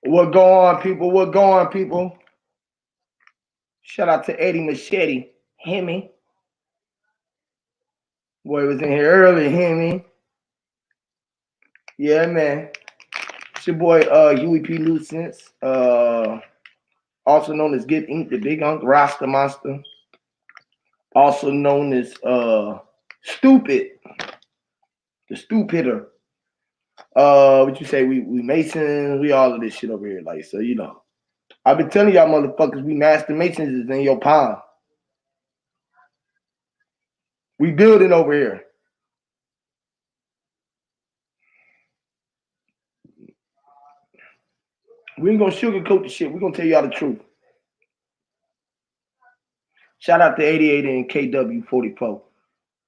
What going on, people? What going, people? Shout out to Eddie Machete. Himmy. Boy was in here early, Himmy. Yeah, man. It's your boy Huey P. Lucence, also known as Get Ink, the Big Unk Rasta Monster. Also known as Stupid, the Stupider. What you say? We Masons, we all of this shit over here. Like, so you know. I've been telling y'all motherfuckers we master Masons is in your palm. We building over here. We ain't gonna sugarcoat the shit. We gonna tell y'all the truth. Shout out to 88 and KW44. All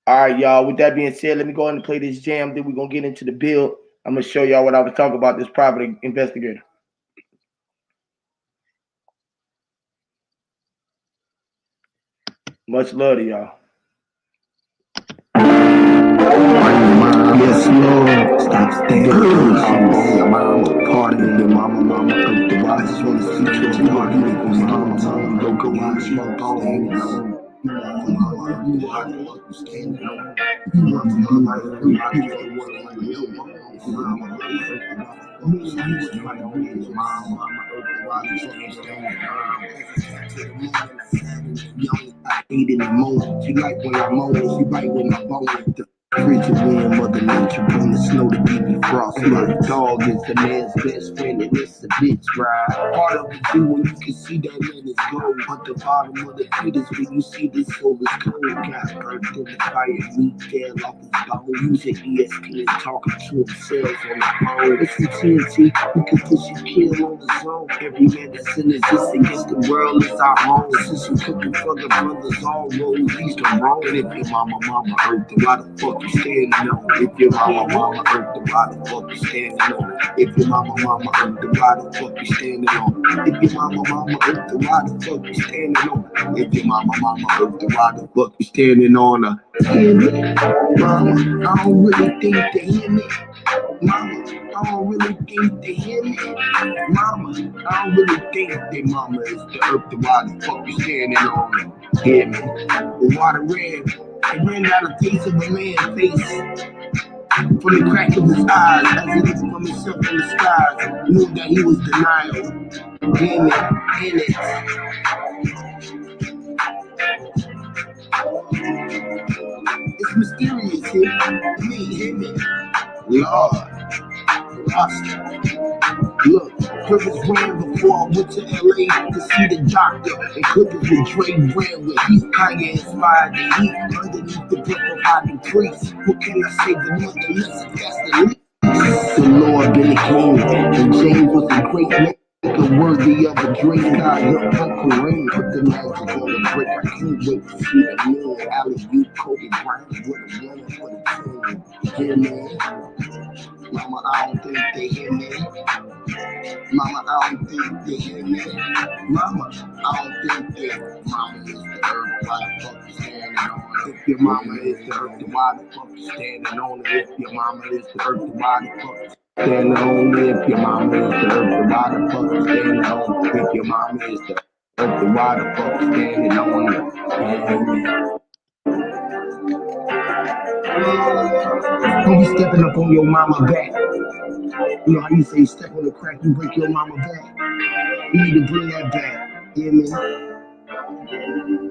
right, y'all. With that being said, let me go ahead and play this jam. Then we're gonna get into the build. I'm gonna show y'all what I was talking about. This private investigator. Much love to y'all. Yes, Lord. Stop standing on your mama. Pardon your mama, up the I just wanna see you party with your mama. Go watch my phone. I hate in the moment. She like when I'm on it. She like when I'm on it. Frigid wind, Mother Nature, bring the snow to give you frost. Like dog is the man's best friend, and it's a bitch ride. Part of it too, when you can see that man is gold. But the bottom of the feet is when you see this soul is cold. Got earth in the fire, meat dead off his bone. Using ESPN talking to themselves on the phone. It's some TNT, we can push and kill on the zone. Every man that's in existence against the world is our home. Since you cooking for the brothers, all roads leads to Rome. And if your mama earth, then why the fuck you standing on? If your mama earth, then why the fuck you standing on? If your mama earth, then why the fuck you standing on? If your mama earth, then why the fuck you standing on? If your mama earth, then why the fuck you standing on her? Hear me, mama, I don't really think they hear me. Mama, I don't really think they hear me. Mama, I don't really think that mama is the earth, then why the fuck you standing on her? Hear me, the water ran. It ran down the face of a man's face. From the crack of his eyes, as he looked from himself in the skies, knew that he was denial. Damn it, in it. It's mysterious here. Me, him, Lord, Rasta. Look, Clippers ran before I went to LA to see the doctor. And Clippers with Dre ran with he's Kanye inspired to eat underneath the brick of hiding priest. What can I say? But nonetheless, that's the least. The Lord been a king, and James was a great man. Worthy of a dream, God help Uncle Rain put the magic on the brick. I can't wait to see the man. Alley, you, Kobe Bryant, with a running for the team. Yeah, man. Mama, I don't think they hear me. Mama, I don't think they hear me. Mama, I don't think they. Mama is the earth, why the fuck you standing on it? If your mama is the earth, then why the fuck you standing on it? If your mama is the earth, then why the fuck you standing on it? If your mama is the earth, then why the fuck you standing on it? If your mama is the earth, then why the fuck you standing on it? Don't be stepping up on your mama back. You know how you say step on the crack, you break your mama back. You need to bring that back. Hear me?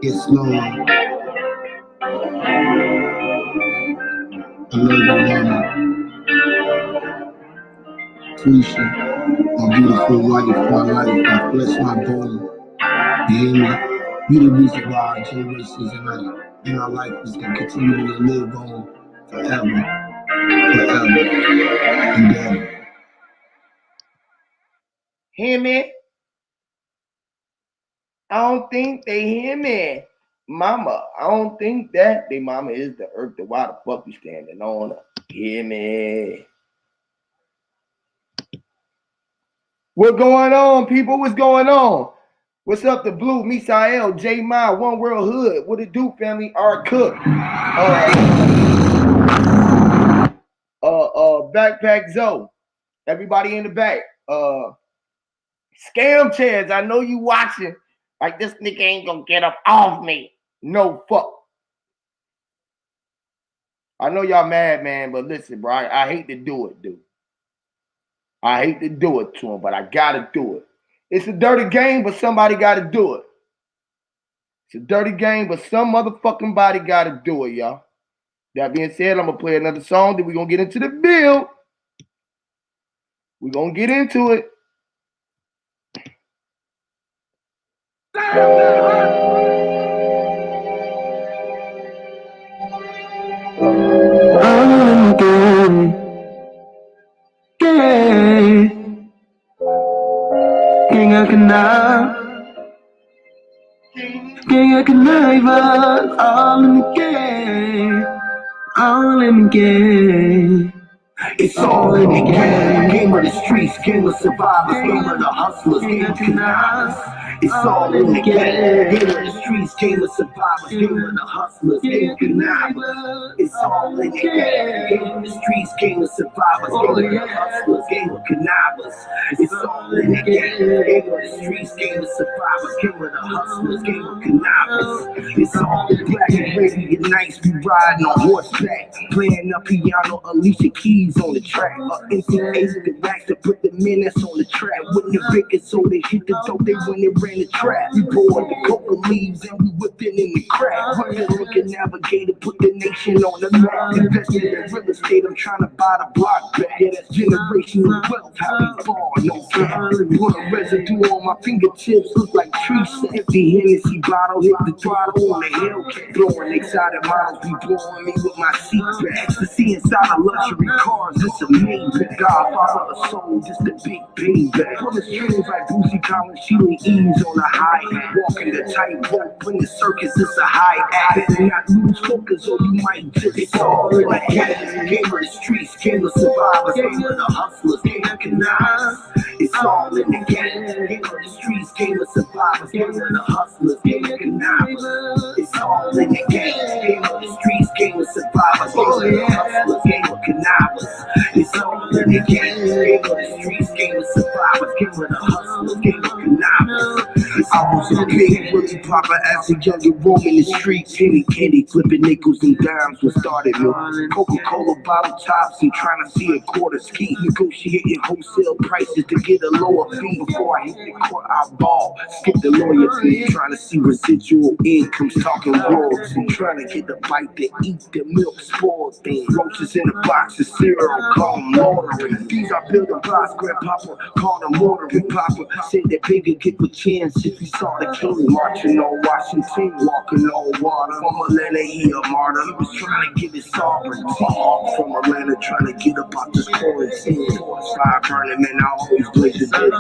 Yes, Lord. I love you, mama. Felicia, my beautiful wife, my life, my flesh, my bone. You hear me? You the reason why our generations and our life is gonna continue to live on forever, and ever. Hear me? I don't think they hear me. Mama, I don't think that they mama is the earth. The why the fuck you standing on her? Hear me? What going on, people? What's going on? What's up, the Blue, Misael, J Ma, One World Hood? What it do, family? R Cook. Backpack Zoe. Everybody in the back. Scam chairs, I know you watching. Like this nigga ain't gonna get up off me. No fuck. I know y'all mad, man, but listen, bro, I hate to do it, dude. I hate to do it to him, but I gotta do it. It's a dirty game, but somebody gotta do it. It's a dirty game, but some motherfucking body gotta do it, y'all. That being said, I'm gonna play another song, then we're gonna get into the bill. We're gonna get into it. It's all in the game. Game of the streets, game of survivors, game of the hustlers, game of connivers. It's all in the game. Game of the streets, game of survivors, game of the hustlers, game of connivers. It's all in the game. Game of the streets, game of survivors, game of the hustlers, game of connivers. It's all in the game. Game of the streets, game of survivors, game of the hustlers, game of connivers. It's all in black and Arabian nights. We riding on horseback, playing a piano, Alicia Keys on the track. NCA's the racks to put the menace on the track. With the biggest, so they hit the dope, they when they ran the trap. We poured the coca leaves and we whipped it in the crack. Running like a navigator, put the nation on the map. Invested in real estate, I'm trying to buy the block back. Yeah, that's generational wealth, how we fall, no cap. Put a residue on my fingertips, look like tree sap. Empty Hennessy bottle, hit the throttle on the Hellcat. Blowing excited models, be blowing me with my seat back. To see inside a luxury cars, it's a Maybach. Godfather of soul, just a big payback. On the strings like Boosie Collins, she lay ease on a hi-hat. Walking the tightrope when the circus is a high act. Better not lose focus or you might just it's all in the game. Game of the streets, game of survivors, game of the hustlers, game of connivers. It's all in the game. Game of the streets, game of survivors, game of the hustlers, game of connivers. It's all in the game. Game of the streets, game of survivors, game of the hustlers, game of connivers. It's all in the game. Game of the streets, game of survivors, game of the hustlers, game of connivers. I was a big, really proper as a younger roaming the streets. Henny candy, flipping nickels and dimes what started me. Coca-Cola bottle tops and trying to see a quarter ski. Negotiating wholesale prices to get a lower fee. Before I hit the court, I ball. Skip the lawyer fee. Trying to see residual incomes, talking royalty. Trying to get the bite to eat the milk spoiled thing. Roaches in a box of cereal, call them lottery. These are building blocks, grandpapa called them mortary. Papa said that bigger get the chance if he saw the king marching on Washington, walking on water. From Atlanta, he a martyr. He was trying to get his sovereignty. From Atlanta, trying to get up out this quarantine. Fire burning, man, I always blaze the dead.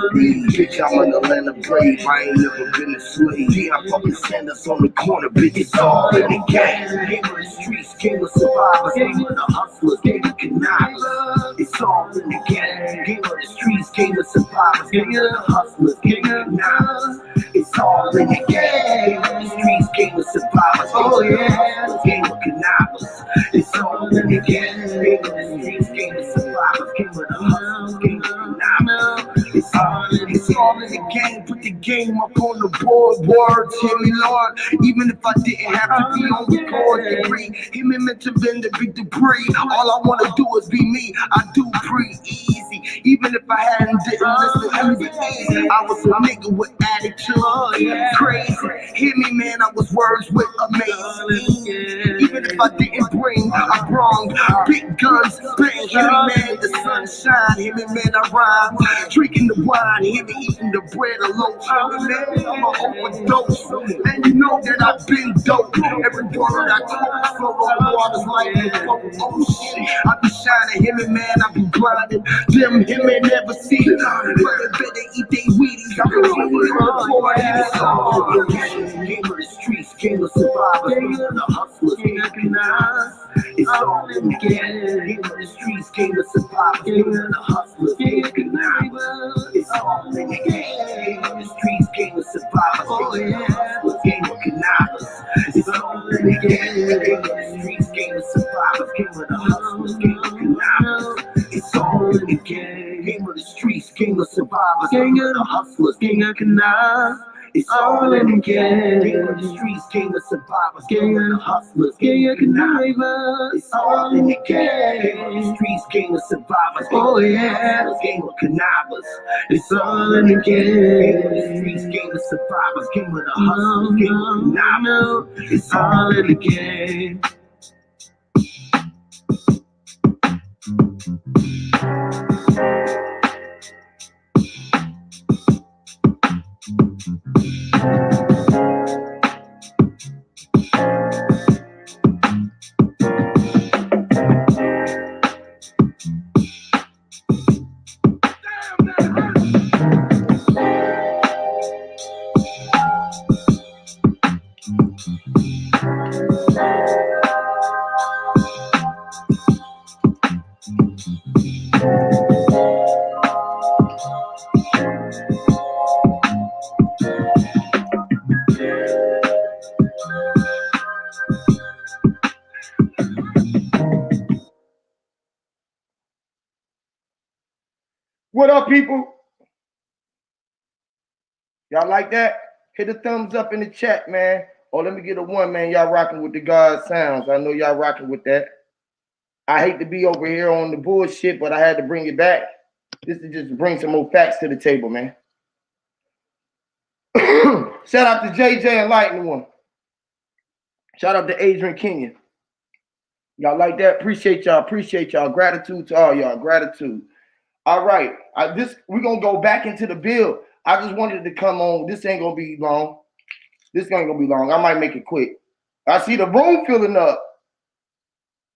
Bitch, I'm an Atlanta brave. I ain't never been a slave. Yeah, I fucking Sanders on the corner, bitch. It's all in the game. Game of the streets, game of survivors, game of the hustlers, game of connivers. It's all in the game. Game of the streets, game of survivors, game of the hustlers, game of connivers. It's all in the game. Game of the streets, game of survivors, game of the hustlers, game of connivers. It's all in the game. Game of the streets, game of survivors, game of the hustlers, game of connivers. It's all in the game. Put the game up on the board. Words, hear me, Lord. Even if I didn't have to be on the board to breathe, he meant to bend the big debris. All I wanna do is be me. I do breathe easy. Even if I hadn't didn't listen to the easy. I was a nigga with attitude. Crazy. Hear me, man. I was words with amazing. Even if I didn't bring, I brung big guns. Spitting, hear me, man. The sunshine. Hear me, man. I rhyme. Drinking the wine. Hear me eating the bread alone. Hear me, man. I'm a overdose. And you know that I've been dope. Every word I talk flow on waters like the ocean. I be shining. Hear me, man. I be grinding. Them him and never see. But they better eat they Wheaties. I'm going to report. It's all in the game. Game of the streets, game of survivors, game of the hustlers, game of connivers. It's all in the game. Game of the streets, game of survivors, game of the hustlers, game of connivers. It's all in the game. Game of the streets, game of survivors, game of the hustlers, game of connivers. It's all in the game. Game of the streets, game of survivors, game of the hustlers, game of connivers. It's all in the game. Game of the streets, gang of survivors, gang of the hustlers, gang of canals. It's all in the gang. Gang of the streets, gang of survivors, gang of the hustlers, gang of connivers. It's all in the gang. Gang of the streets, gang of survivors, oh yeah, gang of connivers. It's all in the gang. Gang of the streets, gang of survivors, gang of the hustlers, gang of connivers. It's all in the gang. What up, people? Y'all like that? Hit a thumbs up in the chat, man. Or let me get a one, man. Y'all rocking with the God sounds. I know y'all rocking with that. I hate to be over here on the bullshit, but I had to bring it back. This is just to bring some more facts to the table, man. Shout out to JJ and Lightning One. Shout out to Adrian Kenyon. Y'all like that? Appreciate y'all. Appreciate y'all. Gratitude to all y'all. Gratitude. All right. We're gonna go back into the bill. I just wanted to come on. This ain't gonna be long. This ain't gonna be long. I might make it quick. I see the room filling up.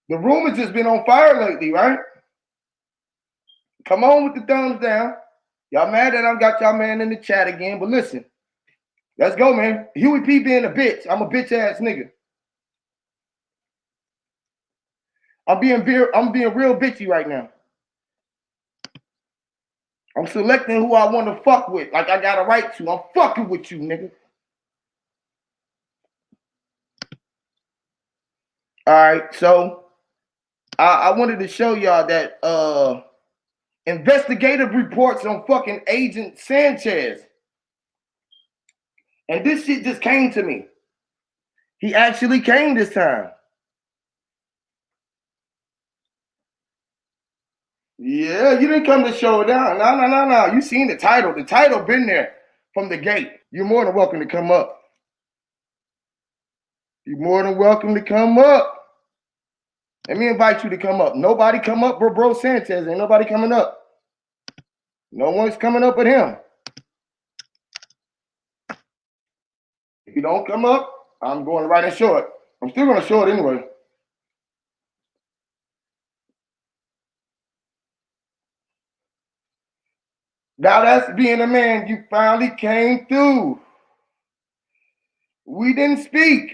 The room has just been on fire lately, right? Come on with the thumbs down. Y'all mad that I got y'all man in the chat again, but listen. Let's go, man. Huey P being a bitch. I'm a bitch ass nigga. I'm being real bitchy right now. I'm selecting who I want to fuck with, like I got a right to. I'm fucking with you, nigga. All right, so I wanted to show y'all that investigative reports on fucking Agent Sanchez. And this shit just came to me. He actually came this time. Yeah, you didn't come to show it down. No. You seen the title. The title been there from the gate. You're more than welcome to come up. You're more than welcome to come up. Let me invite you to come up. Nobody come up, bro Sanchez. Ain't nobody coming up. No one's coming up with him. If you don't come up, I'm going to write and show it. I'm still going to show it anyway. Now that's being a man. You finally came through. We didn't speak.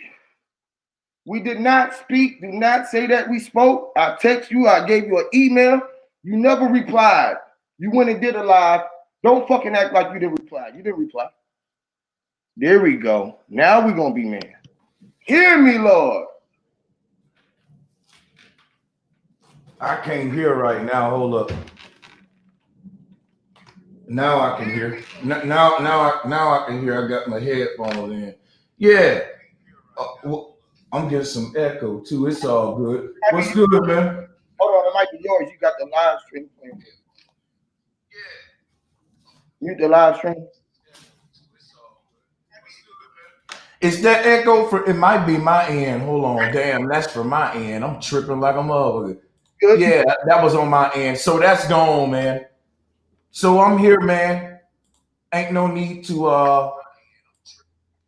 We did not speak. Do not say that we spoke. I text you. I gave you an email. You never replied. You went and did a live. Don't fucking act like you didn't reply. You didn't reply. There we go. Now we're going to be man. Hear me, Lord. I can't hear right now. Hold up. Now I can hear. Now I can hear. I got my headphones in. Yeah. Well, I'm getting some echo too. It's all good. What's good, man? Hold on, it might be yours. You got the live stream playing. Mute the live stream. Is that echo for? It might be my end. Hold on. Damn, that's for my end. I'm tripping like a motherfucker. Good. Yeah, that was on my end. So that's gone, man. So I'm here, man. Ain't no need to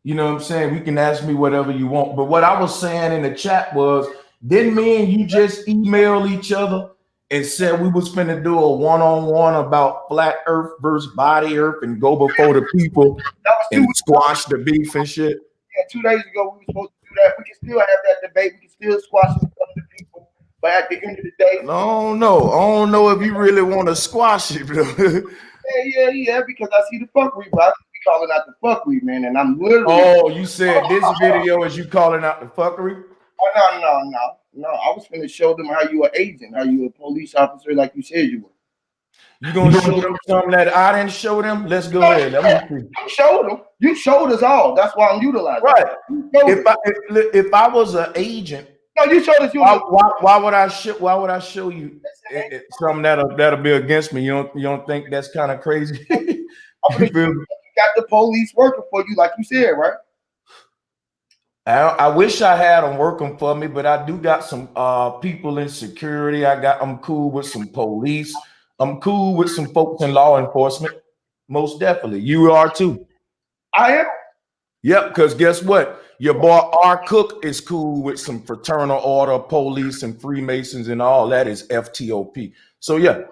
you know what I'm saying? We can ask me whatever you want. But what I was saying in the chat was, didn't me and you just email each other and said we was finna do a one-on-one about flat earth versus body earth and go before the people and squash the beef and shit? Yeah, 2 days ago we were supposed to do that. We can still have that debate. We can still squash it with other people. But at the end of the day, I don't know if you really want to squash it, bro. yeah, because I see the fuckery, but I be calling out the fuckery, man, and I'm literally. Oh, you said this video is you calling out the fuckery? Oh, no. I was gonna show them how you an agent, how you a police officer, like you said you were. You gonna show them something that I didn't show them? Let's go ahead. Let me see. You showed them. You showed us all. That's why I'm utilizing. Right. You showed us. If I was an agent, No, you showed us. why would I show you something that'll be against me? You don't think that's kind of crazy? You feel me? Got the police working for you, like you said, right? I wish I had them working for me, but I do got some people in security. I'm cool with some police. I'm cool with some folks in law enforcement. Most definitely. You are too. I am. Yep, because guess what? Your boy R. Cook is cool with some fraternal order police and Freemasons and all that is FTOP. So yeah.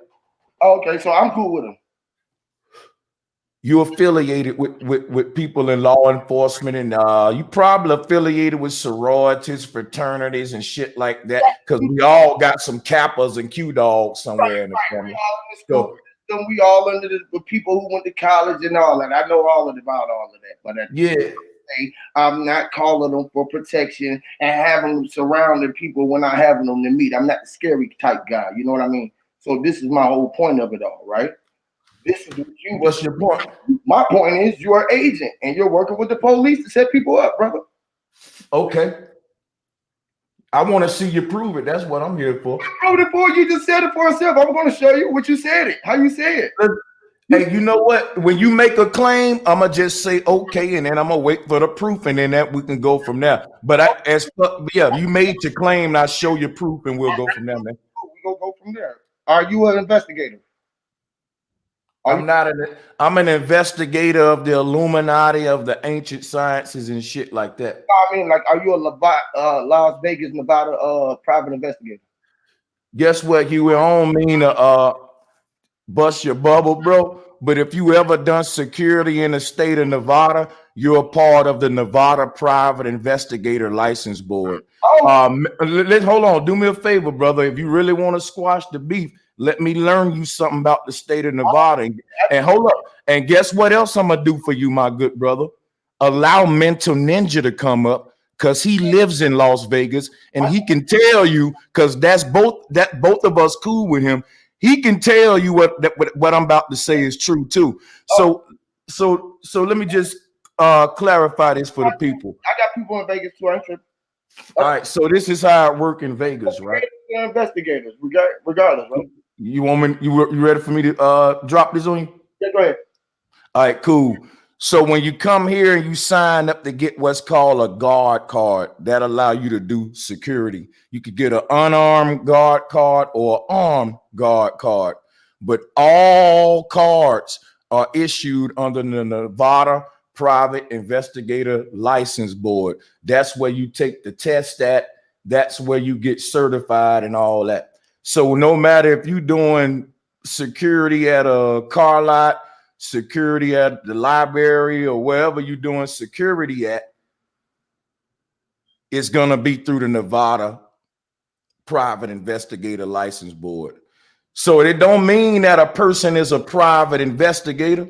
Okay, so I'm cool with them. You affiliated with people in law enforcement, and you probably affiliated with sororities, fraternities, and shit like that. Because we all got some Kappas and Q dogs somewhere in the family. We all under the people who went to college and all that. I know all about all of that. But yeah, I'm not calling them for protection and having them surrounding people when I having them to meet. I'm not the scary type guy. You know what I mean? So this is my whole point of it all, right? This is what you. What's your point? My point is you're an agent and you're working with the police to set people up, brother. Okay. I want to see you prove it. That's what I'm here for. I proved it for you. Just said it for yourself. I'm going to show you what you said it. How you say it. Hey, you know what? When you make a claim, I'm gonna just say okay, and then I'm gonna wait for the proof, and then that we can go from there. But you made your claim. Now show your proof, and we'll go from there, man. We're gonna go from there. Are you an investigator? I'm an investigator of the Illuminati of the ancient sciences and shit like that. I mean, like, are you a Las Vegas, Nevada private investigator? Guess what? You don't mean to bust your bubble, bro. But if you ever done security in the state of Nevada, you're a part of the Nevada Private Investigator License Board. Hold on. Do me a favor, brother. If you really want to squash the beef, let me learn you something about the state of Nevada. And hold up. And guess what else I'm going to do for you, my good brother? Allow Mental Ninja to come up because he lives in Las Vegas and he can tell you, because both of us cool with him. He can tell you what I'm about to say is true too. So let me just clarify this for the people. I got people in Vegas too. All right, so this is how it works in Vegas, right? They're investigators, regardless, right? You want me? You ready for me to drop this on you? Yeah, go ahead. All right, cool. So when you come here and you sign up to get what's called a guard card, that allow you to do security. You could get an unarmed guard card or armed guard card, but all cards are issued under the Nevada Private Investigator License Board. That's where you take the test at. That's where you get certified and all that. So no matter if you're doing security at a car lot, security at the library, or wherever you're doing security at, it's going to be through the Nevada Private Investigator License Board. So it don't mean that a person is a private investigator.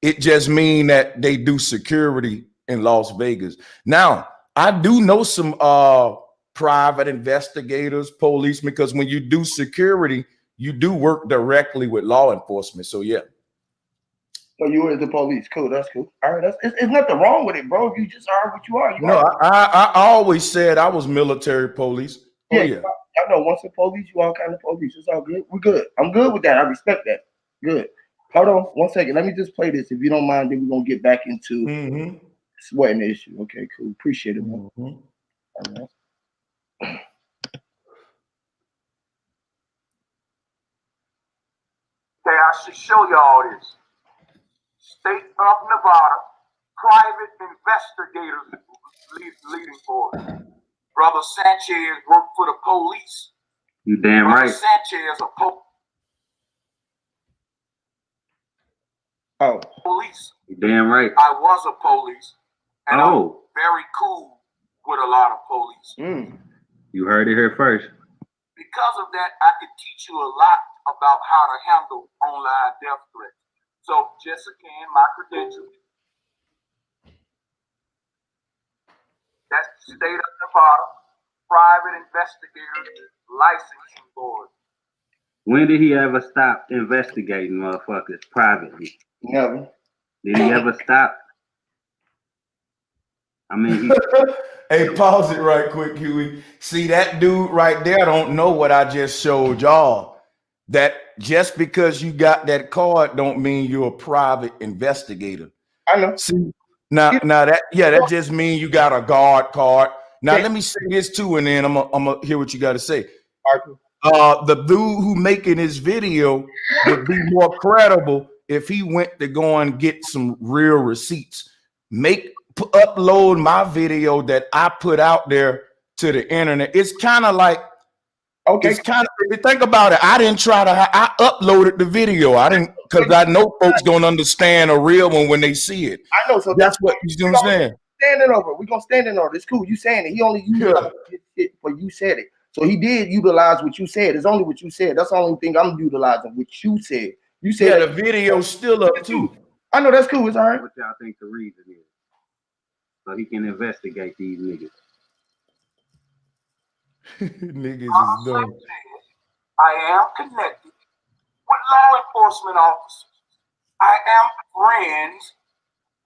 It just means that they do security in Las Vegas. Now, I do know some private investigators, policemen, because when you do security, you do work directly with law enforcement. So yeah. So you were the police. Cool, that's cool. All right, it's nothing wrong with it, bro. You just are what you are. I always said I was military police. Yeah, I know. Once a police, you all kind of police. It's all good. We're good. I'm good with that. I respect that. Good. Hold on 1 second. Let me just play this. If you don't mind, then we're gonna get back into sweating the issue. Okay, cool. Appreciate it, man. All right. Okay, I should show y'all this. State of Nevada, private investigators leading board. Brother Sanchez worked for the police. You damn Brother right. Sanchez a police. You damn right. I was a police, and I'm very cool with a lot of police. You heard it here first. Because of that, I can teach you a lot about how to handle online death threats. So Jessica and my credentials. That's the state of Nevada Private Investigator Licensing Board. When did he ever stop investigating motherfuckers privately? Never. Did he ever stop? I mean, Hey, pause it right quick, Huey. See, that dude right there don't know what I just showed y'all. That just because you got that card don't mean you're a private investigator. I know. See, now that just means you got a guard card. Now let me say this too, and then I'm gonna hear what you got to say. The dude who making this video would be more credible if he went to go and get some real receipts. Upload my video that I put out there to the internet. It's kind of like, okay, it's kind of, if you think about it, I didn't try to, I uploaded the video. I didn't, because I know folks don't understand a real one when they see it. I know, so that's what you understand. Standing over, we're gonna stand in over. It's cool. You saying it. He only used it for you said it. So he did utilize what you said. It's only what you said. That's the only thing I'm utilizing. What you said. You said the video's still up too. I know, that's cool. It's all right. What y'all think the reason is? So he can investigate these niggas. Niggas is dumb. I am connected with law enforcement officers. I am friends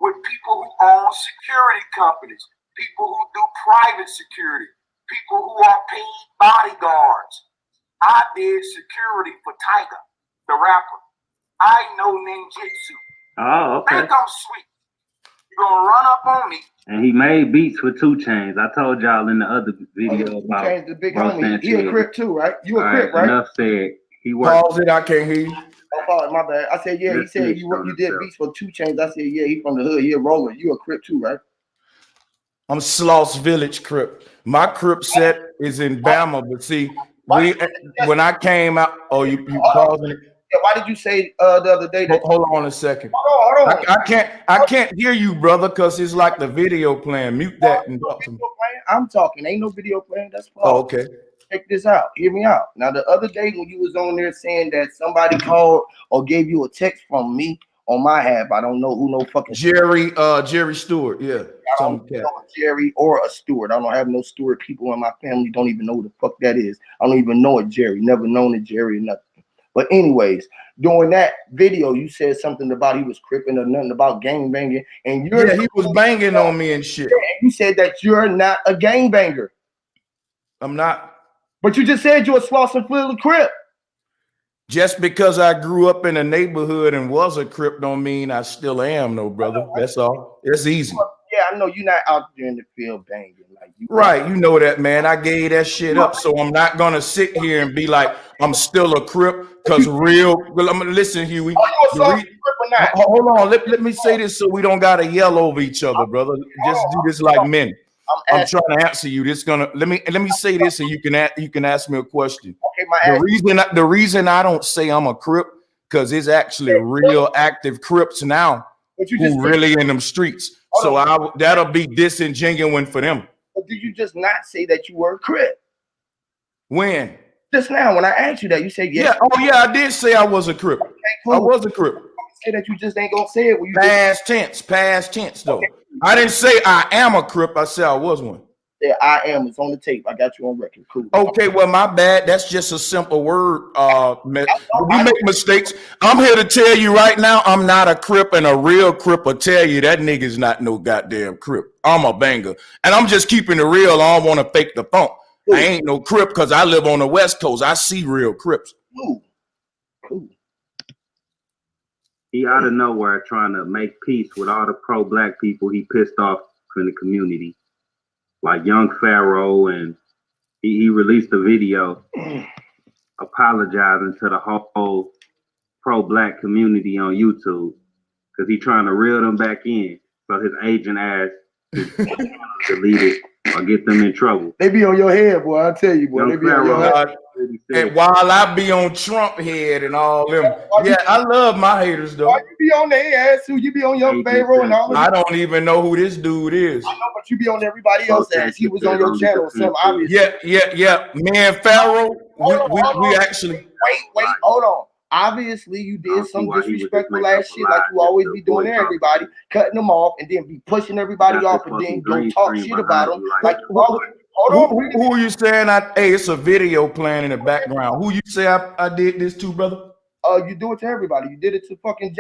with people who own security companies, people who do private security, people who are paid bodyguards. I did security for Tiger, the rapper. I know ninjutsu. Oh, okay. Think I'm sweet. You're gonna run up on me. And he made beats for 2 Chainz. I told y'all in the other video about the big homie. He a Crip too, right? You a Crip, right? Enough said. He worked. Pause it. I can't hear you. Oh, my bad. I said, yeah. He said you did beats for 2 Chainz. I said, yeah. He from the hood. He a roller. You a Crip too, right? I'm Sloss Village Crip. My Crip set is in Bama, but see, when I came out, you pausing it. Yeah, why did you say the other day that? Hold on a second. Hold on. I can't hear you, brother, because it's like the video playing. Mute that and talk to me. I'm talking. Ain't no video playing. That's fine. Oh, okay. Check this out. Hear me out. Now, the other day when you was on there saying that somebody called or gave you a text from me on my app, I don't know who no fucking Jerry Stewart. Yeah. I don't know Jerry or a Stewart. I don't have no Stewart people in my family. Don't even know who the fuck that is. I don't even know a Jerry. Never known a Jerry or nothing. But anyways, during that video, you said something about he was cripping or nothing about gang banging, and he was banging on me and shit. And you said that you're not a gang banger. I'm not. But you just said you're a Slauson Crip. Just because I grew up in a neighborhood and was a Crip don't mean I still am, no brother. That's all. It's easy. Yeah, I know you're not out there in the field banging like you. Right, you know that, man. I gave that shit up, so I'm not gonna sit here and be like I'm still a Crip because real. Well, I'm gonna listen, Huey. Hold on, let me say this so we don't gotta yell over each other, brother. Just do this like men. I'm trying to answer you. This gonna let me say this, and you can ask me a question. Okay, the reason I don't say I'm a Crip because it's actually real active Crips now who really in them streets. So that'll be disingenuous for them. But did you just not say that you were a Crip? When? Just now, when I asked you that, you said yes. Yeah. Oh yeah, I did say I was a Crip. Okay, cool. I was a Crip. Say that you just ain't gonna say it when you past tense though. Okay. I didn't say I am a Crip. I said I was one. Yeah, I am. It's on the tape. I got you on record. Cool. Okay, well, my bad. That's just a simple word. We make mistakes. I'm here to tell you right now, I'm not a Crip, and a real Crip will tell you that nigga's not no goddamn Crip. I'm a banger, and I'm just keeping it real. I don't want to fake the funk. Cool. I ain't no Crip because I live on the West Coast. I see real Crips. Cool. He out of nowhere trying to make peace with all the pro-black people he pissed off in the community. Like Young Pharaoh, and he released a video apologizing to the whole pro-black community on YouTube because he trying to reel them back in so his agent ass delete it or get them in trouble. They be on your head, boy. I tell you, boy. Young they be on your head. And while I be on Trump head and all them, yeah, I love my haters though. Why you be on their ass too? You be on Young Pharaoh and all. I don't even know who this dude is. I know, but you be on everybody else's ass. He was on your channel, some obvious. Yeah. Me and Pharaoh, we actually. Wait, hold on. Obviously, you did some disrespectful ass shit like you always be doing to everybody, cutting them off and then be pushing everybody off and then don't talk shit about them. Like, hold Hold on. Who you saying? Hey, it's a video playing in the background. Who you say I did this to, brother? You do it to everybody. You did it to fucking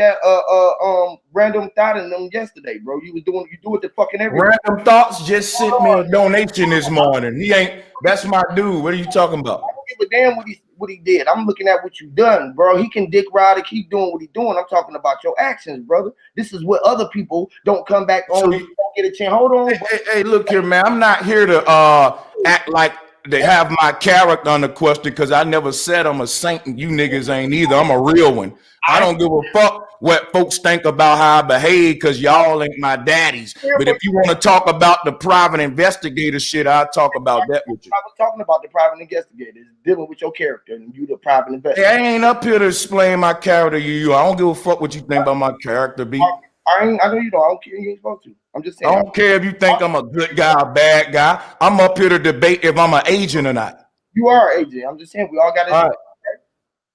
random thought in them yesterday, bro. You do it to fucking everybody. Random Thoughts just sent me a donation this morning. He ain't. That's my dude. What are you talking about? I don't give a damn what he did. I'm looking at what you done, bro. He can dick ride and keep doing what he doing. I'm talking about your actions, brother. This is what other people don't come back on. So you don't get a chance. Hold on. Hey, look here, man. I'm not here to act like they have my character under question because I never said I'm a saint and you niggas ain't either. I'm a real one. I don't give a fuck what folks think about how I behave because y'all ain't my daddies. But if you want to talk about the private investigator shit, I'll talk about that with you. I was talking about the private investigator dealing with your character and you the private investigator. Hey, I ain't up here to explain my character to you. I don't give a fuck what you think about my character, B. I know you don't. I don't care. You ain't supposed to. I'm just saying. I don't care if you think I'm a good guy or bad guy. I'm up here to debate if I'm an agent or not. You are an agent. I'm just saying we all got right.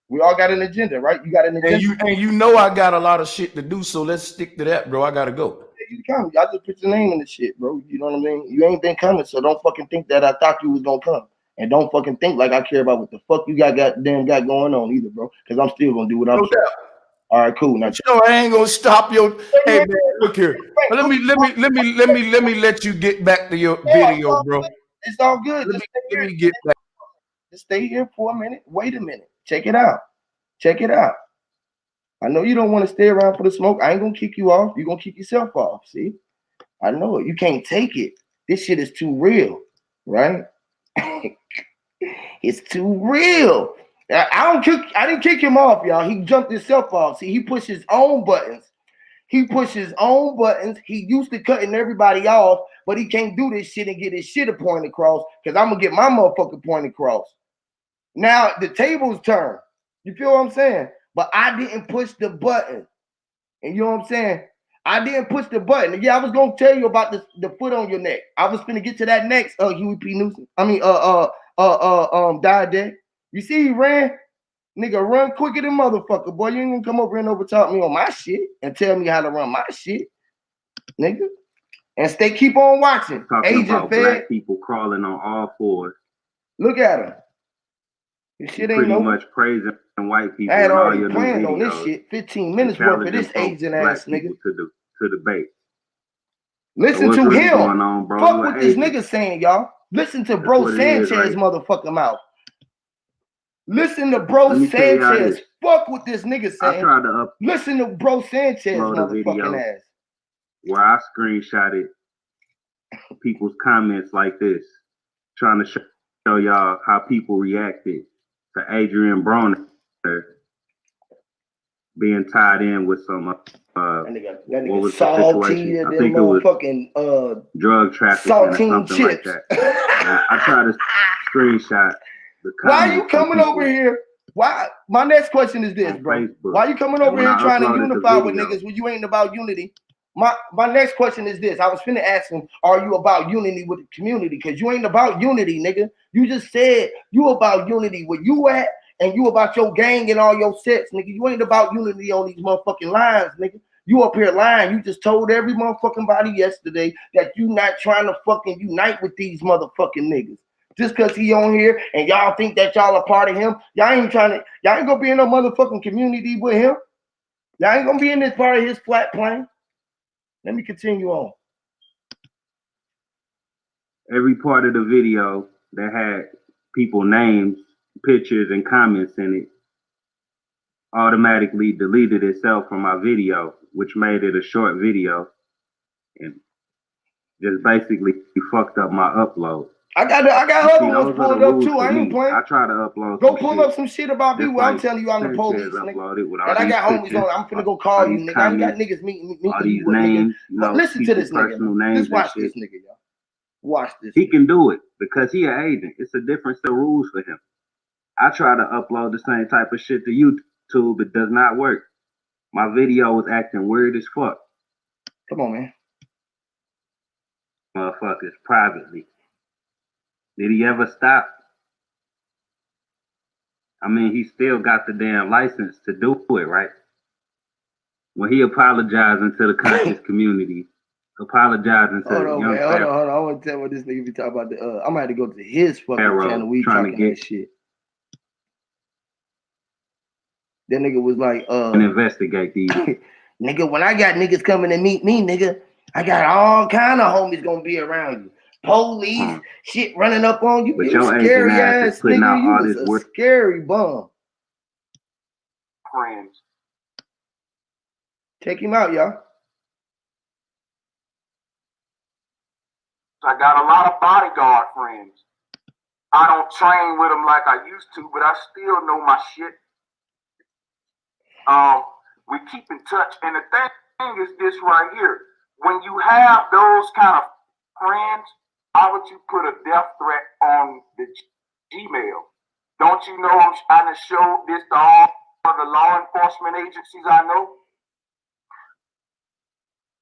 We all got an agenda, right? You got an agenda. And you know I got a lot of shit to do, so let's stick to that, bro. I gotta go. You come. I just put your name in the shit, bro. You know what I mean? You ain't been coming, so don't fucking think that I thought you was gonna come. And don't fucking think like I care about what the fuck you got going on either, bro. Because I'm still gonna do what I'm doing. All right, cool. Now, I ain't gonna stop your. Hey man, look here. Let me let you get back to your video, bro. It's all good. Let me get back. Just stay here for a minute. Wait a minute. Check it out. Check it out. I know you don't want to stay around for the smoke. I ain't gonna kick you off. You're gonna kick yourself off. See? I know it. You can't take it. This shit is too real, right? It's too real. I didn't kick him off, y'all. He jumped himself off. See, he pushed his own buttons. He used to cutting everybody off, but he can't do this shit and get his shit point across because I'm gonna get my motherfucking point across. Now the tables turn. You feel what I'm saying? But I didn't push the button. And you know what I'm saying? I didn't push the button. Yeah, I was gonna tell you about the foot on your neck. I was gonna get to that next. Huey P. Newsom. I mean, died there. You see, he ran. Nigga, run quicker than motherfucker, boy. You ain't gonna come over here and overtalk me on my shit and tell me how to run my shit, nigga. And keep on watching. Talking Agent about Fed. Black people crawling on all fours. Look at him. This shit ain't pretty much praising white people. I had already planned on this shit. 15 minutes worth of this agent ass nigga. To debate. Listen to really him. On, bro? Fuck what this nigga saying, y'all. Listen to Bro Sanchez motherfucking mouth. Listen to Bro Sanchez. Fuck what this nigga saying. Listen to Bro Sanchez motherfucking ass. Where I screenshotted people's comments like this, trying to show y'all how people reacted to Adrian Broner being tied in with some that nigga what was salty. I think it was fucking drug trafficking or something chips. Like that. I tried to screenshot the comments. Why are you coming over here? Why? My next question is this, bro. Facebook. Why are you coming over here trying to unify with niggas when you ain't about unity? My next question is this. I was finna ask him, are you about unity with the community? Because you ain't about unity, nigga. You just said you about unity where you at and you about your gang and all your sets, nigga. You ain't about unity on these motherfucking lines, nigga. You up here lying. You just told every motherfucking body yesterday that you not trying to fucking unite with these motherfucking niggas. Just because he on here and y'all think that y'all a part of him, y'all ain't gonna be in no motherfucking community with him. Y'all ain't gonna be in this part of his flat plane. Let me continue on. Every part of the video that had people names, pictures, and comments in it automatically deleted itself from my video, which made it a short video and just basically fucked up my upload. I got other ones pulled up too. I ain't playing. I try to upload. Go pull up some shit about me where I'm telling you I'm the police, nigga. And I got homies on. I'm finna go call you, nigga. I ain't got niggas meeting all these names. But listen to this nigga. Just watch this nigga, y'all. Watch this. He can do it because he an agent. It's a different set of rules for him. I try to upload the same type of shit to YouTube. It does not work. My video was acting weird as fuck. Come on, man. Motherfuckers privately. Did he ever stop? I mean, he still got the damn license to do it, right? When he apologizing to the conscious community, apologizing to Hold on, young man. Hold on, Pharaoh hold on. I want to tell what this nigga be talking about. I'm gonna have to go to his fucking channel. We trying to talking that get shit. That nigga was like, and investigate these. nigga, when I got niggas coming to meet me, nigga, I got all kind of homies gonna be around you. Police, shit running up on you. But You your scary agent ass is ass putting out nigga. You all was this a work. scary bum. Friends. Check him out, y'all. I got a lot of bodyguard friends. I don't train with them like I used to, but I still know my shit. We keep in touch. And the thing is this right here. When you have those kind of friends, why would you put a death threat on the Gmail? Don't you know I'm trying to show this to all of the law enforcement agencies I know?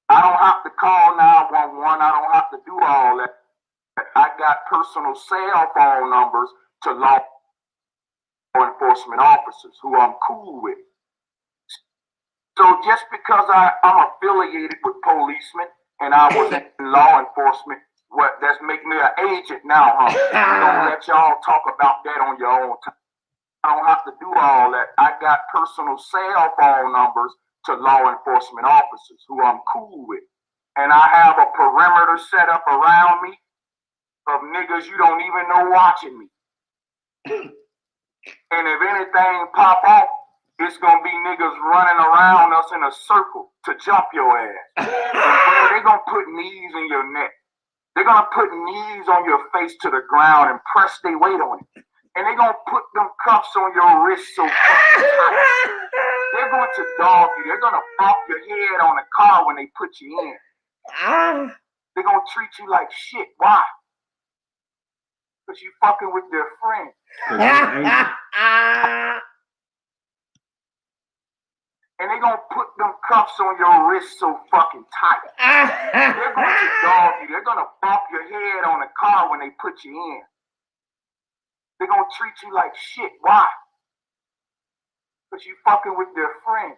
I don't have to call 911. I don't have to do all that. I got personal cell phone numbers to law enforcement officers who I'm cool with. So just because I'm affiliated with policemen and I was in law enforcement, what that's make me an agent now, huh? We gonna let y'all talk about that on your own time. I don't have to do all that. I got personal cell phone numbers to law enforcement officers who I'm cool with. And I have a perimeter set up around me of niggas you don't even know watching me. And if anything pop off, it's gonna be niggas running around us in a circle to jump your ass. And they're gonna put knees in your neck. They're gonna put knees on your face to the ground and press their weight on it. And they're gonna put them cuffs on your wrist so fucking tight. They're going to dog you. They're gonna bump your head on the car when they put you in. They're gonna treat you like shit. Why? Because you fucking with their friend. And they're gonna put them cuffs on your wrist so fucking tight. They're going to dog you. They're gonna bump your head on the car when they put you in. They're gonna treat you like shit. Why? Because you fucking with their friend.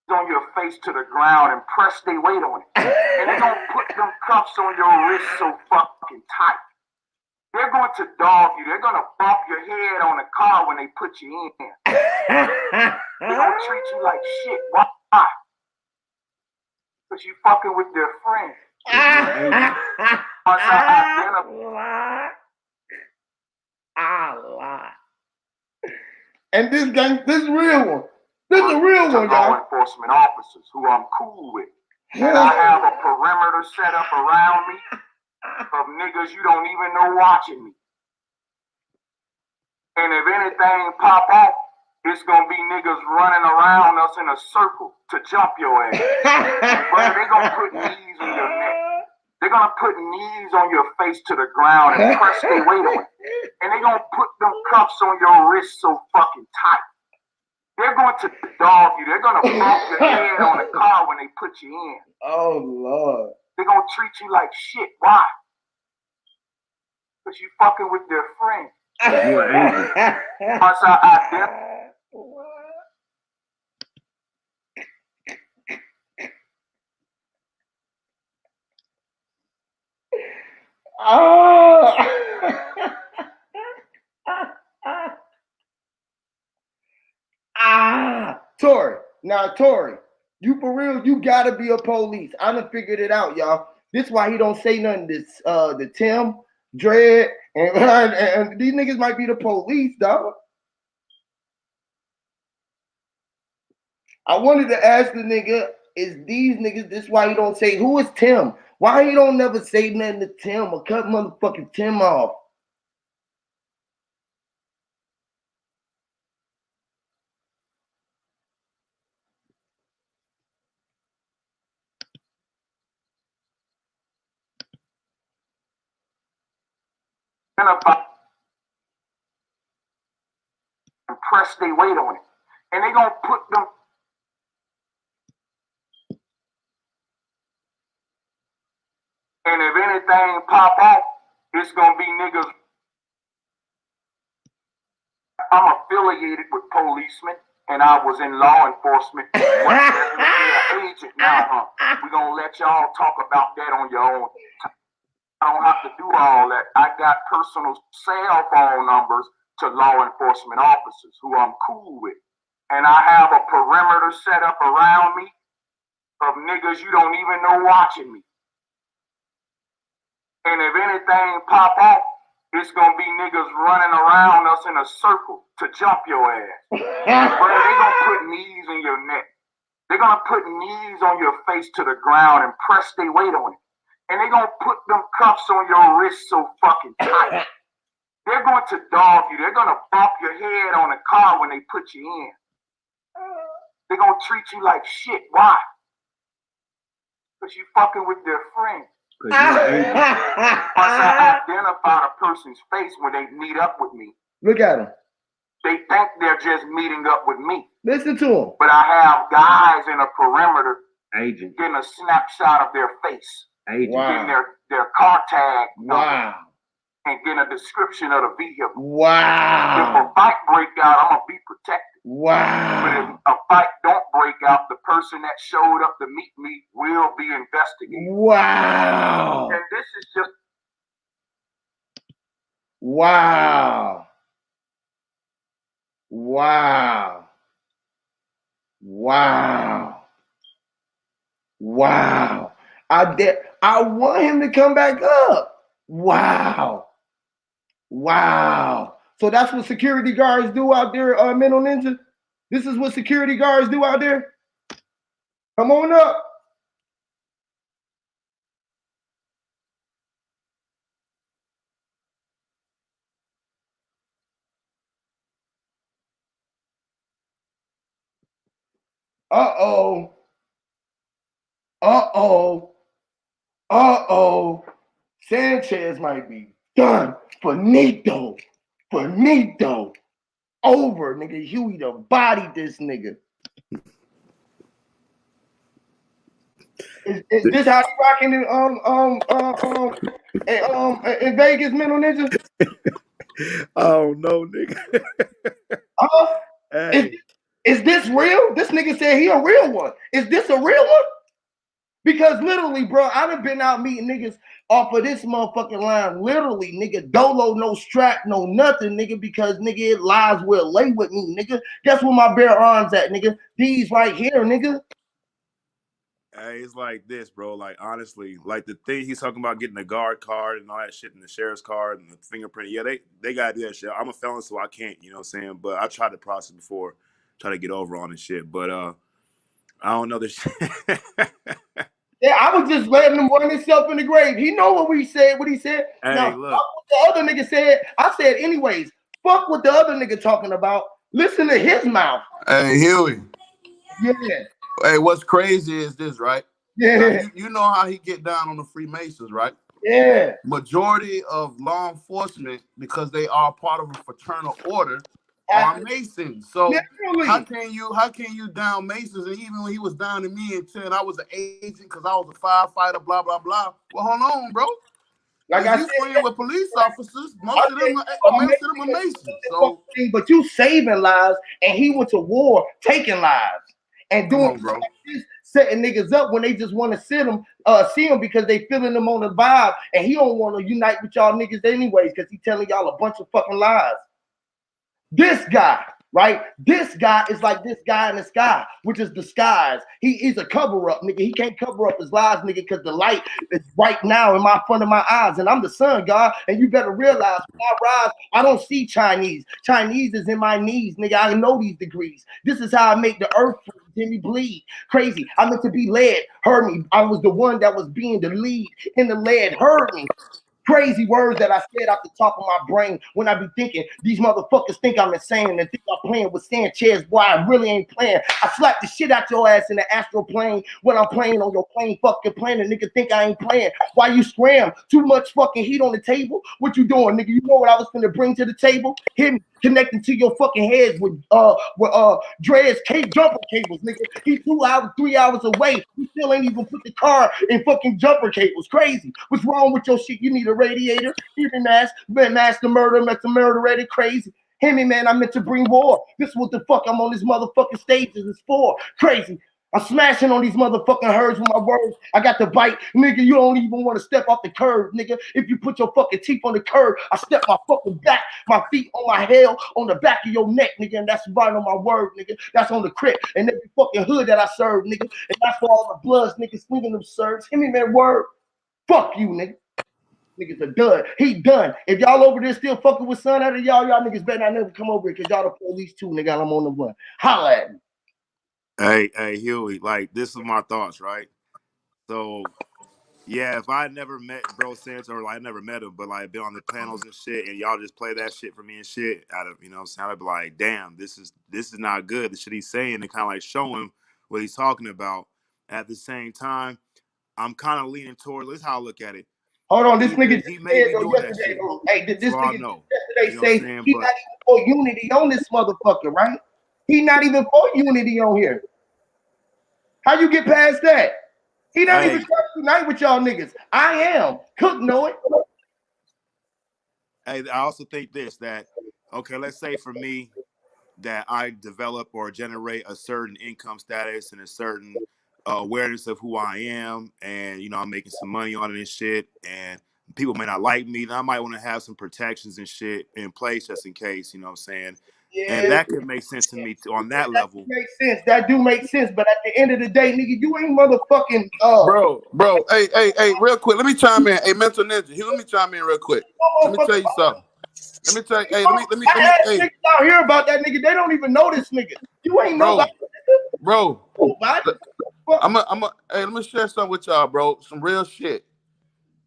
On your face to the ground and press their weight on it. And they're gonna put them cuffs on your wrist so fucking tight. They're going to dog you. They're gonna bump your head on the car when they put you in. They're gonna treat you like shit. Why? Because you fucking with their friend. And this gang, this real one. This is a real one, law y'all. enforcement officers who I'm cool with. And I have a perimeter set up around me of niggas you don't even know watching me. And if anything pop off, it's gonna be niggas running around us in a circle to jump your ass. But they're gonna put knees in your neck. They're gonna put knees on your face to the ground and press their weight on it. And they're gonna put them cuffs on your wrist so fucking tight. They're going to dog you. They're gonna bump your head on the car when they put you in. Oh Lord. They're gonna treat you like shit. Why? Because you fucking with their friend. You an agent. Once Tori. Now, Tori, you for real, you gotta be a police. I done figured it out, y'all. This why he don't say nothing to Tim, Dread, and these niggas might be the police, dog. I wanted to ask the nigga, is these niggas, this why he don't say, who is Tim? Why he don't never say nothing to Tim or cut motherfucking Tim off? and press their weight on it. And they gonna put them. And if anything pop off, it's gonna be niggas. I'm a affiliated with policemen, and I was in law enforcement. What, you're an agent now, huh? We're going to let y'all talk about that on your own. I don't have to do all that. I got personal cell phone numbers to law enforcement officers who I'm cool with. And I have a perimeter set up around me of niggas you don't even know watching me. And if anything pop off, it's gonna be niggas running around us in a circle to jump your ass. But they gonna put knees in your neck. They're gonna put knees on your face to the ground and press their weight on it. And they're gonna put them cuffs on your wrist so fucking tight. They're going to dog you. They're gonna bump your head on a car when they put you in. They're gonna treat you like shit. Why? Because you fucking with their friends. Once I identify a person's face when they meet up with me, look at them. They think they're just meeting up with me. Listen to them. But I have guys in a perimeter Agent. getting a snapshot of their face. Agent. Wow. Getting their car tag number. Wow. And getting a description of the vehicle. Wow. If a fight break out, I'm gonna be protected. Wow. But if a fight don't break out, the person that showed up to meet me will be investigated. Wow. And this is just wow. Wow. Wow. Wow. I want him to come back up. Wow. Wow. So that's what security guards do out there, Mental Ninja? This is what security guards do out there? Come on up. Uh-oh. Uh-oh. Uh-oh. Sanchez might be done. Finito. Finito. Over, nigga. Huey done bodied this nigga. Is this how you rocking in Vegas, Mental Ninja? Oh no, nigga. Hey. Is this real? This nigga said he a real one. Is this a real one? Because literally, bro, I done been out meeting niggas off of this motherfucking line. Literally, nigga, dolo, no strap, no nothing, nigga, because nigga, it lies will lay with me, nigga. Guess where my bare arms at, nigga? These right here, nigga. Hey, it's like this, bro. Like, honestly, like the thing he's talking about getting the guard card and all that shit and the sheriff's card and the fingerprint. Yeah, they gotta do that shit. I'm a felon, so I can't, you know what I'm saying? But I tried the process before, try to get over on this shit. But I don't know this shit. Yeah, I was just letting him run himself in the grave. He know what he said. Hey, now, look. Fuck what the other nigga said. I said, anyways, fuck what the other nigga talking about. Listen to his mouth. Hey, Huey. Yeah. Hey, what's crazy is this, right? Yeah. Now, you know how he get down on the Freemasons, right? Yeah. Majority of law enforcement, because they are part of a fraternal order, are Masons. So literally. how can you down Masons? And even when he was down to me and saying I was an agent because I was a firefighter, blah blah blah. Well, hold on, bro. Like if you friend with police officers, most of them are Masons. So, but you saving lives, and he went to war taking lives and doing bro. This, setting niggas up when they just want to see them because they feeling them on the vibe, and he don't want to unite with y'all niggas anyways because he telling y'all a bunch of fucking lies. This guy, right? This guy is like this guy in the sky, which is disguise. He's a cover-up, nigga. He can't cover up his lies, nigga, because the light is right now in my front of my eyes, and I'm the sun, God. And you better realize when I rise, I don't see Chinese. Chinese is in my knees, nigga. I know these degrees. This is how I make the earth me bleed. Crazy. I meant to be led. Heard me. I was the one that was being the lead in the lead. Heard me. Crazy words that I said off the top of my brain when I be thinking these motherfuckers think I'm insane and think I'm playing with Sanchez. Boy, I really ain't playing. I slap the shit out your ass in the astral plane when I'm playing on your plane fucking plane. And nigga think I ain't playing. Why you scram? Too much fucking heat on the table? What you doing, nigga? You know what I was finna bring to the table? Hit me. Connecting to your fucking heads with Dre's jumper cables, nigga. He 2 hours, 3 hours away. You still ain't even put the car in fucking jumper cables. Crazy. What's wrong with your shit? You need a radiator, hearing mask, master murder, ready, crazy. Hear me, man, I meant to bring war. This is what the fuck I'm on this motherfucking stages is for. Crazy. I'm smashing on these motherfucking herds with my words. I got the bite. Nigga, you don't even want to step off the curb, nigga. If you put your fucking teeth on the curb, I step my fucking back, my feet on my hell, on the back of your neck, nigga. And that's right on my word, nigga. That's on the crib. And every fucking hood that I serve, nigga. And that's for all the bloods, niggas, swinging them serves. Hear me, man, word. Fuck you, nigga. Niggas are done. He done. If y'all over there still fucking with son out of y'all niggas better not never come over here because y'all the police too, nigga. I'm on the run. Holla at me. Hey, Huey, like this is my thoughts, right? So yeah, if I never met Bro Sanchez or like I never met him, but like been on the panels and shit, and y'all just play that shit for me and shit, out of I'd be like, damn, this is not good. The shit he's saying and kind of like show him what he's talking about. At the same time, I'm kind of leaning toward. This is how I look at it. Hold on, this Either nigga he just may said be though doing that yesterday. shit, Hey, this so I nigga know. yesterday You know what I'm say saying? he But not even for unity on this motherfucker, right? He not even for unity on here. How you get past that? He not even hey, trying to unite with y'all niggas. I am. Cook know it. I also think this that okay, let's say for me that I develop or generate a certain income status and a certain awareness of who I am, and I'm making some money on it and shit, and people may not like me, then I might want to have some protections and shit in place just in case, you know what I'm saying? And Yeah, that could make sense to me on that that level. makes sense. That do make sense. But at the end of the day, nigga, you ain't motherfucking Bro, hey, real quick, let me chime in. Hey, Mental Ninja, here, let me chime in real quick. Let me tell you something. Let me tell you, hey, I asked hey, niggas out here about that nigga. They don't even know this nigga. You ain't nobody. bro, Nobody. hey, let me share something with y'all, bro. Some real shit.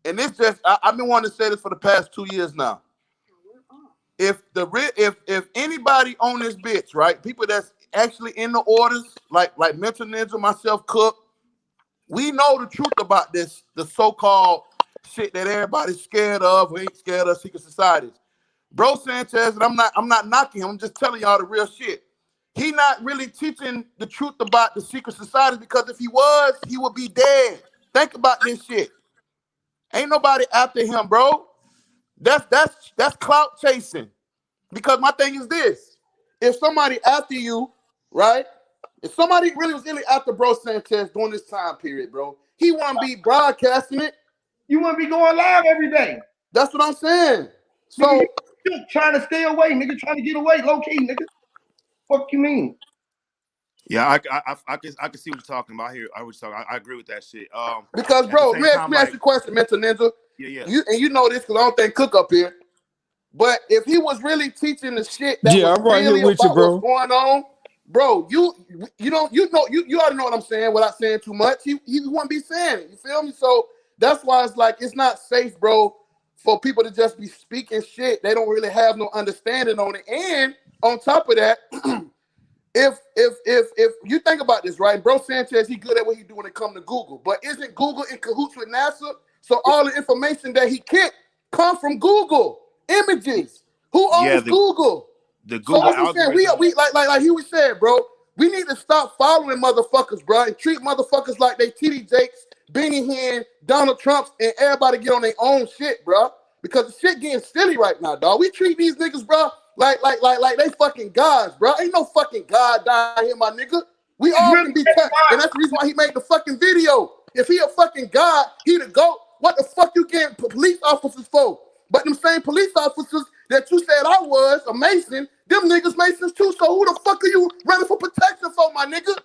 And this just, I've been wanting to say this for the past 2 years now. If anybody on this bitch, right, people that's actually in the orders, like Mental Ninja, myself, Cook, we know the truth about this, the so-called shit that everybody's scared of, who ain't scared of secret societies. Bro Sanchez, and I'm not knocking him, I'm just telling y'all the real shit. He not really teaching the truth about the secret societies, because if he was, he would be dead. Think about this shit. Ain't nobody after him, bro. That's clout chasing. Because my thing is this: if somebody after you, right? If somebody really was really after Bro Sanchez during this time period, bro, he wouldn't be broadcasting it. You wouldn't be going live every day. That's what I'm saying. Nigga, So you trying to stay away, nigga, trying to get away, low key, nigga. Fuck you mean? Yeah, I can see what you're talking about here. I agree with that shit. because, At the bro, same let time, me ask you a question, Mental Ninja. yeah. You know this because I don't think Cook up here. But if he was really teaching the shit that was Yeah, I'm right here really with you, about what's bro. going on, bro, you already know what I'm saying without saying too much. He wouldn't be saying it. You feel me? So that's why it's like it's not safe, bro, for people to just be speaking shit. They don't really have no understanding on it. And on top of that, if you think about this, right? Bro Sanchez, he good at what he do when it comes to Google. But isn't Google in cahoots with NASA? So all the information that he get come from Google Images. Who Yeah, owns Google? the So Google that's what I'm saying. algorithm. We like Huey said, bro. We need to stop following motherfuckers, bro, and treat motherfuckers like they TD Jakes, Benny Hinn, Donald Trumps, and everybody get on their own shit, bro. Because the shit getting silly right now, dog. We treat these niggas, bro, like they fucking gods, bro. Ain't no fucking god down here, my nigga. We It's all really can be touched, and that's the reason why he made the fucking video. If he a fucking god, he the GOAT. What the fuck you getting police officers for? But them same police officers that you said I was a Mason, them niggas Masons too. So who the fuck are you running for protection for, my nigga?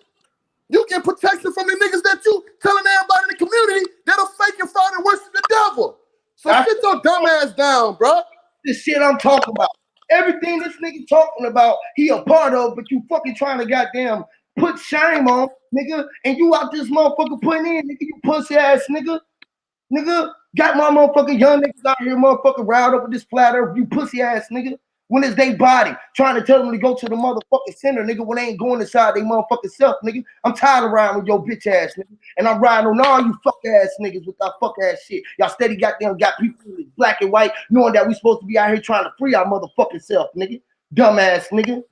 You get protection from the niggas that you telling everybody in the community that are fake and fraud and worship the devil. So that's sit your dumb ass down, bro. the shit I'm talking about. Everything this nigga talking about, he a part of, but you fucking trying to goddamn put shame on, nigga, and you out this motherfucker putting in, nigga, you pussy ass nigga. Nigga, got my motherfucking young niggas out here, motherfucking riled up with this flat earth, you pussy ass nigga. When is they body? Trying to tell them to go to the motherfucking center, nigga, when they ain't going inside they motherfucking self, nigga. I'm tired of riding with your bitch ass, nigga. And I'm riding on all you fuck ass niggas with that fuck ass shit. Y'all steady got people black and white, knowing that we supposed to be out here trying to free our motherfucking self, nigga. Dumbass nigga.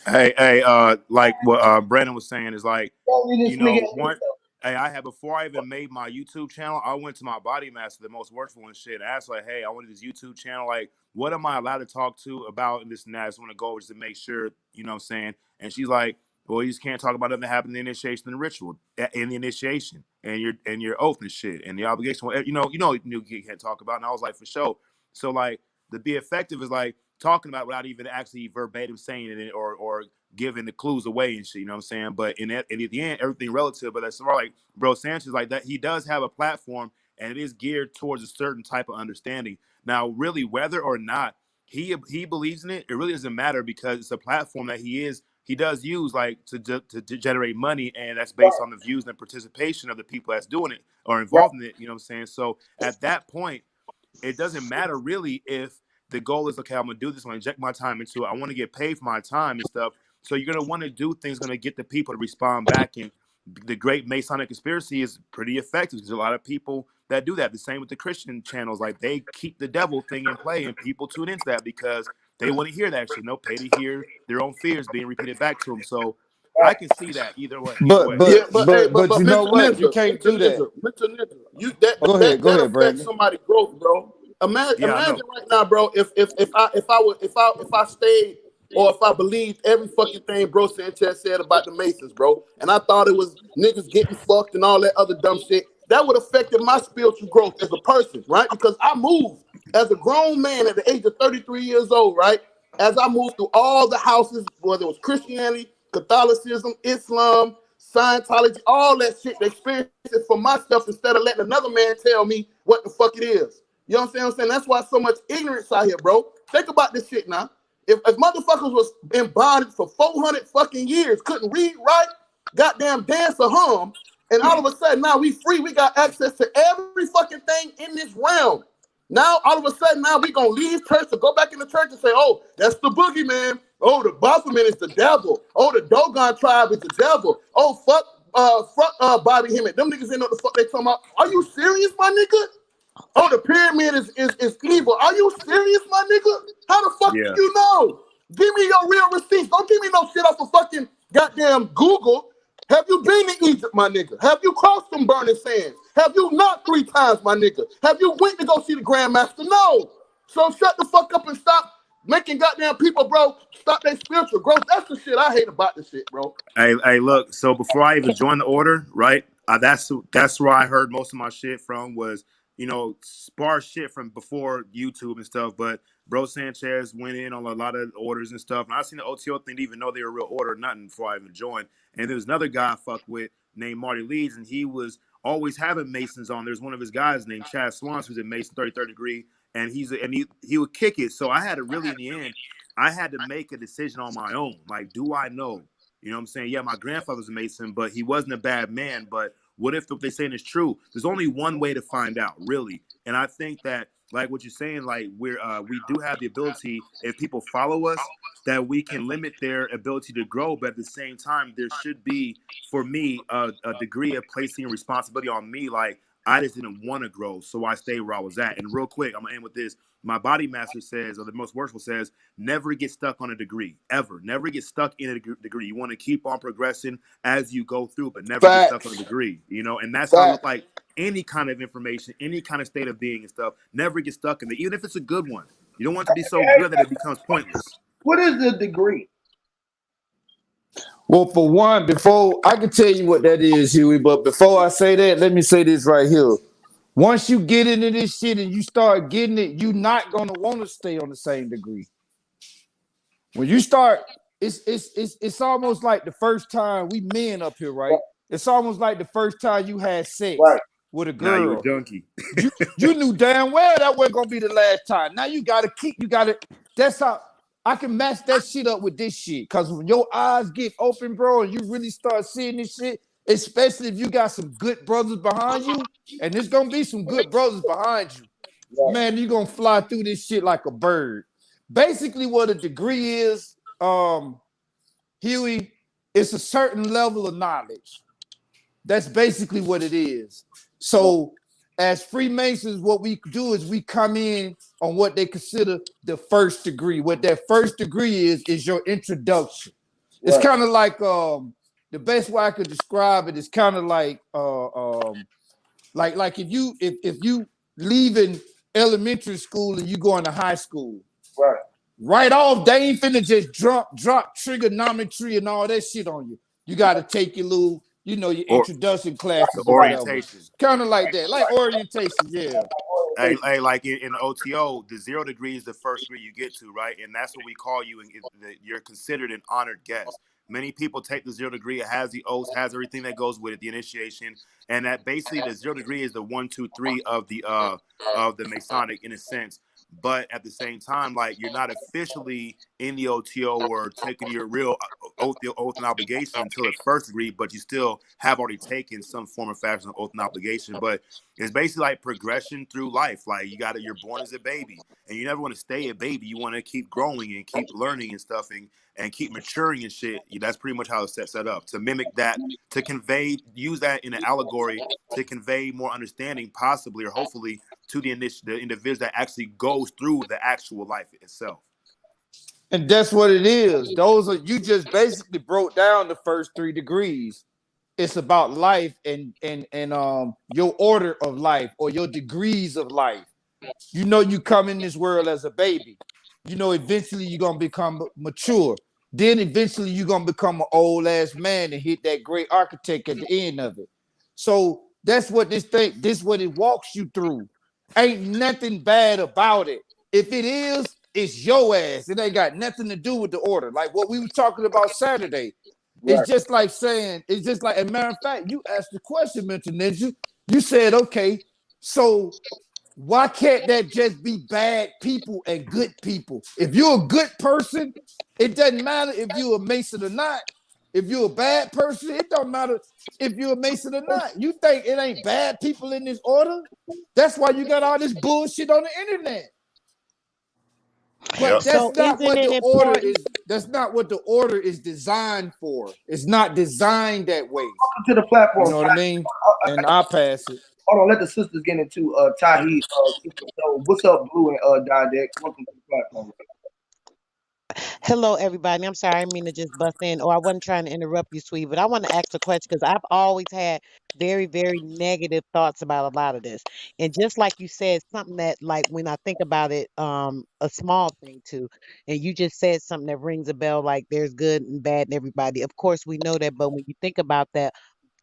Hey, like what Brandon was saying is like, Only this nigga. one. Hey, I had before I even made my YouTube channel, I went to my body master, the most worshipful and shit, and asked like, hey, I wanted this YouTube channel. Like, what am I allowed to talk to about and this and that? I just want to go just to make sure, you know what I'm saying? And she's like, well, you just can't talk about nothing that happened in the initiation and the ritual, in the initiation and your oath and shit and the obligation. You can't talk about. And I was like, for sure. So like, to be effective is like talking about without even actually verbatim saying it or giving the clues away and shit. You know what I'm saying? But and at the end, everything relative. But that's like bro Sanchez, like that. He does have a platform, and it is geared towards a certain type of understanding. Now, really, whether or not he believes in it, it really doesn't matter because it's a platform that he does use like to generate money, and that's based on the views and participation of the people that's doing it or involved in it. You know what I'm saying? So at that point, it doesn't matter really if the goal is okay, I'm gonna do this, I'm gonna inject my time into it, I want to get paid for my time and stuff. So you're gonna want to do things gonna get the people to respond back. And the Great Masonic Conspiracy is pretty effective. There's a lot of people that do that. The same with the Christian channels, like they keep the devil thing in play, and people tune into that because they want to hear that shit. No pay to hear their own fears being repeated back to them. So I can see that either way. Either way. Yeah, but hey, but you know mental what? You ninja, can't do that. mental ninja. You that Go that ahead, that affects affects somebody's growth, bro. Yeah, I Imagine know. right now, bro. If I stayed or if I believed every fucking thing bro Sanchez said about the Masons, bro, and I thought it was niggas getting fucked and all that other dumb shit, that would have affected my spiritual growth as a person, right? Because I moved as a grown man at the age of 33 years old, right? As I moved through all the houses, whether it was Christianity, Catholicism, Islam, Scientology, all that shit, the experiences for myself instead of letting another man tell me what the fuck it is. You know what I'm saying? That's why so much ignorance out here, bro. Think about this shit now. If motherfuckers was in bondage for 400 fucking years, couldn't read, write, goddamn dance or hum, and all of a sudden now we free, we got access to every fucking thing in this realm. Now, all of a sudden, now we gonna leave church to go back in the church and say, oh, that's the boogeyman. Oh, the Baphomet is the devil. Oh, the Dogon tribe is the devil. Oh, fuck Bobby Hemmett. Them niggas ain't know what the fuck they talking about. Are you serious, my nigga? Oh, the pyramid is evil. Are you serious, my nigga? How the fuck do Yeah. you know? Give me your real receipts. Don't give me no shit off of fucking goddamn Google. Have you been to Egypt, my nigga? Have you crossed them burning sands? Have you not 3 times, my nigga? Have you went to go see the Grandmaster? No. So shut the fuck up and stop making goddamn people, bro, stop their spiritual growth. That's the shit I hate about this shit, bro. Hey, look. So before I even joined the order, right? That's where I heard most of my shit from was, sparse shit from before YouTube and stuff. But Bro Sanchez went in on a lot of orders and stuff. And I seen the OTO thing, didn't even know they were a real order or nothing before I even joined. And there was another guy I fucked with named Marty Leeds, and he was always having Masons on. There's one of his guys named Chad Swans who's in Mason 33rd degree, and he would kick it. So I had to really, in the end, I had to make a decision on my own. Like, do I know? You know what I'm saying? Yeah, my grandfather's a Mason, but he wasn't a bad man. But what if what they're saying is true? There's only one way to find out, really. And I think that, like what you're saying, like we do have the ability, if people follow us, that we can limit their ability to grow. But at the same time, there should be, for me, a degree of placing a responsibility on me. Like, I just didn't want to grow, so I stayed where I was at. And real quick, I'm gonna end with this. My body master says, or the most worshipful says, never get stuck on a degree, ever. Never get stuck in a degree. You want to keep on progressing as you go through, but never get stuck on a degree, and that's how I look like any kind of information, any kind of state of being and stuff. Never get stuck in it, even if it's a good one. You don't want it to be so good that it becomes pointless. What is the degree? Well, for one, before I can tell you what that is, Huey, but before I say that, let me say this right here. Once you get into this shit and you start getting it, you're not gonna want to stay on the same degree. When you start, it's almost like the first time we men up here, right? It's almost like the first time you had sex with a Now you a girl. junkie. You knew damn well that wasn't gonna be the last time. Now you gotta that's how I can match that shit up with this shit. Cause when your eyes get open, bro, and you really start seeing this shit, especially if you got some good brothers behind you, and there's gonna be some good brothers behind you, man, you're gonna fly through this shit like a bird. Basically, what a degree is, Huey, it's a certain level of knowledge. That's basically what it is. So, as Freemasons, what we do is we come in on what they consider the first degree. What that first degree is your introduction. It's kind of like the best way I could describe it is kind of like if you leaving elementary school and you going to high school. Right. Right off, they ain't finna just drop trigonometry and all that shit on you. You got to take your little, your Or introduction the classes or whatever. orientation. Kind of like that, like orientation. Yeah. Hey, like in the OTO, the 0 degree is the first degree you get to, right? And that's what we call you, and you're considered an honored guest. Many people take the 0 degree. It has the oaths, has everything that goes with it, the initiation, and that basically the 0 degree is the 1, 2, 3 of the Masonic in a sense. But at the same time, like you're not officially in the OTO or taking your real oath and obligation until the first degree, but you still have already taken some form of fashion of oath and obligation. But it's basically like progression through life. Like you're born as a baby, and you never want to stay a baby. You want to keep growing and keep learning and stuff, and keep maturing and shit. That's pretty much how it's set up to mimic that, to use that in an allegory to convey more understanding, possibly or hopefully, to the individual that actually goes through the actual life itself. And that's what it is. You just basically broke down the first 3 degrees. It's about life and your order of life or your degrees of life. You come in this world as a baby. Eventually you're gonna become mature. Then eventually you're gonna become an old ass man and hit that great architect at the end of it. So that's what this what it walks you through. Ain't nothing bad about it. If it is, it's your ass. It ain't got nothing to do with the order. Like what we were talking about Saturday. Right. It's just like saying, it's just like, as a matter of fact, you asked the question, Mental Ninja. You said, okay, so why can't that just be bad people and good people? If you're a good person, it doesn't matter if you're a Mason or not. If you're a bad person, it don't matter if you're a Mason or not. You think it ain't bad people in this order? That's why you got all this bullshit on the internet. But Yep. that's So not isn't what it the order important? is. That's not what the order is designed for. It's not designed that way. Welcome to the You platform. know what I mean? And I'll pass it. Hold on, let the sisters get into Tahi. So what's up, Blue and Didek? Welcome to the platform. Hello, everybody. I'm sorry, I didn't mean to just bust in, or I wasn't trying to interrupt you, sweet, but I want to ask a question because I've always had very, very negative thoughts about a lot of this. And just like you said, something that, like, when I think about it, a small thing too, and you just said something that rings a bell, like there's good and bad in everybody. Of course, we know that, but when you think about that,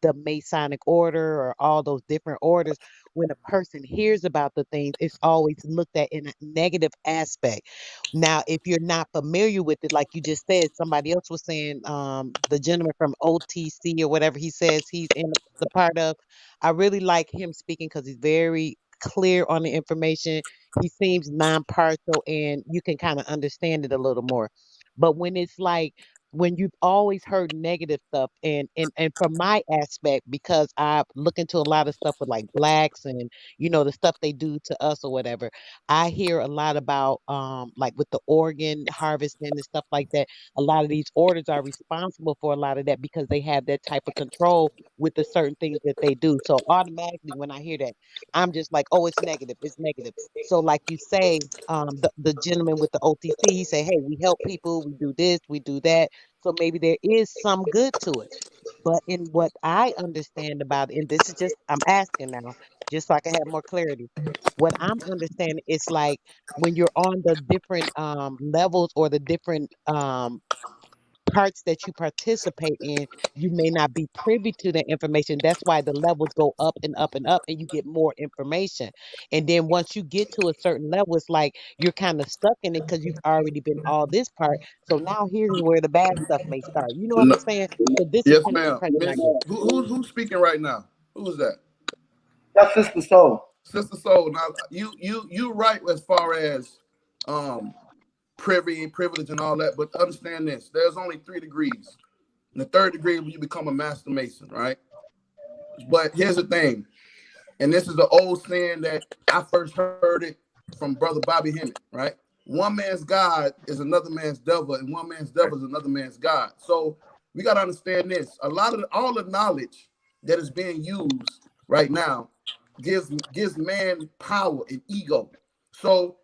the Masonic order or all those different orders, when a person hears about the things, it's always looked at in a negative aspect. Now, if you're not familiar with it, like you just said, somebody else was saying, the gentleman from OTC or whatever he says he's in the part of, I really like him speaking because he's very clear on the information. He seems non-partial and you can kind of understand it a little more. But when it's like, when you've always heard negative stuff, and from my aspect, because I look into a lot of stuff with like blacks and the stuff they do to us or whatever, I hear a lot about like with the organ harvesting and stuff like that. A lot of these orders are responsible for a lot of that because they have that type of control with the certain things that they do. So automatically when I hear that, I'm just like, oh, it's negative, it's negative. So like you say, the gentleman with the OTC, he said, hey, we help people, we do this, we do that. So maybe there is some good to it. But in what I understand about it, and this is just, I'm asking now, just so I can have more clarity. What I'm understanding is like when you're on the different levels or the different parts that you participate in, you may not be privy to the information. That's why the levels go up and up and up, and you get more information. And then once you get to a certain level, it's like you're kind of stuck in it because you've already been all this part. So now here's where the bad stuff may start. You know what I'm No, saying? So this is yes, kind of the ma'am. impression I Miss, get. who's speaking right now? Who is that? That's Sister Soul. Sister Soul. Now you right as far as um privy and privilege and all that, but understand this: there's only 3 degrees. In the third degree, you become a master mason, right? But here's the thing, and this is the old saying that I first heard it from Brother Bobby Hemmett, right? One man's God is another man's devil, and one man's devil is another man's God. So we got to understand this. All the knowledge that is being used right now gives man power and ego. So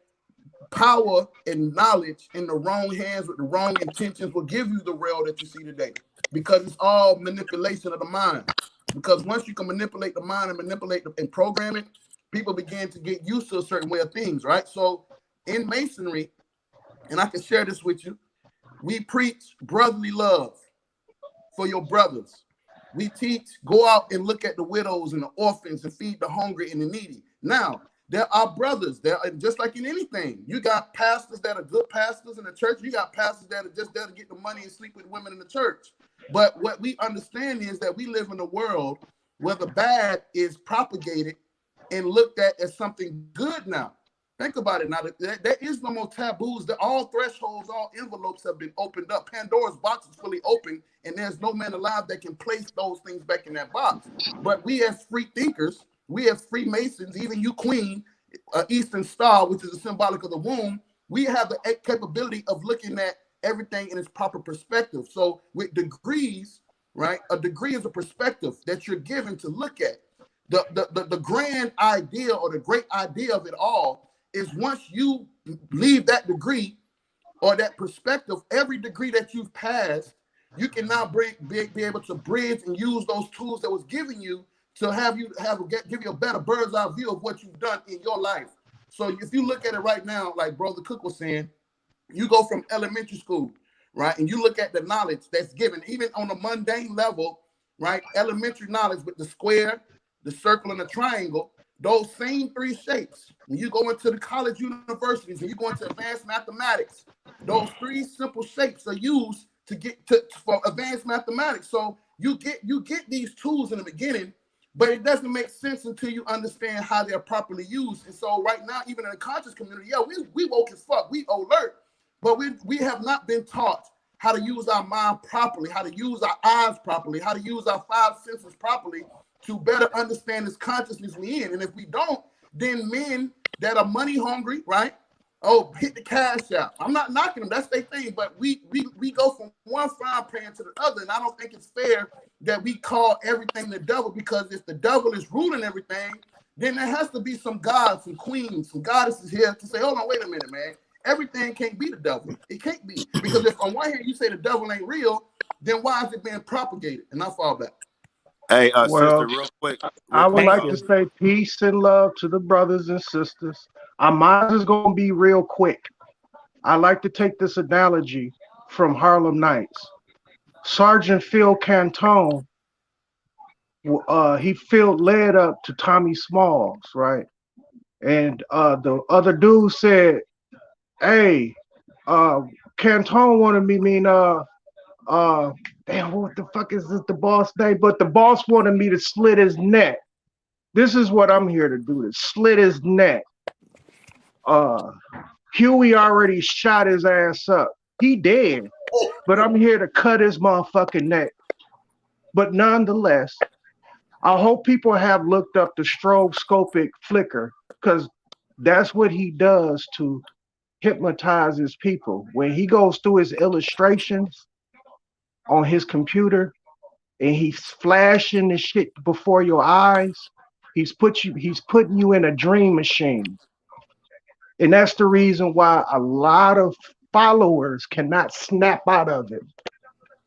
power and knowledge in the wrong hands with the wrong intentions will give you the real that you see today, because it's all manipulation of the mind. Because once you can manipulate the mind and manipulate and program it, people begin to get used to a certain way of things, right? So in Masonry, and I can share this with you, we preach brotherly love for your brothers. We teach, go out and look at the widows and the orphans and feed the hungry and the needy. Now, there are brothers. There are, just like in anything, you got pastors that are good pastors in the church. You got pastors that are just there to get the money and sleep with women in the church. But what we understand is that we live in a world where the bad is propagated and looked at as something good now. Think about it now. There is no more taboos. All thresholds, all envelopes have been opened up. Pandora's box is fully open, and there's no man alive that can place those things back in that box. But we as free thinkers, we as Freemasons, even you Queen, Eastern Star, which is a symbolic of the womb, we have the capability of looking at everything in its proper perspective. So with degrees, right, a degree is a perspective that you're given to look at. The grand idea or the great idea of it all is once you leave that degree or that perspective, every degree that you've passed, you can now be able to bridge and use those tools that was given you to give you a better bird's eye view of what you've done in your life. So if you look at it right now, like Brother Cook was saying, you go from elementary school, right, and you look at the knowledge that's given, even on a mundane level, right, elementary knowledge with the square, the circle, and the triangle, those same three shapes. When you go into the college universities and you go into advanced mathematics, those three simple shapes are used to get for advanced mathematics. So you get these tools in the beginning, but it doesn't make sense until you understand how they're properly used. And so right now, even in the conscious community, yeah, we woke as fuck, we alert, but we have not been taught how to use our mind properly, how to use our eyes properly, how to use our five senses properly to better understand this consciousness we in. And if we don't, then men that are money hungry, right? Oh, hit the cash out. I'm not knocking them, that's their thing, but we go from one frying pan to the other, and I don't think it's fair that we call everything the devil, because if the devil is ruling everything, then there has to be some gods, some queens, some goddesses here to say, hold on, wait a minute, man. Everything can't be the devil. It can't be. Because if on one hand you say the devil ain't real, then why is it being propagated? And I fall back. Hey, Well, sister, real quick. I would like Oh, to say peace and love to the brothers and sisters. Mine is going to be real quick. I like to take this analogy from Harlem Nights. Sergeant Phil Cantone, he filled lead up to Tommy Smalls, right? And the other dude said, hey, Cantone wanted damn, what the fuck is this, the boss name? But the boss wanted me to slit his neck. This is what I'm here to do, to slit his neck. Huey already shot his ass up. He dead. But I'm here to cut his motherfucking neck. But nonetheless, I hope people have looked up the stroboscopic flicker, because that's what he does to hypnotize his people. When he goes through his illustrations on his computer and he's flashing the shit before your eyes, he's putting you in a dream machine. And that's the reason why a lot of followers cannot snap out of it.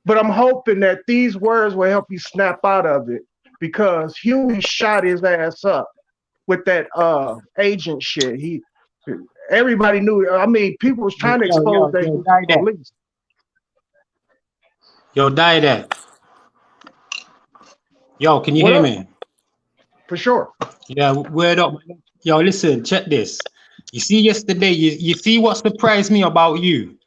But I'm hoping that these words will help you snap out of it, because Huey shot his ass up with that agent shit. Everybody knew. I mean, people was trying to expose that police. Yo, die there. Yo, can you What hear up? me? For sure. Yeah, word up. Yo, listen, check this. You see, yesterday, you see what surprised me about you?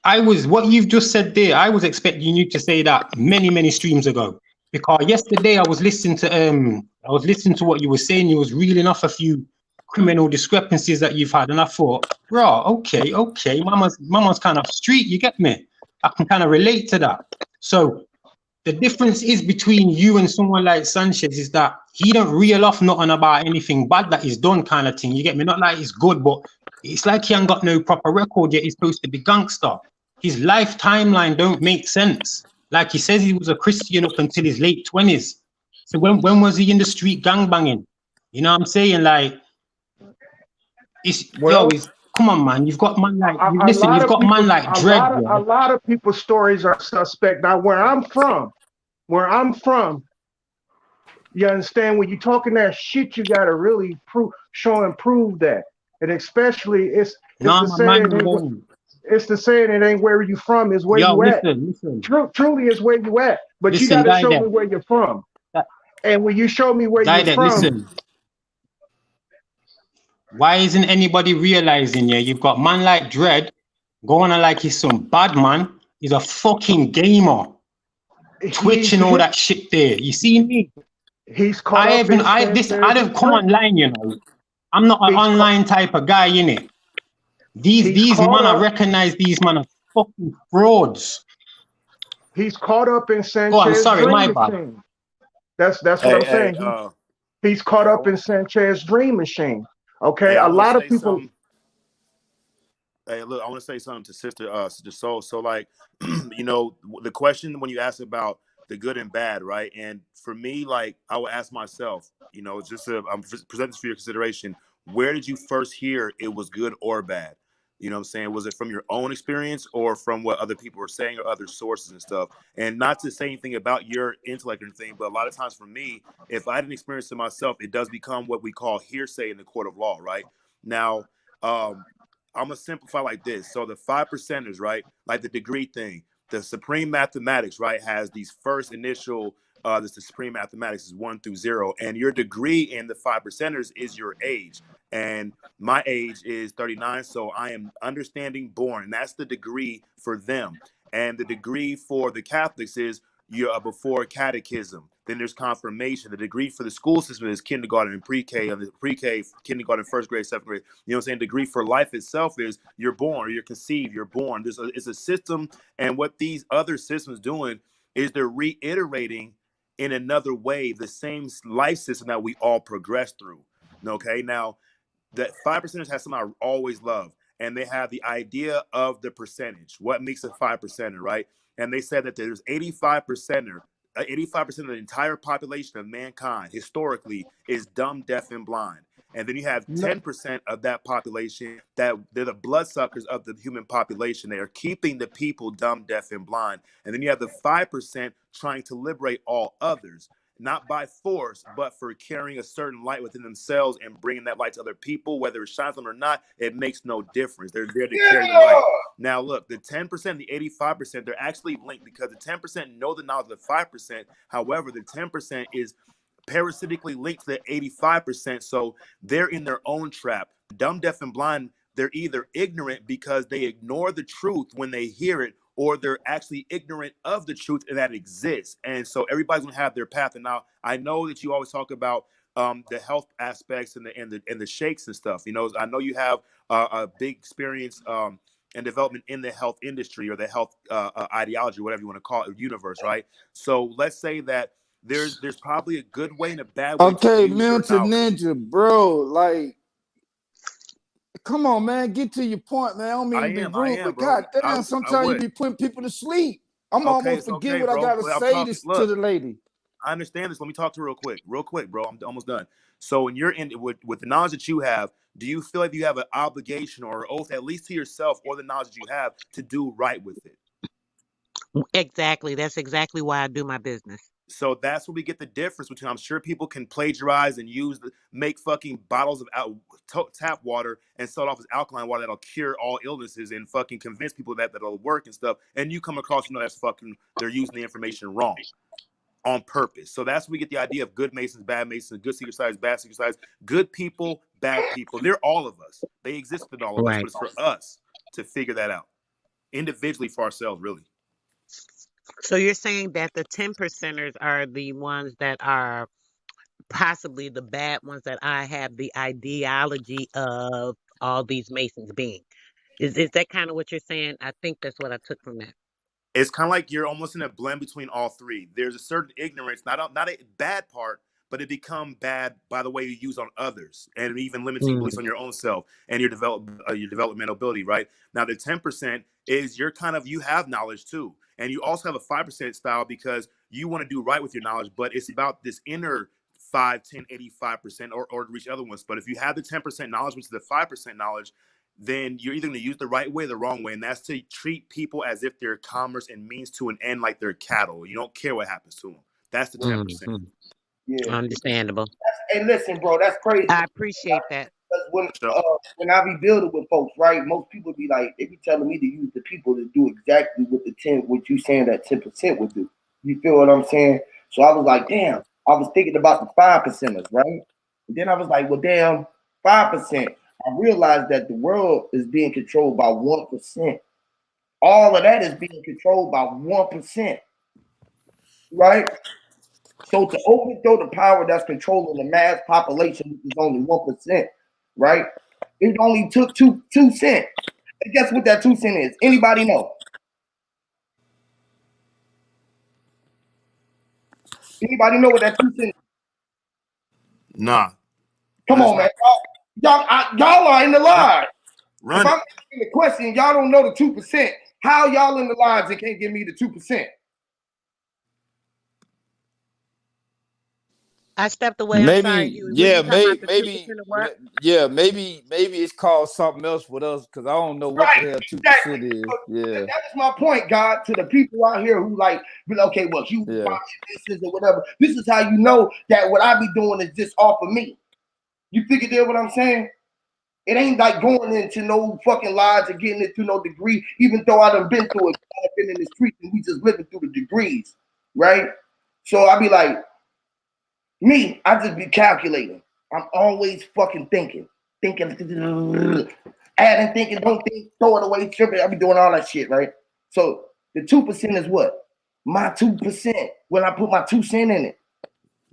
What you've just said there, I was expecting you to say that many streams ago. Because yesterday I was listening to what you were saying. You was reeling off a few criminal discrepancies that you've had, and I thought, bro, okay, mama's kind of street, you get me? I can kind of relate to that. So the difference is between you and someone like Sanchez is that he don't reel off nothing about anything bad that he's done, kind of thing. You get me? Not like it's good, but it's like he ain't got no proper record yet. He's supposed to be gangster. His life timeline don't make sense. Like he says, he was a Christian up until his late 20s. So when was he in the street gangbanging? You know what I'm saying? Like, Come on, man. You've got man like A listen. lot You've of got man people, like Dread. a Yeah. lot of people's stories are suspect. Now, where I'm from, you understand? When you're talking that shit, you gotta really show and prove that. And especially, it's No, the my man. saying, You won't. it's the saying, it ain't where you from, it's where Yo, you at. listen, Truly, is where you at. But you listen, gotta guy show me there, where you're from. That- And when you show me where guy you're there. from, Listen. Why isn't anybody realizing? Yeah, you've got man like Dread going on like he's some bad man. He's a fucking gamer. Twitch he's and all that shit there. You see me? he's caught up in I Sanchez's don't come dream. online, you know. I'm not an He's caught, online type of guy, innit? he's These caught man, I up. recognize these man are fucking frauds. He's caught up in Go on, Sanchez's sorry, dream my bad. machine. That's what Hey, I'm saying. He's caught up in Sanchez's dream machine. Okay, I a want to lot of say people. something. Hey, look, I want to say something to Sister Soul. So, like, the question when you ask about the good and bad, right? And for me, like, I would ask myself, I'm presenting this for your consideration. Where did you first hear it was good or bad? You know what I'm saying? Was it from your own experience or from what other people were saying or other sources and stuff? And not to say anything about your intellect or anything, but a lot of times for me, if I didn't experience it myself, it does become what we call hearsay in the court of law, right? Now, I'm gonna simplify like this. So the 5%ers, right? Like the degree thing, the supreme mathematics, right, has these first initial. The supreme mathematics is 1 through 0, and your degree in the 5%ers is your age. And my age is 39, so I am understanding born. And that's the degree for them. And the degree for the Catholics is your before catechism. Then there's confirmation. The degree for the school system is kindergarten and pre-K, and the pre-K, kindergarten, first grade, seventh grade. You know what I'm saying? Degree for life itself is you're born or you're conceived, you're born. It's a system, and what these other systems doing is they're reiterating in another way the same life system that we all progress through. Okay, now that 5%ers has something I always love, and they have the idea of the percentage. What makes a 5%er, right? And they said that there's 85% of the entire population of mankind historically is dumb, deaf, and blind. And then you have No, 10% of that population that they're the bloodsuckers of the human population. They are keeping the people dumb, deaf, and blind. And then you have the 5% trying to liberate all others, not by force, but for carrying a certain light within themselves and bringing that light to other people, whether it shines them or not, it makes no difference. They're there to carry the light. Now, look, the 10%, the 85%, they're actually linked because the 10% know the knowledge of the 5%. However, the 10% is parasitically linked to the 85%. So they're in their own trap. Dumb, deaf, and blind, they're either ignorant because they ignore the truth when they hear it, or they're actually ignorant of the truth and that it exists. And so everybody's gonna have their path. And now I know that you always talk about the health aspects and the shakes and stuff. You know, I know you have a big experience and development in the health industry or the health ideology, whatever you want to call it, universe, right? So let's say that there's probably a good way and a bad way to okay, use your mental knowledge. ninja, bro. Like, come on, man, get to your point, man. I don't mean to be I rude, am, but bro. I goddamn, I sometimes you would. be putting people to sleep. I'm Okay, almost it's forget okay, what I bro. gotta But I'm say talking. this to Look, the lady. I understand this. Let me talk to her real quick, bro. I'm almost done. So, when you're in with the knowledge that you have, do you feel like you have an obligation or an oath, at least to yourself or the knowledge that you have, to do right with it? Exactly. That's exactly why I do my business. So that's where we get the difference between. I'm sure people can plagiarize and make fucking bottles of tap water and sell it off as alkaline water that'll cure all illnesses and fucking convince people that that'll work and stuff. And you come across, that's fucking, they're using the information wrong on purpose. So that's where we get the idea of good masons, bad masons, good secret sides, bad secret sides, good people, bad people. They're all of us. They exist in all of us, Right. but it's for us to figure that out individually for ourselves, really. So you're saying that the 10 percenters are the ones that are possibly the bad ones that I have the ideology of all these Masons being. Is that kind of what you're saying? I think that's what I took from that. It's kind of like you're almost in a blend between all three. There's a certain ignorance, not a bad part, but it become bad by the way you use on others, and even limiting beliefs Mm. on your own self and your developmental ability. Right now, the 10% is you have knowledge too, and you also have a 5% style because you want to do right with your knowledge, but it's about this inner 5, 10, 85%, or to reach other ones. But if you have the 10% knowledge, which is the 5% knowledge, then you're either going to use the right way or the wrong way, and that's to treat people as if they're commerce and means to an end, like they're cattle. You don't care what happens to them. That's the 10%. Yeah. Understandable. Hey, listen, bro, that's crazy. I appreciate that. Because For sure. when I be building with folks, right, most people be like, they be telling me to use the people to do exactly what you saying that 10% would do. You feel what I'm saying? So I was like, damn. I was thinking about the 5%ers, right? And then I was like, well, damn, 5%. I realized that the world is being controlled by 1%. All of that is being controlled by 1%, right? So to overthrow the power that's controlling the mass population, which is only 1%, right? It only took two cents. And guess what that 2 cent is? Anybody know? Anybody know what that 2 cent is? Nah. Come on, man. Y'all are in the line. Run If it. I'm asking the question, y'all don't know the 2%. How y'all in the lines and can't give me the 2%? I stepped away. I'm sorry, Maybe, Huey. What are yeah, you talking about? The maybe, 2% of what? yeah, maybe it's called something else with us because I don't know what the Right, hell exactly. 2% is. So Yeah, that is my point, God, to the people out here who like, be like, okay, well, you yeah. watching this or whatever. This is how you know that what I be doing is just off of me. You figure there what I'm saying? It ain't like going into no fucking lodge and getting it through no degree, even though I done been through it. I've been in the streets and we just living through the degrees, right? So I be like, me, I just be calculating. I'm always fucking thinking, adding, thinking, don't think, throw it away, tripping. I be doing all that shit, right? So the 2% is what? My 2%. When I put my 2 cent in it.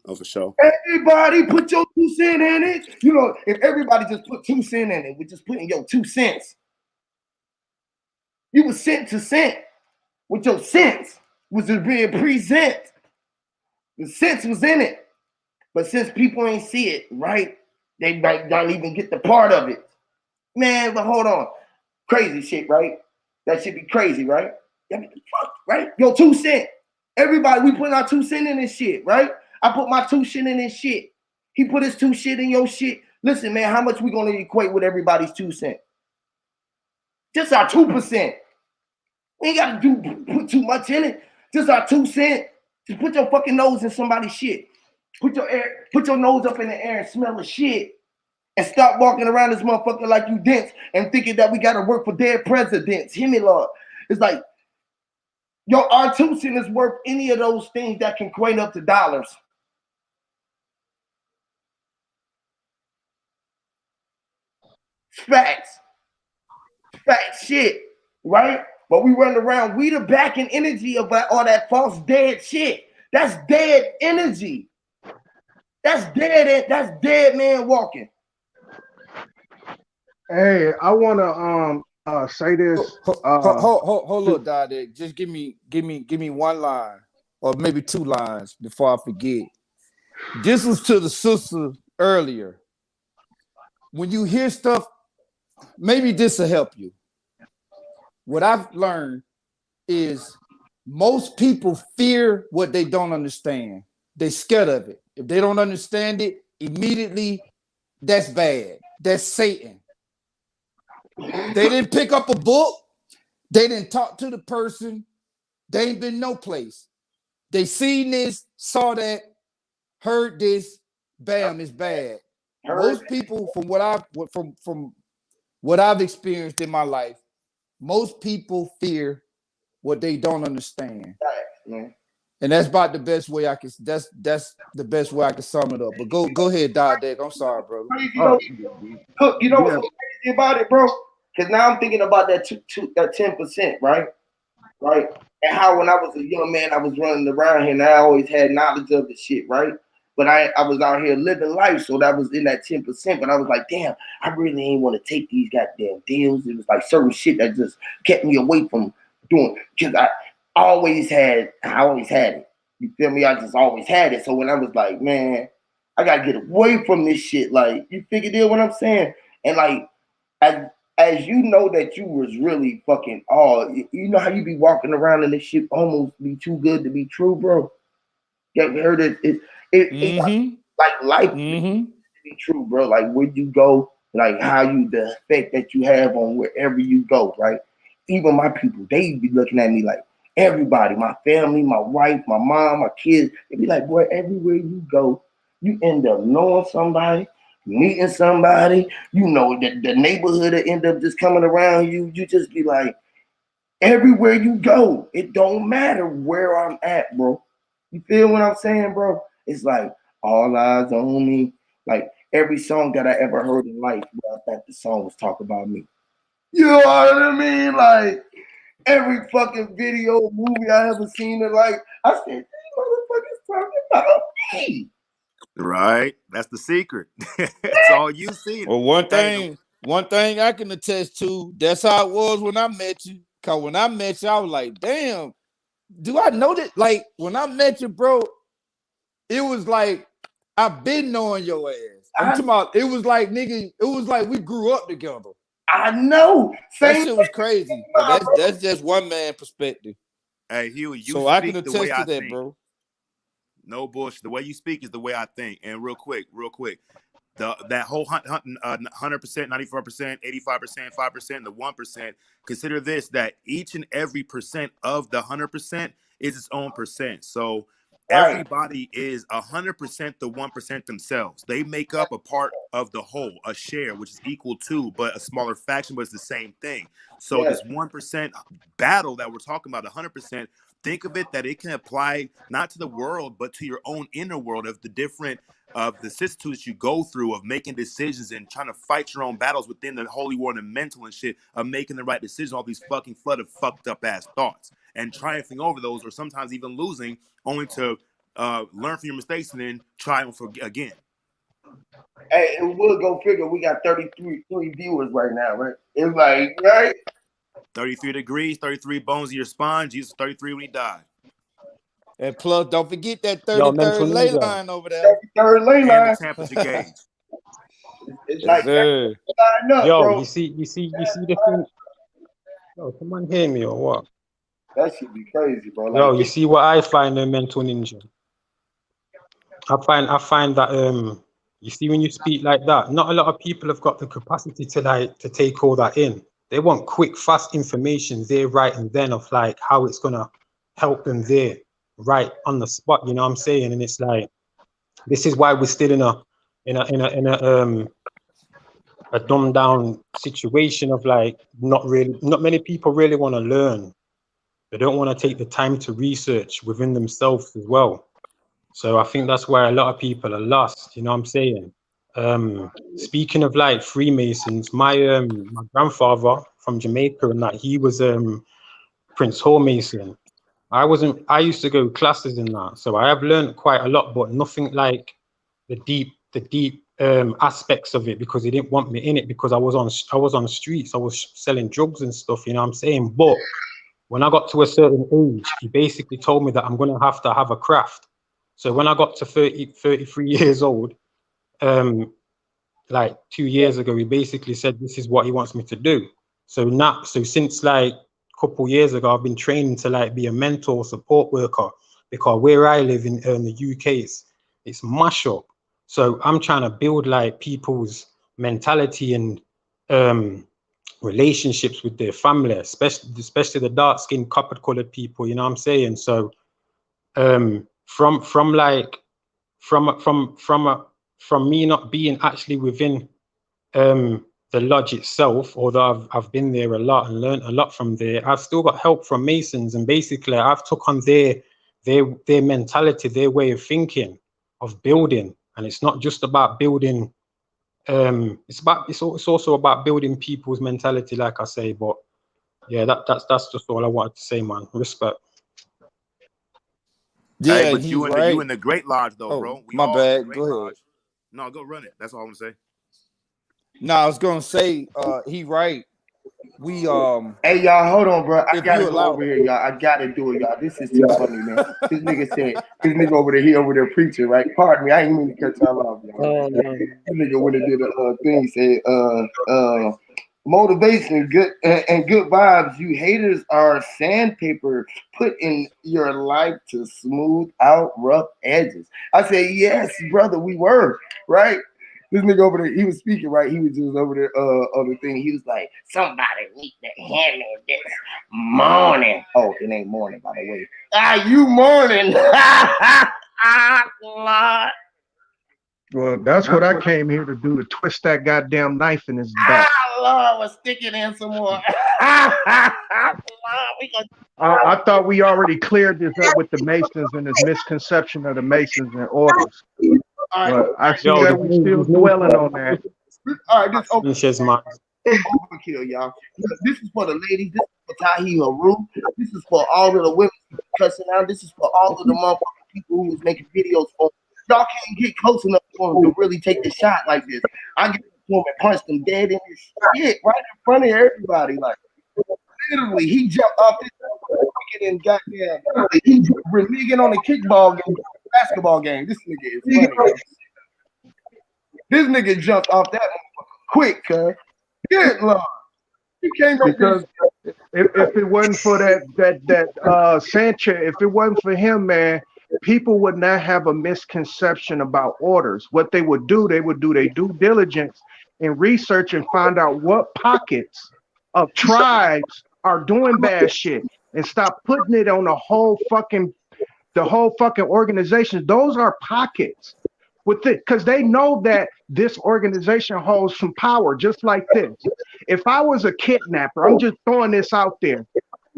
Oh, for sure. Everybody put your 2 cent in it. You know, if everybody just put 2 cent in it, we're just putting your 2 cents. You was cent to cent with your cents, was just being present. The cents was in it. But since people ain't see it, right? They might not even get the part of it. Man, but hold on. Crazy shit, right? That should be crazy, right? Right? Yo, 2 cent. Everybody, we putting our 2 cent in this shit, right? I put my 2 cent in this shit. He put his 2 cent in your shit. Listen, man, how much we gonna equate with everybody's 2 cent? Just our 2%. We ain't gotta put too much in it. Just our 2 cent. Just put your fucking nose in somebody's shit. Put your nose up in the air and smell the shit. And stop walking around this motherfucker like you dense and thinking that we gotta work for dead presidents. Hear me, Lord. It's like, yo, our 2 cent is worth any of those things that can equate up to dollars. Facts. Fact shit, right? But we run around, we the backing energy of all that false dead shit. That's dead energy. That's dead man walking. Hey, I wanna say this. Hold up, Daddy. Just give me one line or maybe two lines before I forget. This was to the sister earlier. When you hear stuff, maybe this will help you. What I've learned is most people fear what they don't understand. They're scared of it. If they don't understand it, immediately that's bad. That's Satan. They didn't pick up a book. They didn't talk to the person. They ain't been no place. They seen this, saw that, heard this, bam, it's bad. Most people, from what I've experienced in my life, most people fear what they don't understand. Man. And that's about the best way I can. That's the best way I can sum it up. But go ahead, Dog. I'm sorry, brother. You know what's so crazy about it, bro? Because now I'm thinking about that 10%, right? Right? And how when I was a young man, I was running around here and I always had knowledge of the shit, right? But I was out here living life, so that was in that 10%. But I was like, damn, I really ain't want to take these goddamn deals. It was like certain shit that just kept me away from doing, because I always had it. You feel me? I just always had it. So when I was like, man, I gotta get away from this shit. Like, you figure deal what I'm saying? And like, as you know that you was really fucking you know how you be walking around and this shit almost be too good to be true, bro. You heard it? It's like life to be true, bro. Like where you go, like how you the effect that you have on wherever you go, right? Even my people, they be looking at me like everybody, my family, my wife, my mom, my kids, they be like, boy, everywhere you go, you end up knowing somebody, meeting somebody, you know, the neighborhood will end up just coming around you. You just be like, everywhere you go, it don't matter where I'm at, bro. You feel what I'm saying, bro? It's like all eyes on me. Like every song that I ever heard in life, bro, I thought the song was talking about me. You know what I mean? Like every fucking video, movie I ever seen in life, I said, these motherfuckers talking about me. Right. That's the secret. It's all you see. Well, one thing I can attest to, that's how it was when I met you. Cause when I met you, I was like, damn, do I know that? Like when I met you, bro, it was like I've been knowing your ass. I'm talking about it was like nigga, it was like we grew up together. I know. That Same shit was crazy. But that's just one man perspective. Hey, Huey, you So I can speak the way attest to I that, think. bro. No bullshit. The way you speak is the way I think. And real quick, that whole 100%, 94%, 85%, 5%, the 1%. Consider this: that each and every percent of the 100% is its own percent. So right. everybody is 100% the 1% themselves. They make up a part of the whole, a share, which is equal to, but a smaller fraction, but it's the same thing. So Yes. this 1% battle that we're talking about, 100%. Think of it that it can apply not to the world, but to your own inner world of the different of the vicissitudes you go through of making decisions and trying to fight your own battles within the holy war and the mental and shit of making the right decision, all these fucking flooded fucked up ass thoughts and triumphing over those, or sometimes even losing, only to learn from your mistakes and then triumph again. Hey, and we'll go figure. We got 33 viewers right now, right? It's like, right? 33 degrees, 33 bones in your spine. Jesus 33 when he died. And plus, don't forget that Yo, mental 33rd ley ninja. line over there. Third lane And the line. temperature gauge. It's Yes, like sir. line up, Yo, bro. you see the thing. Yo, someone hear me or what? That should be crazy, bro. Yo, Like, you see what I find a mental ninja. I find that you see when you speak like that, not a lot of people have got the capacity to take all that in. They want quick, fast information there, right and then of like how it's gonna help them there, right on the spot. You know what I'm saying? And it's like this is why we're still in a dumbed down situation of like not many people really want to learn. They don't want to take the time to research within themselves as well. So I think that's why a lot of people are lost. You know what I'm saying? Speaking of like Freemasons, my grandfather from Jamaica and that he was Prince Hall Mason. I used to go classes in that, so I have learned quite a lot, but nothing like the deep aspects of it because he didn't want me in it because I was on streets, I was selling drugs and stuff. You know what I'm saying? But when I got to a certain age, he basically told me that I'm going to have a craft. So when I got to 33 years old, like 2 years ago, he basically said, this is what he wants me to do. So since like a couple years ago, I've been training to like be a mentor support worker because where I live in the UK, it's mash up. So I'm trying to build like people's mentality and relationships with their family, especially the dark skinned copper colored people, you know what I'm saying? So from like from me not being actually within the lodge itself, although I've been there a lot and learned a lot from there, I've still got help from Masons, and basically I've took on their mentality, their way of thinking, of building. And it's not just about building, it's also about building people's mentality, like I say. But yeah, that's just all I wanted to say, man. Respect. Hey, Yeah, but he you right. in the Great Lodge though, Oh, bro. We my all in the bad. Great Go ahead. Lodge. No, go run it. That's all I'm gonna say. No, I was gonna say, he right. We hey, y'all, hold on, bro. I if you gotta go allow over here, y'all. I gotta do it, y'all. This is too funny, man. This nigga said, this nigga over there, he over there preaching, right? Pardon me, I ain't mean to cut y'all off, y'all. This nigga went and did a thing, said, motivation, good and good vibes. You haters are sandpaper put in your life to smooth out rough edges. I said, yes, brother, we were right. This nigga over there, he was speaking, right? He was just over there on the thing. He was like, somebody need to hand me this morning. Oh, it ain't morning, by the way. You morning. Lord. Well, that's what I came here to do, to twist that goddamn knife in his back. Lord, we'll stick it in some more. Lord, we gonna... I thought we already cleared this up with the Masons and this misconception of the Masons and orders. All right, But I see Yo, that we still dwelling on that. all right, this open overkill, y'all. This is for the ladies. This is for Tahi Haru. This is for all of the women cussing out. This is for all of the motherfucking people who was making videos for. Y'all can't get close enough for him to really take the shot like this. I get to him and punch them dead in his shit right in front of everybody. Like, literally, he jumped off this and goddamn. He reneging on a kickball game, basketball game. This nigga is funny. This nigga jumped off that quick, cuz. Good Lord. He came back because if it wasn't for that Sanchez, if it wasn't for him, man, people would not have a misconception about orders. What they would do their due diligence and research and find out what pockets of tribes are doing bad shit and stop putting it on the whole fucking organization. Those are pockets with it, because they know that this organization holds some power, just like this. If I was a kidnapper, I'm just throwing this out there,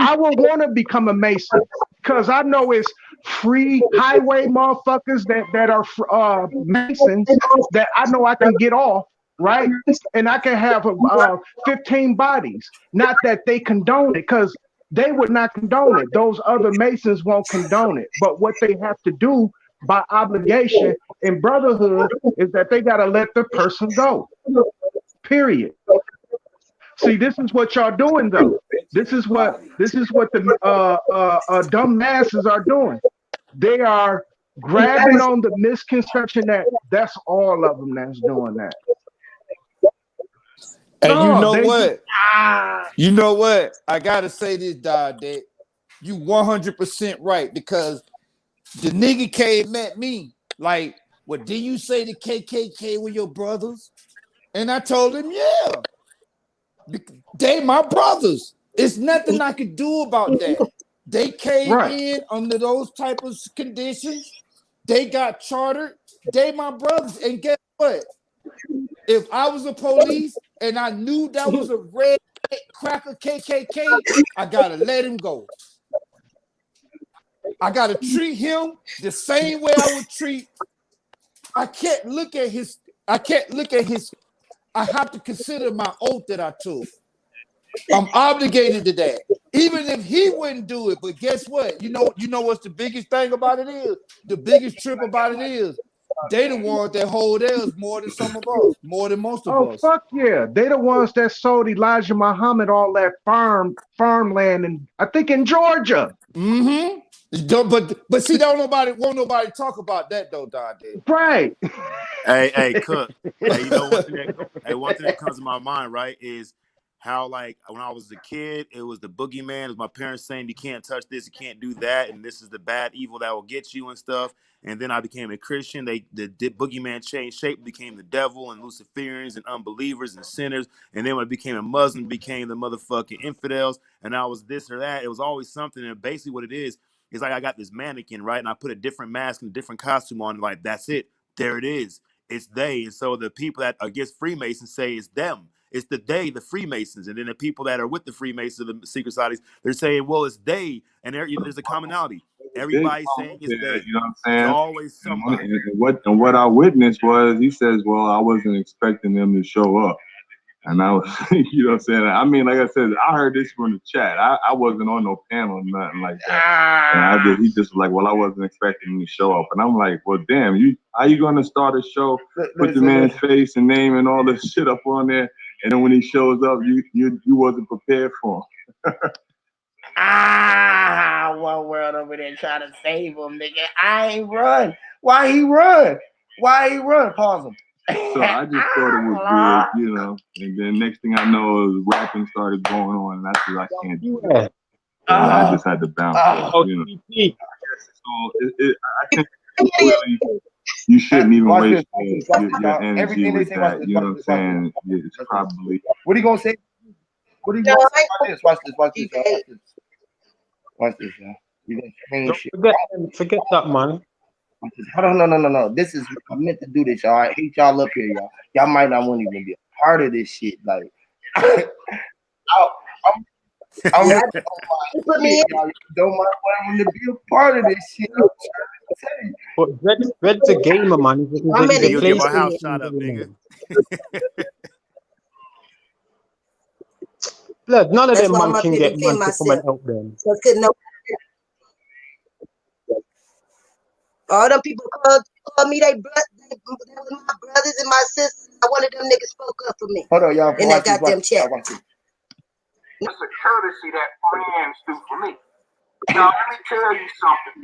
I would want to become a Mason, because I know it's free highway motherfuckers that are Masons that I know I can get off, right? And I can have 15 bodies. Not that they condone it, because they would not condone it. Those other Masons won't condone it. But what they have to do by obligation in brotherhood is that they got to let the person go. Period. See, this is what y'all doing, though. This is what the dumb masses are doing. They are grabbing on the misconception that that's all of them that's doing that. And No, you know they- what? You know what? I gotta say this, dog. That you 100% right, because the nigga came at me like, "Well, did you say the KKK were your brothers?" And I told him, "Yeah, they my brothers. It's nothing I could do about that. They came in under those type of conditions. They got chartered. They my brothers. And guess what? If I was a police and I knew that was a red cracker KKK, I gotta let him go. I gotta treat him the same way I would treat. I can't look at his. I have to consider my oath that I took. I'm obligated to that, even if he wouldn't do it. But guess what? You know what's the biggest thing about it is? The biggest trip about it is they the ones that hold theirs more than some of us, more than most of us. Oh, fuck yeah. They the ones that sold Elijah Muhammad all that farmland, and I think in Georgia. Mm-hmm. But see, won't nobody talk about that though, Dante. Right. Hey, Cook. Hey, you know one thing that comes to my mind, right, is how, like, when I was a kid, it was the boogeyman. It was my parents saying you can't touch this, you can't do that, and this is the bad evil that will get you and stuff. And then I became a Christian. The boogeyman changed shape, became the devil and Luciferians and unbelievers and sinners. And then when I became a Muslim, became the motherfucking infidels. And I was this or that. It was always something. And basically what it is like I got this mannequin, right? And I put a different mask and a different costume on. Like, that's it. There it is. It's they. And so the people that are against Freemasons say it's them. It's the Freemasons. And then the people that are with the Freemasons, the secret societies, they're saying, well, it's they. And there's a commonality. Everybody's saying it's they. You know what I'm saying? It's always somebody. And what I witnessed was, he says, well, I wasn't expecting them to show up. And I was, you know what I'm saying? I mean, like I said, I heard this from the chat. I wasn't on no panel or nothing like that. And he just was like, well, I wasn't expecting him to show up. And I'm like, well, damn, how you going to start a show, put the man's face and name and all this shit up on there, and then when he shows up, you wasn't prepared for him. One world over there trying to save him, nigga. I ain't run. Why he run? Pause him. So I just thought it was weird, you know. And then next thing I know, rapping started going on, and I said, I can't do that. And I just had to bounce, you know. So I think really, you shouldn't even Watch waste this, watch this, your y'all. energy Everything they with say, watch that. this, You know watch what I'm this, watch saying? this. It's probably What are you gonna say? What are you gonna say? Watch this, watch this, watch this, y'all. Watch this. Watch this, y'all. You gonna change shit. Forget that, man. Hold on, no. This is I meant to do this, y'all. I hate y'all up here, y'all. Y'all might not want to even be a part of this shit. Like, I'm Yeah, really you put me in. y'all. You don't mind wanting to be a part of this shit. I'm trying to tell you. But Red's a gamer, man. I'm in He's a You'll get my PlayStation house shot up, gamer. nigga. Blood, none of That's them why I'm man up can here get defend man to come and myself. help them. Cause couldn't know all them people called me they was my brothers and my sisters. One of them niggas spoke up for me Hold on, y'all. in Watch that this, watch goddamn this, chat. y'all. Watch this. It's a courtesy that friends do for me. Now, let me tell you something.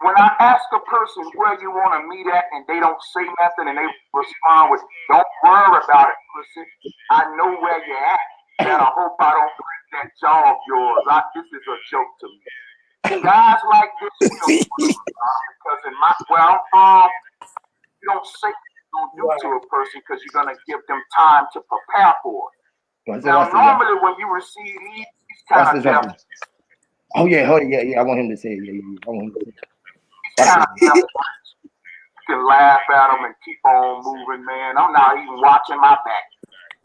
When I ask a person where you want to meet at and they don't say nothing and they respond with, don't worry about it, pussy. I know where you're at. And I hope I don't break that jaw of yours. This is a joke to me. Guys like this will because in where I'm from, you don't say what you're going to do to a person because you're going to give them time to prepare for it. Now, normally when you receive these kind of deaths, oh yeah, I want him to say it. Yeah. I want him to say it. You can laugh at them and keep on moving, man. I'm not even watching my back.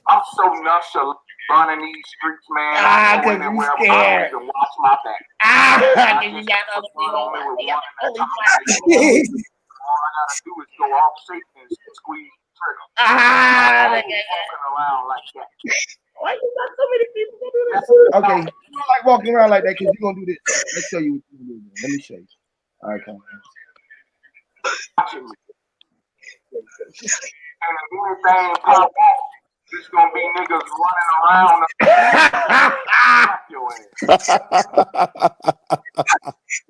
I'm so nonchalant running these streets, man. I go anywhere I don't even watch my back. I just put on me with one all I gotta do is go off safe and squeeze the trigger. I ain't walking around like that. Why you got so many people to do this? Okay, you don't like walking around like that because you're gonna do this. Let's show you what you're gonna do. Let me show you. All right, come on. Watching me. And if anything pop off, there's gonna be niggas running around your ass.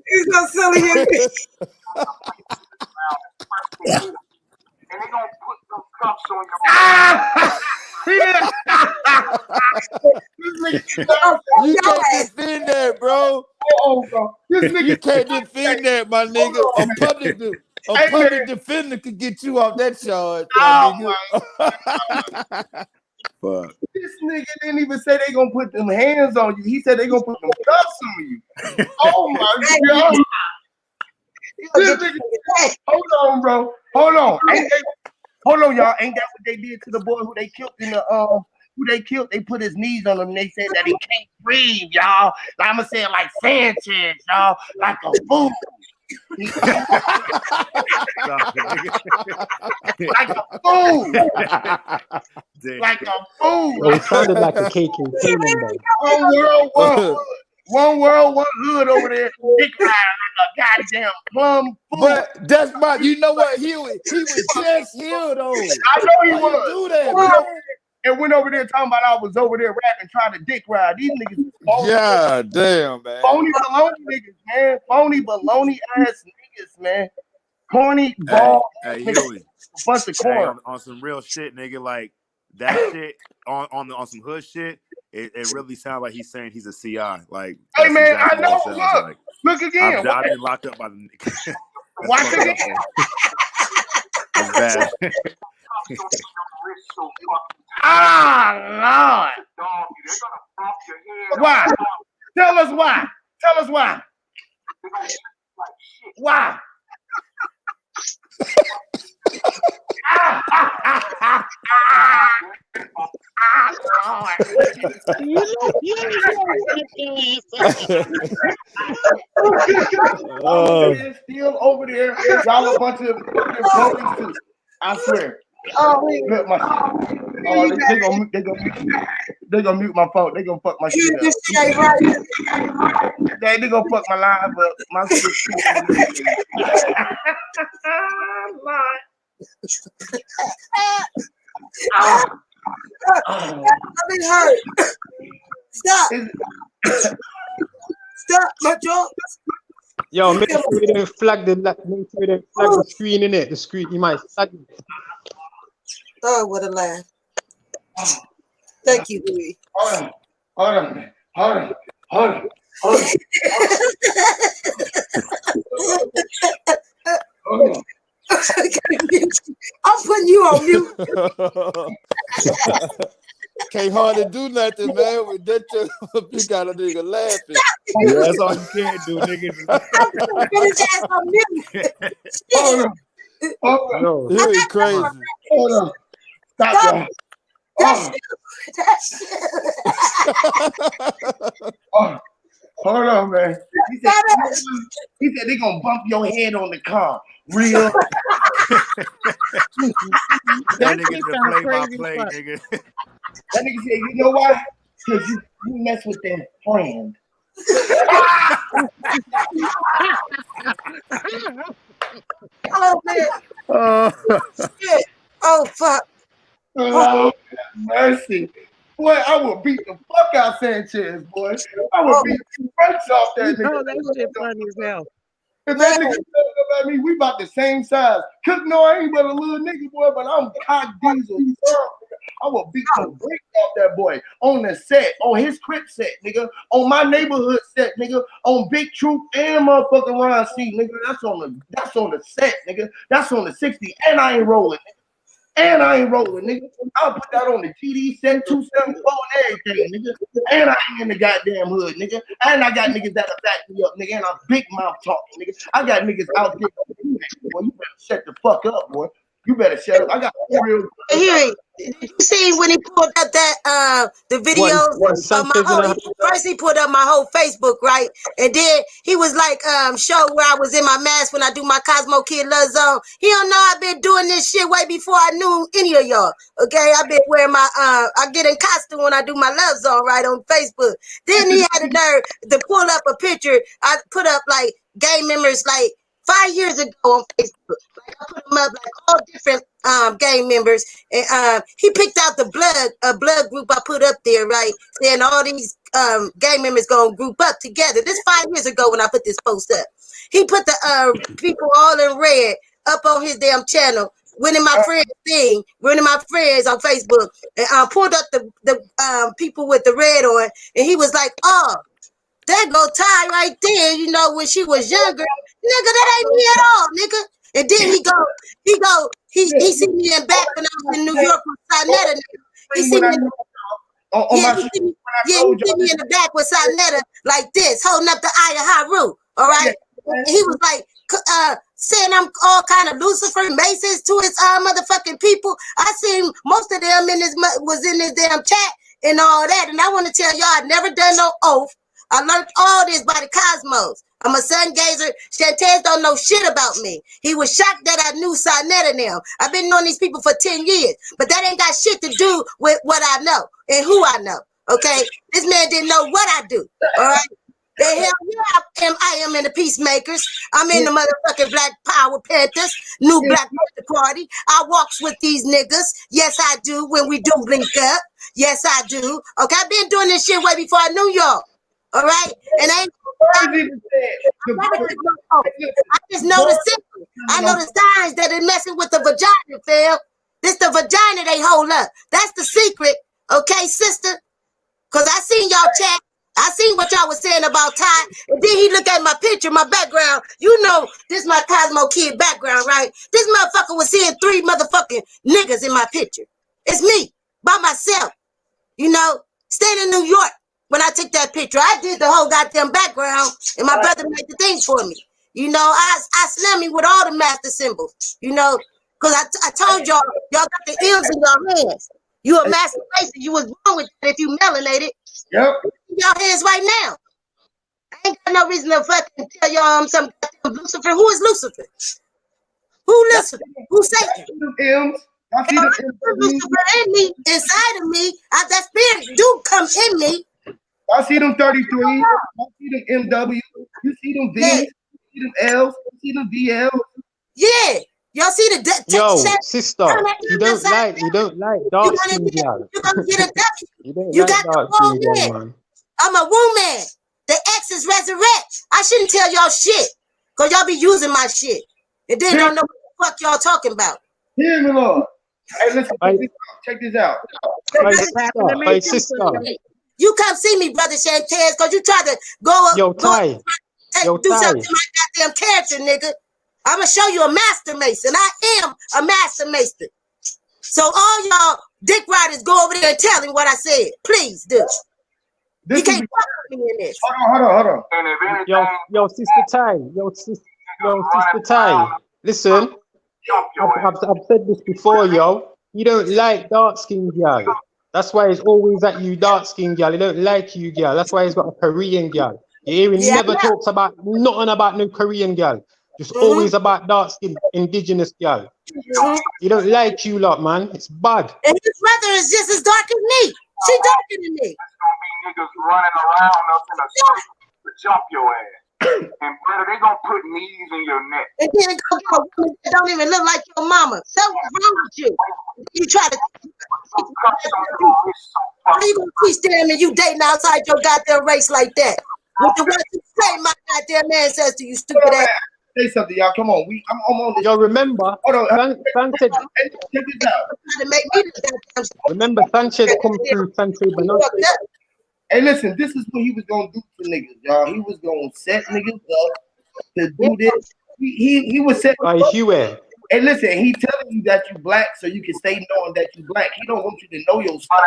He's so silly. And they gonna put some cuffs on your You can't defend that, bro. Bro. This nigga, You can't defend that, my nigga. A public defender could get you off that charge, my nigga. Fuck. This nigga didn't even say they gonna put them hands on you. He said they gonna put them cuffs on you. Oh my god. This nigga, hold on, bro. Hold on. Hold on, y'all. Ain't that what they did to the boy who they killed in the who they killed? They put his knees on him and they said that he can't breathe, y'all. Like, I'm gonna say it like Sanchez, y'all, like a fool. Like a fool. Like a fool. Well, it sounded like a KKK member. One world, one hood over there. Dick riding like a goddamn plum fool. But that's my, you know what? He was just here though. I know he Why was. you do that, man? And went over there talking about I was over there rapping, trying to dick ride. These niggas phony. Yeah, damn, man. Phony baloney niggas, man. Phony baloney ass niggas, man. Corny ball. Hey, Huey. Bunch of corn. On some real shit, nigga. Like that shit on some hood shit. It really sounds like he's saying he's a CI. Like, hey man, exactly I know. what it sounds like. Look again. I've been locked up by the nigga. Watch again. That's bad. Ah, Lord. Why? Tell us why. Tell us why. Why? Still over there. Y'all a bunch of police too. I swear. Look, they gonna mute my phone. They gonna fuck my shit up. They gonna fuck my live up. My shit. I'm in hurt. Stop. Stop, my jaw. Yo, make sure you don't flag the screen in it. The screen, you might flag it. Oh, what a laugh. Thank you, Louis. Hold on. I'm putting you on mute. Can't hardly do nothing, man. With that, you got a nigga laughing. Yeah, that's all you can do, niggas. I'm putting his ass on mute. Hold on. Hold on. Yo, you ain't crazy. Hold on. Stop that. That's Oh, you. That's you. oh, hold on, man. He said they gonna bump your head on the car. Real. That That nigga shit the sound play by crazy as play, fuck. nigga. That nigga said, you know why? Because you mess with that friend. Oh man. Oh. Shit. Oh fuck. Lord have mercy. Boy, I will beat the fuck out Sanchez, boy. I will beat the brakes off that nigga. Oh, that shit funny as hell. If that nigga said about me, we about the same size. Cook, no, I ain't but a little nigga, boy, but I'm cock diesel. I will beat the brakes off that boy on the set, on his crib set, nigga, on my neighborhood set, nigga, on Big Truth and motherfucking Ron C, nigga. That's on the set, nigga. That's on the 60, and I ain't rolling, nigga. And I ain't rolling, nigga. I'll put that on the TD 274 and everything, nigga. And I ain't in the goddamn hood, nigga. And I got niggas that'll back me up, nigga. And I'm big mouth talking, nigga. I got niggas out there. Boy, you better shut the fuck up, boy. You better shut up. I got real. Here, did you see when he pulled up that the videos of my whole? First he pulled up my whole Facebook, right, and then he was like, show where I was in my mask when I do my Cosmo Kid Love Zone. He don't know I've been doing this shit way before I knew any of y'all. Okay, I've been wearing my I get in costume when I do my Love Zone right on Facebook. Then he had the nerve to pull up a picture. I put up like gang members like 5 years ago on Facebook. Like I put them up like all different gang members, and he picked out the blood group I put up there, right? Saying all these gang members gonna group up together. This 5 years ago when I put this post up. He put the people all in red up on his damn channel. Went in my friends thing, went in my friends on Facebook, and pulled up the people with the red on, and he was like, "Oh, that go Ty right there, you know, when she was younger. Nigga, that ain't me at all, nigga." And then he see me in back when I was in New York with Sinetta. He see me, he see me in the back with Sinetta like this, holding up the eye of Haru. All right. He was like saying I'm all kind of Lucifer Masons to his motherfucking people. I seen most of them was in this damn chat and all that. And I want to tell y'all, I never done no oath. I learned all this by the Cosmos. I'm a sun gazer. Shantez don't know shit about me. He was shocked that I knew Sinetta now. I've been knowing these people for 10 years, but that ain't got shit to do with what I know and who I know. Okay, this man didn't know what I do. All right. The hell yeah, I am in the Peacemakers. I'm in the motherfucking Black Power Panthers, New Black Panther Party. I walks with these niggas. Yes, I do. When we do link up. Yes, I do. Okay, I've been doing this shit way before I knew y'all. All right, and I just know the symptoms. I know the signs that it messing with the vagina, fam. This the vagina they hold up. That's the secret, okay, sister? Cause I seen y'all chat. I seen what y'all was saying about Ty. And then he looked at my picture, my background. You know, this my Cosmo Kid background, right? This motherfucker was seeing 3 motherfucking niggas in my picture. It's me, by myself. You know, staying in New York when I took that picture. I did the whole goddamn background, and my brother made the thing for me. You know, I slammed me with all the master symbols, you know, because I told y'all got the M's in your hands. You a master racer. You was born with it if you melanated. Yep. In your hands right now. I ain't got no reason to fucking tell y'all I'm some goddamn Lucifer. Who is Lucifer? Who Lucifer? Who Satan? I see the Lucifer in me, inside of me. That spirit do come in me. I see them 33. I see them MW. You see them V's. You see them L's. You see them DLs. Yeah. Y'all see the yo, sister, you don't like dark skin girl. You gonna get a W. You don't You like got dark the wrong skin man. girl, man. I'm a woman. The X is resurrect. I shouldn't tell y'all shit. Cause y'all be using my shit. And then don't know what the fuck y'all talking about. Hear me, Lord. Hey, listen, check this out. Hey, sister. You come see me, brother Shantez, cause you try to go up. Yo, Ty. Do something to my goddamn character, nigga. I'm gonna show you a master mason. I am a master mason. So all y'all dick riders go over there and tell him what I said. Please do. You can't fuck with me in this. Hold on. And if anything, Yo, sister Ty. Yo, sister Ty. Listen, jump your ass. I've said this before, yo. You don't like dark skinned gal. That's why it's always at you, dark skinned gal. He don't like you, gal. That's why he's got a Korean gal. You hear him Yeah, never talks about nothing about no Korean gal. Just always about dark skinned indigenous gal. He don't like you lot, man. It's bad. And his mother is just as dark as me. She darker than me. It's gonna be niggas running around us in a street to jump your ass. And brother, they gonna put knees in your neck. And then go get a woman that don't even look like your mama. So what's wrong with you? You try to how you gonna teach them and you dating outside your goddamn race like that? With the words you say my goddamn ancestor, you stupid ass. Say something, y'all. Come on. I'm on this. Yo, remember, Sanchez, Check this out. To make me the goddamn remember Sanchez come through Sanchez Bernard. Hey, listen, this is what he was gonna do to niggas, y'all. He was gonna set niggas up to do this. He was set. Huey. Hey, listen, he telling you that you black so you can stay knowing that you black. He don't want you to know your stuff.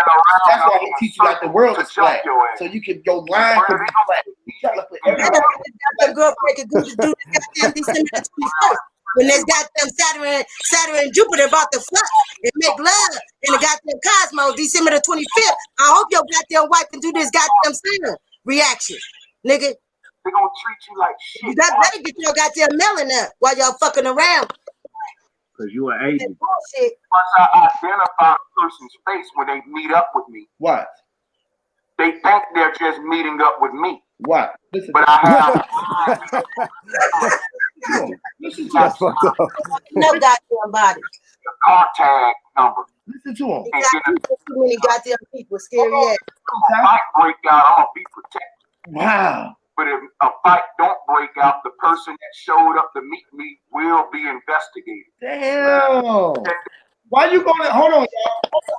That's why he teach you that the world is black, so you can go blind to be black. He trying to put everybody. That girlfriend could do this goddamn December the 21st. When there's goddamn Saturn and Jupiter about to fuck and make love in the goddamn cosmos, December the 25th. I hope your goddamn wife can do this goddamn Saturn reaction, nigga. They gonna treat you like shit. You got better get your goddamn melon up while y'all fucking around. Cause you an agent. Bullshit. Once I identify a person's face when they meet up with me, What? they think they're just meeting up with me. What? Listen. But I have Listen to That's him. fucked up. No goddamn body. the car tag number. Listen to him. You got too many goddamn people, scary ass. If a fight break out, I'm gonna be protected. Wow. But if a fight don't break out, the person that showed up to meet me will be investigated. Damn. Why you gonna hold on, y'all?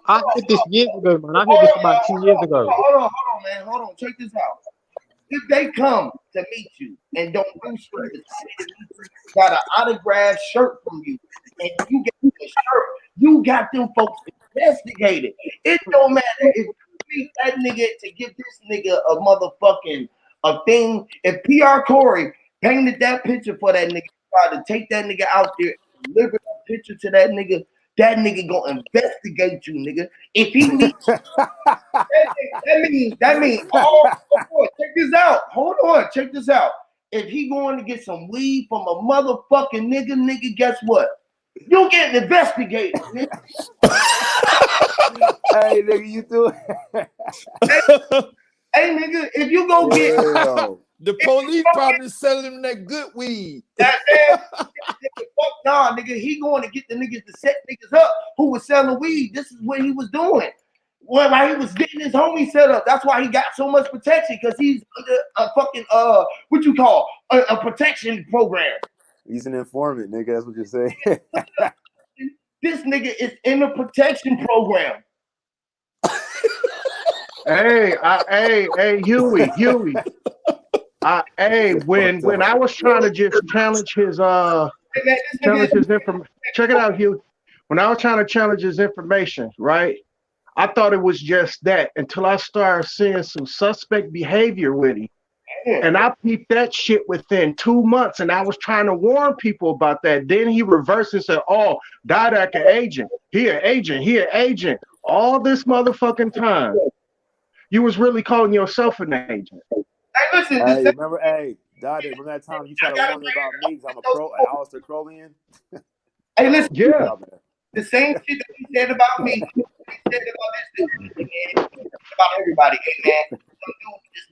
I heard this years ago, man. I heard this about 2 years ago. Hold on, man. Hold on. Check this out. If they come to meet you and don't do shit, got an autographed shirt from you, and you get the shirt, you got them folks investigated. It don't matter if you meet that nigga to give this nigga a motherfucking a thing. If PR Corey painted that picture for that nigga, tried to take that nigga out there and deliver that picture to that nigga gonna investigate you, nigga. If he needs that means check this out. Hold on, check this out. If he going to get some weed from a motherfucking nigga, guess what? You getting investigated, nigga. Hey, nigga, you do it. Hey, nigga, if you go get the police probably selling him that good weed. Fuck nah, nigga, he going to get the niggas to set niggas up who was selling weed. This is what he was doing. Well, like he was getting his homie set up. That's why he got so much protection, because he's under a fucking what you call a protection program. He's an informant, nigga. That's what you're saying. This nigga is in a protection program. Hey, Huey. When I was trying to just challenge his information, check it out, Huey. When I was trying to challenge his information, right? I thought it was just that until I started seeing some suspect behavior with him. And I peeped that shit within 2 months, and I was trying to warn people about that. Then he reversed and said, "Oh, Didak an agent. He an agent. All this motherfucking time. You was really calling yourself an agent." Hey, listen, hey, remember, Didak, remember that time you tried to warn me about me because I'm an Alistair Crowley? Hey, listen, yeah. The same shit that he said about me, he said about this dude, about everybody. Hey, man, some dude just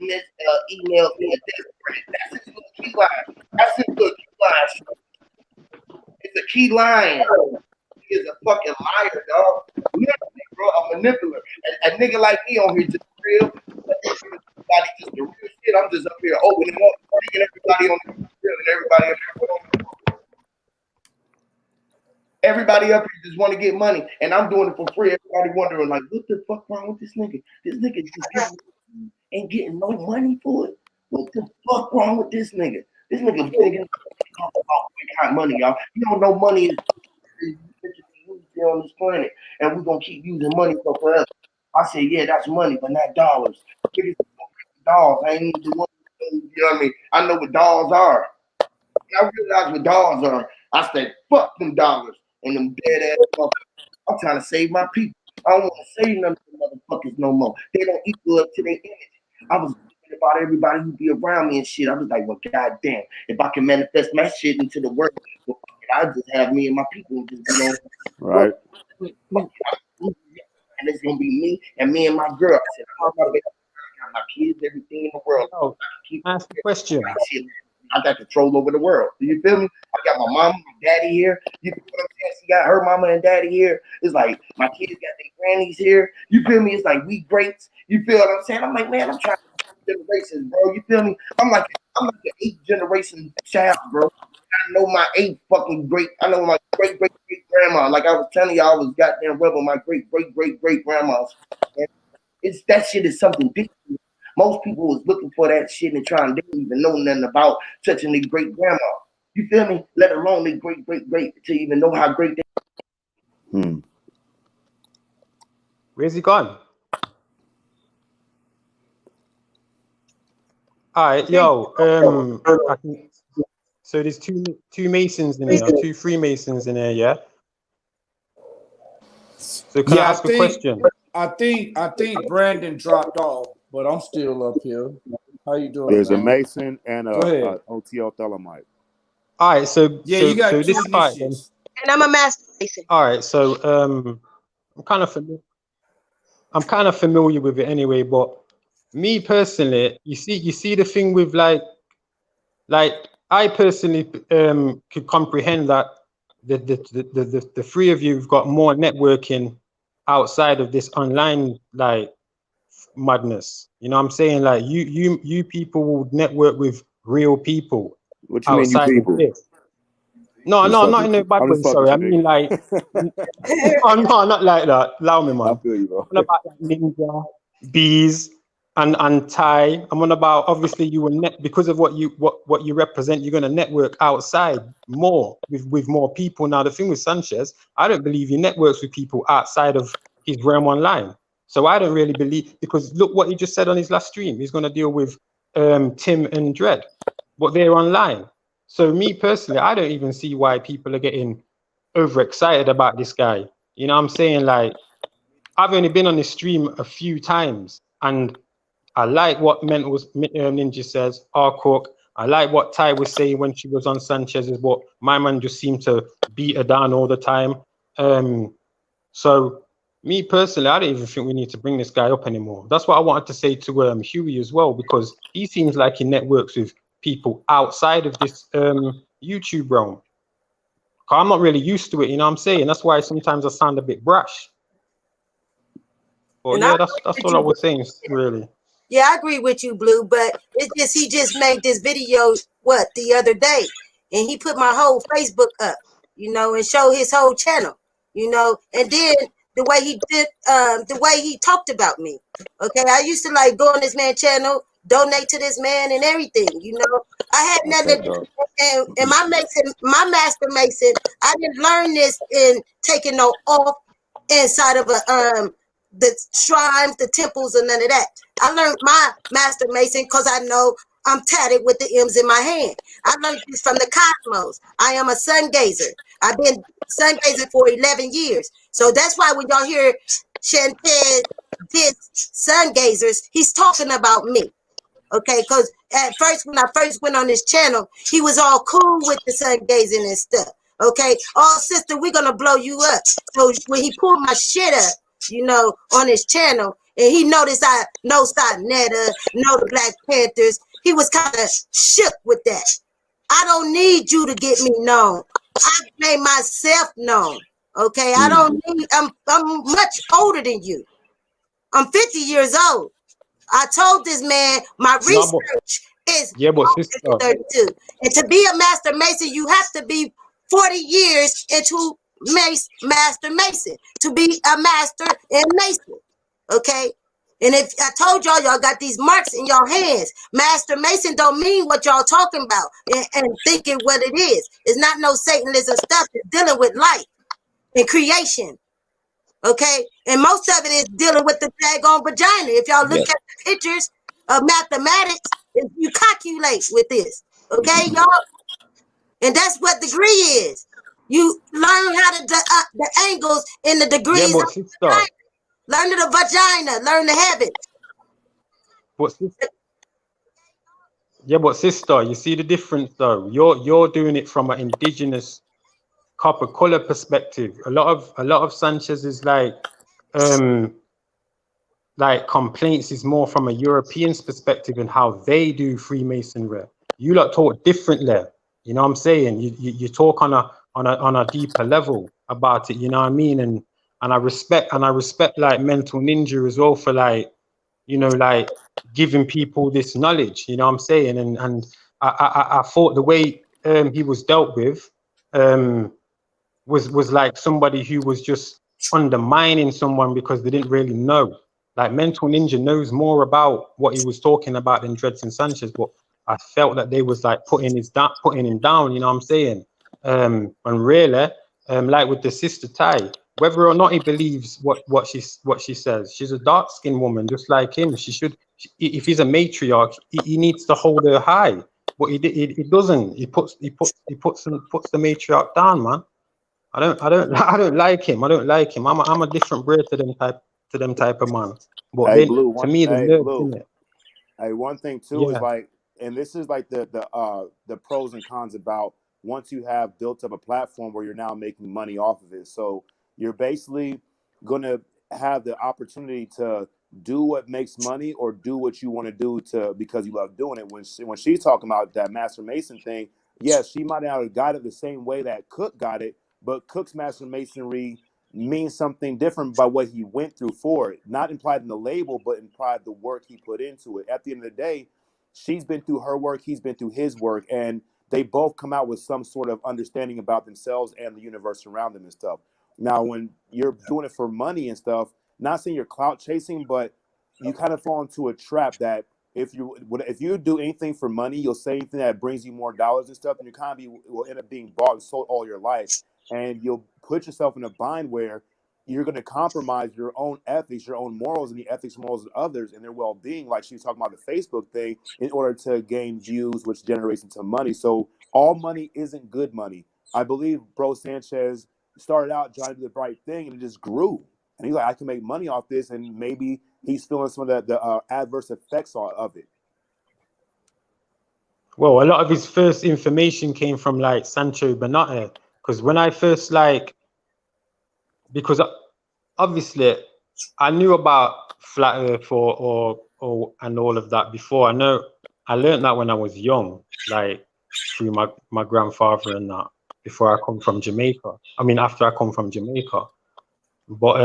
emailed me a death threat. That's his little key line. That's his little key line. It's a key line. He is a fucking liar, dog. Bro, a manipulator. A nigga like me on here just real. Everybody just the real shit. I'm just up here opening up, speaking everybody on the real and everybody up here. Everybody up here just want to get money, and I'm doing it for free. Everybody wondering, like, what the fuck wrong with this nigga? This nigga just ain't getting no money for it. What the fuck wrong with this nigga? This nigga thinking about kind of money, y'all. You don't know money is used on this planet, and we're gonna keep using money for forever. I said, yeah, that's money, but not dollars. Niggas dollars. I ain't even the one. You know what I mean? I know what dollars are. And I realized what dollars are. I said, fuck them dollars and them dead ass motherfuckers. I'm trying to save my people. I don't want to save none of them motherfuckers no more. They don't equal up to their image. I was thinking about everybody who be around me and shit. I was like, well, goddamn, if I can manifest my shit into the world, well, I'll just have me and my people just be on. Right. And it's gonna be me and my girl. I said, I'm about to got my kids, everything in the world. Oh, ask the question. I got control over the world. Do you feel me? I got my mama, my daddy here. You feel what I'm saying? She got her mama and daddy here. It's like my kids got their grannies here. You feel me? It's like we greats. You feel what I'm saying? I'm like, man, I'm trying to generations, bro. You feel me? I'm like the 8th generation child, bro. I know my 8th fucking great. I know my great grandma. Like I was telling y'all, I was goddamn rebel. My great grandmas. It's that shit is something different. Most people was looking for that shit and trying. They didn't even know nothing about touching their great grandma. You feel me? Let alone their great to even know how great they. Where's he gone? All right, yo. So there's two Masons in here, 2 Freemasons in here, yeah. So can I ask a question? I think Brandon dropped off, but I'm still up here. How you doing? There's man? a Mason and a OTL Thelemite. All right, so you got so 2 this fight then. And I'm a master Mason. All right, so I'm kind of familiar with it anyway, but me personally, you see the thing with like I personally could comprehend that the 3 of you have got more networking outside of this online like madness. You know what I'm saying? Like you people will network with real people. What you mean, you people? No, I'm not in the bad way. Sorry, I mean like, no, not like that. Allow me, man. I feel you, bro. I'm on about like, Ninja, Bees, and Ty. I'm on about obviously you will because of what you represent. You're going to network outside more with more people. Now the thing with Sanchez, I don't believe he networks with people outside of his realm online. So I don't really believe, because look what he just said on his last stream. He's going to deal with Tim and Dread, but they're online. So me personally, I don't even see why people are getting overexcited about this guy. You know what I'm saying? Like, I've only been on this stream a few times, and I like what Ninja says, R-Cook. I like what Ty was saying when she was on Sanchez's, but my man just seemed to beat her down all the time. So me personally, I don't even think we need to bring this guy up anymore. That's what I wanted to say to Huey as well, because he seems like he networks with people outside of this YouTube realm. I'm not really used to it, you know what I'm saying? That's why sometimes I sound a bit brash. Well, yeah, that's all I was saying, really. Yeah, I agree with you, Blue, but it's just he just made this video the other day, and he put my whole Facebook up, and show his whole channel, and then the way he did, the way he talked about me. Okay, I used to like go on this man's channel, donate to this man and everything. I had nothing to do. And my master Mason, I didn't learn this in taking no off inside of the shrines, the temples, and none of that. I learned my master Mason because I know I'm tatted with the M's in my hand. I learned this from the cosmos. I am a sun gazer. I've been sun gazing for 11 years. So that's why when y'all hear Chantel did sun gazers, he's talking about me. Okay, because at first, when I first went on his channel, he was all cool with the sun gazing and stuff. Okay, oh sister, we're gonna blow you up. So when he pulled my shit up, on his channel, and he noticed I know Netta, know the Black Panthers, he was kind of shook with that. I don't need you to get me known. I made myself known. Okay, I don't need. I'm much older than you. I'm 50 years old. I told this man my research is 32. And to be a master Mason, you have to be 40 years into Master Mason to be a master in Mason. Okay? And if I told y'all got these marks in your hands, Master Mason don't mean what y'all talking about and thinking what it is. It's not no Satanism stuff. It's dealing with life and creation. Okay? And most of it is dealing with the daggone vagina. If y'all look at the pictures of mathematics, you calculate with this. Okay, y'all? And that's what degree is. You learn how to the angles and the degrees Yeah, of but the sister, vagina. Learn the vagina. Learn the habits. but sister, yeah, but sister, you see the difference though. You're doing it from an indigenous copper color perspective. A lot of Sanchez's complaints is more from a European's perspective and how they do Freemasonry. You lot talk differently. You know what I'm saying? You talk on a deeper level about it. You know what I mean? And I respect like Mental Ninja as well for like giving people this knowledge. You know what I'm saying? And I thought the way he was dealt with was like somebody who was just undermining someone because they didn't really know. Like Mental Ninja knows more about what he was talking about than Dredson Sanchez, but I felt that they was like putting him down, you know what I'm saying? And really, like with the sister Ty, whether or not he believes what she says, she's a dark-skinned woman just like him. If he's a matriarch, he needs to hold her high, but he doesn't. He puts the matriarch down, man. I don't like him. I'm a different breed to them type of man. But Hey, then Blue. to me, the nerves Blue. in it. Hey, one thing too is Yeah. like, and this is like the pros and cons about once you have built up a platform where you're now making money off of it. So you're basically gonna have the opportunity to do what makes money or do what you want to do to because you love doing it. When she's talking about that Master Mason thing, yes, she might not have got it the same way that Cook got it, but Cook's Master Masonry means something different by what he went through for it. Not implied in the label, but implied the work he put into it. At the end of the day, she's been through her work, he's been through his work, and they both come out with some sort of understanding about themselves and the universe around them and stuff. Now, when you're doing it for money and stuff, not saying you're clout chasing, but you kind of fall into a trap that if you do anything for money, you'll say anything that brings you more dollars and stuff, and you kind of will end up being bought and sold all your life, and you'll put yourself in a bind where you're going to compromise your own ethics, your own morals, and the ethics and morals of others and their well-being, like she was talking about the Facebook thing, in order to gain views, which generates into money. So all money isn't good money. I believe Bro Sanchez started out trying to do the right thing, and it just grew. And he's like, I can make money off this, and maybe he's feeling some of the adverse effects of it. Well, a lot of his first information came from like Sancho Bernate, because when I first because obviously I knew about flat Earth or and all of that before. I learned that when I was young, like through my grandfather and that. Before I come from Jamaica. I mean, after I come from Jamaica. But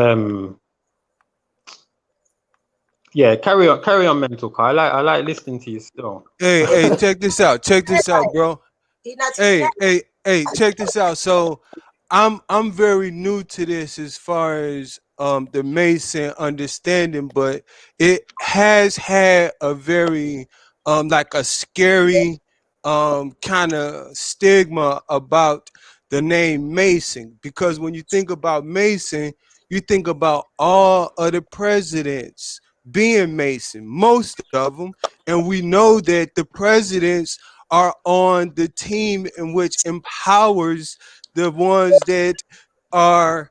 yeah, carry on, mental car. I like listening to you still. Hey, check this out. Check this out, bro. He not Hey, check this out. So I'm very new to this as far as the Mason understanding, but it has had a very like a scary kind of stigma about the name Mason, because when you think about Mason, you think about all of the presidents being Mason, most of them, and we know that the presidents are on the team in which empowers the ones that are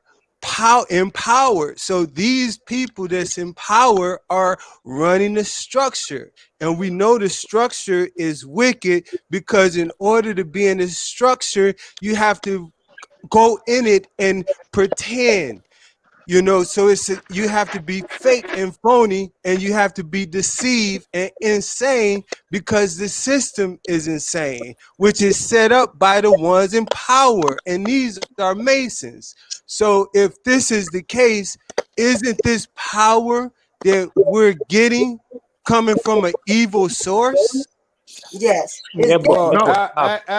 empowered. So these people that's in power are running the structure. And we know the structure is wicked because in order to be in the structure, you have to go in it and pretend. So you have to be fake and phony, and you have to be deceived and insane because the system is insane, which is set up by the ones in power, and these are Masons. So if this is the case, isn't this power that we're getting coming from an evil source? Yes. Yeah, Well, No, I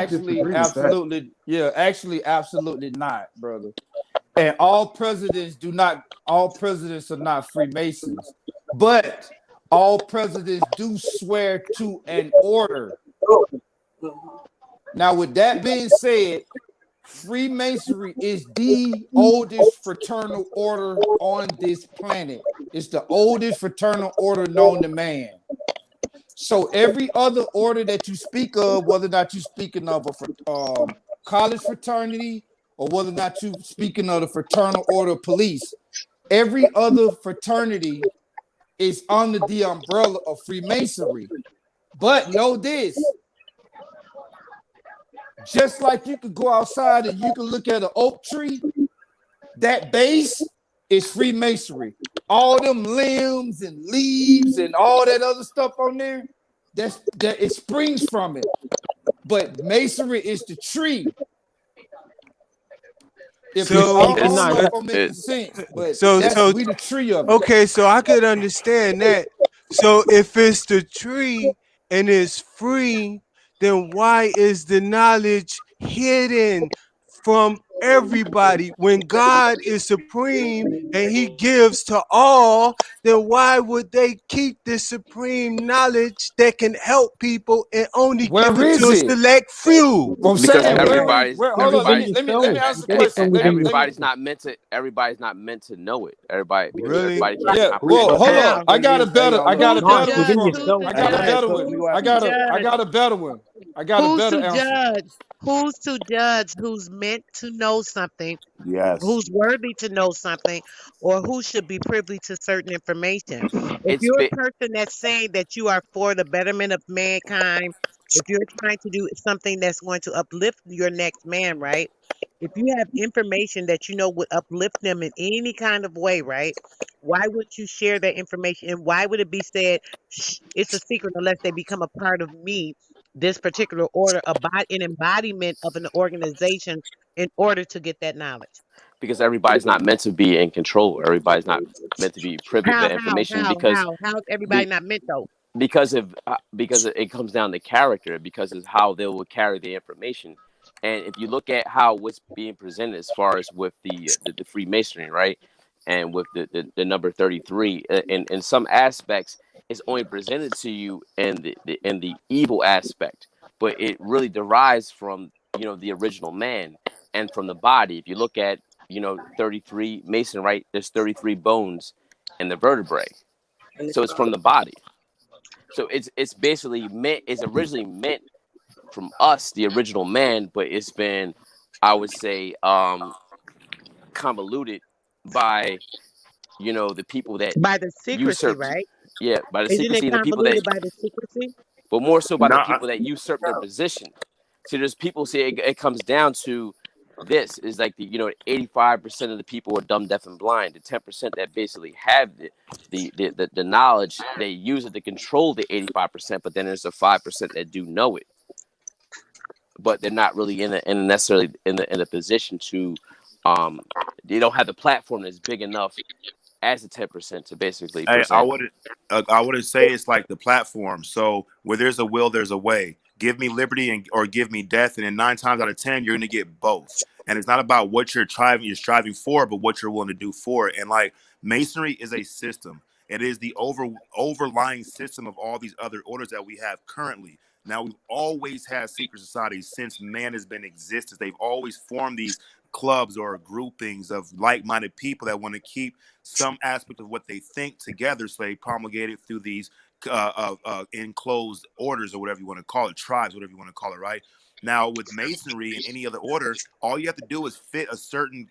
disagree with that. absolutely, yeah, actually, absolutely not, brother. And all presidents are not Freemasons, but all presidents do swear to an order. Now, with that being said, Freemasonry is the oldest fraternal order on this planet. It's the oldest fraternal order known to man. So every other order that you speak of, whether or not you're speaking of a college fraternity or whether or not you're speaking of the fraternal order of police, every other fraternity is under the umbrella of Freemasonry. But know this, just like you could go outside and you can look at an oak tree, that base is Freemasonry. All them limbs and leaves and all that other stuff on there, that it springs from it. But masonry is the tree. I don't know if I'm making sense, but we the tree of it. Okay, so I could understand that. So if it's the tree and it's free, then why is the knowledge hidden from everybody? When God is supreme and he gives to all, then why would they keep this supreme knowledge that can help people and only give Where it is to a it? select few? I'm Because saying, everybody's hold on, everybody's let me ask a question. everybody's not meant to know it. Everybody, because Really? everybody can't Yeah, comprehend well, it. hold on. Hey, Who's the judge? Who's the I got a hey, better judge? coach, one. we Who's gonna have to to I judge? got a better one. I got a Who's better to answer. judge? Who's to judge? Who's meant to know something? Yes. Who's worthy to know something, or who should be privy to certain information? If It's you're bit a person that's saying that you are for the betterment of mankind, if you're trying to do something that's going to uplift your next man, right? If you have information that you know would uplift them in any kind of way, right? Why would you share that information? And why would it be said, "Shh, it's a secret unless they become a part of me, this particular order, an embodiment of an organization in order to get that knowledge?" because everybody's not meant to be in control. Everybody's not meant to be privy to How, that how, information how, because how? How's everybody be, not meant though? because it comes down to character, because it's how they will carry the information. And if you look at how what's being presented as far as with the Freemasonry, right, and with the number 33, in some aspects, it's only presented to you in the evil aspect, but it really derives from the original man and from the body. If you look at 33 Mason, right, there's 33 bones in the vertebrae, so it's from the body. So it's basically meant. It's originally meant from us, the original man, but it's been, I would say, convoluted by the people that By the secrecy, usurped. right? Yeah, by the Isn't it secrecy and the people that, convoluted by the secrecy? but more so by No, the people that usurp their position. See, there's people say it comes down to this is like 85% of the people are dumb, deaf, and blind. The 10% that basically have the knowledge, they use it to control the 85%. But then there's the 5% that do know it, but they're not really in necessarily in a position to, they don't have the platform that's big enough as the 10% to basically hey, I present. wouldn't. I wouldn't say it's like the platform. So where there's a will, there's a way. Give me liberty or give me death, and then 9 times out of 10, you're gonna get both. And it's not about what you're striving for, but what you're willing to do for it. And like masonry is a system. It is the overlying system of all these other orders that we have currently. Now we've always had secret societies since man has been existence. They've always formed these clubs or groupings of like-minded people that want to keep some aspect of what they think together, so they promulgate it through these enclosed orders or whatever you want to call it, tribes, whatever you want to call it, right? Now, with masonry and any other order, all you have to do is fit a certain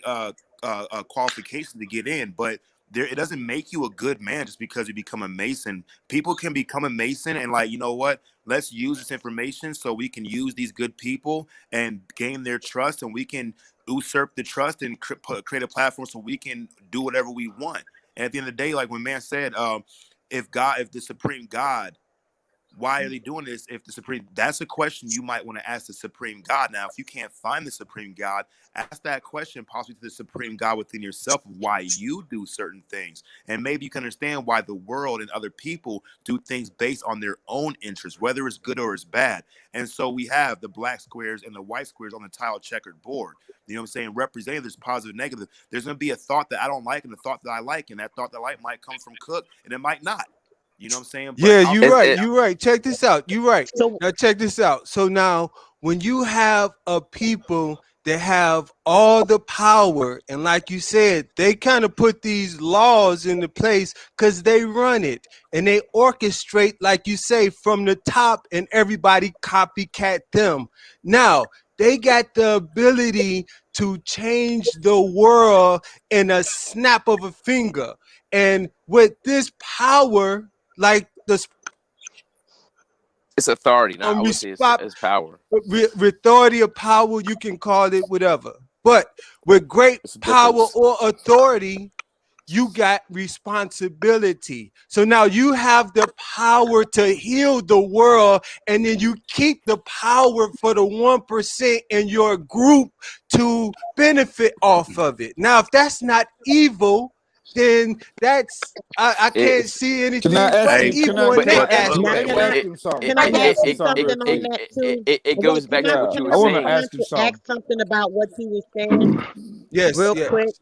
qualification to get in, but it doesn't make you a good man just because you become a mason. People can become a mason and like, you know what? Let's use this information so we can use these good people and gain their trust, and we can usurp the trust and create a platform so we can do whatever we want. And at the end of the day, like when man said, if the supreme God why are they doing this? If the Supreme, that's a question you might want to ask the Supreme God. Now, if you can't find the Supreme God, ask that question possibly to the Supreme God within yourself of why you do certain things. And maybe you can understand why the world and other people do things based on their own interests, whether it's good or it's bad. And so we have the black squares and the white squares on the tile checkered board. You know what I'm saying? Representing there's positive, negative. There's going to be a thought that I don't like and a thought that I like. And that thought that I like might come from Cook and it might not. You know what I'm saying? But Yeah, I'll you're say right. this now. You're right. Check this out. You're right. So Now check this out. So now when you have a people that have all the power, and like you said, they kind of put these laws into place because they run it and they orchestrate, like you say, from the top, and everybody copycat them. Now they got the ability to change the world in a snap of a finger. And with this power, like the It's authority. Now I would say respect, it's power. authority or power, you can call it whatever. But with great It's a power difference. or authority, you got responsibility. So now you have the power to heal the world, and then you keep the power for the 1% in your group to benefit off of it. Now, if that's not evil, then that's I can't It's see Can I anything ask but Hey, him? Can I evil in can I that but ask look, him? now hey, Let aspect. me can I ask him something. can I Let me ask ask him you something real something on quick. that too? it Wait, goes back to Yeah, what you can were I I want to can saying. I ask him just ask something. something about what he was saying Yes, real yes. quick?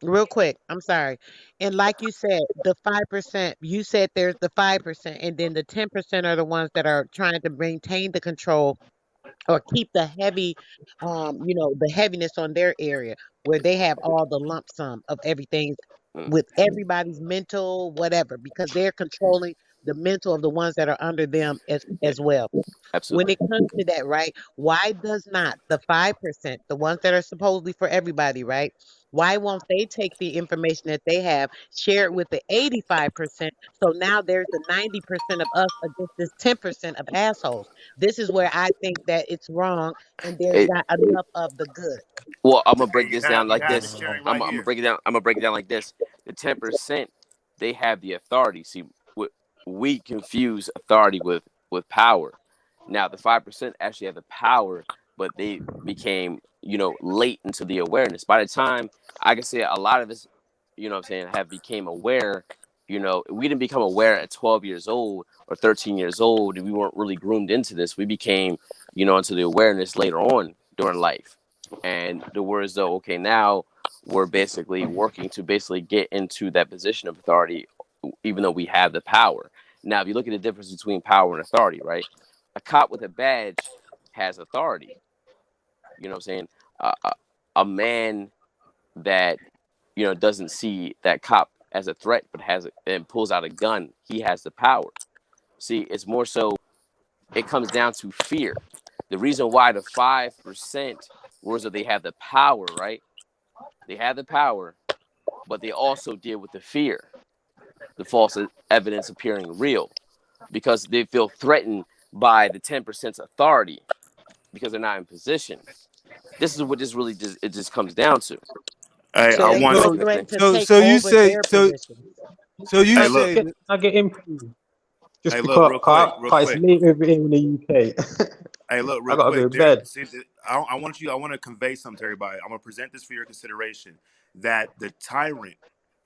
Real quick. I'm sorry. And like you said, the 5%, you said there's the 5%, and then the 10% are the ones that are trying to maintain the control or keep the heavy, the heaviness on their area where they have all the lump sum of everything Mm, with everybody's mental, whatever, because they're controlling the mental of the ones that are under them yeah, as well. When absolutely. it comes to that, right? Why does not the 5%, the ones that are supposedly for everybody, right? Why won't they take the information that they have, share it with the 85%? So now there's the 90% of us against this 10% of assholes. This is where I think that it's wrong and there's It, not enough of the good. well, I'm gonna hey, break this down you like have the this. tyranny I'm right I'm gonna here. break it down. I'm gonna break it down like this. The 10%, they have the authority. See, we confuse authority with power. Now, the 5% actually have the power, but they became, late into the awareness. By the time I can say a lot of us, what I'm saying, have became aware. We didn't become aware at 12 years old or 13 years old, and we weren't really groomed into this. We became, into the awareness later on during life. And the words though, okay, now we're basically working to basically get into that position of authority, even though we have the power. Now, if you look at the difference between power and authority, right? A cop with a badge has authority. You know what I'm saying? A man that doesn't see that cop as a threat, but and pulls out a gun, he has the power. See, it's more so. It comes down to fear. The reason why the 5% was that they have the power, right? They have the power, but they also deal with the fear, the false evidence appearing real, because they feel threatened by the 10% authority because they're not in position. This is what this really just comes down to. Hey, So I they want feel So, something. threatened to so, take so you over say, their so, positions. so you Hey, Can look, say, I get in just hey, look, because real quick, real it's quick. late over here in the UK. Hey, look, I real gotta go quick. to bed. I want to convey something to everybody. I'm gonna present this for your consideration. That the tyrant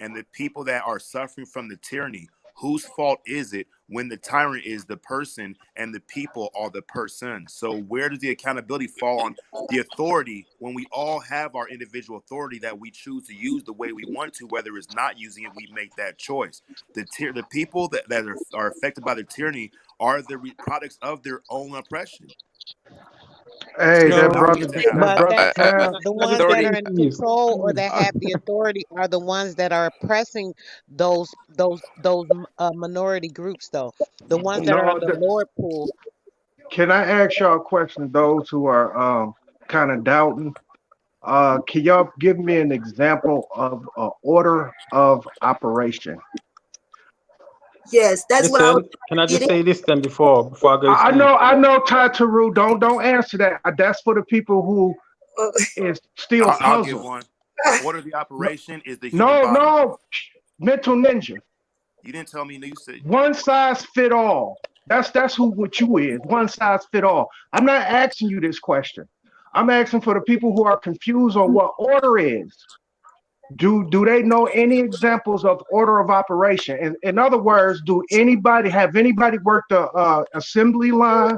and the people that are suffering from the tyranny, whose fault is it when the tyrant is the person and the people are the person? So where does the accountability fall on the authority when we all have our individual authority that we choose to use the way we want to, whether it's not using it, we make that choice. The people that are affected by the tyranny are the products of their own oppression. Hey, See, that now we so, get brother, to that how. But brother that Tab. the Can I just ones say that Authority. are this, in please? control or Please. that have the authority are the ones that are oppressing those minority groups, though. The ones that are on No, the lower pool. can I ask y'all a question? Those who are kind of doubting, can y'all give me an example of order of operation? Yes, that's what I was Listen, can I trying to just get say this then before I go to sleep? I know, Tataru. Don't answer that. That's for the people who in. is still I'll give puzzled. one. Order of the No, operation is the human body. no, mental ninja. You didn't tell me. You said One size fit all. That's who what you is. One size fit all. I'm not asking you this question. I'm asking for the people who are confused on what order is. Do they know any examples of order of operation? In other words, do anybody have anybody worked a assembly line,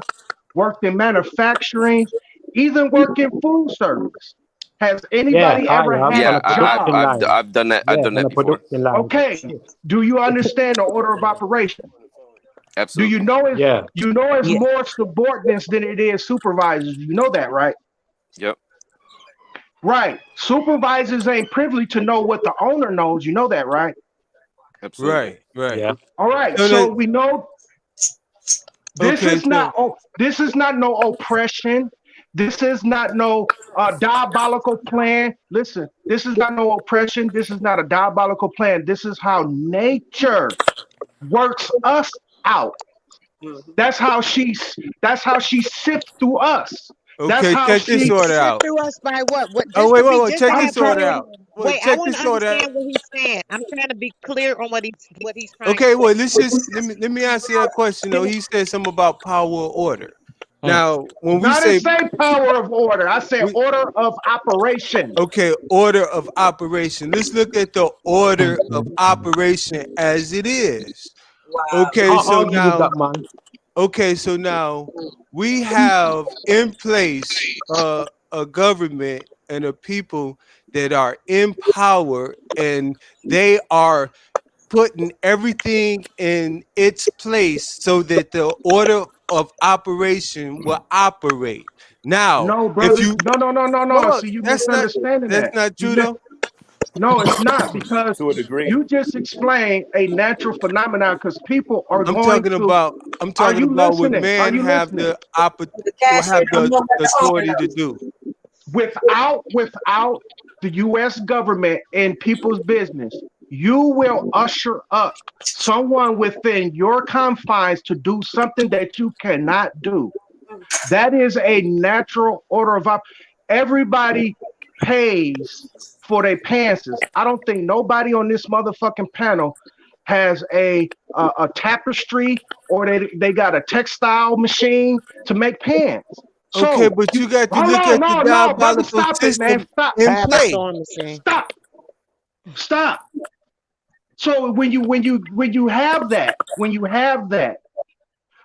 worked in manufacturing, even worked in food service? Has Yeah, anybody I ever have had on a a Yeah, production job? line. I've done that. I've Yeah, done on that a before. production line. Okay. Do you understand the order of operation? Do you Absolutely. know it's Yeah. Yeah. more subordinates than it is supervisors? You know that, right? Yep. Right. Supervisors ain't privileged to know what the owner knows. You know that, right? Absolutely. Right, right. Yeah. All right. So So that we know this okay, is so not this is not no oppression. This is not no diabolical plan. Listen, this is not no oppression. This is not a diabolical plan. This is how nature works us out. That's how she sifts through us. That's okay, how check this she order Sit out. through us by what? What? Oh Just wait, to wait, be, wait, just to check I'm have this order telling clarity. out. Wait, Wait, I check want to this order out. understand what he's saying. I'm trying to be clear on what he's trying to Okay, say. well, let's just let me answer that question though. He said something about power of order. Mm. Now, when we not to say say power of order. I said we order of operation. okay, order of operation. Let's look at the order of Mhm. operation as it is. Wow. Okay, Can't so argue with now that, man. Okay, so now we have in place a government and a people that are in power, and they are putting everything in its place so that the order of operation will operate. Now, No, if brother. you No, no, no, no, hold no. on, See, you misunderstanding that's that. not true though. No, it's not because To a degree. you just explained a natural phenomenon because people are I'm going talking to. about I'm Are talking you about what listening? Are man you have listening? the opp- The will cashier have don't know the what talking authority to about. do. Without the U.S. government in people's business, you will usher up someone within your confines to do something that you cannot do. That is a natural order of everybody pays for their pantses. I don't think nobody on this motherfucking panel has a tapestry or they got a textile machine to make pants. Okay, So but you you got to hold look on, at the no, brother, diabolical stop it, man. system Stop, in I have a stop, play. sewing machine. stop, stop. So when you have that,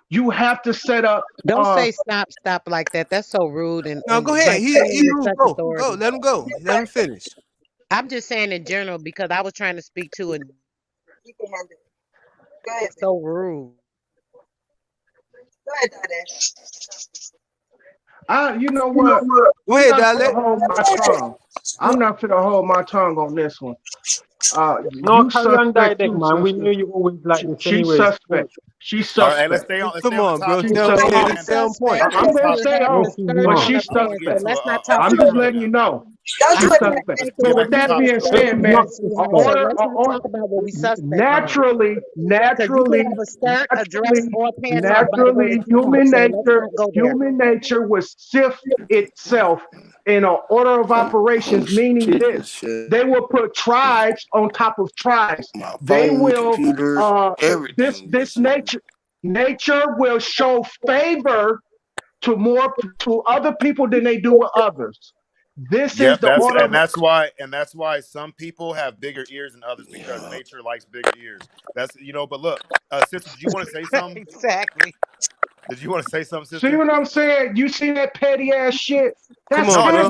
you have to set up Don't say stop like that. That's so rude No, and go ahead. like saying He with rude. such Go. authority. Let him go. Let him finish. I'm just saying in general because I was trying to speak to it. You can handle it. Go ahead, baby. So rude. Go ahead, Daddy. you know what? Go I'm ahead, not gonna Dialect. hold my tongue. I'm not gonna hold my tongue on this one. No, You carry on suspect direct, too, man. We sister. knew you always like this She's anyways. suspect. She's All right, hey, suspect. let's stay Come on the on, bro. topic She's Stay though. on, Let's suspect. stay, stay She's on stay the on point. suspect I'm because gonna you're stay having Yes, a on, she's but skirt not. and a she's to pants. get So suspect. to let's not a talk I'm topic just about though, letting that. you man. know. Don't do She's it I'm to not her. suspect. thanking So Get you with back to for the that being being topic though. Yes, said, she's man, suspect, not. sweetheart. So let's not talk about what we suspect on. Because you could have a skirt, a dress, or pants on by the way that you talk. So let's not go there. human nature will sift itself in an order of operations, meaning Shit, this. shit. They will put tribes on top of tribes. My They phone, will computers, everything. this nature will show favor to to other people than they do with others. This is Yep, the order of that's why some people have bigger ears than others because nature likes bigger ears. That's but look, sister, did you want to say something? Exactly. Did you want to say something, see sister? what I'm saying? You see that petty ass shit? Come That's No, on, bro. petty.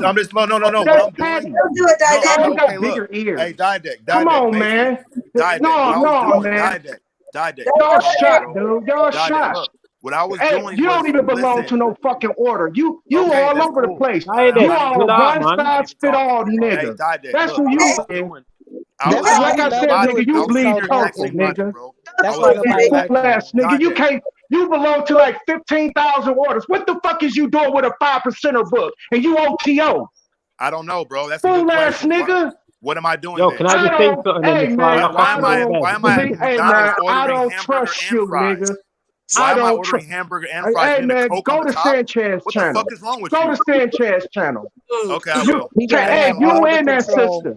no. What That's I'm doing? petty. Don't do it, No, Oh, Daddy. he okay, got look. bigger ears. Hey, Dideck, Come on, basically, man. What No, I was no, doing, man. Dideck, Don't Y'all go calm down, there. shot, bro. dude. Y'all Dideck, shot. look. What I was Hey, doing you don't was even belong to listen. no fucking order. You Okay, all that's over the cool. place. I'm You Direct, not even are a chill talking out, one about you. I'm man. not size even fit talking. all Hey, nigga. Dideck, That's look. who What I you was is. doing, That's why Like he I love said, you nigga, with you I you was in bleed so here purple, asking perfect. money, nigga. bro. I That's was why in here nobody Fool like asking you. ass nigga. You Dideck. can't. You belong to like 15,000 orders. What the fuck is you doing with a 5%er book? And you OTO. I don't know, bro. That's a good Fool ass question. nigga. What am I doing Yo, can then? I I just say don't. something then Hey before I man, lock up for the bed? Why am I at see, hey McDonald's man, I ordering don't hamburger trust and you, fries? nigga. Why I am I don't trust. ordering hamburger and Hey, fries hey getting a man, Coke on go the to top? Sanchez What the channel. fuck is wrong with Go to you? Sanchez channel. Okay, I You, will. He got to hey, have So you all the and that control. sister.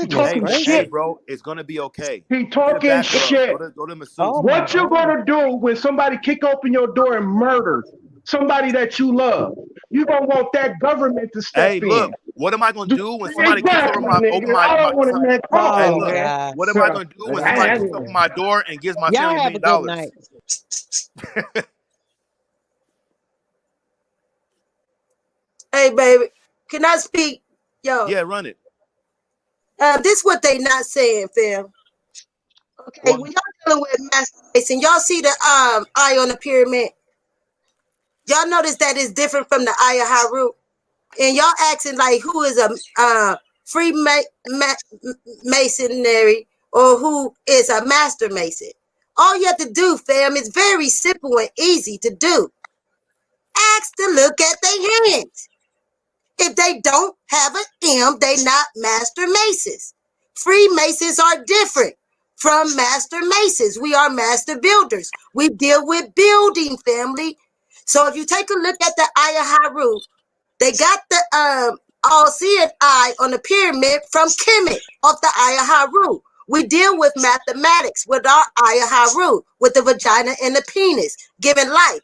He Goodness Hey, talking hey, gracious. shit. bro, it's gonna be okay. He Sit talking back, bro. shit. Go to masseuse. Oh my What you God. gonna do when somebody kick open your door and murder somebody that you love? You gonna want that government to step Hey, in. look, what am I gonna do when somebody kicks over Exactly, my nigga. I don't want to man. Come Hey, Oh on, look, man. God. what am I gonna do when somebody kicks over my door and gives my Y'all family $1 have a million? good night. Hey, baby, can I speak? Yo, Yeah, run it. this is what they not saying, fam. Okay, when y'all dealing with Master Mason, y'all see the eye on the pyramid. Y'all notice that it's different from the eye of Haru, and y'all asking like who is a free masonry or who is a master mason. All you have to do, fam, is very simple and easy to do. Ask to look at their hands. If they don't have an M, they not master masons. Freemasons are different from master masons. We are master builders. We deal with building, family. So if you take a look at the Eye of Haru, they got the all-seeing eye on the pyramid from Kemet off the Eye of Haru. We deal with mathematics with our Eye of Haru, with the vagina and the penis, giving life.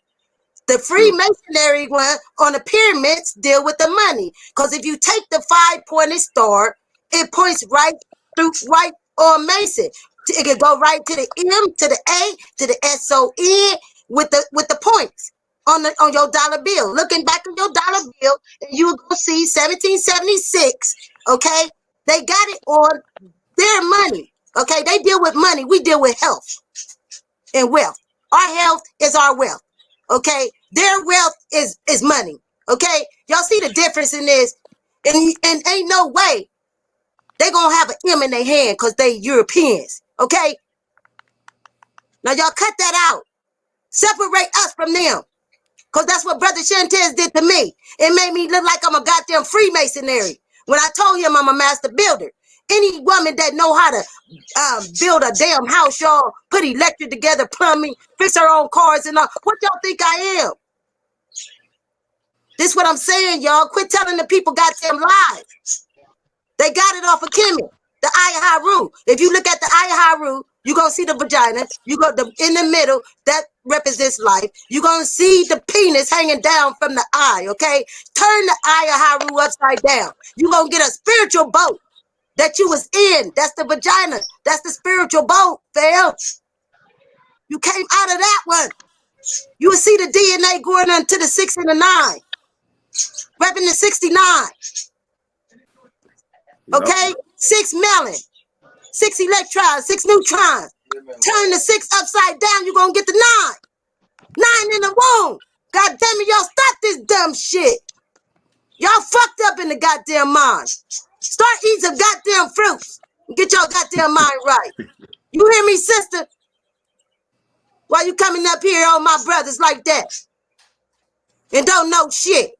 The Freemasonry one on the pyramids deal with the money. Because if you take the 5-pointed star, it points right through right on Mason. It can go right to the M, to the A, to the SON with the points on your dollar bill. Looking back on your dollar bill, and you will go see 1776. Okay, they got it on their money. Okay, they deal with money. We deal with health and wealth. Our health is our wealth. Okay, their wealth is money. Okay, y'all see the difference in this, and ain't no way they gonna have an M in their hand because they Europeans. Okay, now y'all cut that out. Separate us from them, because that's what Brother Shantez did to me. It made me look like I'm a goddamn Freemasonry when I told him I'm a master builder. Any woman that know how to build a damn house, y'all, put electric together, plumbing, fix her own cars and all. What y'all think I am? This what I'm saying, y'all. Quit telling the people goddamn lies. They got it off of Kemet, the Eye of Haru. If you look at the Eye of Haru, you're going to see the vagina. You go in the middle, that represents life. You're going to see the penis hanging down from the eye, okay? Turn the Eye of Haru upside down. You're going to get a spiritual boat that you was in. That's the vagina. That's the spiritual boat, fam. You came out of that one. You will see the DNA going into the 6 and the 9. Repping the 69. Okay? 6 melon. 6 electrons, 6 neutrons. Turn the 6 upside down, you're going to get the 9. 9 in the womb. God damn it, y'all stop this dumb shit. Y'all fucked up in the goddamn mind. Start eating some goddamn fruits and get your goddamn mind right. You hear me, sister? Why you coming up here on my brothers like that? And don't know shit.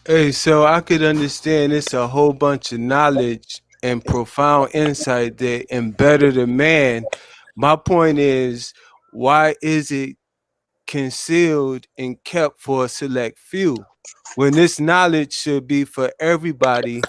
Hey, so I could understand it's a whole bunch of knowledge and profound insight that embedded a man. My point is, why is it concealed and kept for a select few when this knowledge should be for everybody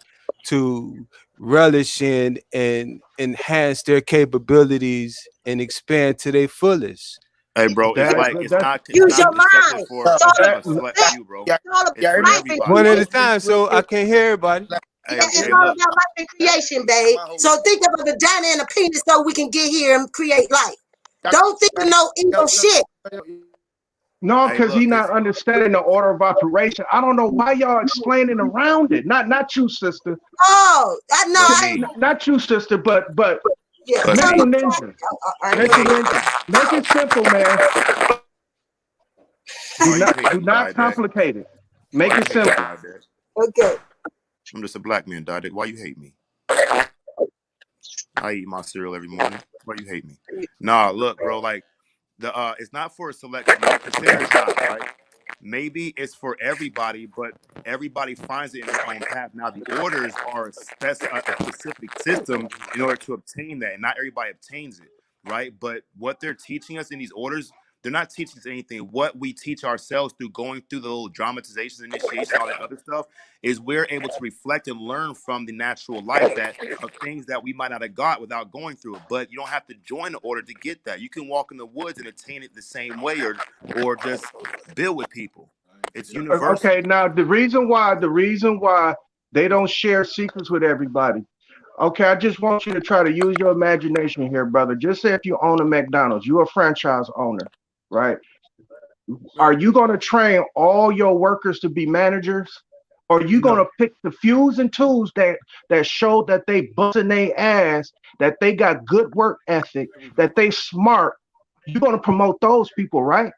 to relish in and enhance their capabilities and expand to their fullest? Hey, bro, it's like it's Use not your concepted mind. for a select few, bro. It's all It's about for life and everybody. One at a creation. time, so I can hear everybody. It's Hey, all look. about life and creation, babe. So think of a vagina and a penis so we can get here and create life. Don't think of no evil shit. No, Hey, because look, he's not understanding the order of operation. I don't know why y'all explaining around it. Not you, sister. Oh, I know. me. Not you, sister, but Yeah, mental Me. ninja. Mental ninja. Make it simple, man. Why you hate Do me, not Didact? complicate it. Why Make you it hate me, simple. Didact? Okay. I'm just a black man, Didact. Why you hate me? I eat my cereal every morning. Why you hate me? Nah, look, bro, like it's not for a select few. Consider it's not, right? Maybe it's for everybody, but everybody finds it in their own path. Now, the orders are a specific system in order to obtain that, and not everybody obtains it, right? But what they're teaching us in these orders, they're not teaching us anything. What we teach ourselves through going through the little dramatizations, initiation, all that other stuff, is we're able to reflect and learn from the natural life that of things that we might not have got without going through it. But you don't have to join the order to get that. You can walk in the woods and attain it the same way, or just build with people. It's universal. Okay, now the reason why they don't share secrets with everybody. Okay, I just want you to try to use your imagination here, brother. Just say if you own a McDonald's, you're a franchise owner, right? Are you going to train all your workers to be managers? Or you No. gonna pick the fews and twos that show that they busting their ass, that they got good work ethic, that they smart. You're gonna promote those people, right?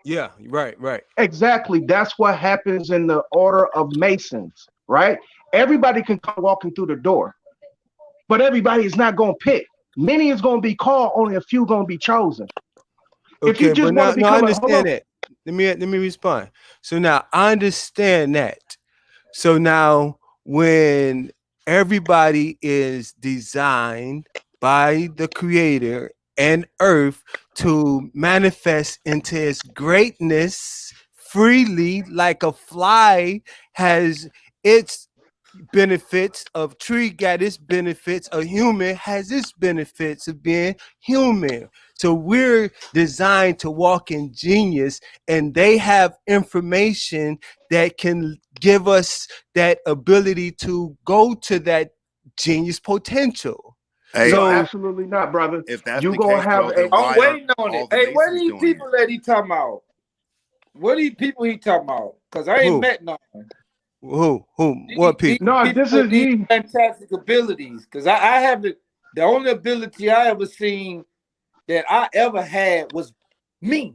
Yeah, right. Exactly. That's what happens in the order of Masons, right? Everybody can come walking through the door, but everybody is not gonna pick. Many is gonna be called, only a few gonna be chosen. If you Okay, just but want now to no, I become a hold on, understand that. Let me respond. So now I understand that. So now when everybody is designed by the creator and earth to manifest into its greatness freely, like a fly has its benefits, of tree got its benefits, a human has its benefits of being human. So we're designed to walk in genius, and they have information that can give us that ability to go to that genius potential. Hey, no, So absolutely not, brother. if that's You the gonna case, have bro, a then I'm why aren't waiting on all it. the Hey, what Masons these doing it? people that he talking about? What these people he talking about? Because I ain't who met none. who what These people? no. people This with is these he. fantastic abilities. Because I haven't, the only ability I ever seen that I ever had was me.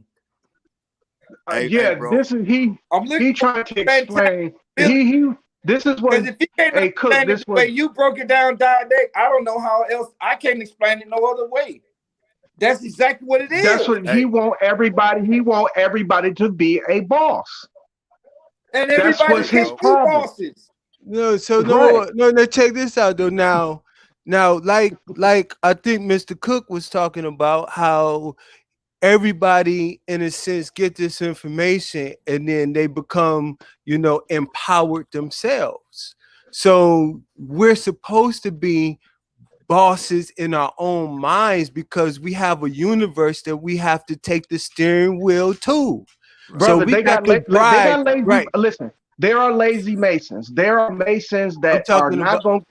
Hey, Yeah, bro. this is he. I'm looking He for trying to fantastic explain. ability. He. This is what. Because if you can't Hey, Cook. understand it This the what. way you broke it down, dialect, I don't know how else. I can't explain it no other way. That's exactly what it That's is. what he Hey, want everybody. He want everybody to be a boss. And That's everybody hey, what's his can't bro. be problem. bosses. No, so Right. no, check this out though. Now, like I think Mr. Cook was talking about how everybody in a sense get this information and then they become, empowered themselves. So we're supposed to be bosses in our own minds because we have a universe that we have to take the steering wheel to. So Right. Brother, we they got got to they drive, got lazy. right. Listen, there are lazy masons. There are masons I'm that are talking about not going.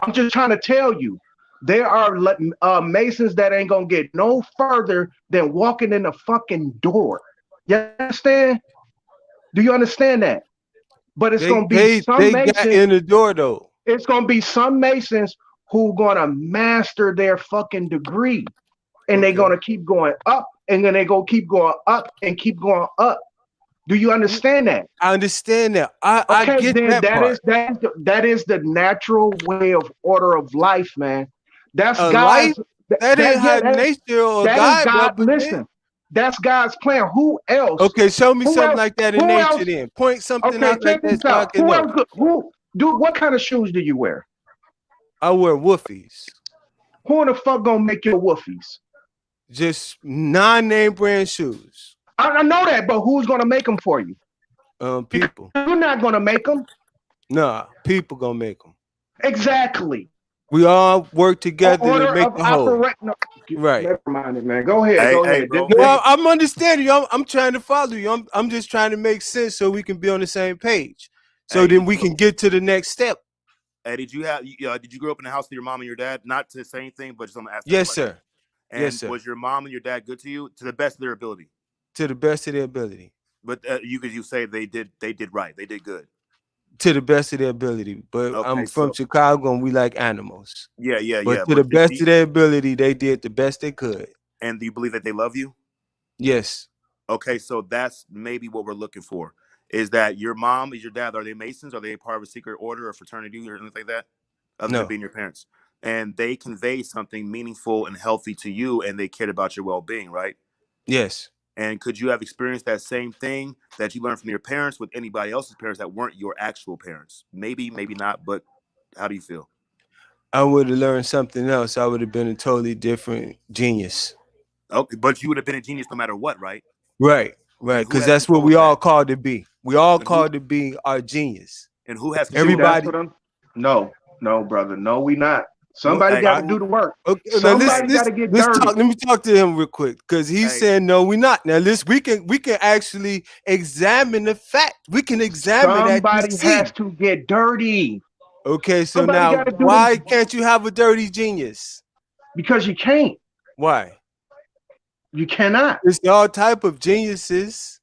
I'm just trying to tell you, there are masons that ain't gonna get no further than walking in the fucking door. You understand? Do you understand that? But it's they gonna be they some they got masons. in the door though. It's gonna be some masons who gonna master their fucking degree, and they're Okay. gonna keep going up, and then they go keep going up and keep going up. Do you understand that? I understand that. I Okay, get then that part. that is the natural way of order of life, man. That's A life God's that ain't how nature or that is God God. represent. Listen, that's God's plan. Who else? Okay, show me Who something else? like that in Who nature else? then. Point something Okay, out like check that this so I out. can Who know. else? Who do? What kind of shoes do you wear? I wear woofies. Who in the fuck gonna make your woofies? Just non-name brand shoes. I know that, but who's gonna make them for you? Because People. you're not gonna make them. Nah, people gonna make them. Exactly. We all work together to Order make of the whole. operation. No, Right. never mind it, man. Go ahead. Hey, Go hey, ahead. bro. No, I'm understanding you. I'm trying to follow you. I'm just trying to make sense so we can be on the same page. So Hey, then we can get to the next step. hey, did you grow up in the house with your mom and your dad? Not to say anything, but just I'm gonna ask Yes, everybody. sir. Yes, And sir. was your mom and your dad good to you to the best of their ability? To the best of their ability. But you say they did right, they did good. To the best of their ability. But I'm Okay, from so Chicago and we like animals. yeah. But to the But best of their ability, they did the best they could. and do you believe that they love you? Yes. Okay, so that's maybe what we're looking for. Is that your mom, is your dad, are they Masons? Are they part of a secret order or fraternity or anything like that? Other than No. being your parents. And they convey something meaningful and healthy to you and they cared about your well-being, right? Yes. And could you have experienced that same thing that you learned from your parents with anybody else's parents that weren't your actual parents? Maybe, maybe not, but how do you feel? I would have learned something else. I would have been a totally different genius. Okay, but you would have been a genius no matter what, right? Right. Right. And who Because has that's what control we of all that? called to be. We all And who called to be our genius. and who has See, control of that's that? Everybody. what I'm. No, no, brother. No, we not. Well, Somebody Hey, got to I, do who? the work. okay, now Somebody got to get let's dirty. talk. Let me talk to him real quick because he's Hey, saying no, we're not. Now we can actually examine the fact. We can examine that to Somebody has see. to get dirty. Okay, so Somebody now got to do why the can't you have a dirty genius? because you can't. Why? You cannot. There's all type of geniuses.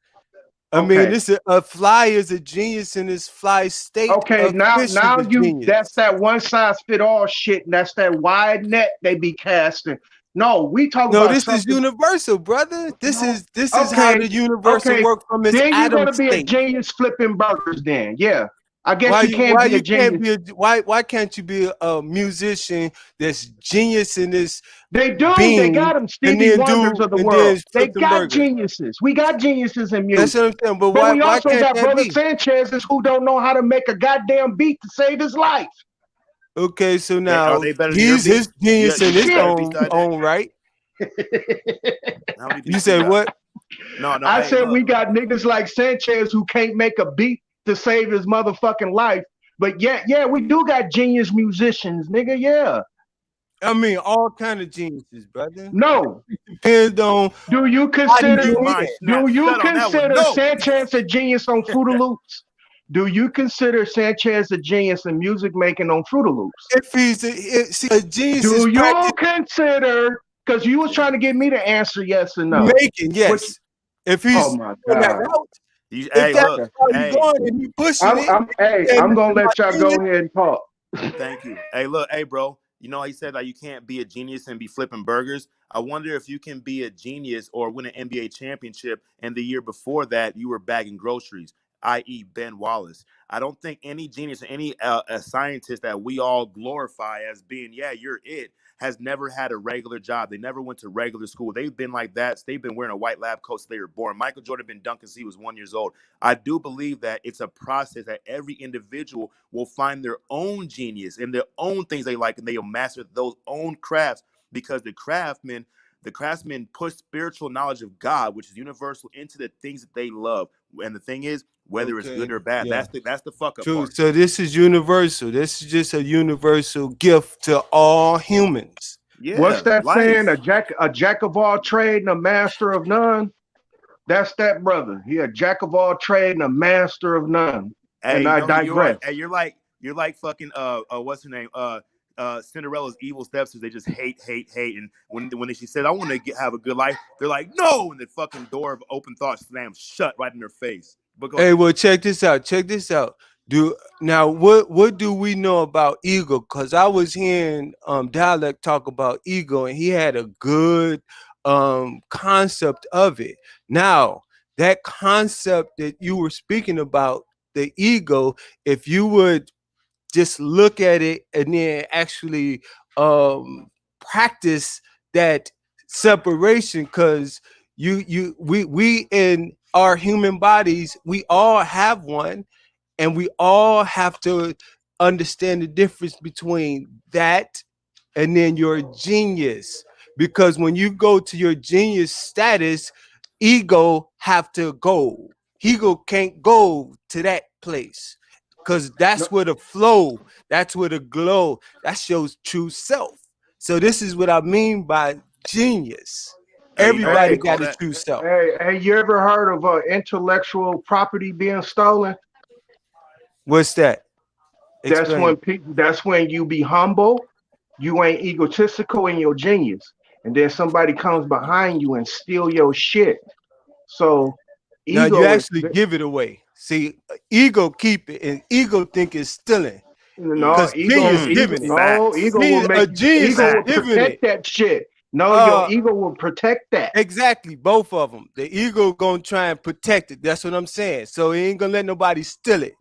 I mean, Okay. this a fly is a genius in his fly state. Okay, A now fish is now a you genius. that's that one size fit all shit, and that's that wide net they be casting. No, we talk No, about this is something. universal, brother. No, This is how okay, the universe will okay. work from its Then you're atom gonna be a state. genius flipping burgers. Then, yeah, I guess you can't Why be a you can't genius. be why can't you be a musician that's genius in this They do. They being got them, and Stevie then Wonders of the world. They flip them got burgers? geniuses. We got geniuses in That's music, what I'm saying. But but we why also can't got that brother be? Sanchez's who don't know how to make a goddamn beat to save his life. Okay, so Are now they better than your he's his beats? genius in You his got better beats than I did. own right. How many You beats you say got? what? No. I Hey, said look. we got niggas like Sanchez who can't make a beat to save his motherfucking life. But yeah, we do got genius musicians, nigga. Yeah. I mean, all kind of geniuses, brother. No. Depends on Do you how you consider His get mind it. do snapped you shut on that one. consider No. Sanchez a genius on Fruit Loops? Do you consider Sanchez a genius in music making on Fruit Loops? If he's see, a genius is Do practice you consider because you was trying to get me to answer yes or no? making, Which yes. If oh he's my going that God. route, if Hey, that's look. how you Hey, going and you pushing it, Hey, and I'm this gonna is my let y'all genius, go ahead and talk. thank you. Hey, look. Hey, bro. You know, he said that you can't be a genius and be flipping burgers. I wonder if you can be a genius or win an NBA championship, and the year before that, you were bagging groceries, i.e., Ben Wallace. I don't think any genius or any a scientist that we all glorify as being, yeah, you're it, has never had a regular job. They never went to regular school. They've been like that. They've been wearing a white lab coat since they were born. Michael Jordan been dunking since he was 1 year old. I do believe that it's a process that every individual will find their own genius and their own things they like, and they'll master those own crafts because the craftsmen put spiritual knowledge of God, which is universal, into the things that they love. And the thing is, whether it's okay, good or bad, yeah, that's the fuck up true. part. So this is universal. This is just a universal gift to all humans. What's Yeah, that saying? life. A jack of all trade and a master of none. That's that brother. He a jack of all trade and a master of none. Hey, And you I know who you are? digress. Hey, you're like fucking what's her name? Cinderella's evil stepsisters. They just hate. And when she said, "I want to have a good life," they're like, "No!" And the fucking door of open thought slams shut right in their face. But go Hey, ahead. well, check this out. Check this out. Do now what do we know about ego? Because I was hearing dialect talk about ego, and he had a good concept of it. Now, that concept that you were speaking about, the ego, if you would just look at it and then actually practice that separation, because we in our human bodies, we all have one, and we all have to understand the difference between that and then your genius. Because when you go to your genius status, ego have to go. Ego can't go to that place, because No, that's where the flow, that's where the glow, that shows true self. So this is what I mean by genius. You know what they Everybody hey, call got a that? true self. hey, you ever heard of intellectual property being stolen? What's that? That's Explain when it. people. That's when you be humble. You ain't egotistical in your genius, and then somebody comes behind you and steal your shit. So Now you ego is actually give it away. See, ego keep it, and ego think it's stealing. no Because genius ego. giving it. No ego Facts. will A make you. genius Ego is will Facts. giving protect it. that shit. No, your Uh, ego will protect that. exactly, both of them. The ego gonna try and protect it. That's what I'm saying. So he ain't gonna let nobody steal it.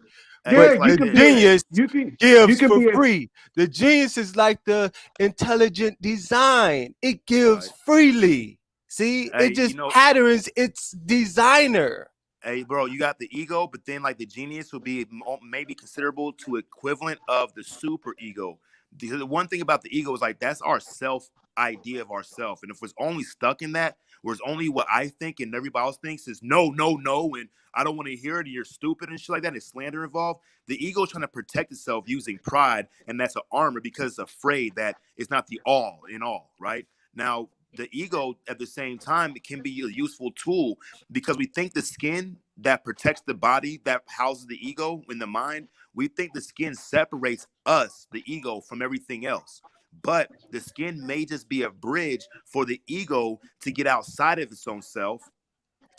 Hey, Yeah, But it's you like the can be this. a. Hey, genius You gives can for be a. free. The genius is like the intelligent design. It gives right. freely. See, it Hey, just patterns its designer. hey, bro, you got the ego, but then like the genius would be maybe considerable to equivalent of the super ego. The one thing about the ego is like that's our self idea of ourself, and if it's only stuck in that, where it's only what I think and everybody else thinks is no, no, no, and I don't want to hear it, and you're stupid and shit like that, and it's slander involved. The ego is trying to protect itself using pride, and that's an armor because it's afraid that it's not the all in all, right? Now, the ego at the same time it can be a useful tool because we think the skin that protects the body that houses the ego in the mind, we think the skin separates us, the ego, from everything else. But the skin may just be a bridge for the ego to get outside of its own self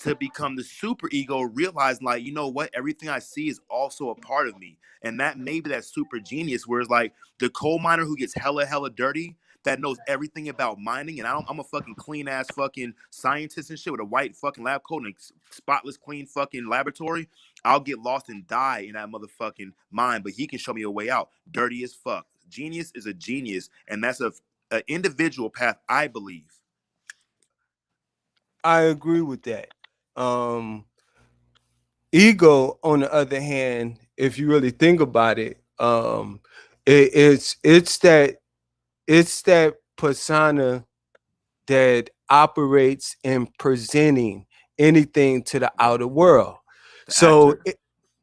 to become the super ego, realizing like, you know what, everything I see is also a part of me. And that maybe that super genius, where it's like the coal miner who gets hella dirty, that knows everything about mining, and I'm a fucking clean ass fucking scientist and shit with a white fucking lab coat and a spotless clean fucking laboratory. I'll get lost and die in that motherfucking mine, but he can show me a way out. Dirty as fuck. Genius is a genius, and that's a individual path, I believe. I agree with that. Ego, on the other hand, if you really think about it, it's that persona that operates in presenting anything to the outer world. The So actor.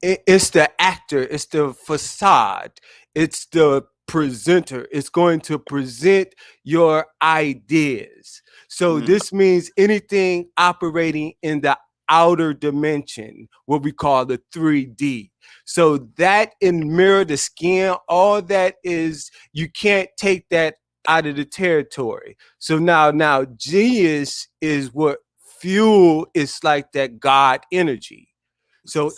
it's the actor, it's the facade, it's the presenter. It's going to present your ideas. So this means anything operating in the outer dimension, what we call the 3D. So that in mirror, the skin, all that is, you can't take that out of the territory. So now genius is what fuel is, like that God energy. So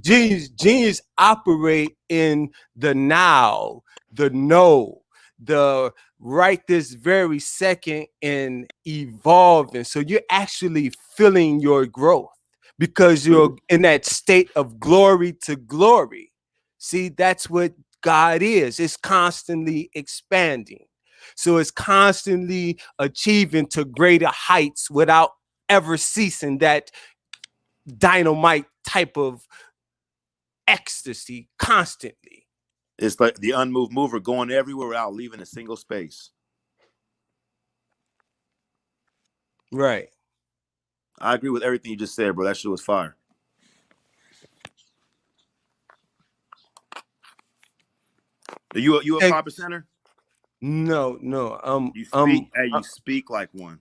genius operate in the now, the no, the right this very second, and evolving. So you're actually feeling your growth because you're in that state of glory to glory. See, that's what God is. It's constantly expanding. So it's constantly achieving to greater heights without ever ceasing that dynamite type of ecstasy constantly. It's like the unmoved mover going everywhere without leaving a single space. Right. I agree with everything you just said, bro. That shit was fire. Are you a 5%er? No. You speak like one.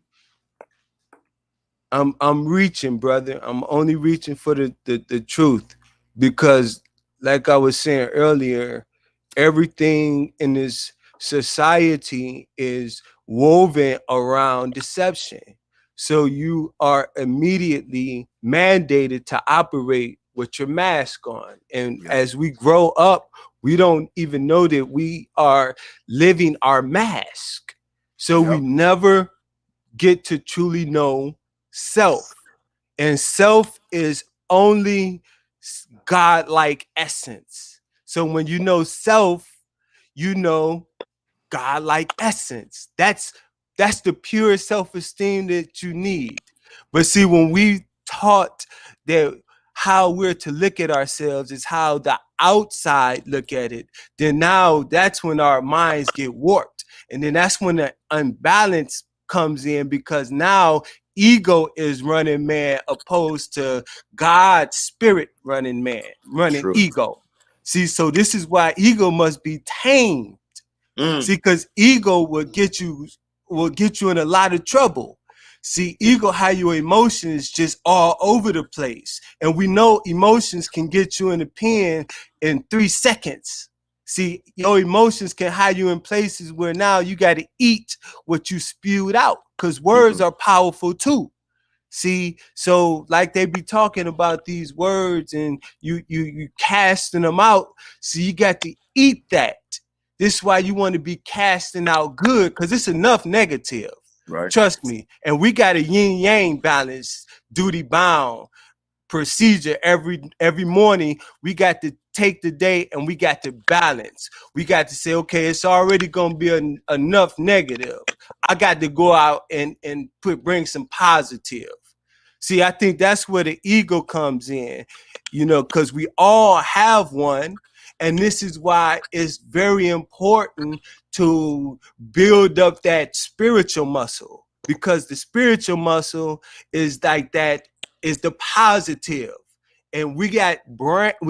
I'm reaching, brother. I'm only reaching for the truth, because like I was saying earlier, everything in this society is woven around deception. So you are immediately mandated to operate with your mask on. And as we grow up, we don't even know that we are living our mask. So we never get to truly know self. And self is only God-like essence. So when you know self, you know God-like essence. That's the pure self-esteem that you need. But see, when we taught that how we're to look at ourselves is how the outside look at it, then now that's when our minds get warped. And then that's when the unbalance comes in, because now ego is running man opposed to God's spirit running man, running ego. See, so this is why ego must be tamed. See, because ego will get you in a lot of trouble. See, ego, how your emotions just all over the place. And we know emotions can get you in a pen in 3 seconds. See, your emotions can hide you in places where now you got to eat what you spewed out, because words are powerful too. See, so like they be talking about these words and you casting them out. So you got to eat that. This is why you want to be casting out good, because it's enough negative. Right. Trust me. And we got a yin yang balance, duty bound procedure every morning. We got to take the day and we got to balance. We got to say, okay, it's already gonna be enough negative. I got to go out and bring some positive. See, I think that's where the ego comes in, because we all have one. And this is why it's very important to build up that spiritual muscle, because the spiritual muscle is like that, is the positive. And we got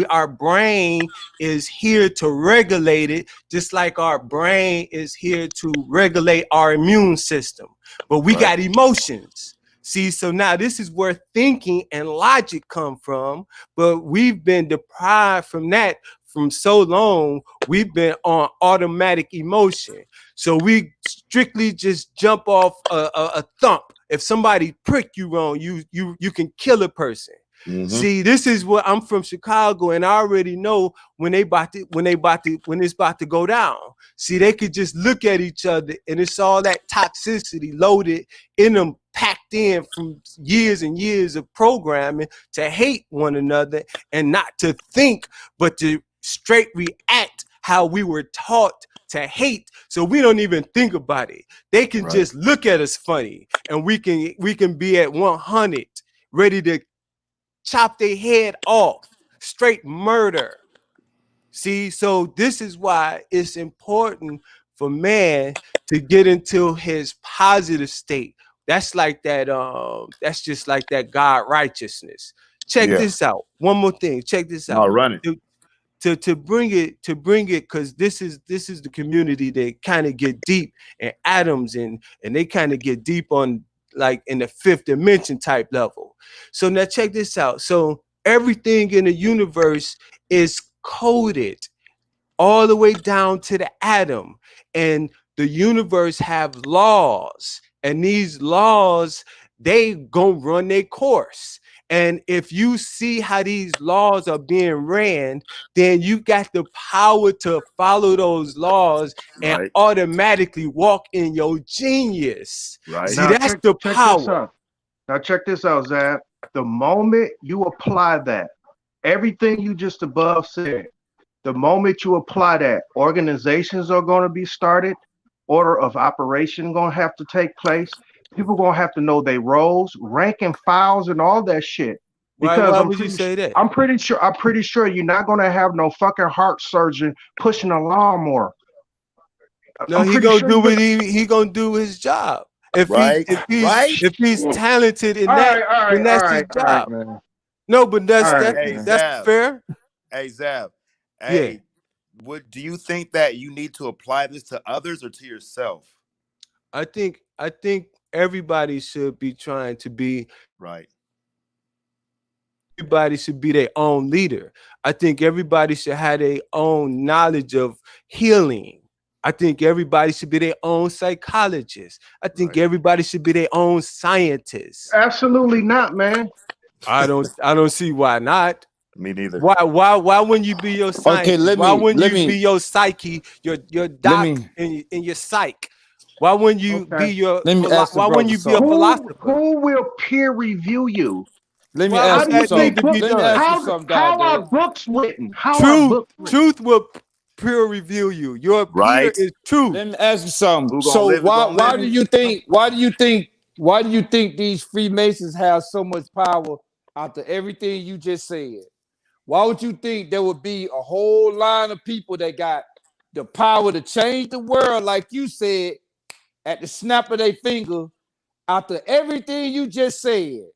our brain is here to regulate it, just like our brain is here to regulate our immune system. But we got emotions. See, so now this is where thinking and logic come from, but we've been deprived from that from so long. We've been on automatic emotion. So we strictly just jump off a thump if somebody prick you wrong, you can kill a person. Mhm. See, this is what I'm from Chicago, and I already know when it's about to go down. See, they could just look at each other, and it's all that toxicity loaded in them, packed in from years and years of programming to hate one another and not to think, but to straight react how we were taught to hate. So we don't even think about it. They can Right. just look at us funny, and we can be at 100, ready to chop their head off, straight murder. See, so this is why it's important for man to get into his positive state. That's like that, that's just like that God righteousness. Check Yeah. this out. One more thing. Check this out. No, run it. To bring it, because this is the community that kind of get deep in atoms, and they kind of get deep on like in the fifth dimension type level. So now check this out. So everything in the universe is coded all the way down to the atom, and the universe have laws, and these laws, they gonna run their course. And if you see how these laws are being ran, then you got the power to follow those laws and Right. automatically walk in your genius. Right. See, Now that's check the this power. out. Now check this out, Zab. The moment you apply that, everything you just above said, the moment you apply that, organizations are going to be started, order of operation going to have to take place. People going to have to know their roles, rank and files, and all that shit. Because Why would you say that? I'm pretty sure you're not going to have no fucking heart surgeon pushing a lawnmower. No, I'm he pretty gonna sure do you're what gonna. he gonna do his job. If Right. if he's talented in All that, right, all then right, all that's his right, all right, job. man. No, but All right, Hey, man. that's Zab. fair. Hey, Zab. Yeah. Hey, do you think that you need to apply this to others or to yourself? I think everybody should be trying to be. Right. Everybody should be their own leader. I think everybody should have their own knowledge of healing. I think everybody should be their own psychologist. I think everybody should be their own scientist. Absolutely not, man. I don't see why not. Me neither. Why wouldn't you be your scientist? Why wouldn't you be your psyche, your doc, and your psych? Why wouldn't you be your? Why wouldn't you be a philosopher? Who will peer review you? Why would that need to be done? How are books written? How are books written? Truth will peer review you. Your peer is truth. Let me ask you something. Who gonna So live, why do you think these Freemasons have so much power after everything you just said? Why would you think there would be a whole line of people that got the power to change the world, like you said, at the snap of their finger, after everything you just said?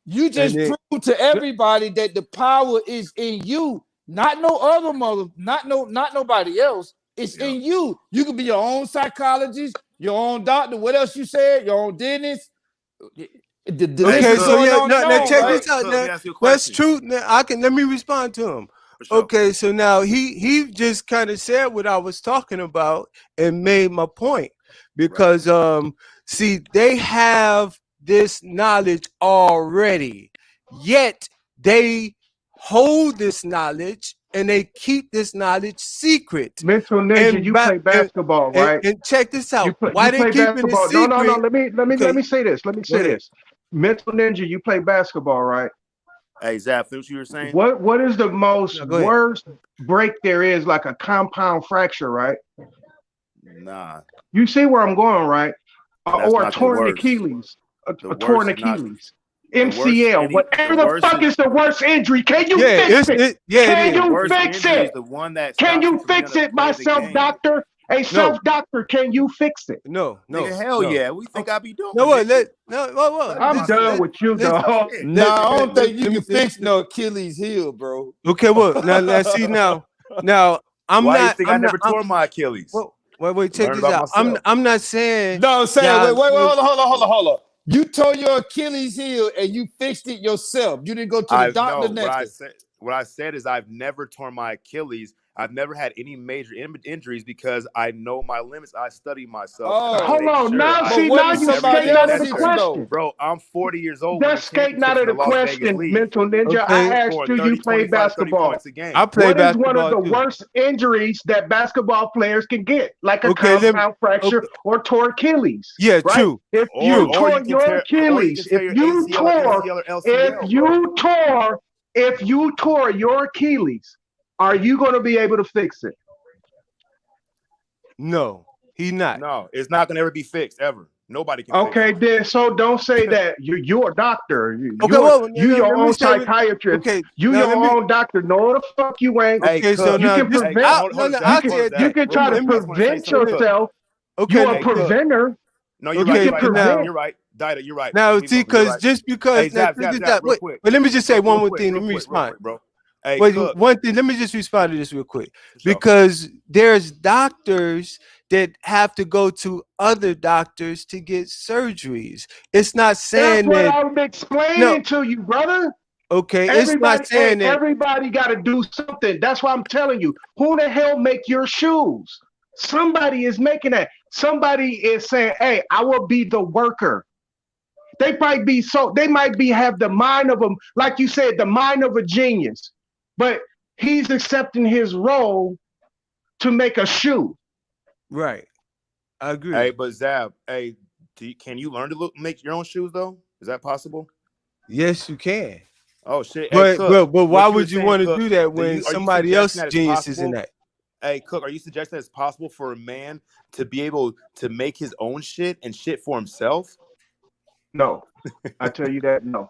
You just proved to everybody that the power is in you, not no other not nobody else. It's in you. You can be your own psychologist, your own doctor. What else you said? Your own dentist. Okay, so yeah, now check right? this out. Now, that's true. Now let me respond to him. Sure. Okay, so now he just kind of said what I was talking about and made my point, because see, they have this knowledge already, yet they hold this knowledge and they keep this knowledge secret. Mental Ninja, you play basketball, right? And check this out. Why they keeping it secret? No. Let me say this. Mental Ninja, you play basketball, right? Hey, Zap, what you were saying? What is the most worst break there is, like a compound fracture, right? Nah. You see where I'm going, right? Or a torn worst. Achilles. A torn Achilles. Not, MCL. Whatever the fuck is the worst injury? Can you fix it? Can you fix it? The one that can you fix it, my self-doctor? A self-doctor, can you fix it? No. Nigga, hell yeah. We think I be doing I'm done with you, dog. No, I don't think you can fix no Achilles heel, bro. Okay, well, now see now I'm Why not. You think I'm I never not, tore my Achilles? Wait, check this out. I'm not saying. No, I'm saying. Wait, hold on. You tore your Achilles heel and you fixed it yourself. You didn't go to the doctor next. what I said is I've never torn my Achilles. I've never had any major injuries because I know my limits. I study myself and I Hold make on. sure Now, I But see, what now if do you somebody skating everything out else of the teach you necessary. though? question. Bro, I'm 40 years old winning That's skating out championships of in the the Las Vegas question, League, mental ninja. Okay. I asked scoring you, you 30, play 25, 30 basketball. points a game. I play What is one of basketball the too. worst injuries that basketball players can get? Like a Okay, compound fracture okay. or tore Achilles, Yeah, right? true. If True. you tore your Or you can Achilles, tear your ACL or MCL or LCL, bro. if you tore your Achilles, are you going to be able to fix it? No, he not. No, it's not gonna ever be fixed ever. Nobody can fix Okay, it. then. So don't say that you're a doctor. Okay, well, You your let me own say what. psychiatrist. Okay, You now your let me. own doctor. No, the fuck you ain't. Hey, Okay, so Cook. You now can this. Hey, Cook. prevent. Hold, No, hold no, up, I'll Zach. You Hold can up, tell you Zach. that. can Real try to quick. Let I me. just want to say prevent something to Cook. yourself. You Okay, a Hey, Cook. preventer. No, you're You right. okay. You're can right, So Cook. prevent. now, You're right. Dida, you're right. now, We see, both. You're because right. just Hey, because now, Zap, check Zap, this Zap. out. Real Wait, quick. but let me just say one Real more quick. thing. Real Let me quick. Real respond. quick, bro. Hey, Wait, Cook. one thing. Let me just respond to this real quick For sure. because there's doctors that have to go to other doctors to get surgeries. It's not That's saying what that. I'm No. explaining to you, brother. Okay, it's not saying that. Everybody got to do something. That's why I'm telling you. Who the hell make your shoes? Somebody is making that. Somebody is saying, "Hey, I will be the worker." They might be so. They might be have the mind of a, like you said, the mind of a genius, but he's accepting his role to make a shoe. Right. I agree. Hey, but Zab. Hey, can you learn to make your own shoes though? Is that possible? Yes, you can. Oh shit. Hey, But Cook. but but why What you were would you saying, want to Cook? do that when Are you somebody suggesting else's that it's genius is in possible? that? Hey, Cook, are you suggesting that it's possible for a man to be able to make his own shit and shit for himself? No, I tell you that no.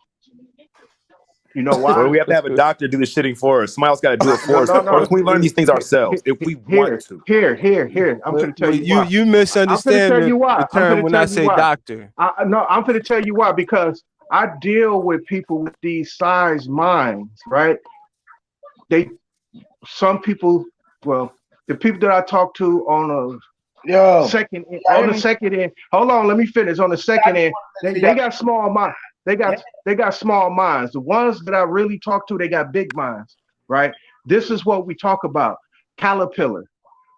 You know Or why? do we have to have a doctor do the shitting for us? Somebody else got to do it No, for us. no, Or no. can we learn these things ourselves if we want to? Here. I'm But gonna tell you you why. you I'm gonna misunderstand tell you the why. I'm term gonna when tell I you say why. doctor. No, I'm gonna tell you why because I deal with people with these size minds, right? They some people, well, the people that I talk to Yo, y'all on hear the me? second end. Hold on, let me finish. On the I second just end, wanted to say they y'all. got small mind. They Yeah. got small minds. The ones that I really talk to, they got big minds, right? This is what we talk about. Caterpillar.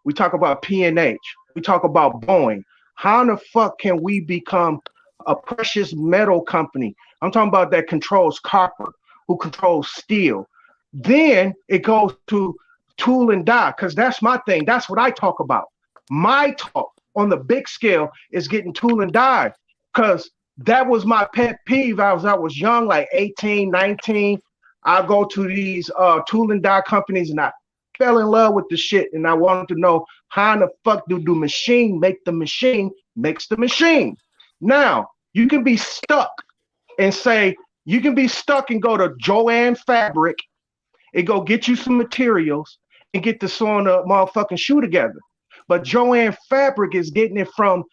We talk about P&H. We talk about Boeing. How in the fuck can we become a precious metal company? I'm talking about that controls copper, who controls steel. Then it goes to tool and die, because that's my thing. That's what I talk about. My talk on the big scale is getting tool and die, because that was my pet peeve as I was young, like 18, 19. I go to these tool and die companies and I fell in love with the shit and I wanted to know how in the fuck do the machine make the machine makes the machine. Now, you can be stuck and say, you can be stuck and go to Joanne Fabric and go get you some materials and get the sewing a motherfucking shoe together. But Joanne Fabric is getting it from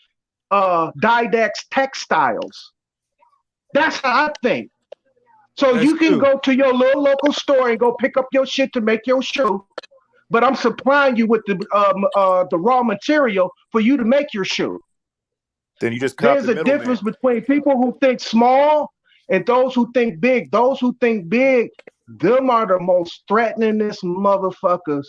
Didex Textiles. That's how I think. So That's you can true. go to your little local store and go pick up your shit to make your shoe, but I'm supplying you with the raw material for you to make your shoe. Then you just cut out There's the a difference middleman. between people who think small and those who think big. Those who think big, them are the most threateningest motherfuckers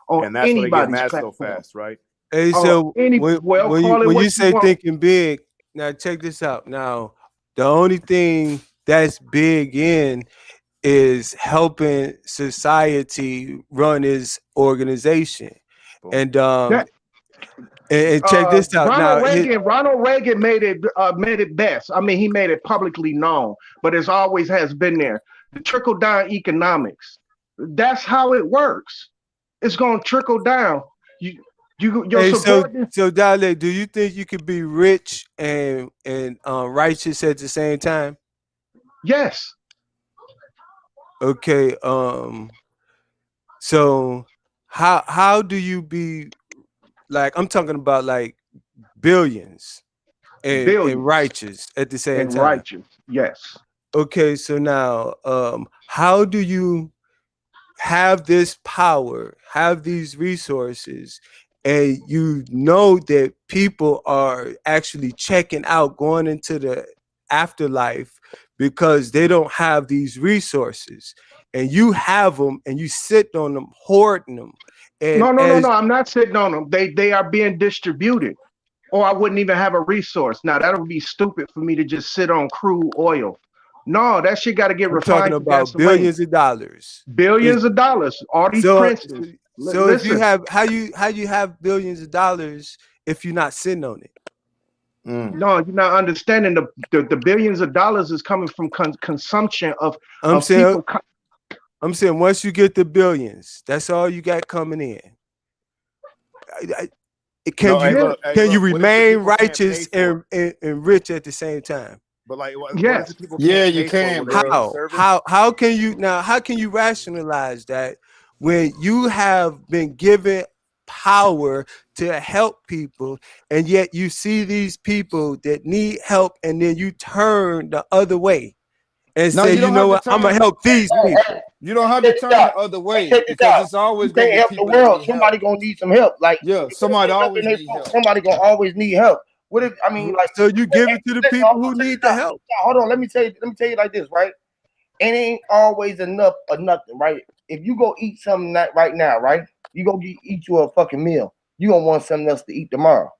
on And that's why they get anybody's mad so platform. fast, right? Hey, Or so any, well, call it when you what you say want. thinking big, now check this out. Now, the only thing that's big in is helping society run its organization. Boom. And That and check this out. Now, Ronald Reagan made it best. I mean, he made it publicly known, but it's always has been there. The trickle down economics. That's how it works. It's gonna trickle down. You your hey, so subordinate. so Dale, do you think you could be rich and righteous at the same time? Yes, Okay. So how do you be like? I'm talking about like billions and billions righteous at the same and time. righteous. Yes. Okay, so now how do you have this power, have these resources, and you know that people are actually checking out, going into the afterlife because they don't have these resources. and you have them and you sit on them, hoarding them. And No. I'm not sitting on them. They are being distributed, or I wouldn't even have a resource. Now that would be stupid for me to just sit on crude oil. No, that shit got to get I'm talking refined to about gasoline. billions of dollars. Billions of dollars. All these So, princes. so if you Listen, have how you have billions of dollars if you're not sitting on it? no, you're not understanding. The billions of dollars is coming from consumption I'm of saying people. I'm saying once you get the billions, that's all you got coming in. No, hey, look, Can you what if the remain people can't pay righteous for it? and rich at the same time? But like, what if the Yes. people Yeah, can't you pay for it? can, Will they get the bro. service? How can you now? How can you rationalize that when you have been given power to help people, and yet you see these people that need help, and then you turn the other way and No, say, you you don't know have to what, I'm gonna turn. help these people. You don't have to Check this turn out. the other Hey, way check this because out. it's always You gonna can't be help the people that world. need help. Somebody gonna need some help. Like Yeah, if somebody there's nothing always in their need phone, help. somebody gonna always need help. What if I mean like So you give it to the listen, hold people on, who check need this the out. help. Hold on, let me tell you like this, right? It ain't always enough or nothing, right? If you go eat something right now, right? You go eat you a fucking meal. You gonna want something else to eat tomorrow.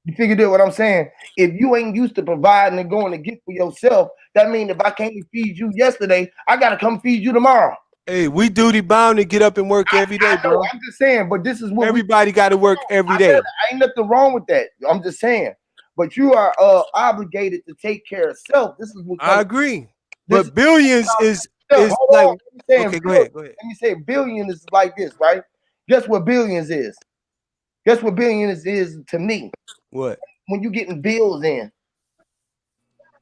You figured out what I'm saying? If you ain't used to providing and going to get for yourself, that means if I can't feed you yesterday, I gotta come feed you tomorrow. Hey, we duty bound to get up and work every day, I know. bro. I'm just saying, but this is what Everybody got to work every day. ain't nothing wrong with that. I'm just saying, but you are obligated to take care of self. This is what I comes. agree, This is but billions is self. is Hold like, on. Let me say, okay, go ahead. Let me say, billion is like this, right? Guess what billions is? Guess what billions is to me? What? When you getting bills in,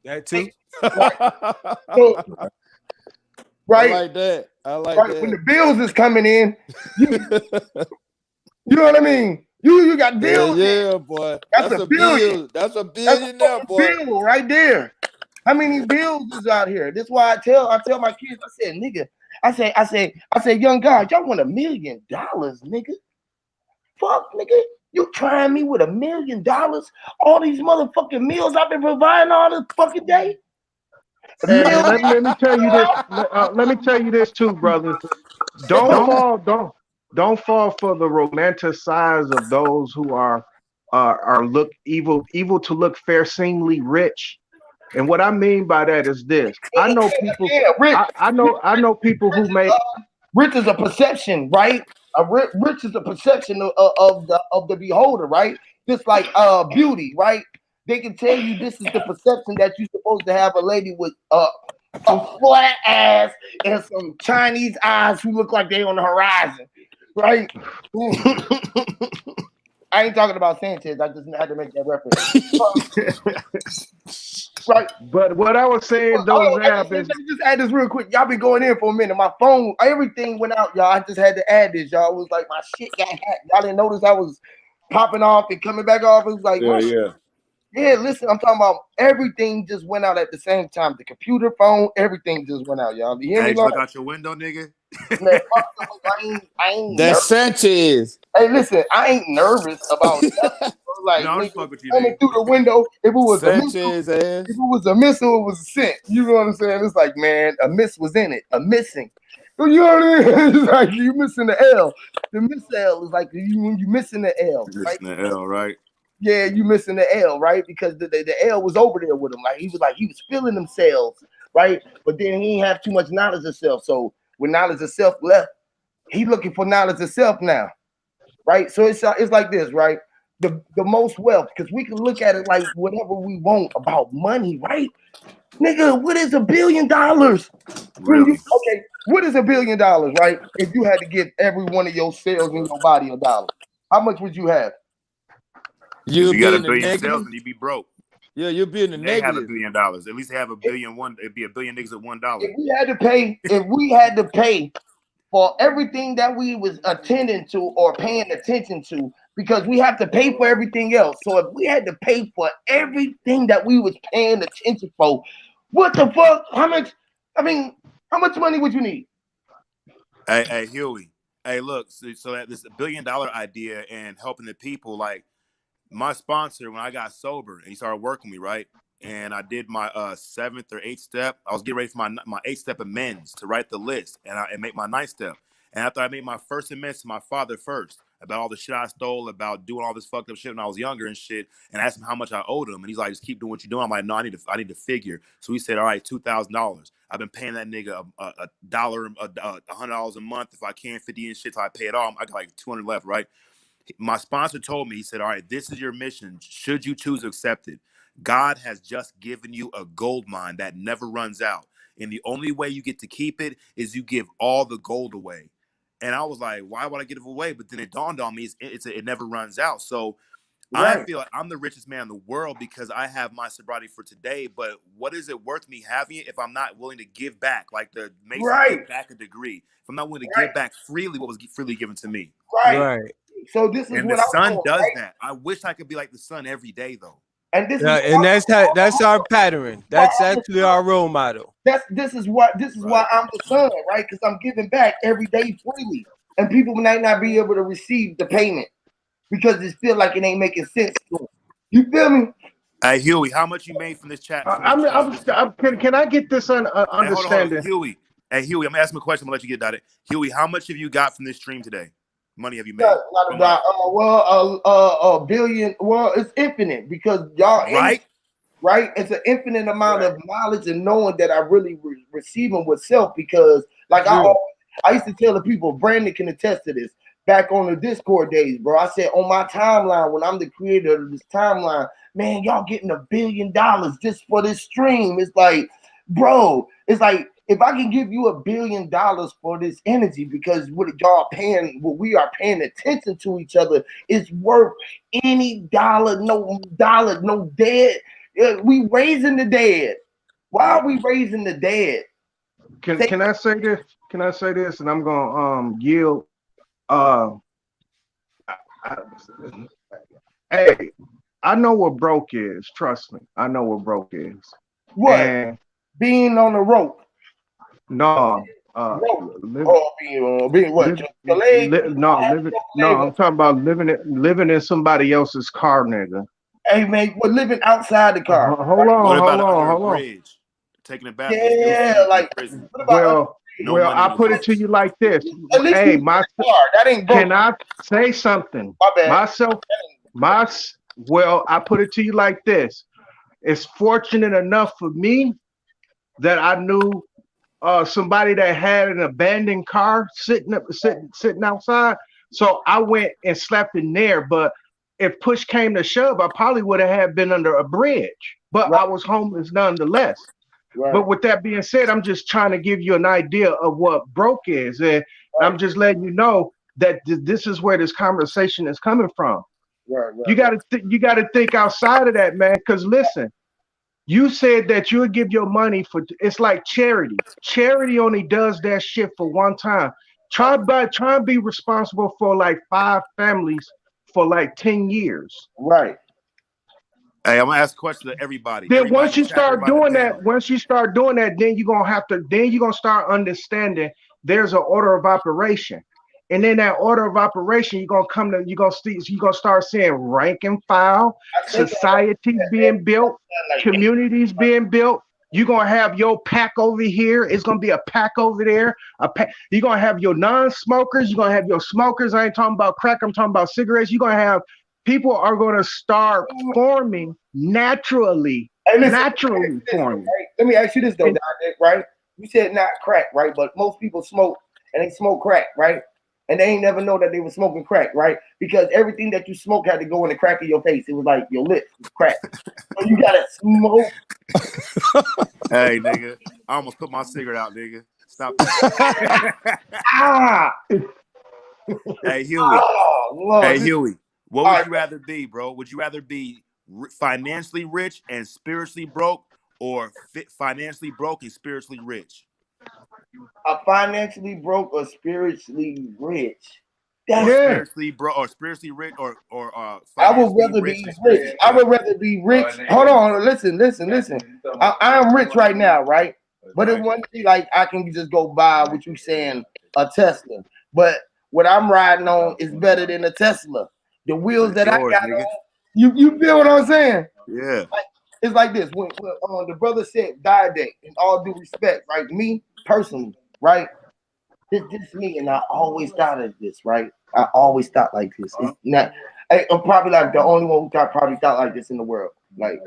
That too. right? So, I right, like that. I like right. When the that. bills is coming in, you know what I mean? You got Yeah, bills in. yeah, boy. That's That's a a billion. bill. That's a That's a billionaire, fucking boy. bill right there. How many bills is out here? That's why I tell my kids, I said, nigga, I say, young God, y'all want $1 million, nigga? Fuck, nigga. You trying me with $1 million? All these motherfucking meals I've been providing all this fucking day? $1 and million? let me tell you this. Let me tell you this too, brother. Don't fall for the romanticize of those who are look evil to look fair seemingly rich. And what I mean by that is this. I know people. Yeah, rich. I know people who make. Rich is a perception, right? Rich is a perception of the beholder, right? Just like beauty, right? They can tell you this is the perception that you're supposed to have a lady with a flat ass and some Chinese eyes who look like they on the horizon, right? I ain't talking about Sanchez. I just had to make that reference. Right. But what I was saying, Oh, those let is me just add this real quick. Y'all been going in for a minute. My phone, everything went out, y'all. I just had to add this, y'all. It was like my shit got hacked. Y'all didn't notice I was popping off and coming back off. It was like, Yeah, what? yeah. Yeah, listen, I'm talking about everything just went out at the same time. The computer, phone, everything just went out, y'all. You hear Hey, me, just Lord? look out your window, nigga. Man, I ain't That's nervous. Sanchez. Hey, listen, I ain't nervous about nothing. Like, No, I'm nigga, just fuck with you, coming nigga. through the window, if it was a missile, Sanchez ass. if it was a missile, it was a scent. You know what I'm saying? It's like, man, a miss was in it, a missing. You know what I mean? It's like you missing the L. The miss L is like when you missing the L, right? Missing the L, right? Yeah, you missing the L, right? Because the L was over there with him. Like he was feeling themselves, right? But then he didn't have too much knowledge of self. So when knowledge of self left, he looking for knowledge of self now, right? So it's like this, right? The most wealth, because we can look at it like whatever we want about money, right? Nigga, what is $1 billion? Really? Okay, what is $1 billion, right? If you had to give every one of your cells in your body $1, how much would you have? If You'll you got be a in the billion negative. sales, then you be broke. Yeah, you'll be in the They have $1 negative. billion. At least they have a billion one. It'd be $1 billion niggas at $1. If we had to pay for everything that we was attending to or paying attention to, because we have to pay for everything else. So if we had to pay for everything that we was paying attention for, what the fuck? How much? I mean, how much money would you need? Hey, Huey. Hey, look. So that this $1 billion idea and helping the people, like my sponsor when I got sober and he started working with me, right? and I did my 7th or 8th step. I was getting ready for my 8th step amends to write the list and make my 9th step. And after I made my first amends to my father first about all the shit I stole, about doing all this fucked up shit when I was younger and shit, and asked him how much I owed him, and he's like, "Just keep doing what you're doing." I'm like, "No, I need to figure." So he said, "All right, $2,000. I've been paying that nigga a dollar, $100 a month if I can, 50 and shit till I pay it all. I got like 200 left, right?" My sponsor told me, he said, "All right, this is your mission. Should you choose to accept it, God has just given you a gold mine that never runs out. And the only way you get to keep it is you give all the gold away." And I was like, why would I give it away? But then it dawned on me, it never runs out. So I Right. feel like I'm the richest man in the world because I have my sobriety for today. But what is it worth me having it if I'm not willing to give back, like the Masons Right. give back a degree? If I'm not willing to Right. give back freely what was freely given to me. Right. Right. So this is And the what I'm sun doing, does right? that. I wish I could be like the sun every day, though. And this is Yeah, what and that's our I'm pattern. why That's I'm the actually son. our role model. This is why Right. I'm the son, right? Because I'm giving back every day freely, and people might not be able to receive the payment because it feel like it ain't making sense to them. You feel me? Hey Huey, how much you made from this chat? Can I get this Hey, hold on, understanding? Huey. Hey Huey, I'm gonna ask him a question. I'm gonna let you get at it. Huey, how much have you got from this stream today? Money have you made Not from like about a billion. Well, it's infinite because y'all in right? right? It's an infinite amount of knowledge and knowing that I really receiving with self because, like True. I used to tell the people, Brandon can attest to this. Back on the Discord days, bro, I said on my timeline when I'm the creator of this timeline, man, y'all getting $1 billion just for this stream. It's like, bro, it's like if I can give you $1 billion for this energy because what y'all paying, what we are paying attention to each other is worth any dollar, no dead. We raising the dead. Why are we raising the dead? Can I say this? Can I say this? And I'm gonna yield. Uh, I, hey, I know what broke is. Trust me, I know what broke is. What? And being on the rope. no, Rope. live, Being what? live, Your leg? no, living. No, I'm talking about living in somebody else's car, nigga. Hey man, we're living outside the car. Hold Right? What on, about hold under on, a hold on. bridge? Taking a bath and still Yeah, sleep in the like prison. what about No Well, money in I the put it to books. you like this. at least Hey, we car. That ain't broke. can I say something? My bad. Myself, well, I put it to you like this. It's fortunate enough for me that I knew somebody that had an abandoned car sitting outside. So I went and slept in there. But if push came to shove, I probably would have been under a bridge. But Right, I was homeless nonetheless. right, But with that being said, I'm just trying to give you an idea of what broke is, and I'm just letting you know that this is where this conversation is coming from. right, You right, got to you got to think outside of that, man. Because listen, you said that you would give your money for. It's like charity. Charity only does that shit for one time. Try and be responsible for like 5 families for like 10 years. right. Hey, I'm gonna ask a question to everybody. Then Everybody in once the you chat, start everybody in the doing that, panel. then you're gonna have to, then you're gonna start understanding there's an order of operation. And then that order of operation, you're gonna start seeing rank and file, I said societies being built, like communities being built. You're gonna have your pack over here. It's gonna be a pack over there. A pack. You're gonna have your non-smokers. You're gonna have your smokers. I ain't talking about crack. I'm talking about cigarettes. You're gonna have people are gonna start forming naturally. hey, listen, Naturally forming. right? Let me ask you this though, And Dr. Right? You said not crack, right? But most people smoke and they smoke crack, right? And they ain't never know that they were smoking crack, right? Because everything that you smoke had to go in the crack of your face. It was like your lips was crack. So you gotta smoke. Hey, nigga, I almost put my cigarette out, nigga. Stop that. Ah, Hey, Huey. oh Lord. Hey, Huey. What All would right, you rather be, bro? Would you rather be financially rich and spiritually broke, or financially broke and spiritually rich? financially broke or spiritually rich. Or That's yeah, spiritually broke, or spiritually rich, or I would financially rather rich be and rich. spiritually I poor. would rather be rich. Hold on, listen. I am rich right now, right? But it Right. wouldn't be like I can just go buy what you saying a Tesla. But what I'm riding on is better than a Tesla. The wheels It's that I yours, got nigga. on, you feel what I'm saying? Yeah. It's like this. When the brother said die day, in all due respect, right? Me personally, right? This me, and I always thought of this, right? I always thought like this. It's not. I'm probably like the only one who probably thought like this in the world. Like,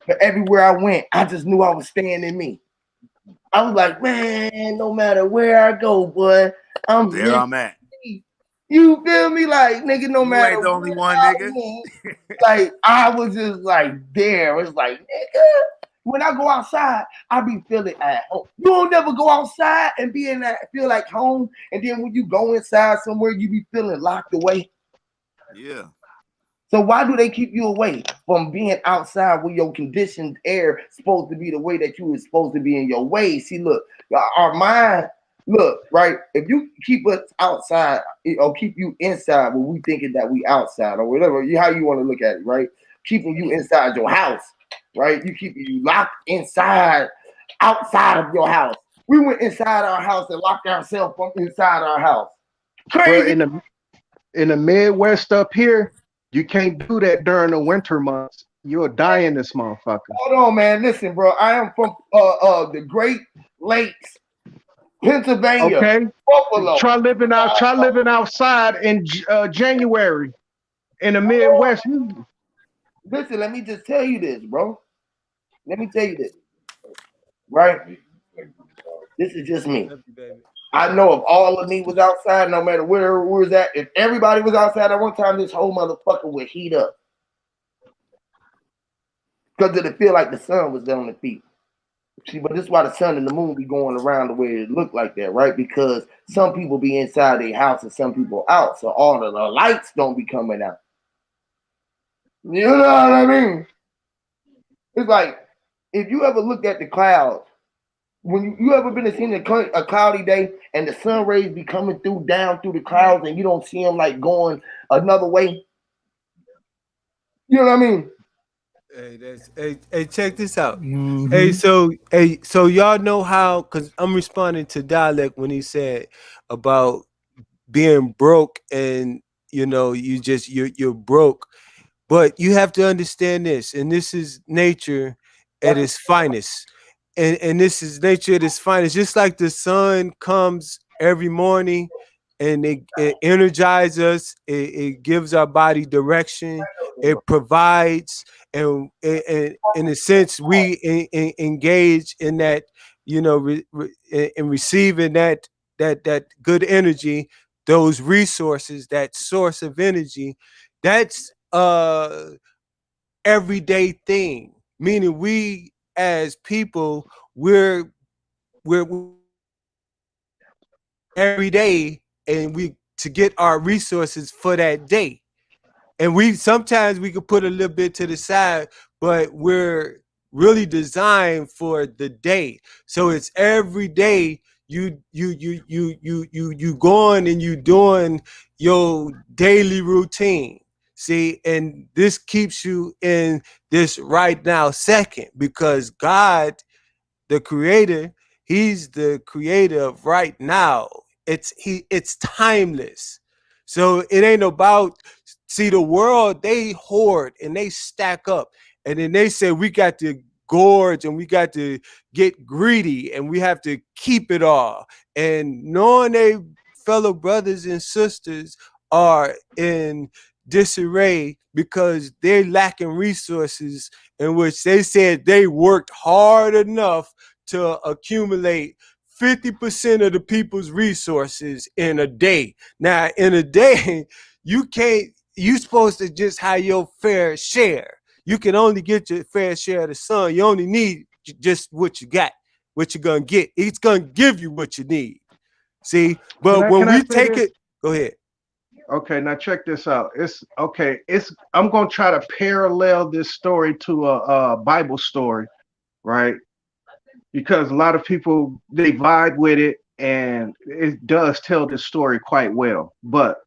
but everywhere I went, I just knew I was staying in me. I was like, man, no matter where I go, boy, I'm There living I'm at. me. You feel me? Like, nigga, no You matter ain't the where only one, I nigga. went, like, I was just like there. It's like, nigga, when I go outside, I be feeling at home. You don't never go outside and be in that feel like home, and then when you go inside somewhere, you be feeling locked away. Yeah. So why do they keep you away from being outside where your conditioned air is supposed to be the way that you were supposed to be in your way? See, look, our mind, look, right? If you keep us outside or keep you inside when we thinking that we outside or whatever, how you want to look at it, right? Keeping you inside your house, right? You keeping you locked inside, outside of your house. We went inside our house and locked ourselves from inside our house. Well, Crazy. in the Midwest up here, you can't do that during the winter months. You'll die in this motherfucker. Hold on, man. Listen, bro. I am from the Great Lakes, Pennsylvania, Okay, Buffalo. try living outside in January in the Midwest. Listen, let me just tell you this, bro. Let me tell you this, right? This is just me. I know if all of me was outside, no matter where we was at, if everybody was outside at one time, this whole motherfucker would heat up. Because it'd feel like the sun was on the feet. See, but this is why the sun and the moon be going around the way it look like that, right? Because some people be inside their house and some people out, so all of the lights don't be coming out. You know what I mean? It's like if you ever looked at the clouds, when you ever been to see a cloudy day and the sun rays be coming through down through the clouds and you don't see them like going another way. You know what I mean? Hey, check this out. Mm-hmm. So y'all know how? Because I'm responding to dialect when he said about being broke, and you're broke. But you have to understand this, and this is nature at That's its finest. And this is nature at its finest. Just like the sun comes every morning and it energizes us, it gives our body direction, it provides, and in a sense, we engage in that, in receiving that good energy, those resources, that source of energy. That's everyday thing, meaning we as people, we're every day, and we to get our resources for that day. And we sometimes we could put a little bit to the side, but we're really designed for the day. So it's every day you going and you doing your daily routine. See, and this keeps you in this right now second, because God, the creator, he's the creator of right now. It's timeless. So it ain't about, see, the world, they hoard and they stack up, and then they say we got to gorge and we got to get greedy and we have to keep it all. And knowing they fellow brothers and sisters are in disarray because they're lacking resources, in which they said they worked hard enough to accumulate 50% of the people's resources in a day. Now, in a day, you supposed to just have your fair share. You can only get your fair share of the sun. You only need just what you got, what you're going to get. It's going to give you what you need. See, but when Can I we say take this? it, go ahead. Okay, now check this out. It's okay. I'm gonna try to parallel this story to a Bible story, right? Because a lot of people they vibe with it, and it does tell this story quite well. But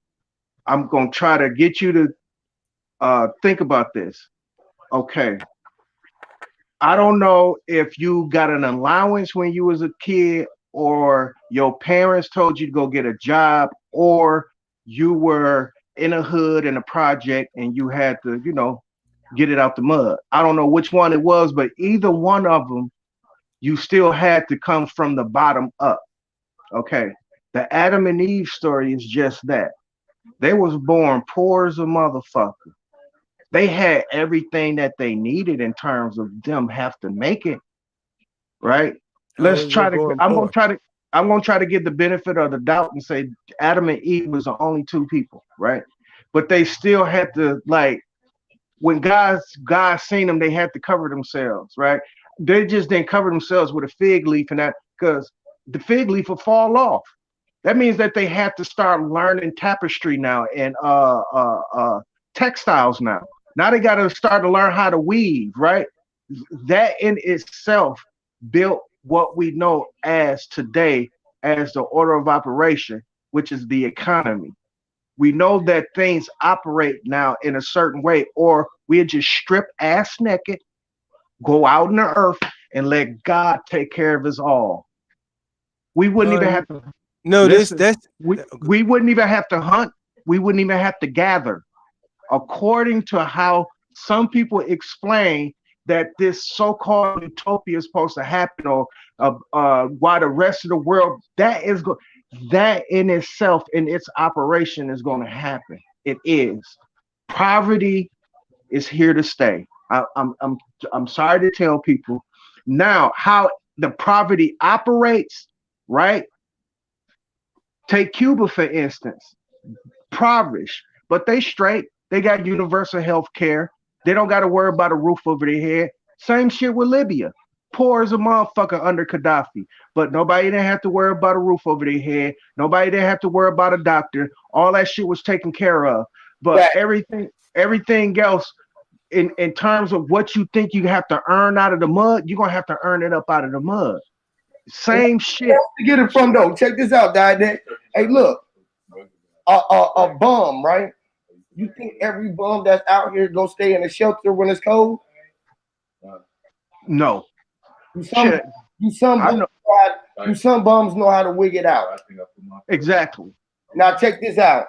I'm gonna try to get you to think about this. Okay, I don't know if you got an allowance when you was a kid, or your parents told you to go get a job, or you were in a hood in a project and you had to, get it out the mud. I don't know which one it was, but either one of them, you still had to come from the bottom up. Okay. The Adam and Eve story is just that. They was born poor as a motherfucker. They had everything that they needed in terms of them have to make it, right? How Let's was they try to born I'm gonna poor? try to I'm gonna try to get the benefit of the doubt and say Adam and Eve was the only two people, right? But they still had to, like, when God seen them, they had to cover themselves, right? They just didn't cover themselves with a fig leaf and that, because the fig leaf will fall off. That means that they had to start learning tapestry now and textiles now. Now they got to start to learn how to weave, right? That in itself built what we know as today as the order of operation, which is the economy. We know that things operate now in a certain way, or we just strip ass naked, go out in the earth, and let God take care of us all. We wouldn't even have to No, this listen. that's We wouldn't even have to hunt. We wouldn't even have to gather. According to how some people explain that this so-called utopia is supposed to happen, or why the rest of the world that in itself, in its operation, is going to happen. It is. Poverty is here to stay. I'm sorry to tell people. Now, how the poverty operates, right? Take Cuba for instance. Impoverished, but they straight. They got universal health care. They don't got to worry about a roof over their head. Same shit with Libya. Poor as a motherfucker under Gaddafi, but nobody didn't have to worry about a roof over their head. Nobody didn't have to worry about a doctor. All that shit was taken care of. But everything else, in terms of what you think you have to earn out of the mud, you're gonna have to earn it up out of the mud. Same shit. To get it from though. Check this out, Dad. Hey, look, a bum, right? You think every bum that's out here go stay in a shelter when it's cold? No. You some Shit. you some I bums know you some bums know how to wig it out. exactly. Now check this out.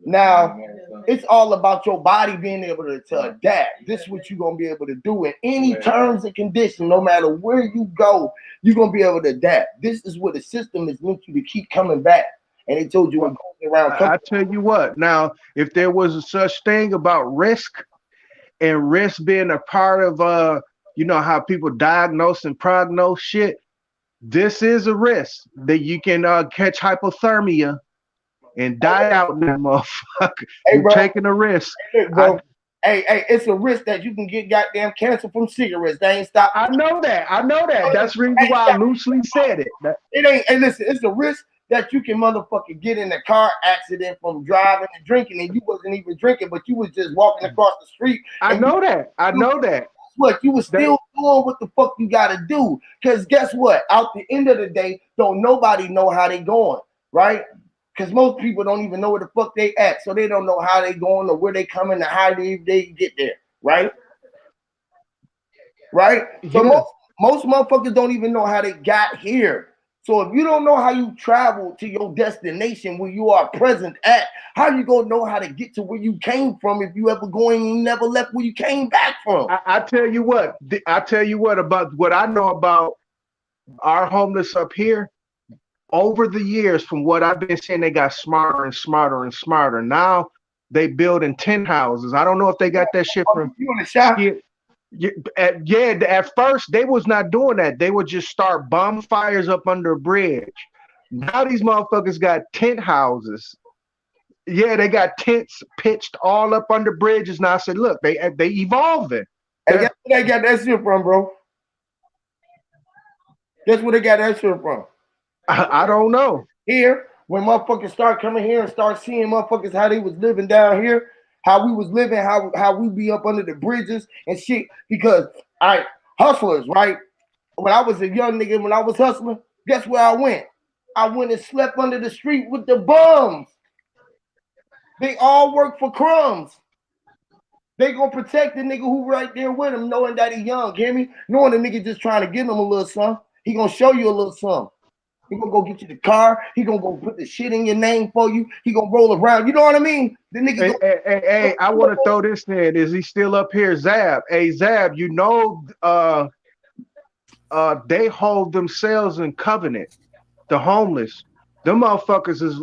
Now it's all about your body being able to adapt. This is what you're gonna be able to do in any terms and conditions, no matter where you go, you're gonna be able to adapt. This is what the system is meant you to keep coming back. And they told you Well, it goes around. I tell you what. Now, if there was a such thing about risk, and risk being a part of you know how people diagnose and prognose shit, this is a risk that you can catch hypothermia and die out in that motherfucker. Hey, You're bro. taking a risk. Hey, bro. Hey, it's a risk that you can get goddamn cancer from cigarettes. They ain't stop. I know that. That's the reason why I loosely said it. It ain't. Hey, listen, it's a risk that you can motherfucking get in a car accident from driving and drinking, and you wasn't even drinking, but you was just walking across the street. I know that. What you was still doing what the fuck you gotta do. Cause guess what? Out the end of the day, don't nobody know how they going, right? Because most people don't even know where the fuck they at. So they don't know how they going or where they coming or how they get there, right? Right? So Yeah. most motherfuckers don't even know how they got here. So if you don't know how you travel to your destination where you are present at, how you gonna know how to get to where you came from if you ever going and you never left where you came back from? I tell you what. I tell you what about what I know about our homeless up here. Over the years, from what I've been seeing, they got smarter and smarter and smarter. Now they building tent houses. I don't know if they got that shit from you in the shop. At first they was not doing that. They would just start bonfires up under a bridge. Now these motherfuckers got tent houses. Yeah, they got tents pitched all up under bridges. Now I said, look, they evolving. Hey, guess where they got that shit from, bro? Guess where they got that shit from? I don't know. Here, when motherfuckers start coming here and start seeing motherfuckers how they was living down here, how we was living, how we be up under the bridges and shit. Because hustlers, right? When I was a young nigga, when I was hustling, guess where I went? I went and slept under the street with the bums. They all work for crumbs. They gonna protect the nigga who right there with him, knowing that he young, hear me? Knowing the nigga just trying to give him a little something. He gonna show you a little something. He gonna go get you the car. He gonna go put the shit in your name for you. He gonna roll around. You know what I mean? The nigga Hey, go. hey, I want to throw this in. Is he still up here, Zab? Hey, Zab, you know, they hold themselves in covenant. The homeless, them motherfuckers is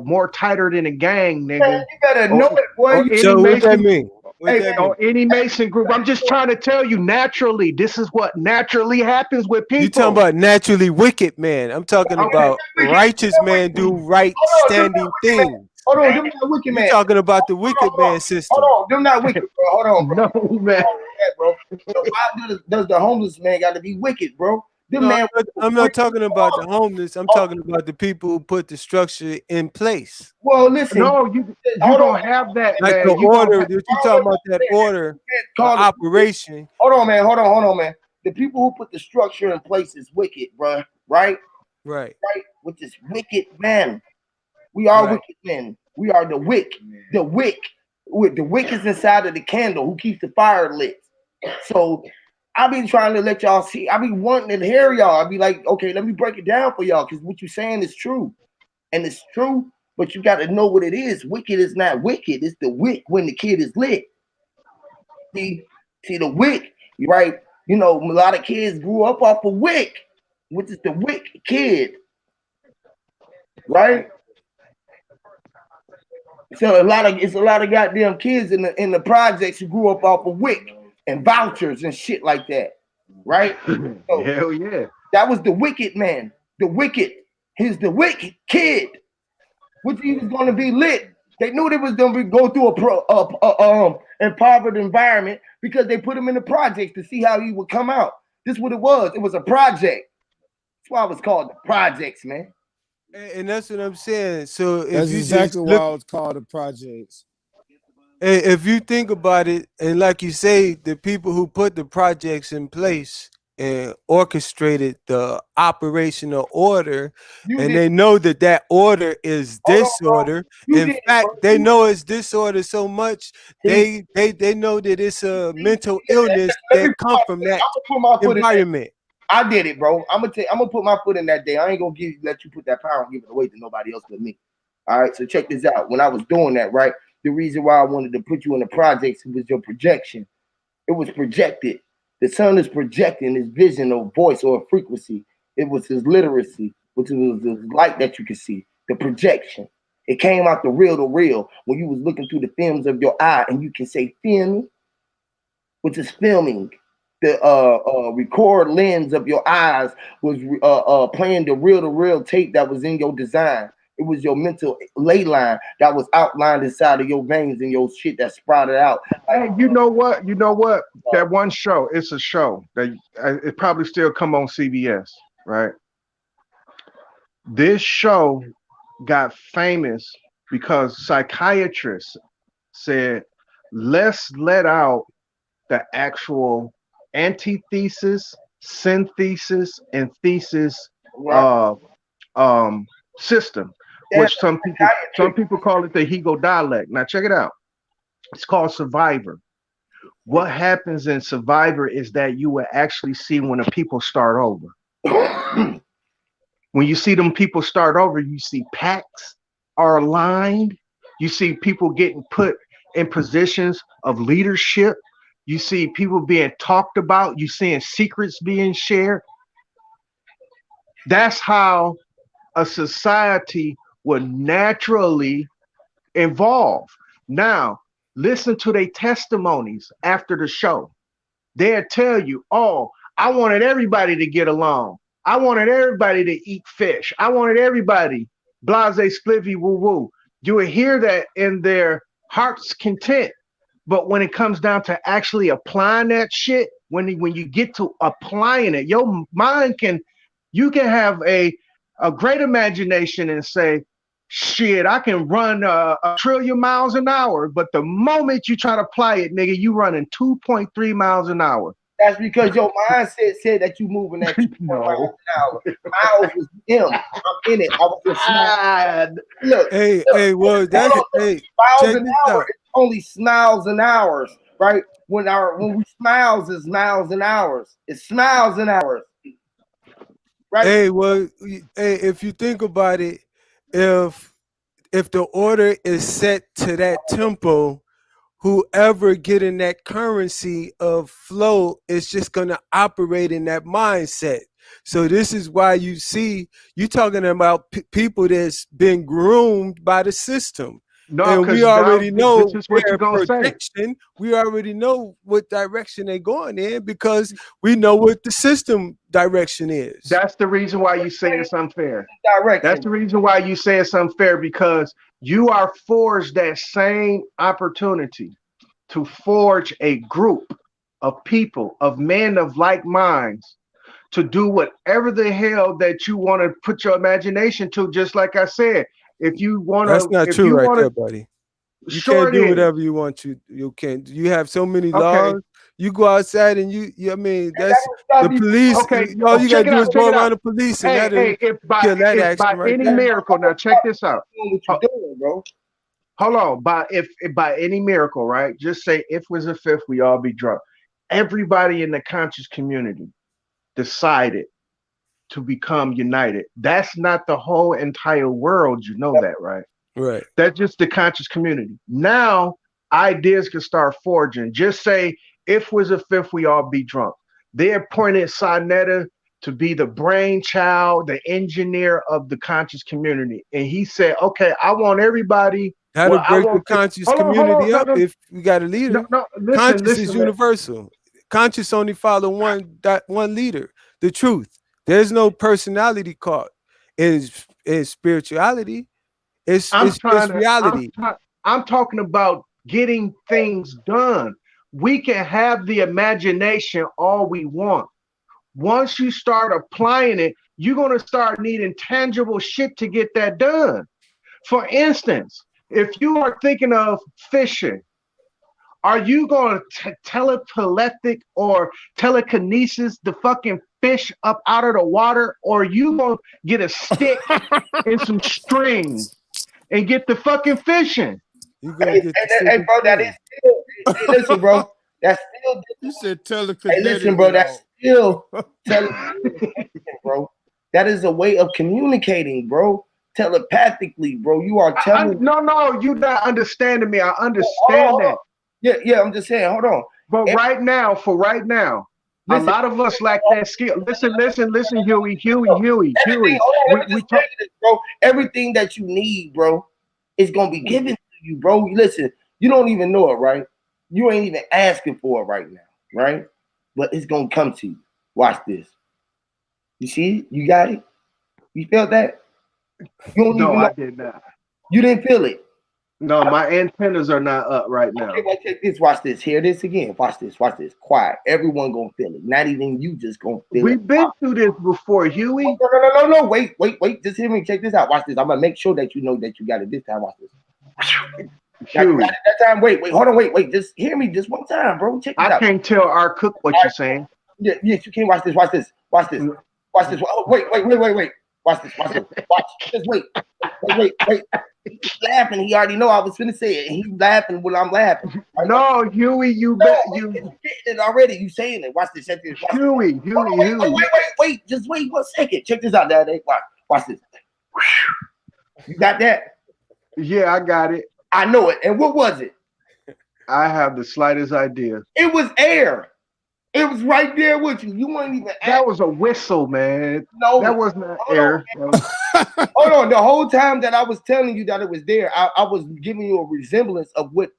more tighter than a gang, Man, nigga, you better know it, boy. or You, any So what that Mason, mean? What hey that man, mean? or any Mason group. I'm just trying to tell you, naturally, this is what naturally happens with You talking people. about naturally wicked man. I'm talking about righteous man do right hold on, them not standing wicked man. things. Hold on, them not wicked You man. talking about the wicked man Hold system. on, them not wicked, bro. Hold on, bro. No, man. Bro. So why does the homeless man got to be wicked, bro? Them No, man. I'm not talking about the homeless. I'm talking about the people who put the structure in place. Well, listen. No, you Hold on. gonna have that, Like the man. You gonna order have, that you talking about, that order of Call it. operation. Hold on, man. Hold on, man. The people who put the structure in place is wicked, bro. Right? Right. Right? With this wicked man. We are Right. wicked men. We are the wick. The wick. With the wick is inside of the candle who keeps the fire lit. So I be trying to let y'all see. I be wanting to hear y'all. I be like, okay, let me break it down for y'all because what you're saying is true. And it's true, but you got to know what it is. Wicked is not wicked. It's the wick when the kid is lit. See, see the wick, right? You know, a lot of kids grew up off of wick, which is the wick kid, right? So it's a lot of goddamn kids in the projects who grew up off of WIC and vouchers and shit like that, right? So hell yeah. that was the wicked man, the wicked. He's the wicked kid, which he was going to be lit. They knew they was going to go through a impoverished environment because they put him in the projects to see how he would come out. This is what it was. It was a project. That's why it was called the projects, man. And that's what I'm saying. So if That's you just exactly look, why it's called the projects. if you think about it, and like you say, the people who put the projects in place and orchestrated the operational order, You and did. they know that that order is Hold on, bro. disorder. You In did, bro. fact, they know it's disorder so much See, they know that it's a mental let illness me that come from that put my foot in that. environment. I did it, bro. I'm gonna put my foot in that day. I ain't gonna let you put that power and give it away to nobody else but me. All right. So check this out. When I was doing that, right, the reason why I wanted to put you in the projects was your projection. It was projected. The sun is projecting his vision or voice or frequency. It was his literacy, which was the light that you could see. The projection. It came out the real to real when you was looking through the films of your eye and you can say film, which is filming. The record lens of your eyes was playing the reel to real tape that was in your design. It was your mental ley line that was outlined inside of your veins and your shit that sprouted out. Hey, you know what? You know what? That one show, it's a show that it probably still come on CBS, right? This show got famous because psychiatrists said, let's let out the actual antithesis, synthesis, and thesis Right? uh, um, system, Damn, which some people call it the Hego dialect. Now check it out. It's called Survivor. What happens in Survivor is that you will actually see when the people start over. When you see them people start over, you see packs are aligned. You see people getting put in positions of leadership. You see people being talked about. You seeing secrets being shared. That's how a society would naturally evolve. Now, listen to their testimonies after the show. They'll tell you, oh, I wanted everybody to get along. I wanted everybody to eat fish. I wanted everybody, blase, spliffy, woo woo. You will hear that in their heart's content. But when it comes down to actually applying that shit, when you get to applying it, your mind you can have a great imagination and say, shit, I can run a trillion miles an hour. But the moment you try to apply it, nigga, you running 2.3 miles an hour. That's because your mindset said that you moving at 2 miles No. an hour. Miles was M. I'm in it. I was just smiling. Look, Hey, well, that's miles check an this hour out. is only smiles and hours, right? When we smiles is miles and hours. It's smiles and hours, right? Hey, well, hey, if you think about it, if the order is set to that tempo, whoever getting that currency of flow is just going to operate in that mindset. So this is why you talking about people that's been groomed by the system. No, And we because now already this know is what you're their gonna say. projection. We already know what direction they're going in because we know what the system direction is. That's the reason why you say it's unfair. That's Direction. the reason why you say it's unfair because you are forged that same opportunity to forge a group of people, of men of like minds, to do whatever the hell that you want to put your imagination to. Just like I said, That's not if true you right want there, to, buddy. You sure can't it do is. whatever you want to. You can't. You have so many Okay, laws. You go outside and I mean, And that that's don't stop the you from police. okay. All you gotta Check it do is out. Check go it around out. the police, and Hey, that'll hey, kill that if action by right any there. miracle, now check this out. doing what Ho- you're doing, bro. Hold on, if by any miracle, right? Just say if was a fifth, we all be drunk. Everybody in the conscious community decided to become united. That's not the whole entire world. You know that, right? Right. That's just the conscious community. Now ideas can start forging. Just say if was a fifth, we all be drunk. They appointed Sonetta to be the brainchild, the engineer of the conscious community. And he said, okay, I want everybody. How to Well, I break the want to conscious hold community on. No, up no, if we got a no, leader. no. Listen, Conscious is listen, man. universal. Conscious only follow one leader. The truth. There's no personality caught in spirituality. I'm trying It's to, reality. I'm talking about getting things done. We can have the imagination all we want. Once you start applying it, you're going to start needing tangible shit to get that done. For instance, if you are thinking of fishing, are you going to telepathic or telekinesis the fucking fish up out of the water, or are you going to get a stick and some string and get the fucking fishing? You're gonna Hey, get the hey, second bro, that is thing. still. Hey, listen, bro. That's still. You said Hey, listen, telekinetic, bro. That's dog. still telecommunication, bro. That is a way of communicating, bro. Telepathically, bro. You are telling. No, you're not understanding me. I Hold on, understand hold on. that. Yeah, yeah. I'm just saying. Hold on. But Every- for right now, a listen. lot of us lack that skill. Listen, Everything. Huey. Hold on. Let me We just tell talk. you this, bro. Everything that you need, bro, is gonna be given to you, bro. Listen. You don't even know it, right? You ain't even asking for it right now, right? But it's gonna come to you. Watch this. You see it? You got it? You felt that? You don't No, even I know. did not. You didn't feel it. No, my antennas are not up right Okay, now. well, take this. Watch this. Hear this again. Watch this. Watch this. Quiet. Everyone gonna feel it. Not even you just gonna feel it. We've been through this before, Huey. No. Wait. Just hear me. Check this out. Watch this. I'm gonna make sure that you know that you got it this time. Watch this. Now, you got Huey, it that time. Wait. Hold on. Wait. Just hear me just one time, bro. Check this I out. can't tell our cook what you're saying. Yeah, yes, you can. Watch this. Watch this. Watch this. Watch this. Oh, wait. Watch this. Watch this. Watch. Just wait. He's laughing. He already know I was finna say it. And he's laughing when I'm laughing. Right? No, Huey, you No, bet he's you, getting it already. You saying it. Watch this. Check this. Watch this. Huey. Wait. Just wait 1 second. Check this out, Daddy. Watch this. You got that? Yeah, I got it. I know it. And what was it? I have the slightest idea. It was air. It was right there with you. You weren't even That was a whistle, man. No. That was not Hold air. Hold on. The whole time that I was telling you that it was there, I was giving you a resemblance of what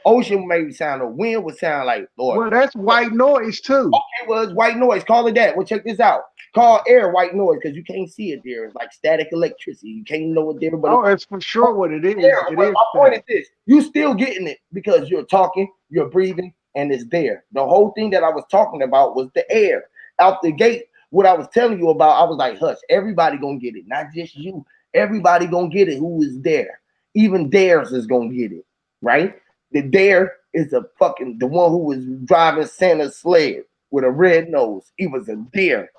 ocean maybe sound or wind would sound like. Lord. Well, that's white noise too. Okay, well, it's white noise. Call it that. Well, check this out. Call air white noise because you can't see it there. It's like static electricity. You can't know it there. But it's for sure what it is. Yeah, It but is. my point is this: you still getting it because you're talking, you're breathing, and it's there. The whole thing that I was talking about was the air out the gate. What I was telling you about, I was like, hush, everybody gonna get it, not just you. Everybody gonna get it who is there. Even dares is gonna get it, right? The dare is the one who was driving Santa's sled with a red nose. He was a dare.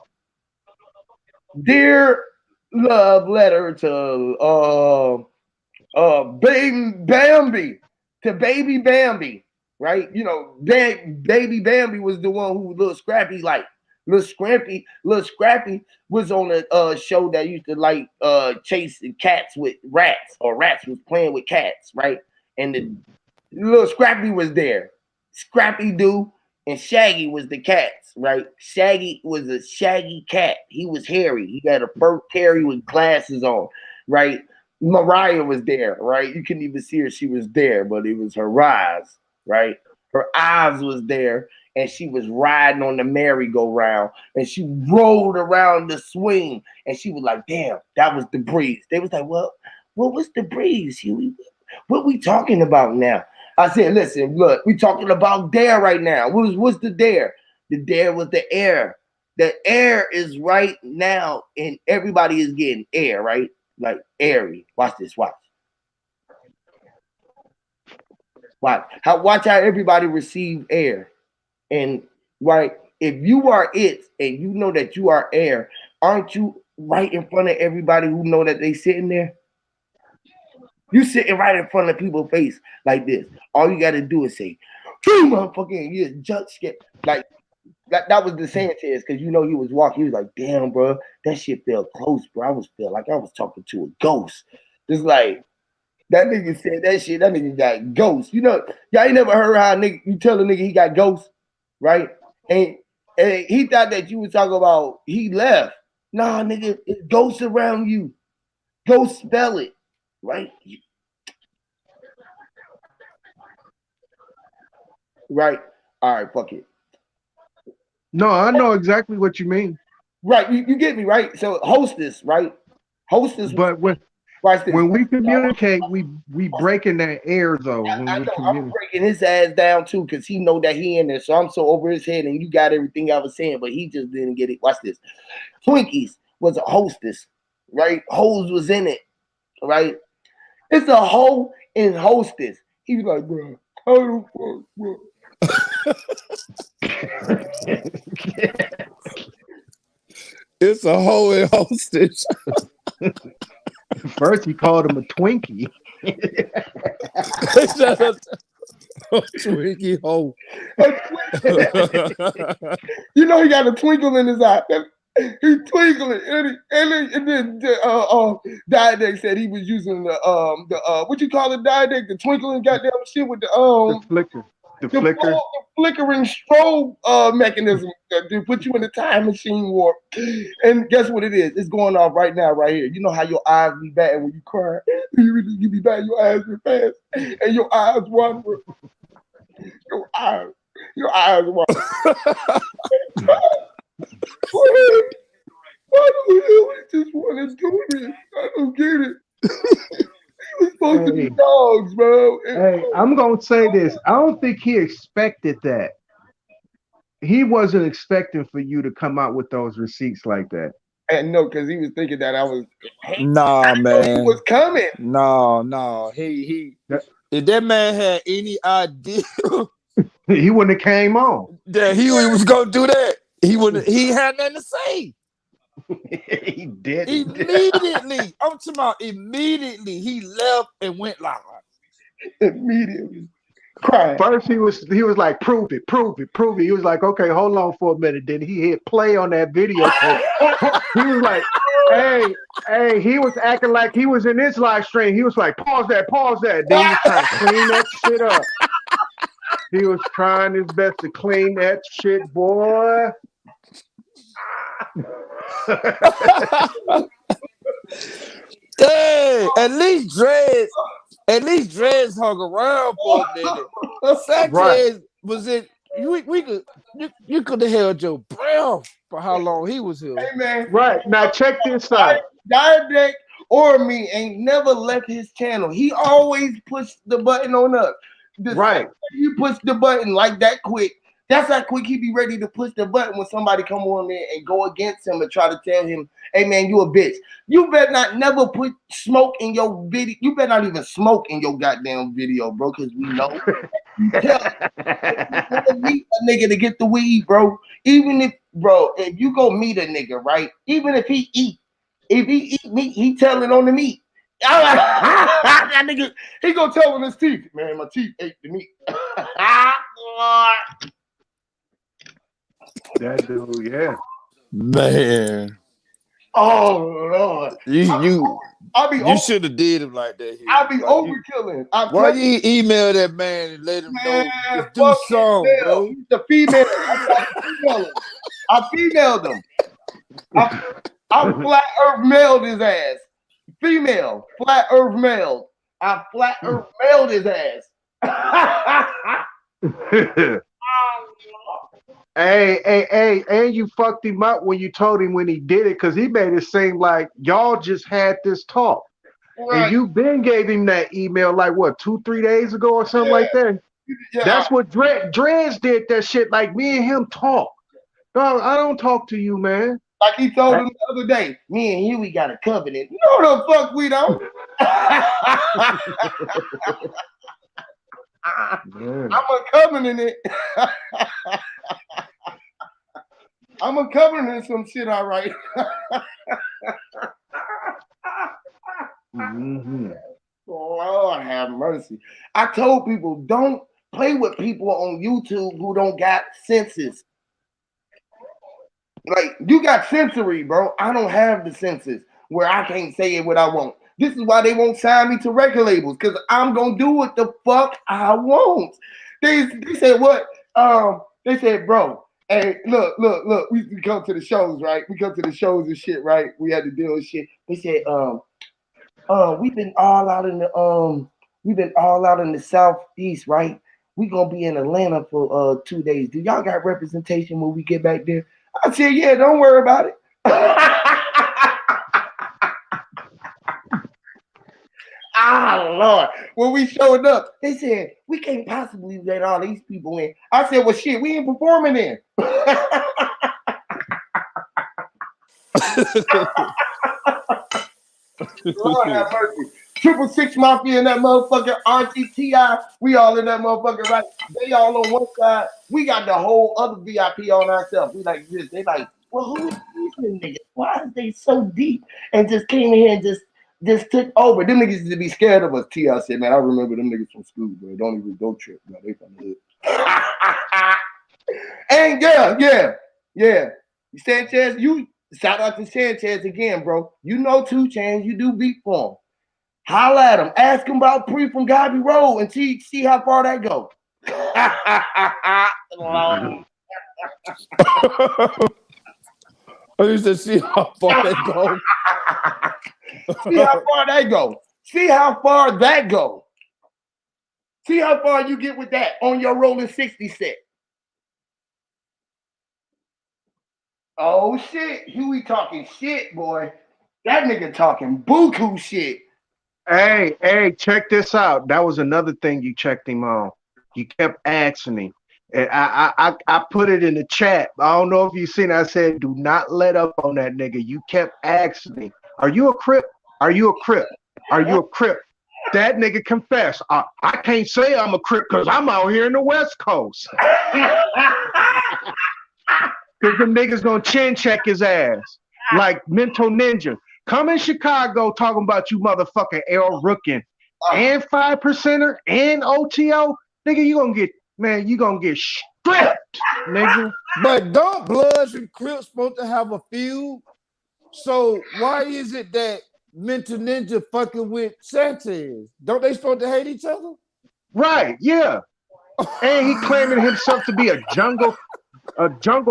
Dear love letter to baby Bambi, right? You know, baby Bambi was the one who was a little scrappy, like, Little Scrappy was on a show that used to like chase cats with rats, or rats was playing with cats, right? And the little Scrappy was there. Scrappy Doo and Shaggy was the cats, right? Shaggy was a shaggy cat. He was hairy. He had a fur carry with glasses on, right? Mariah was there, right? You couldn't even see her. She was there, but it was her eyes, right? Her eyes was there, and she was riding on the merry-go-round, and she rolled around the swing, and she was like, damn, that was the breeze. They was like, well, what was the breeze, Huey? What we talking about now? I said, listen, look, we talking about dare right now. What's the dare? The dare was the air. The air is right now, and everybody is getting air, right? Like airy. Watch this, watch. Watch how everybody receive air. And right, if you are it and you know that you are air, aren't you right in front of everybody who know that they sitting there? You sitting right in front of people's face like this. All you gotta do is say, "Hey, motherfucker," you just jump scared. Like that was the Sanchez, because you know he was walking. He was like, "Damn, bro, that shit felt close, bro. I was feel like I was talking to a ghost." It's like that nigga said that shit. That nigga got ghosts. You know, y'all ain't never heard how nigga you tell a nigga he got ghosts, right? And he thought that you was talking about he left. Nah, nigga, it's ghosts around you. Go spell it, right? Right. All right, fuck it. No, I know exactly what you mean. Right, you get me, right? So hostess, right? Hostess. But when we communicate, we breaking that air though. When I we know I'm communicate, breaking his ass down too, because he know that he in there. So I'm so over his head, and you got everything I was saying, but he just didn't get it. Watch this. Twinkies was a hostess, right? Hoes was in it, right? It's a hoe in hostess. He was like, bro, how the fuck, bro? It's a hoe in hostage. first he called him a Twinkie. Twinkie hoe. You know he got a twinkle in his eye. He twinkling, and then Diadec said he was using the what you call it, Diadec, the twinkling goddamn shit with The flicker. The flicker. The flickering strobe mechanism to put you in the time machine warp. And guess what it is? It's going off right now, right here. You know how your eyes be batting when you cry? You be batting your eyes real fast, and your eyes wander. Your eyes wander. Why do we just want to do this? I don't get it. He was supposed to be dogs, bro. Hey, I'm gonna say this. I don't think he expected that. He wasn't expecting for you to come out with those receipts like that. And no, because he was thinking that I was. Nah, man. He was coming. No. If that man had any idea he wouldn't have came on. that he was gonna do that, he had nothing to say. He did. Immediately. I'm talking about immediately he left and went live. Immediately. Crying. First he was like, prove it. He was like, okay, hold on for a minute. Then he hit play on that video tape. He was like, hey, he was acting like he was in this live stream. He was like, pause that. Then he was trying to clean that shit up. He was trying his best to clean that shit, boy. Hey, at least Dreads hung around for a minute. Sanchez was in. You could have held your breath for how long he was here. Hey man, right now check this out. Diadec or me ain't never left his channel. He always pushed the button on us. Right. You push the button like that quick. That's how quick he be ready to push the button when somebody come on there and go against him and try to tell him, hey man, you a bitch. You better not never put smoke in your video. You better not even smoke in your goddamn video, bro, because we know. You meet a nigga to get the weed, bro. Even if you go meet a nigga, right? Even if he eat meat, he tell it on the meat. That nigga, he gonna tell on his teeth, man. My teeth ate the meat. That dude, yeah. Man, Oh Lord, you I be you should have did him like that, I Huey. be overkilling. I Why tell you, you email that man and let him man, know? Just do fuck his something, mail. bro. He's the female. I got to female him. I femaled him. I flat earth mailed his ass. Female, flat earth mailed. I flat earth mailed his ass. Hey, and you fucked him up when you told him when he did it, because he made it seem like y'all just had this talk. Right. And you been gave him that email like what, 2-3 days ago or something like that. Yeah, That's what Dreads did that shit. Like me and him talk. Dog, I don't talk to you, man. like he told him the other day, me and Huey got a covenant. No, the fuck we don't. I'm a covenant it. I'm a covenant some shit, all right. Mm-hmm. Lord have mercy. I told people don't play with people on YouTube who don't got senses. Like you got sensory, bro. I don't have the senses where I can't say it what I want. This is why they won't sign me to record labels, because I'm gonna do what the fuck I want. They said what? They said, bro, hey, look. We come to the shows, right? We come to the shows and shit, right? We had to deal with shit. They said, we've been all out in the southeast, right? We gonna be in Atlanta for 2 days. Do y'all got representation when we get back there? I said, yeah, don't worry about it. Lord. When we showed up, they said, we can't possibly let all these people in. I said, well, shit, we ain't performing then. Lord have mercy. 666 Mafia and that motherfucker RTTI, we all in that motherfucker, right? They all on one side. We got the whole other VIP on ourselves. We like this. They like, well, who is these niggas? Why are they so deep? And just came in here and just took over. Them niggas used to be scared of us. T.I. said, man, I remember them niggas from school, bro. Don't even go trip, bro. They from the hood. And yeah. Sanchez, you shout out to Sanchez again, bro. You know 2 Chainz, you do beat for him. Holla at him. Ask him about Pre from Gobby Road and see how far that go. I used to see how far that go. See how far that go. See how far that go. See how far you get with that on your rolling 60 set. Oh shit, Huey talking shit, boy. That nigga talking buku shit. Hey, check this out. That was another thing you checked him on. You kept asking him. And I put it in the chat. I don't know if you seen it. I said, do not let up on that nigga. You kept asking him, are you a Crip? Are you a Crip? Are you a Crip? That nigga confessed. I can't say I'm a Crip because I'm out here in the West Coast. Because them niggas gonna chin check his ass like Mental Ninja. Come in Chicago talking about you motherfucking L Rookin and 5%er and OTO. Nigga, you gonna get stripped, nigga. But don't Bloods and Crips supposed to have a feud? So why is it that Mental Ninja fucking with Sanchez? Don't they supposed to hate each other? Right, yeah. And he claiming himself to be a jungle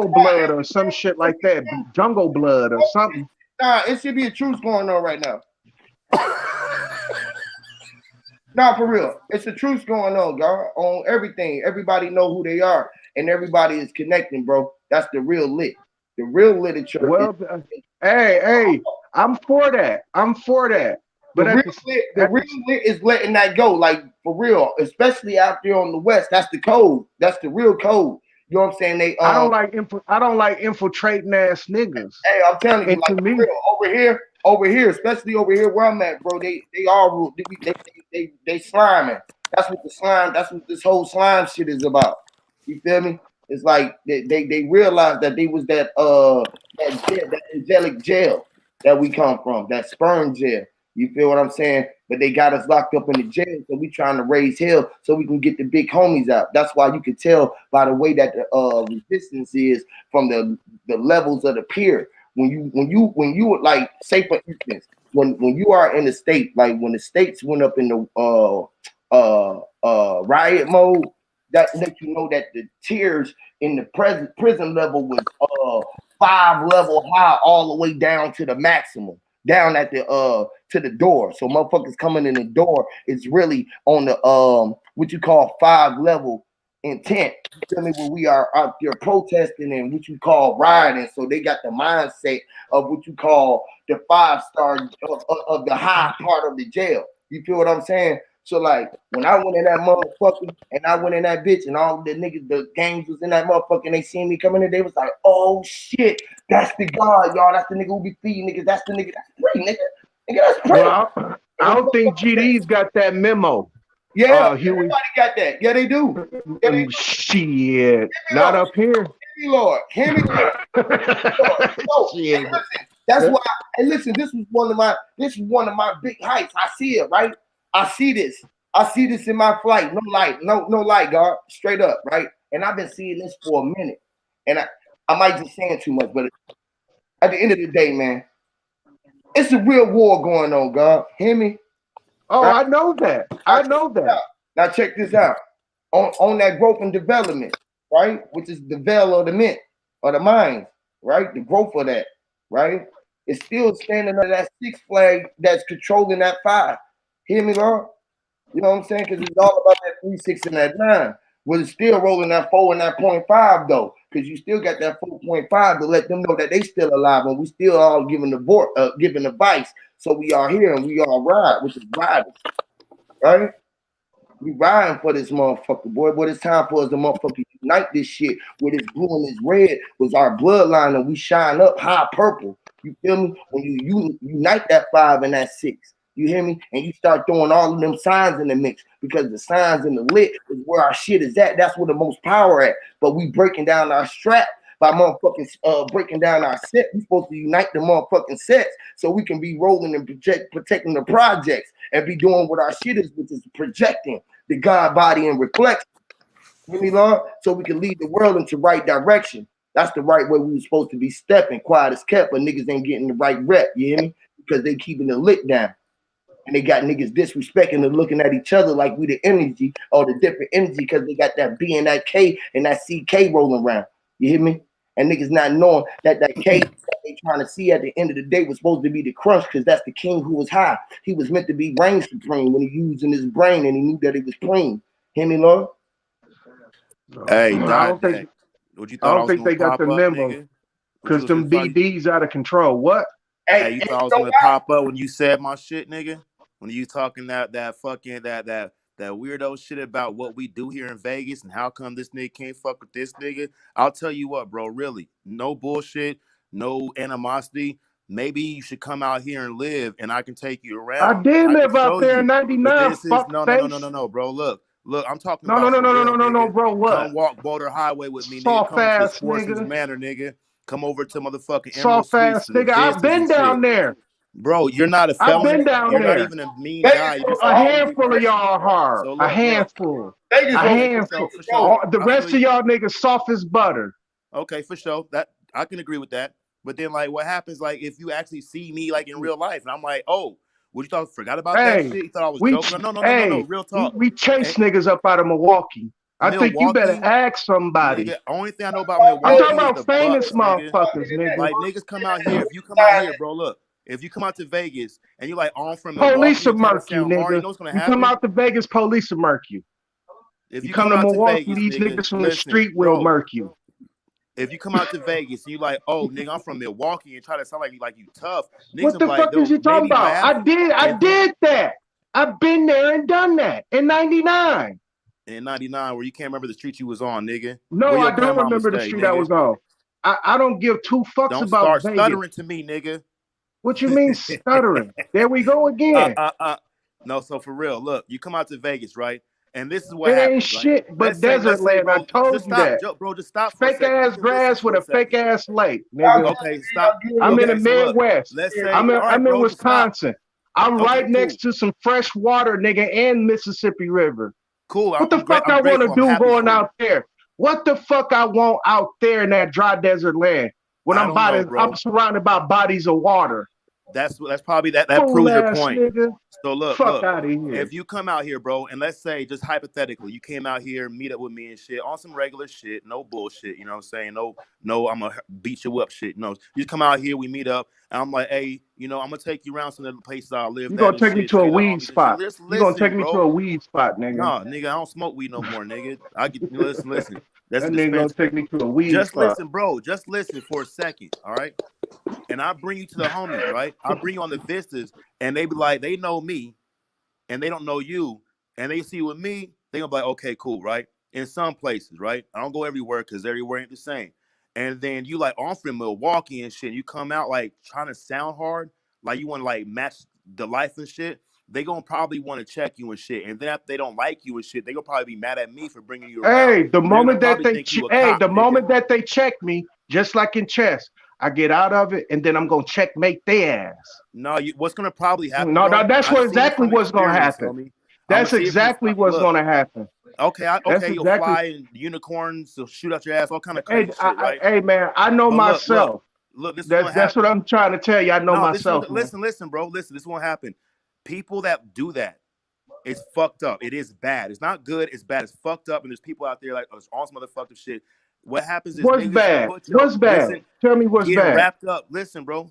blood or some shit like that. Jungle blood or something. Nah, it should be a truce going on right now. Nah, for real. It's a truce going on, y'all, on everything. Everybody know who they are, and everybody is connecting, bro. That's the real lit. The real literature. Well, hey, I'm for that. But the real lit is letting that go, like for real, especially out there on the West. That's the code. That's the real code. You know what I'm saying? They I don't like infiltrating ass niggas. Hey, I'm telling you, like real, over here, especially over here where I'm at, bro. They all they sliming. That's what this whole slime shit is about. You feel me? It's like they realized that they was that angelic jail that we come from, that sperm jail. You feel what I'm saying? but they got us locked up in the jail. So we trying to raise hell so we can get the big homies out. That's why you can tell by the way that the resistance is from the levels of the pier. When you like, say for instance, when you are in the state, like when the states went up in the riot mode, that let you know that the tiers in the prison level was 5 level high all the way down to the maximum, down at the to the door. So motherfuckers coming in the door is really on the what you call 5 level intent. You feel me? When we are out there protesting and what you call rioting, so they got the mindset of what you call the 5-star of the high part of the jail. You feel what I'm saying? So like when I went in that motherfucker and I went in that bitch and all the niggas, the gangs was in that motherfucker and they seen me coming in, they was like, oh shit, that's the God, y'all. That's the nigga who be feeding niggas. That's the nigga. That's free, nigga. Nigga, that's free. Well, I don't think GD's got that memo. Yeah, Huey. everybody got that. Yeah, they do. Yeah, they do. Shit, not Lord. up here. Hear me, Lord. Hear me, Lord. So, hey, listen, that's why. And listen, this is one of my big heights. I see it, right? I see this. I see this in my flight. No light, no light, God. Straight up, right? And I've been seeing this for a minute. And I might be saying too much, but at the end of the day, man, it's a real war going on, God. Hear me? Oh, right? I know that. I know that. Now check this out. On that growth and development, right? Which is the veil of the mint or the mind, right? The growth of that, right? It's still standing under that 6 flag that's controlling that 5. Hear me, Lord? You know what I'm saying? Because it's all about that 3, 6, and that 9. But it's still rolling that 4 and that 0.5 though, because you still got that 4.5 to let them know that they still alive, and we still all giving giving advice. So we are here and we all ride, which is riding, right? We riding for this motherfucker, boy. But it's time for us to motherfucker unite this shit. Where this blue and this red was our bloodline, and we shine up high purple. You feel me? When you unite that 5 and that 6, you hear me? And you start throwing all of them signs in the mix, because the signs in the lit is where our shit is at. That's where the most power at. But we breaking down our strap by motherfucking breaking down our set. We supposed to unite the motherfucking sets so we can be rolling and protecting the projects and be doing what our shit is, which is projecting the God body and reflection. You know, Lord? So we can lead the world into right direction. That's the right way we were supposed to be stepping. Quiet as kept, but niggas ain't getting the right rep. You hear me? Because they keeping the lick down. And they got niggas disrespecting and looking at each other like we the energy or the different energy, because they got that B and that K and that CK rolling around. You hear me? And niggas not knowing that K that they trying to see at the end of the day was supposed to be the crunch, because that's the king who was high. He was meant to be reign supreme when he using his brain and he knew that he was clean. Hear me, Lord? Hey, I don't think what you I thought I don't was think gonna they got pop the up, memo, nigga? What because you them thought? BD's out of control. What? Hey, you thought I was gonna pop up when you said my shit, nigga? When you talking that fucking that weirdo shit about what we do here in Vegas and how come this nigga can't fuck with this nigga? I'll tell you what, bro. Really, no bullshit, no animosity. Maybe you should come out here and live, and I can take you I around and did I can live out show there in you. But '99. this is Fuck face. no, bro. Look. I'm talking No, no, about no, for no, no, no, real, no, no, nigga. bro. What? Come walk Boulder Highway with me, nigga. Soft Come to ass Sportsman's nigga. Manor, nigga. Come over to motherfucking Emerald Soft Suites ass to the nigga. I've business been and shit. down there. Bro, you're not a I've felon. been down You're not there. even a mean Vegas guy. You're roll just for a A all. hungry handful of person. y'all hard. So A look. handful. Vegas A roll Okay, handful. for sure. The I feel rest of you. y'all niggas soft as butter. Okay, for sure. That I can agree with that. But then, like, what happens, like, if you actually see me, like, in real life, and I'm like, oh, what you thought? Forgot about that Hey, shit? You thought I was joking? No. Real talk. we And chase niggas up out of Milwaukee. I think you better Milwaukee, ask somebody. nigga. Only thing I know about I'm talking Milwaukee is the about famous Bucks, nigga. motherfuckers, nigga. Like niggas come out here. If you come out here, bro, look. If you come out to Vegas and you're like, oh, I'm from Police Milwaukee will and try to murk you, sound hard, you nigga. know what's gonna You come happen? out to Vegas, police will murk you. If You you come come to out to Milwaukee, Vegas, these nigga, niggas from the listen, street will bro. murk you. If you come out to Vegas and you like, oh, nigga, I'm from Milwaukee and try to sound like you tough, niggas What will be the like, fuck is they'll you talking maybe about? laugh, I and then did that. I've been there and done that in '99. in '99, where you can't remember the street you was on, nigga, No, where your I don't grandmama remember the stay, street I nigga. was on. I don't give two fucks Don't about start Vegas. stuttering to me, nigga. What you mean stuttering? There we go uh, again. uh, uh. No, so for real, look, you come out to Vegas, right? And this is what It ain't happens, right? shit but desert Let's say, land. I bro, told just you stop, that. Joe, bro, just stop for a Fake second. You ass can listen grass with for a a fake second. ass lake, nigga. Okay, stop. I'm in the Okay, so look, Midwest. let's say, all right, I'm in bro, just stop. Wisconsin. I'm Okay, right next cool. to some fresh water, nigga, and Mississippi River. Cool. What the fuck I'm I want to grateful. I'm do happy going for you. out there? What the fuck I want out there in that dry desert land when I don't know, bro. I'm surrounded by bodies of water? That's probably that Fool proves your ass point. nigga. So Fuck look. out of here. If you come out here, bro, and let's say just hypothetically, you came out here, meet up with me and shit on some regular shit, no bullshit, you know what I'm saying? No, I'm gonna beat you up shit. No, you just come out here, we meet up, and I'm like, hey, I'm gonna take you around some of the places I lived You at gonna and take me shit, to show a you the weed homies and shit. spot. Just You gonna listen, take me to a bro. weed spot, nigga. No, nigga, I don't smoke weed no more, nigga. I get listen. That's That a nigga gonna dispensary. take me to a weed Just spot. listen, bro. Just listen for a second, all right? And I bring you to the homies, right? I bring you on the vistas, and they be like, they know me, and they don't know you, and they see with me, they gonna be like, okay, cool, right? In some places, right? I don't go everywhere because everywhere ain't the same. And then you like, oh, I'm from Milwaukee and shit. You come out like trying to sound hard, like you want to like match the life and shit. They gonna probably want to check you and shit. And then if they don't like you and shit, they gonna probably be mad at me for bringing you around. Hey, the And they're gonna moment that probably they think you a cop, the nigga. moment that they check me, just like in chess, I get out of it and then I'm gonna checkmate their ass. No, what's gonna probably happen, No, bro? that's I've what seen it exactly from what's gonna experience, happen. homie. I'm gonna That's see it from exactly what's look. gonna happen. That's Okay, you'll exactly. fly in unicorns, so shoot out your ass, all kind of Hey, crazy shit, right? hey, man, I know But myself. look. This is gonna That's what happen. I'm trying to tell you. I know No, this myself, is man. listen, bro. Listen, this won't happen. People that do that, it's fucked up. It is bad. It's not good. It's bad. It's fucked up. And there's people out there like us, all some motherfucking shit. What happens is What's niggas bad? put your What's bad? listen, Tell me what's getting bad. wrapped up. Listen, bro.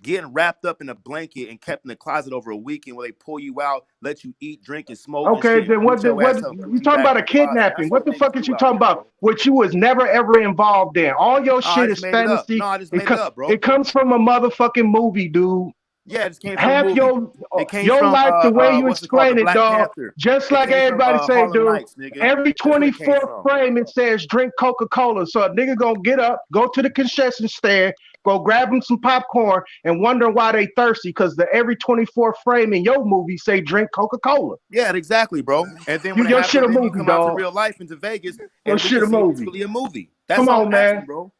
Getting wrapped up in a blanket and kept in the closet over a weekend where they pull you out, let you eat, drink, and smoke and Okay, shit, and then beat your what ass up and put you you talking back about in a the closet. kidnapping? That's What what the niggas fuck is you do out talking here, about? bro. What you was never ever involved in. All your Oh, I shit just is made it up. fantasy. No, I just made it up, bro. It comes from a motherfucking movie, dude. Yeah, it just came from a Have movie. It came your from life the way you what's it called? The explain it, Black dog. Panther. Just It like came from everybody say, Harlem dude. Nights, nigga. Every That's what it came 24th from. frame it says drink Coca-Cola. So a nigga gonna get up, go to the concession stand, go grab him some popcorn, and wonder why they thirsty because the every 24th frame in your movie say drink Coca-Cola. Yeah, exactly, bro. And then when it Your shit happens, a then you movie, come out to dog. real life into Vegas, Your and we shit can a see if it's movie. really a movie. That's Come all on, I'm asking, man. bro.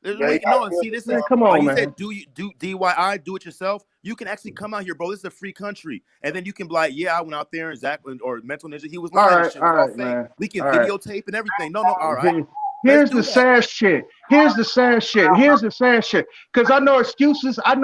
Yeah, No, see, this Man, is come like on, you man. said. Do DIY, do it yourself. You can actually come out here, bro. This is a free country, and then you can be like, yeah, I went out there and Zach or Mental Ninja, he was lying and shit. It was all fake. Man. We can All right. videotape and everything. No, all right. Let's Here's do the that. sad shit. Here's the sad shit. Because I know excuses. Are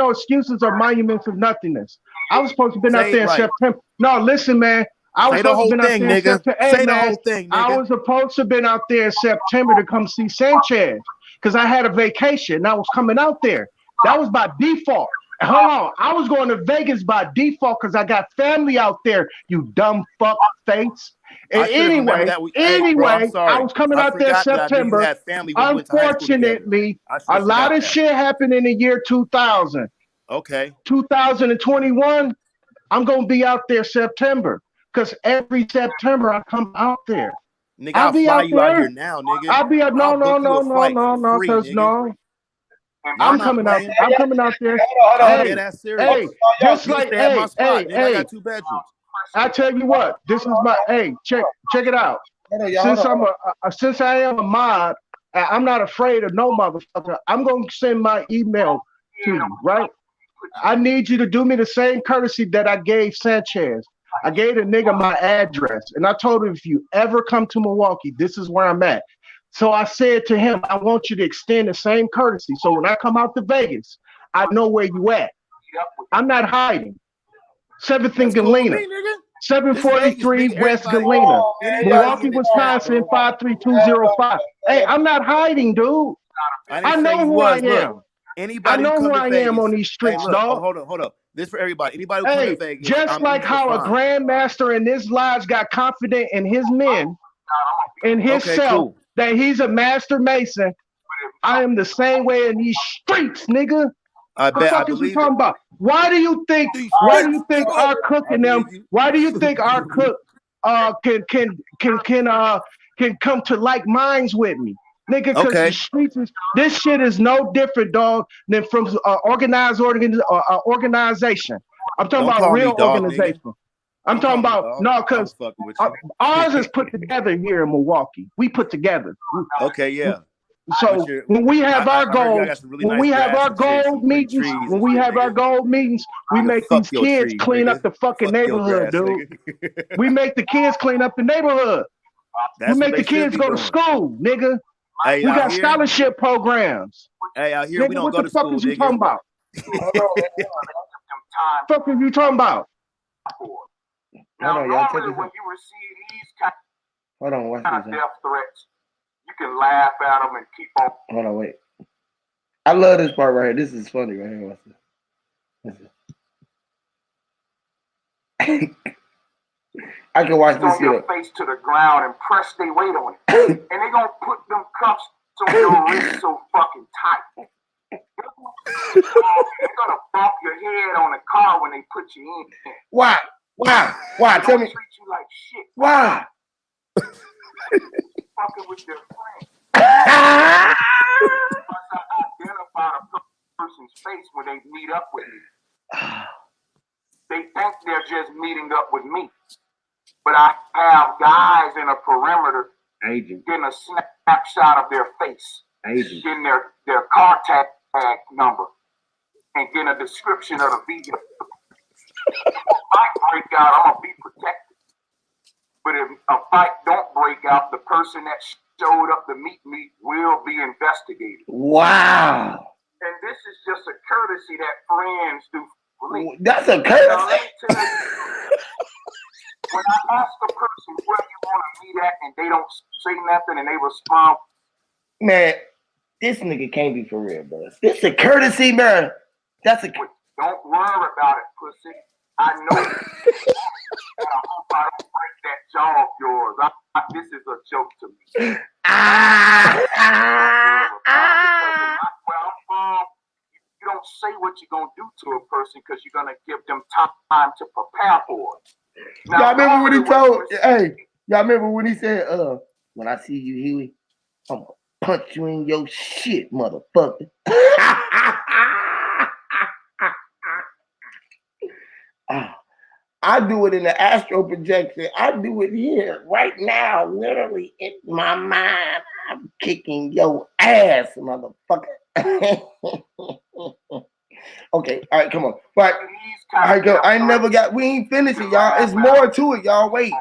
monuments of nothingness. I was supposed to have been out Say it there in right. September. No, listen, man. I was Say the supposed to whole have been out thing, there in nigga. September. Hey, Say the man. whole thing, I nigga. was supposed to have been out there in September to come see Sanchez because I had a vacation and I was coming out there. That was by default. Hold on. I was going to Vegas by default because I got family out there, you dumb fuck face. And I should have remembered that. Hey, bro, I'm I sorry. was coming I out there forgot that I knew you September. had family when we went to high school together. Unfortunately, I should a have lot forgot of that. shit happened in the year 2000. Okay. 2021, I'm going to be out there September because every September I come out there. Nigga, I'll I'll be fly out you out there. here now, nigga. I'll be out. I'll No, book you a flight for free, because nigga. No, I'm not playing. I'm coming out there. I'm dead ass serious. Hey, just You can like, stay at my spot, nigga. I got 2 bedrooms. I tell you what, this is my, check it out. Since I am a mod, I'm not afraid of no motherfucker. I'm gonna send my email to you, right? I need you to do me the same courtesy that I gave Sanchez. I gave the nigga my address, and I told him if you ever come to Milwaukee, this is where I'm at. So I said to him, I want you to extend the same courtesy. So when I come out to Vegas, I know where you at. I'm not hiding. 7th and Galena. 743 West Galena, Milwaukee, Wisconsin, 53205. Hey, I'm not hiding, dude. I know who I am. Anybody who I know come who to I Vegas, am on these streets, dog. Hold up. This for everybody. Anybody who come to Vegas, just I'm like easy to how a find. grandmaster in this lodge got confident in his men, in himself, that he's a master mason, I am the same way in these streets, nigga. I bet. I believe it. About? Why do you think our cook and them? Why do you think our cook can come to like minds with me, nigga? Because the streets this shit is no different, dog, than from organization. I'm talking about real organization. I'm talking about because ours is put together here in Milwaukee. We put together. Okay, yeah. So when we have our I heard y'all goals, got some really when nice we have grass our and shit, goal some pretty meetings, trees when and we shit, have our nigga. goal meetings, we Nigga, make fuck these your kids trees, clean up nigga. the fucking Fuck your neighborhood, grass, dude. nigga. We make the kids clean up the neighborhood. We That's what make they the should kids be go to doing. school, nigga. Hey, We out got here, scholarship programs. we Nigga, don't what go the to fuck school, is you talking nigga. about? Fuck is you talking about? Hold on, y'all. Check Normally this when out. you receive these kind Hold on, watch of this. death threats, you can laugh at them and keep on. Hold on, wait. I love this part right here. This is funny right here. Watch this. I can watch this on your shit. face to the ground and press their weight on it. And they gonna put them cuffs on your wrist so fucking tight. They're gonna bump your head on the car when they put you in. Why? They Tell me. treat you like shit. Why? Fucking with their friends. I identify a person's face when they meet up with me. They think they're just meeting up with me. But I have guys in a perimeter getting a snapshot of their face, getting their car tag number, and getting a description of the vehicle. If a fight break out, I'm gonna be protected. But if a fight don't break out, the person that showed up to meet me will be investigated. Wow. And this is just a courtesy that friends do for me. That's a courtesy. Now, let me tell you, when I ask a person where you want to meet at and they don't say nothing and they respond, man, this nigga can't be for real, bro. This a courtesy, man. That's a. Don't worry about it, pussy. I know you. And I hope I don't break that jaw of yours. This is a joke to me. Where I'm from, you don't say what you're gonna do to a person because you're gonna give them time to prepare for it. Now, y'all remember when he told? Hey, y'all remember when he said, when I see you, Huey, I'm gonna punch you in your shit, motherfucker. I do it in the astral projection. I do it here, right now, literally in my mind. I'm kicking your ass, motherfucker. Okay, all right, come on. But I never got. We ain't finished it, y'all. It's more to it, y'all. Wait. Man,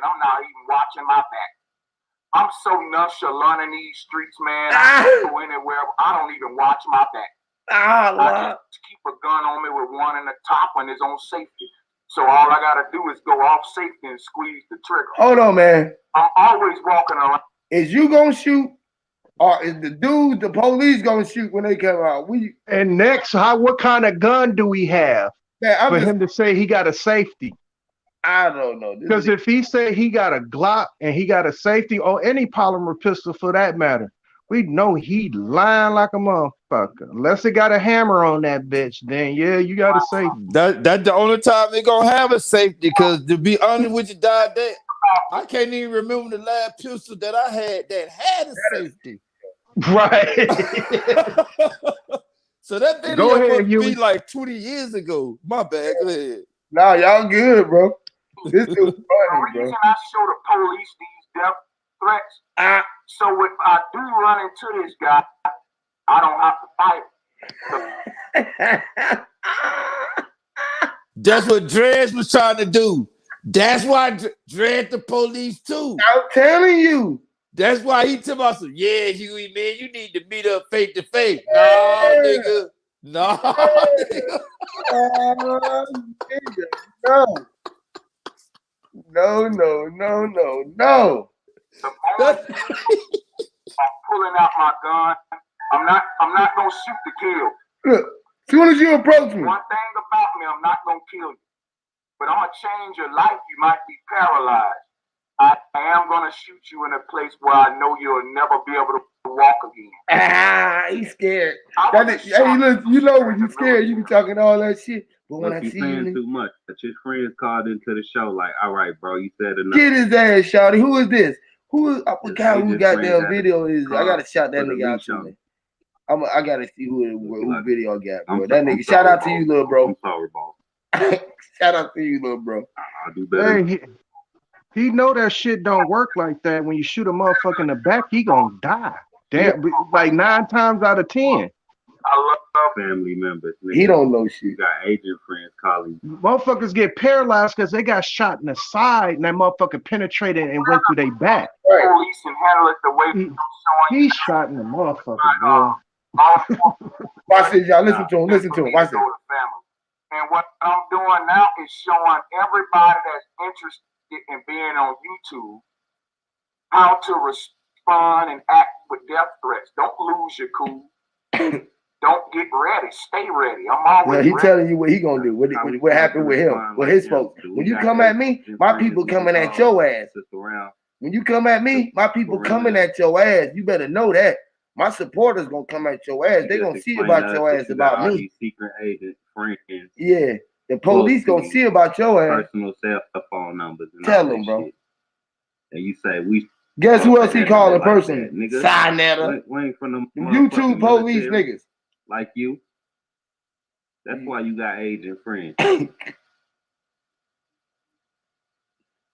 I'm not even watching my back. I'm so nonchalant in these streets, man. I can go anywhere. I don't even watch my back. I just keep a gun on me with one in the top and it's on safety. So all I gotta do is go off safety and squeeze the trigger. Hold on, man. I'm always walking around. Is you gonna shoot, or is the police gonna shoot when they come out? And next, what kind of gun do we have for him to say he got a safety? I don't know. Because if he say he got a Glock and he got a safety or any polymer pistol for that matter, we know he lying like a motherfucker. Unless it got a hammer on that bitch, then yeah, you got a safety. That's the only time they gonna have a safety. Because to be honest with you, Dad, I can't even remember the last pistol that I had that had a safety. Right. So that video must be like 20 years ago. My bad. Go ahead. Nah, y'all good, bro. This is funny, bro. The reason I show the police these death threats, so if I do run into this guy, I don't have to fight him. That's what Dredge was trying to do. That's why Dredge the police too. I'm telling you. That's why he told us, yeah, Huey, man, you need to meet up face to face. No, nigga. No, nigga. No. I'm pulling out my gun. I'm not gonna shoot to kill. Look, as soon as you approach me. One thing about me, I'm not gonna kill you. But I'm gonna change your life. You might be paralyzed. I am gonna shoot you in a place where I know you'll never be able to walk again. He's scared. Hey, look, you know when you're scared, you be talking all that shit. But when I see you too much. But your friends called into the show like, all right, bro, you said enough. Get his ass, shawty. Who is this? I forgot who goddamn video is. I gotta shout that nigga out to me. I gotta see who video I got, bro. That nigga. Shout out to you, little bro. I'm sorry, bro. Shout out to you, little bro. I'll do better. Hey, he know that shit don't work like that. When you shoot a motherfucker in the back, he gonna die. Damn, like 9 times out of 10. I love family members. Nigga. He don't know shit. You got agent friends, colleagues. Motherfuckers get paralyzed because they got shot in the side and that motherfucker penetrated and went through their back. Right. Police and handle it the way He shot in the motherfucker, boy. Watch this, y'all. Listen to him. Listen to him. Watch this. And what I'm doing now is showing everybody that's interested in being on YouTube how to respond and act with death threats. Don't lose your cool. Don't get ready. Stay ready. I'm always he ready. telling you what he gonna do. What happened with him, with his folks. When you come at me, my people coming at your ass. When you come at me, my people coming at your ass. You better know that. My supporters gonna come at your ass. They gonna see about your ass about me. Secret agent friends. Yeah, the police gonna see about your ass. Personal cell phone numbers. And tell them, bro. Shit. And you say we. Guess who else he calling like person? Sinetta. We ain't from them YouTube police niggas. Like you. That's why you got agent friends.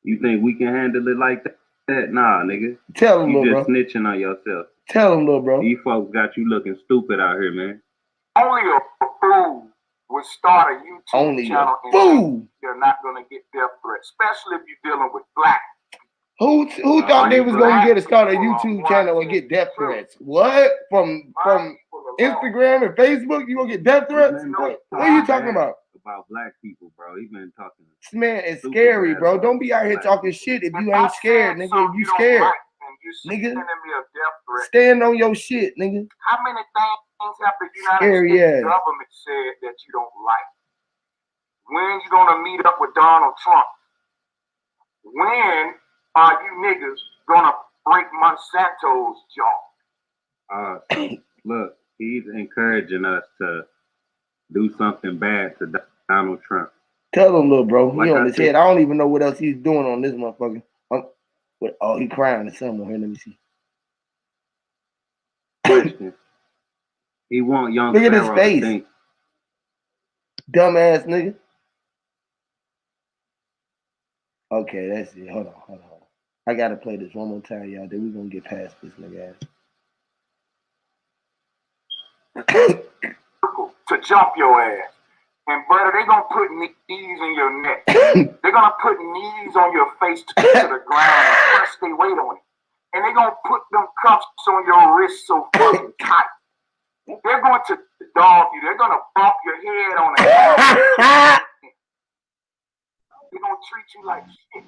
You think we can handle it like that? Nah, nigga. Tell them, you little just bro. snitching on yourself. Tell them, little bro. These folks got you looking stupid out here, man. Only a fool would start a YouTube channel and they're not gonna get death threats, especially if you're dealing with black. Who thought they was gonna start a YouTube channel and get death threats? What? From Instagram and Facebook, you gonna get death threats? What are you talking about? About black people, bro. He been talking. This man is scary, bro. Don't be out here talking shit if you ain't scared, nigga. If you scared, nigga, stand on your shit, nigga. How many things have the United States government said that you don't like? When you gonna meet up with Donald Trump? When are you niggas gonna break Monsanto's jaw? Look, he's encouraging us to do something bad to Donald Trump. Tell him, little bro. Like he on his head. I don't even know what else he's doing on this motherfucker. Oh, he crying to someone here. Let me see. Question. He want young. Look at his face. Dumbass nigga. Okay, that's it. Hold on. I gotta play this one more time, y'all. Then we gonna get past this nigga ass. To jump your ass. And brother, they gonna put knees in your neck. They're gonna put knees on your face to the ground and press their weight on it. And they're gonna put them cuffs on your wrist so fucking tight. They're going to dog you. They're gonna bump your head on it. They're gonna treat you like shit.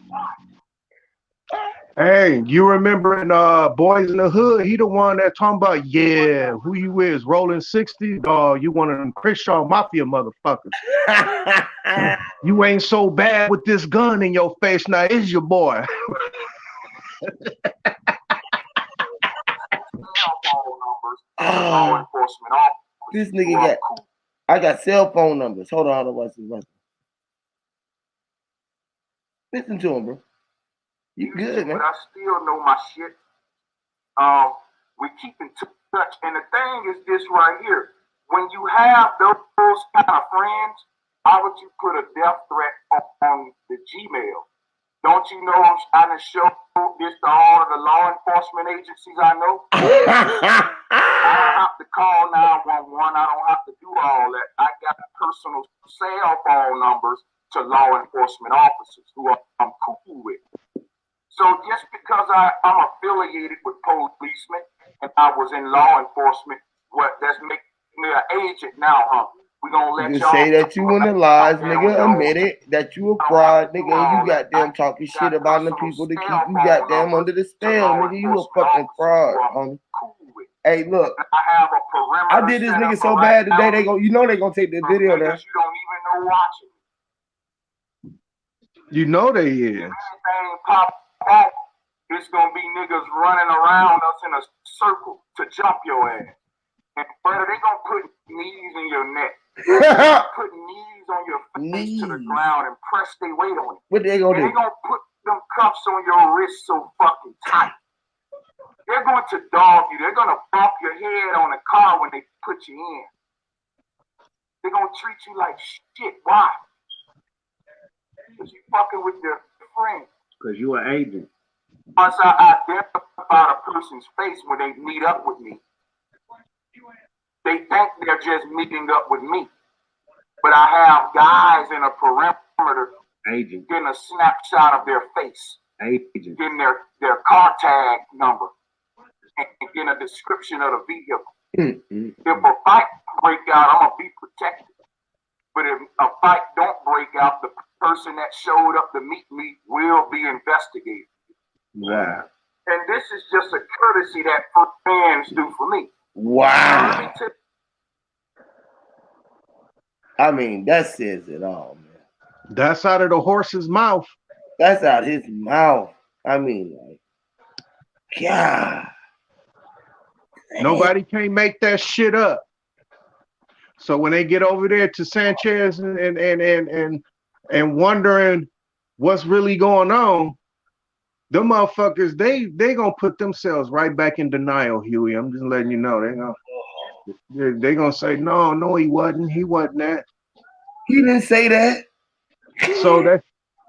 Hey, you remember in Boys in the Hood, he the one that talking about, yeah, who you is, rolling 60? Oh, you one of them Crenshaw Mafia motherfuckers. You ain't so bad with this gun in your face. Now is your boy. This nigga I got cell phone numbers. Hold on, watch this. Listen to him, bro. You good, man. But I still know my shit. We keep in touch. And the thing is this right here. When you have those kind of friends, how would you put a death threat on the Gmail? Don't you know I'm trying to show this to all of the law enforcement agencies I know? I don't have to call 911. I don't have to do all that. I got personal cell phone numbers to law enforcement officers who I'm cool with. So just because I'm affiliated with policemen and I was in law enforcement, that's making me an agent now, huh? We gonna let you y'all say that you in the lies, nigga. Admit it that you a fraud, nigga. And you goddamn talking shit about the people to keep you goddamn under the spell, nigga. You a fucking fraud, homie. Hey, look, I did this nigga so bad today. They gonna take the video there. You don't even know watching. You know they is. Anything pop off, it's gonna be niggas running around us in a circle to jump your ass. And brother, they gonna put knees in your neck. Put knees on your face to the ground and press their weight on it. What they gonna do? They gonna put them cuffs on your wrist so fucking tight. They're going to dog you. They're gonna bump your head on a car when they put you in. They're gonna treat you like shit. Why? Because you fucking with your friend. Because you an agent. Once I identify about a person's face when they meet up with me. They think they're just meeting up with me. But I have guys in a perimeter getting a snapshot of their face, getting their car tag number, and getting a description of the vehicle. If a fight break out, I'm gonna be protected. But if a fight don't break out, the person that showed up to meet me will be investigated. Wow. And this is just a courtesy that fans do for me. Wow. I mean, that says it all, man. That's out of the horse's mouth. That's out his mouth. I mean, like, God. Nobody can make that shit up. So when they get over there to Sanchez and wondering what's really going on, them motherfuckers, they gonna put themselves right back in denial, Huey. I'm just letting you know. They gonna say, no, he wasn't that. He didn't say that. So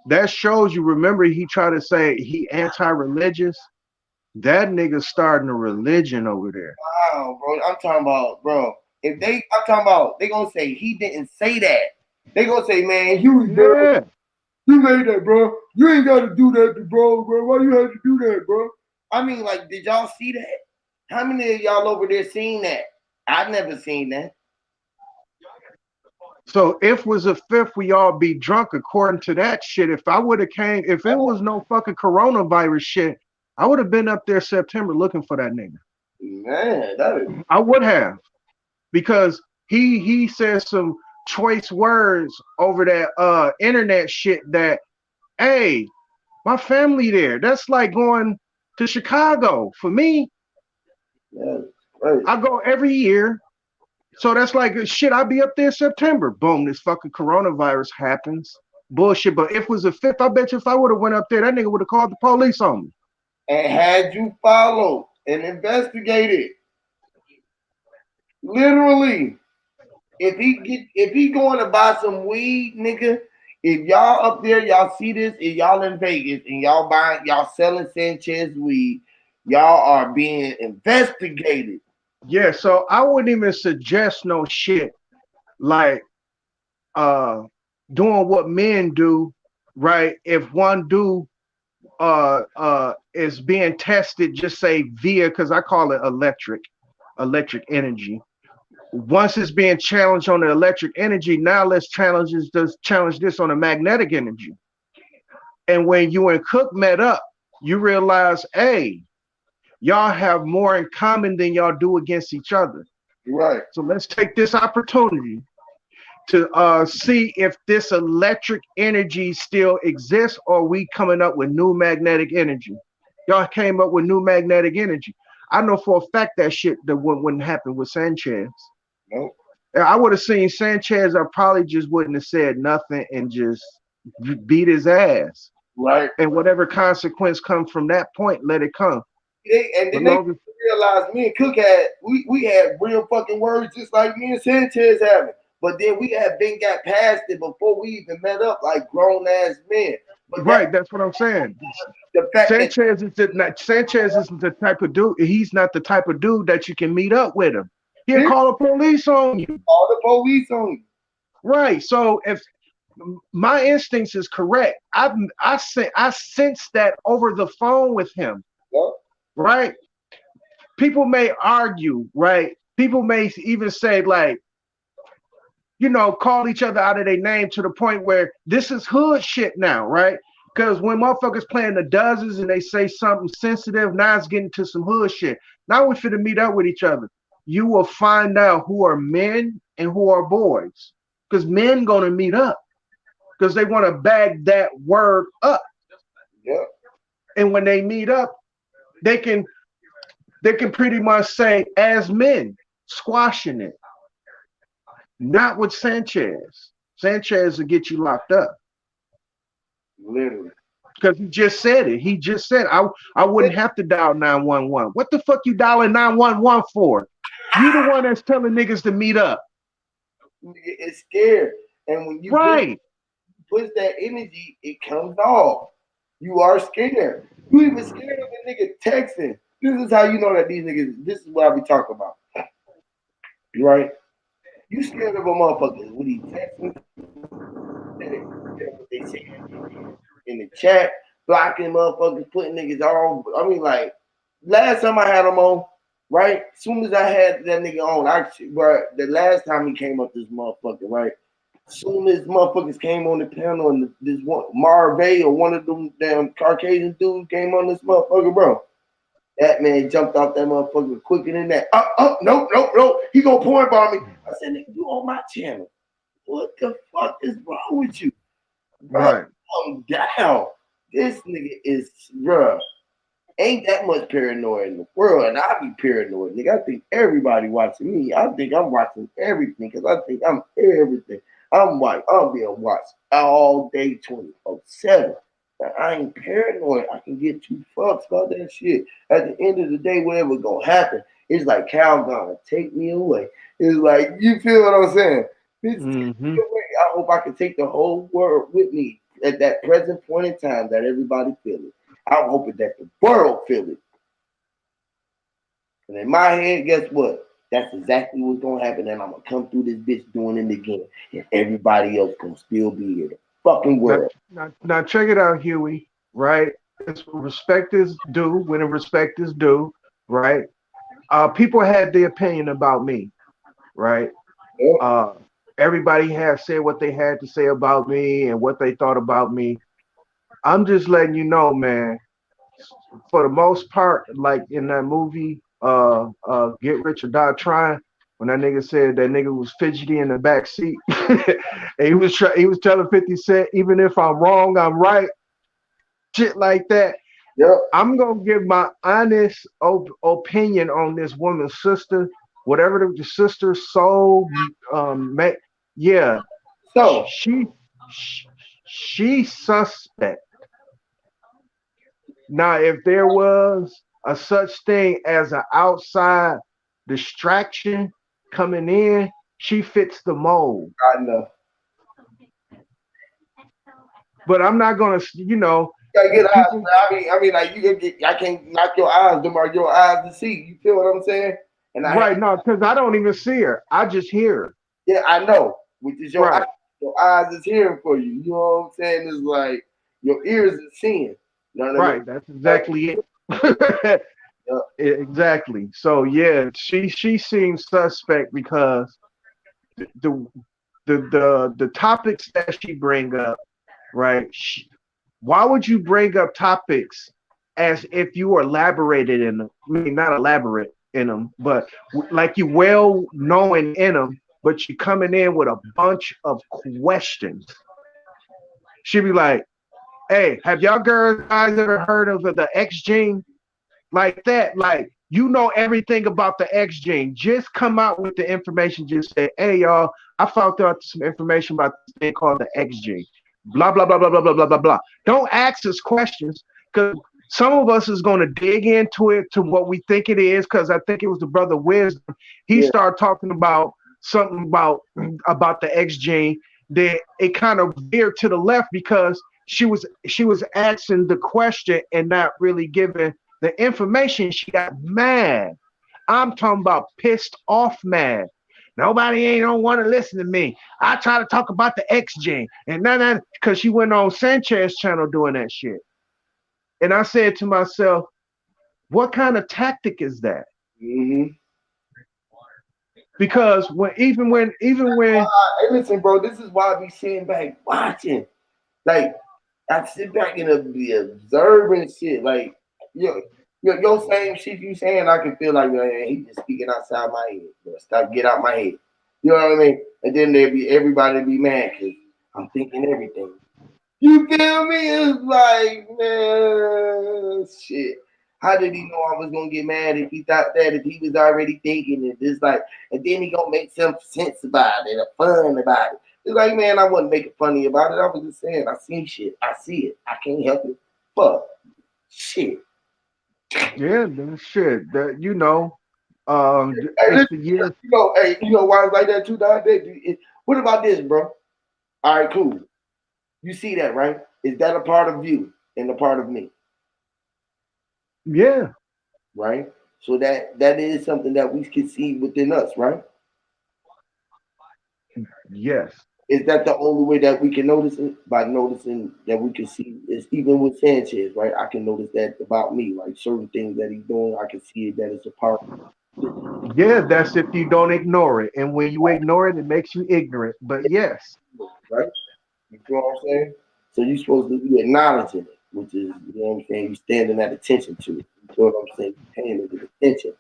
that shows you. Remember, he tried to say he anti-religious. That nigga starting a religion over there. Wow, bro. I'm talking about, bro. I'm talking about, they gonna say he didn't say that. They gonna say, man, you made that, bro. You ain't gotta do that to bro. Why you have to do that, bro? I mean, like, did y'all see that? How many of y'all over there seen that? I've never seen that. So if was a fifth, we all be drunk according to that shit. If I would have came, if it was no fucking coronavirus shit, I would have been up there September looking for that nigga. Man, I would have, because he said some choice words over that internet shit that, hey, my family there. That's like going to Chicago for me. Yeah, right. I go every year. So that's like shit. I'll be up there September. Boom, this fucking coronavirus happens. Bullshit. But if it was a fifth, I bet you if I would have went up there, that nigga would have called the police on me. And had you followed and investigated. Literally. If he going to buy some weed, nigga, if y'all up there, y'all see this, and y'all in Vegas and y'all selling Sanchez weed, y'all are being investigated. Yeah, so I wouldn't even suggest no shit like doing what men do, right? If one dude is being tested, just say via, because I call it electric energy. Once it's being challenged on the electric energy, now let's challenge this on the magnetic energy. And when you and Cook met up, you realize, hey, y'all have more in common than y'all do against each other. Right. So let's take this opportunity to see if this electric energy still exists, or we coming up with new magnetic energy. Y'all came up with new magnetic energy. I know for a fact that shit that wouldn't happen with Sanchez. Nope. I would have seen Sanchez. I probably just wouldn't have said nothing and just beat his ass. Right. And whatever consequence comes from that point, let it come. And then they realized me and Cook had we had real fucking words just like me and Sanchez having. But then we had been got past it before we even met up like grown ass men. But right, that's what I'm saying. The fact Sanchez isn't the type of dude. He's not the type of dude that you can meet up with him. He'll call the police on you. Call the police on you. Right. So if my instincts is correct, I sense that over the phone with him. Yep. Right. People may argue. Right. People may even say like, call each other out of their name to the point where this is hood shit now, right? Because when motherfuckers playing the dozens and they say something sensitive, now it's getting to some hood shit. Now we're finna meet up with each other. You will find out who are men and who are boys. Because men gonna meet up. Because they want to bag that word up. Yeah. And when they meet up, they can pretty much say, as men, squashing it. Not with Sanchez. Sanchez will get you locked up. Literally. Because he just said it. He just said, I wouldn't have to dial 911. What the fuck you dialing 911 for? You the one that's telling niggas to meet up. It's scared. And when you push that energy, it comes off. You are scared. You even scared of a nigga texting. This is how you know that these niggas. This is what I be talking about, right? You scared of a motherfucker when he texting, what they say in the chat, blocking motherfuckers, putting niggas on. I mean, like last time I had him on, right? As soon as I had that nigga on, the last time he came up this motherfucker, right? Soon as motherfuckers came on the panel and this one Marvay or one of them damn Caucasian dudes came on this motherfucker, bro. That man jumped off that motherfucker quicker than that. Nope. He gonna point bomb me. I said, nigga, you on my channel. What the fuck is wrong with you? Bro, Right. calm down. This nigga is, bro. Ain't that much paranoia in the world, and I be paranoid, nigga. I think everybody watching me. I think I'm watching everything because I think I'm everything. I'm being watched all day, 24/7. I ain't paranoid. I can get two fucks about that shit. At the end of the day, whatever gonna happen, it's like Cal gonna take me away. It's like you feel what I'm saying. Bitch, take me away. I hope I can take the whole world with me at that present point in time that everybody feel it. I'm hoping that the world feel it. And in my head, guess what? That's exactly what's gonna happen. And I'm gonna come through this bitch doing it again. And everybody else gonna still be here. The fucking world. Now check it out, Huey. Right? It's respect is due when respect is due. Right? People had the opinion about me. Right? Yeah. Everybody has said what they had to say about me and what they thought about me. I'm just letting you know, man. For the most part, like in that movie, Get Rich or Die Trying, when that nigga said that nigga was fidgety in the back seat, and he was telling 50 Cent, even if I'm wrong, I'm right, shit like that. Yep. I'm gonna give my honest opinion on this woman's sister, whatever the sister's soul, yeah, So she suspect. Now, if there was a such thing as an outside distraction coming in, she fits the mold. I know. But I'm not gonna, You gotta get eyes. people. I mean, like you can get. I can't knock your eyes. Them are your eyes to see. You feel what I'm saying? And I have, Right, no, because I don't even see her. I just hear her. yeah, I know. Which is your eyes. Right, Your eyes is hearing for you. You know what I'm saying? It's like your ears is seeing. You know what I mean? right. That's exactly it. Yeah. Exactly. So yeah, she seems suspect because the the topics that she bring up, right? Why would you bring up topics as if you elaborated in them? I mean, not elaborate in them, but like you well knowing in them, but you coming in with a bunch of questions. She'd be like, "Hey, have y'all guys ever heard of the X gene?" Like that, like you know everything about the X gene. Just come out with the information. Just say, "Hey, y'all, I found out some information about this thing called the X gene." Blah blah blah blah blah blah blah blah blah. Don't ask us questions because some of us is going to dig into it to what we think it is. Because I think it was the brother Wisdom. He Yeah. started talking about something about the X gene. That it kind of veered to the left because she was asking the question and not really giving the information. She got mad. I'm talking about pissed off mad. Nobody ain't don't want to listen to me. I try to talk about the X gene and none because she went on Sanchez channel doing that shit. And I said to myself, what kind of tactic is that? Mm-hmm. Because even when Hey, listen, bro. This is why I be sitting back watching. Like I sit back and be observing shit. Like your same shit you saying, I can feel like man, he just speaking outside my head. Bro. Stop, get out my head. You know what I mean? And then there be everybody be mad because I'm thinking everything. You feel me? It's like man, shit. How did he know I was gonna get mad if he thought that if he was already thinking it? It's like, and then he gonna make some sense about it or fun about it. It's like, man, I wasn't making funny about it. I was just saying, I see shit. I see it. I can't help it. Fuck. Shit. yeah, that shit that Hey, it's listen, the years. hey, you know why it's like that too, Dog? What about this, bro? All right, cool. You see that, right? Is that a part of you and a part of me? Yeah, right? So that is something that we can see within us, right? Yes. Is that the only way that we can notice it? By noticing that we can see it's even with Sanchez, right? I can notice that about me, like certain things that he's doing, I can see it that it's a part of Yeah, that's if you don't ignore it. And when you ignore it, it makes you ignorant. But yes. right? You know what I'm saying? So you're supposed to be acknowledging it, which is, you know what I'm saying, you standing at attention to it. You know what I'm saying? You paying it attention.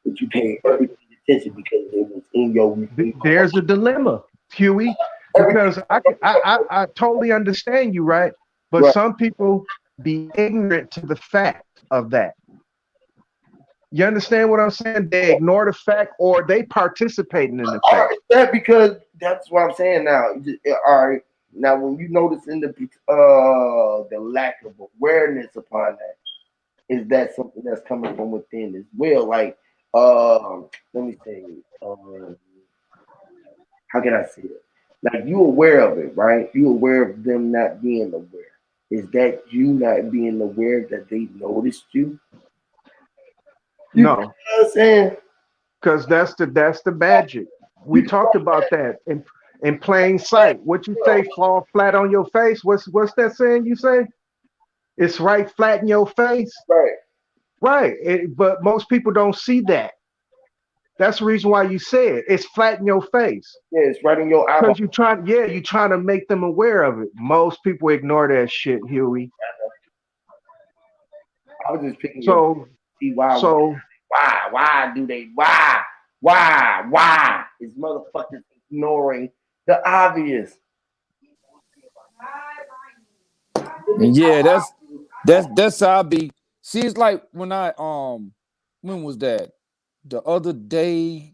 But you paying everything attention because it was in your There's a dilemma, Huey, everything. because I totally understand you, right? But Right. some people be ignorant to the fact of that. You understand what I'm saying? They ignore the fact or they participating in the All fact. right, that because that's what I'm saying now. All right. Now when you notice in the lack of awareness upon that, is that something that's coming from within as well? Like let me say, how can I say it? Like you aware of it, right? You aware of them not being aware. Is that you not being aware that they noticed you? You know No, what I'm saying? because that's the magic. We You talked about that in plain sight. What you say, fall flat on your face? What's that saying you say? It's right flat in your face. right. Right. But most people don't see that. That's the reason why you said it's flat in your face. Yeah, it's right in your eyeball. Because you trying to make them aware of it. Most people ignore that shit, Huey. I was just picking your So see why so do they why is motherfuckers ignoring the obvious? Yeah, that's how I be. See, it's like when when was that? The other day,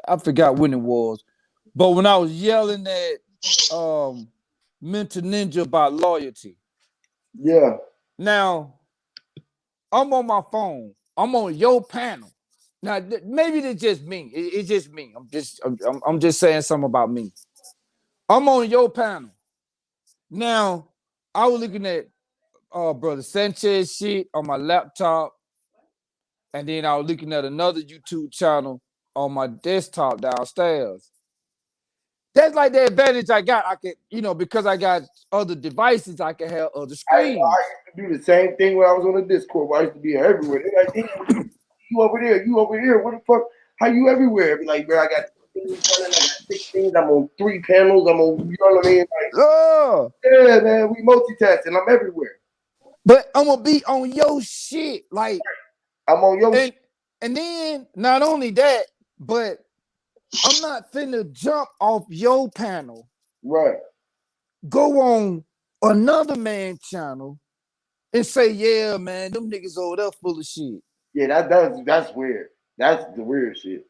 I forgot when it was. But when I was yelling at Mental Ninja about loyalty. Yeah, Now, I'm on my phone. I'm on your panel. Now, maybe it's just me. It's just me. I'm just saying something about me. I'm on your panel. Now, I was looking at Brother Sanchez shit on my laptop, and then I was looking at another YouTube channel on my desktop downstairs. That's like the advantage I got. I can, because I got other devices, I can have other I screens. used to do the same thing when I was on the Discord. Where I used to be everywhere. They're like, damn, you over there, you over here. What the fuck? How you everywhere? Be like, bro, I got things running. I got 6 things. I'm on 3 panels. I'm on. You know what I mean? Like, Oh, yeah, man, we multitasking. I'm everywhere. but I'm gonna be on your shit, like, I'm on your and and then not only that, but I'm not finna jump off your panel, right. go on another man channel, and say, yeah, man, them niggas over there full of shit. Yeah, that's weird. That's the weird shit.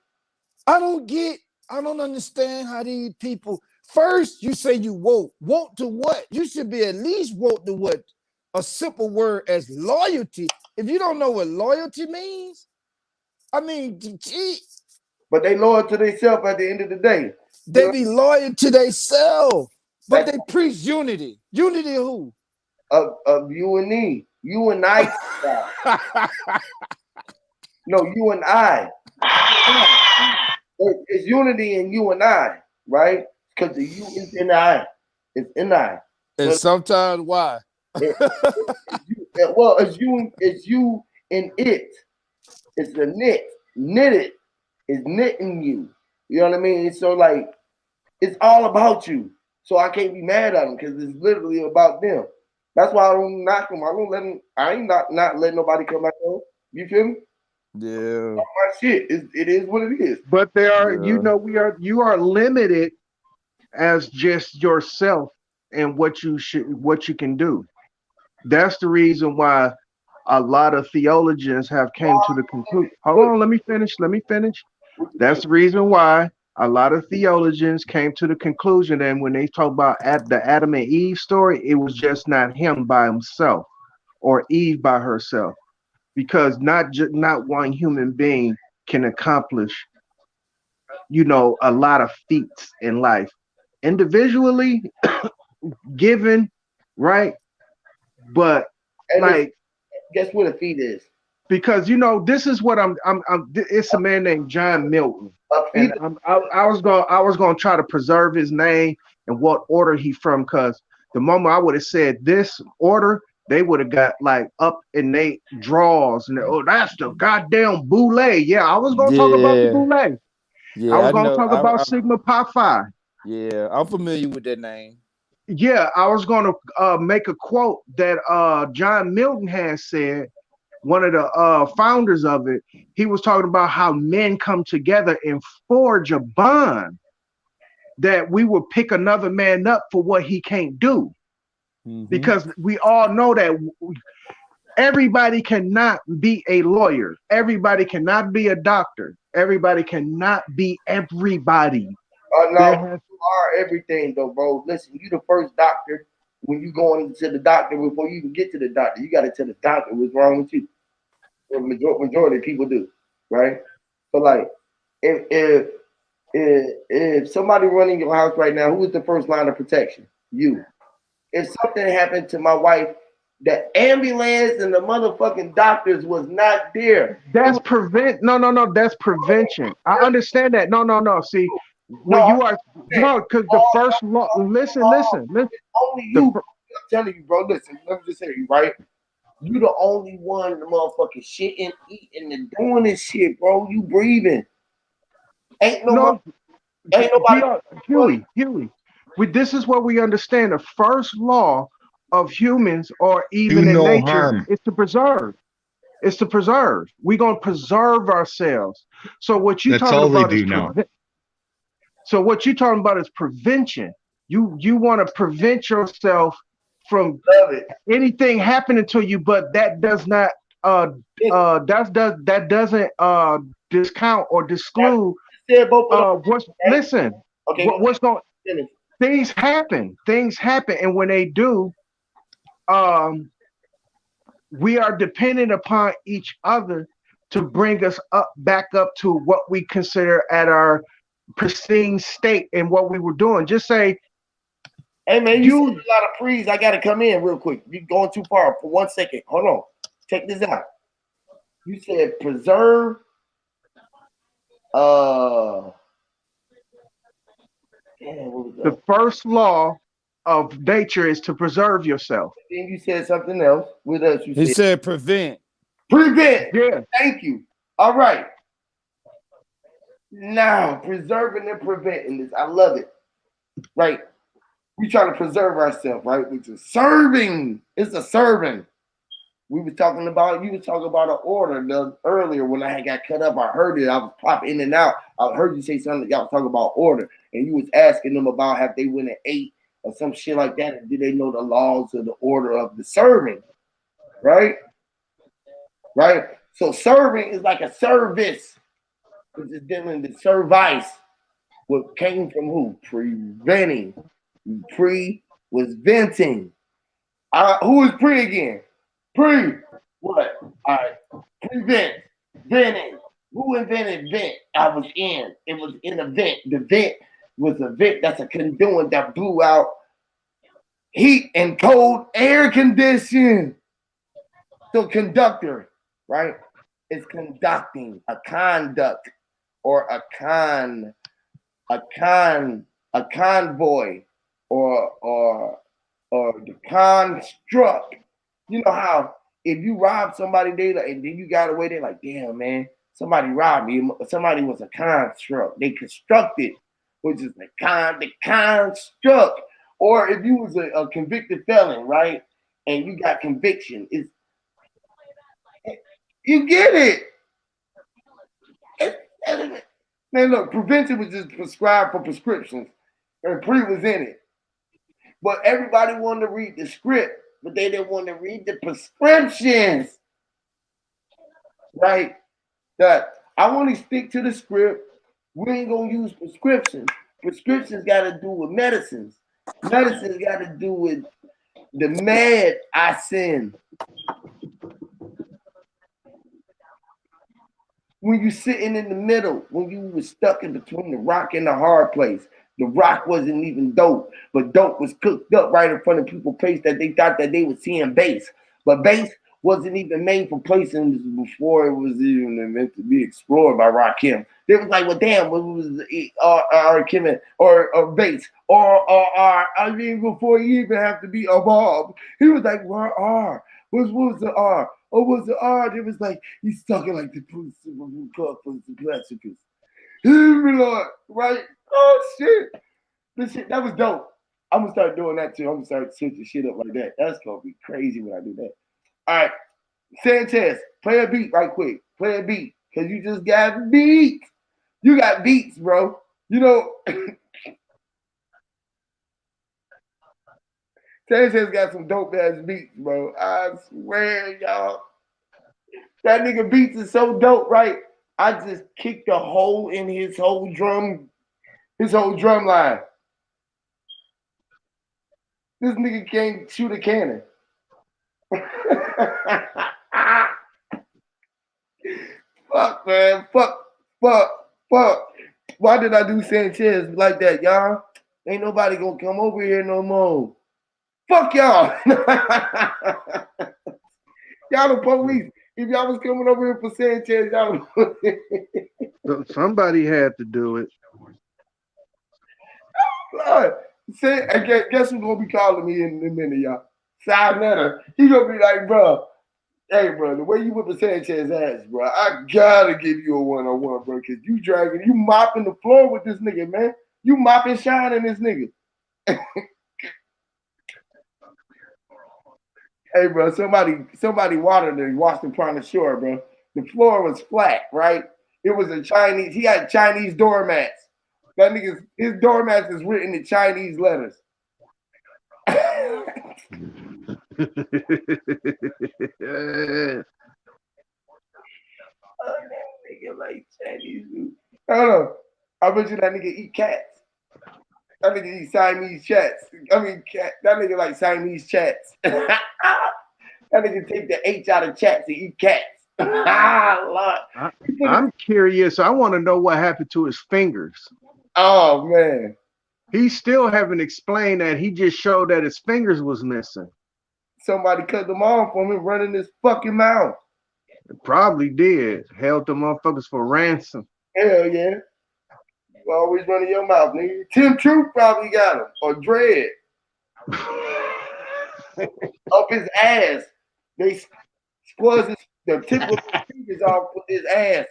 I don't get, I don't understand how these people. First, you say you woke. Woke to what? You should be at least woke to what? A simple word as loyalty. If you don't know what loyalty means, I mean, gee, But they loyal to themselves at the end of the day. You they know, be loyal to themselves, but that's they preach unity. Unity of who? of you and me, you and I. No, you and I. It's unity in you and I, right? Because the you is in I. It's in I. And So sometimes why? it, well, it's you in it. It's the knit. Knitted is knitting you. You know what I mean? So like it's all about you. So I can't be mad at them because it's literally about them. That's why I don't knock them. I don't let them. I ain't not letting nobody come back home. You feel me? Yeah, My shit. It is what it is. but there are yeah. you are limited as just yourself and what you can do. That's the reason why a lot of theologians have came to the conclusion. Hold What, on, let me finish. Let me finish. what you That's mean? the reason why a lot of theologians came to the conclusion that when they talk about the Adam and Eve story, it was just not him by himself or Eve by herself, because not one human being can accomplish, a lot of feats in life individually, given, right? But And it's, like, guess what a feed is? because this is what I'm. It's a man named John Milton, and I was going to try to preserve his name and what order he from, because the moment I would have said this order, they would have got like up in they drawers and that's the goddamn boule. Yeah, I was going to talk about the Yeah, boule. I yeah, was I going to know. talk about Sigma Pi Phi. Yeah, I'm familiar with that name. Yeah, I was going to make a quote that John Milton has said, one of the founders of it. He was talking about how men come together and forge a bond that we will pick another man up for what he can't do. Because we all know that everybody cannot be a lawyer. Everybody cannot be a doctor. Everybody cannot be everybody. No, you are everything though, bro. Listen, you the first doctor. When you going to the doctor, before you even get to the doctor, you got to tell the doctor what's wrong with you. The majority of people do, right? But like, if somebody running your house right now, who is the first line of protection? You. If something happened to my wife, the ambulance and the motherfucking doctors was not there. That's No. That's prevention. I understand that. No. See, when No, you are because the first law. Listen. Only you. I'm telling you, bro. Listen, let me just say you right. You the only one the motherfucking shitting, eating, and doing this shit, bro. You breathing. Ain't nobody. Huey. This is what we understand. The first law of humans or even in no nature harm. is to preserve. It's to preserve. We're gonna preserve ourselves. So what you That's talking all they about is do now. So what you talking about is prevention. You want to prevent yourself from anything happening to you, but that does not that doesn't discount or disclude what's listen. Okay, What's going things happen, and when they do, we are dependent upon each other to bring us back up to what we consider at our pristine state and what we were doing. Just say, hey man, you said a lot of pre's. I gotta come in real quick. You're going too far for 1 second. Hold on. Check this out. You said preserve. The first law of nature is to preserve yourself. Then you said something else. What else you said? He said prevent. Prevent. Yeah. Thank you. All right. Now, preserving and preventing this. I love it. Right. We try to preserve ourselves, right? Which is serving. It's a serving. You was talking about an order earlier when I had got cut up. I heard it. I was popping in and out. I heard you say something. Y'all was talking about order, and you was asking them about have they went and ate or some shit like that, and did they know the laws of the order of the serving, right? Right. So serving is like a service, which is dealing with service. What came from who? Preventing. Pre was venting. Who is pre again? Pre what? All right. Prevent. Venting. Who invented vent? I was in. It was in a vent. The vent was a vent that's a conduit that blew out heat and cold air condition. So conductor, right? Is conducting a conduct or a convoy or the construct. You know how if you rob somebody, and then you got away, they're like, damn man, somebody robbed me. Somebody was a construct. They constructed, which is the construct. Or if you was a convicted felon, right, and you got conviction, you get it. Man, look, prevention was just prescribed for prescriptions, and pre was in it. But everybody wanted to read the script, but they didn't want to read the prescriptions. Right? That I want to stick to the script. We ain't gonna use prescriptions. Prescriptions got to do with medicines. Medicines got to do with the med I send. When you sitting in the middle, when you was stuck in between the rock and the hard place, the rock wasn't even dope, but dope was cooked up right in front of people's face that they thought that they were seeing base. But base wasn't even made for placing before it was even meant to be explored by Rakim. They was like, well, damn, what was Kim or Bates or I mean, before you even have to be a Bob, he was like, where R? What was the R? Or was the R? It was like he's talking like the classicals. Lord, right? Oh shit. This shit, that was dope. I'm gonna start doing that too. I'm gonna start switching shit up like that. That's gonna be crazy when I do that. All right, Sanchez, play a beat right quick. Play a beat, cause you just got beat. You got beats, bro. You know, Sanchez got some dope ass beats, bro. I swear, y'all. That nigga beats is so dope, right? I just kicked a hole in his whole drum line. This nigga can't shoot a cannon. Fuck, man. Fuck. Why did I do Sanchez like that, y'all? Ain't nobody gonna come over here no more. Fuck y'all. Y'all the police. If y'all was coming over here for Sanchez, y'all Somebody had to do it. Lord. Guess who's gonna be calling me in a minute, y'all? Sinetta. He gonna be like, bro, hey, bro, the way you whip a Sanchez ass, bro, I gotta give you a one-on-one, bro, because you mopping the floor with this nigga, man. You mopping shining this nigga. Hey, bro, somebody watered and washed in front of the shore, bro. The floor was flat, right? It was he had Chinese doormats. That nigga's, his doormats is written in Chinese letters. Oh, that nigga like Chinese food. Hold on. I bet you that nigga eat cats. That nigga eat Siamese chats. That nigga like Siamese chats. That nigga take the H out of chats and eat cats. Lord. I'm curious. I want to know what happened to his fingers. Oh, man. He still haven't explained that. He just showed that his fingers was missing. Somebody cut them off from him running his fucking mouth. It probably did. Held the motherfuckers for ransom. Hell yeah. You always running your mouth, nigga. Tim Truth probably got him. Or Dread. Up his ass. They squares the tip of his fingers off with his ass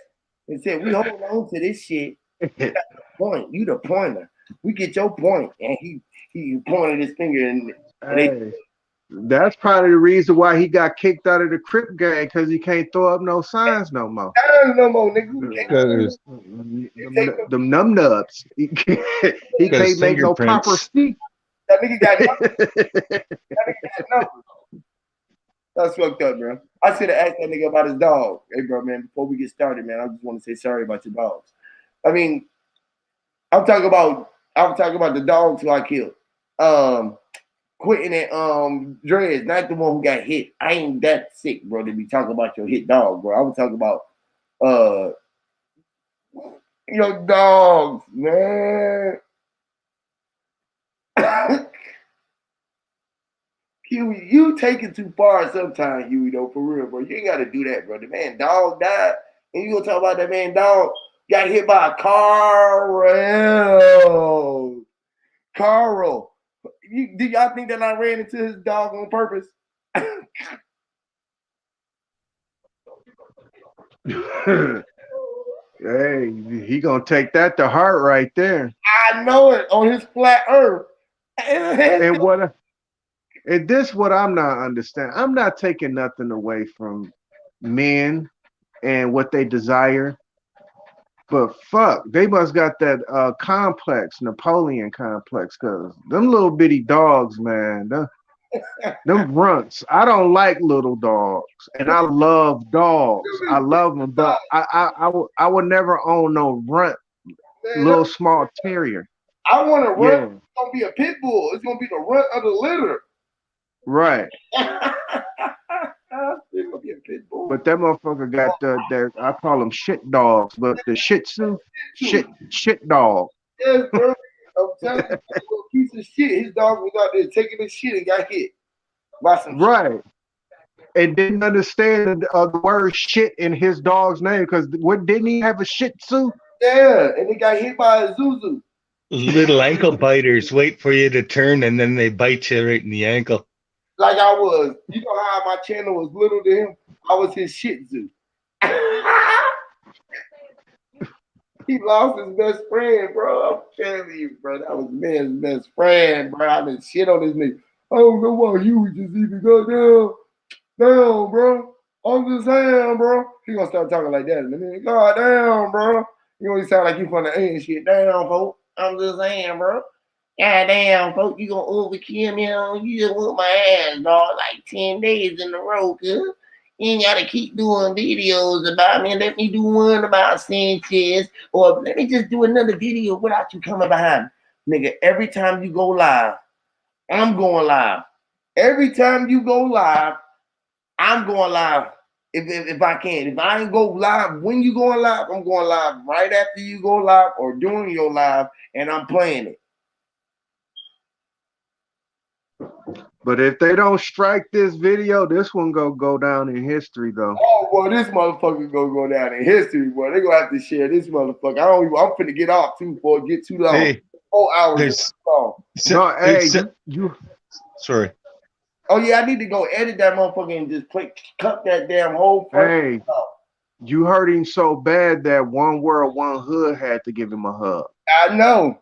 and said, we hold on to this shit. Point. You the pointer. We get your point. And he pointed his finger and hey, that's probably the reason why he got kicked out of the Crip gang, because he can't throw up no signs no more. No more, nigga. Them numb nubs. He can't make no proper speak. That nigga got numbers. That's fucked up, bro. I should have asked that nigga about his dog. Hey, bro, man, before we get started, man, I just want to say sorry about your dogs. I mean, I'm talking about the dogs who I killed. Quentin and Dreads, not the one who got hit. I ain't that sick, bro, to be talking about your hit dog, bro. I was talking about your dogs, man. Huey, you take it too far sometimes, Huey, though, for real, bro. You ain't got to do that, bro. The man dog died, and you gonna talk about that man dog got hit by a Carl. Carl. Do y'all think that I ran into his dog on purpose? Hey, he gonna take that to heart right there. I know it, on his flat earth. And this what I'm not understanding. I'm not taking nothing away from men and what they desire. But fuck, they must got that complex, Napoleon complex, because them little bitty dogs, man, them runts. I don't like little dogs, and I love dogs. I love them, but I would never own no runt, little small terrier. I want to run. It's gonna be a pit bull. It's gonna be the runt of the litter. Right. It's gonna be a pit bull. But that motherfucker got the I call them shit dogs, but the Shih Tzu, shit dog. Yes, bro. I'm telling you, a piece of shit. His dog was out there taking his shit and got hit by some right. and didn't understand the word shit in his dog's name because what didn't he have a Shih Tzu? Yeah, and he got hit by a Zuzu. Little ankle biters wait for you to turn and then they bite you right in the ankle. Like I was. You know how my channel was little to him? I was his Shih Tzu. He lost his best friend, bro. I'm telling you, bro. That was man's best friend, bro. I done shit on his nigga. I don't know why you would just even go down, bro. I'm just saying, bro. He gonna start talking like that in a minute. God damn, bro. You know, he sound like you from the ain't shit. Damn, folks. I'm just saying, bro. God damn, folks, you gonna overkill me on you just whoop my ass, dog, like 10 days in a row, cuz. You ain't gotta keep doing videos about me. Let me do one about Sanchez, or let me just do another video without you coming behind me. Nigga, every time you go live, I'm going live. Every time you go live, I'm going live. If I can. If I ain't go live when you going live, I'm going live right after you go live or during your live, and I'm playing it. But if they don't strike this video, this one go down in history though. Oh boy, this motherfucker gonna go down in history, boy. They gonna have to share this motherfucker. I'm finna get off too before it get too long. Hey, 4 hours there's is too long. No, hey, you sorry. Oh yeah, I need to go edit that motherfucker and just cut that damn whole hey, you hurt him so bad that One World, One Hood had to give him a hug. I know.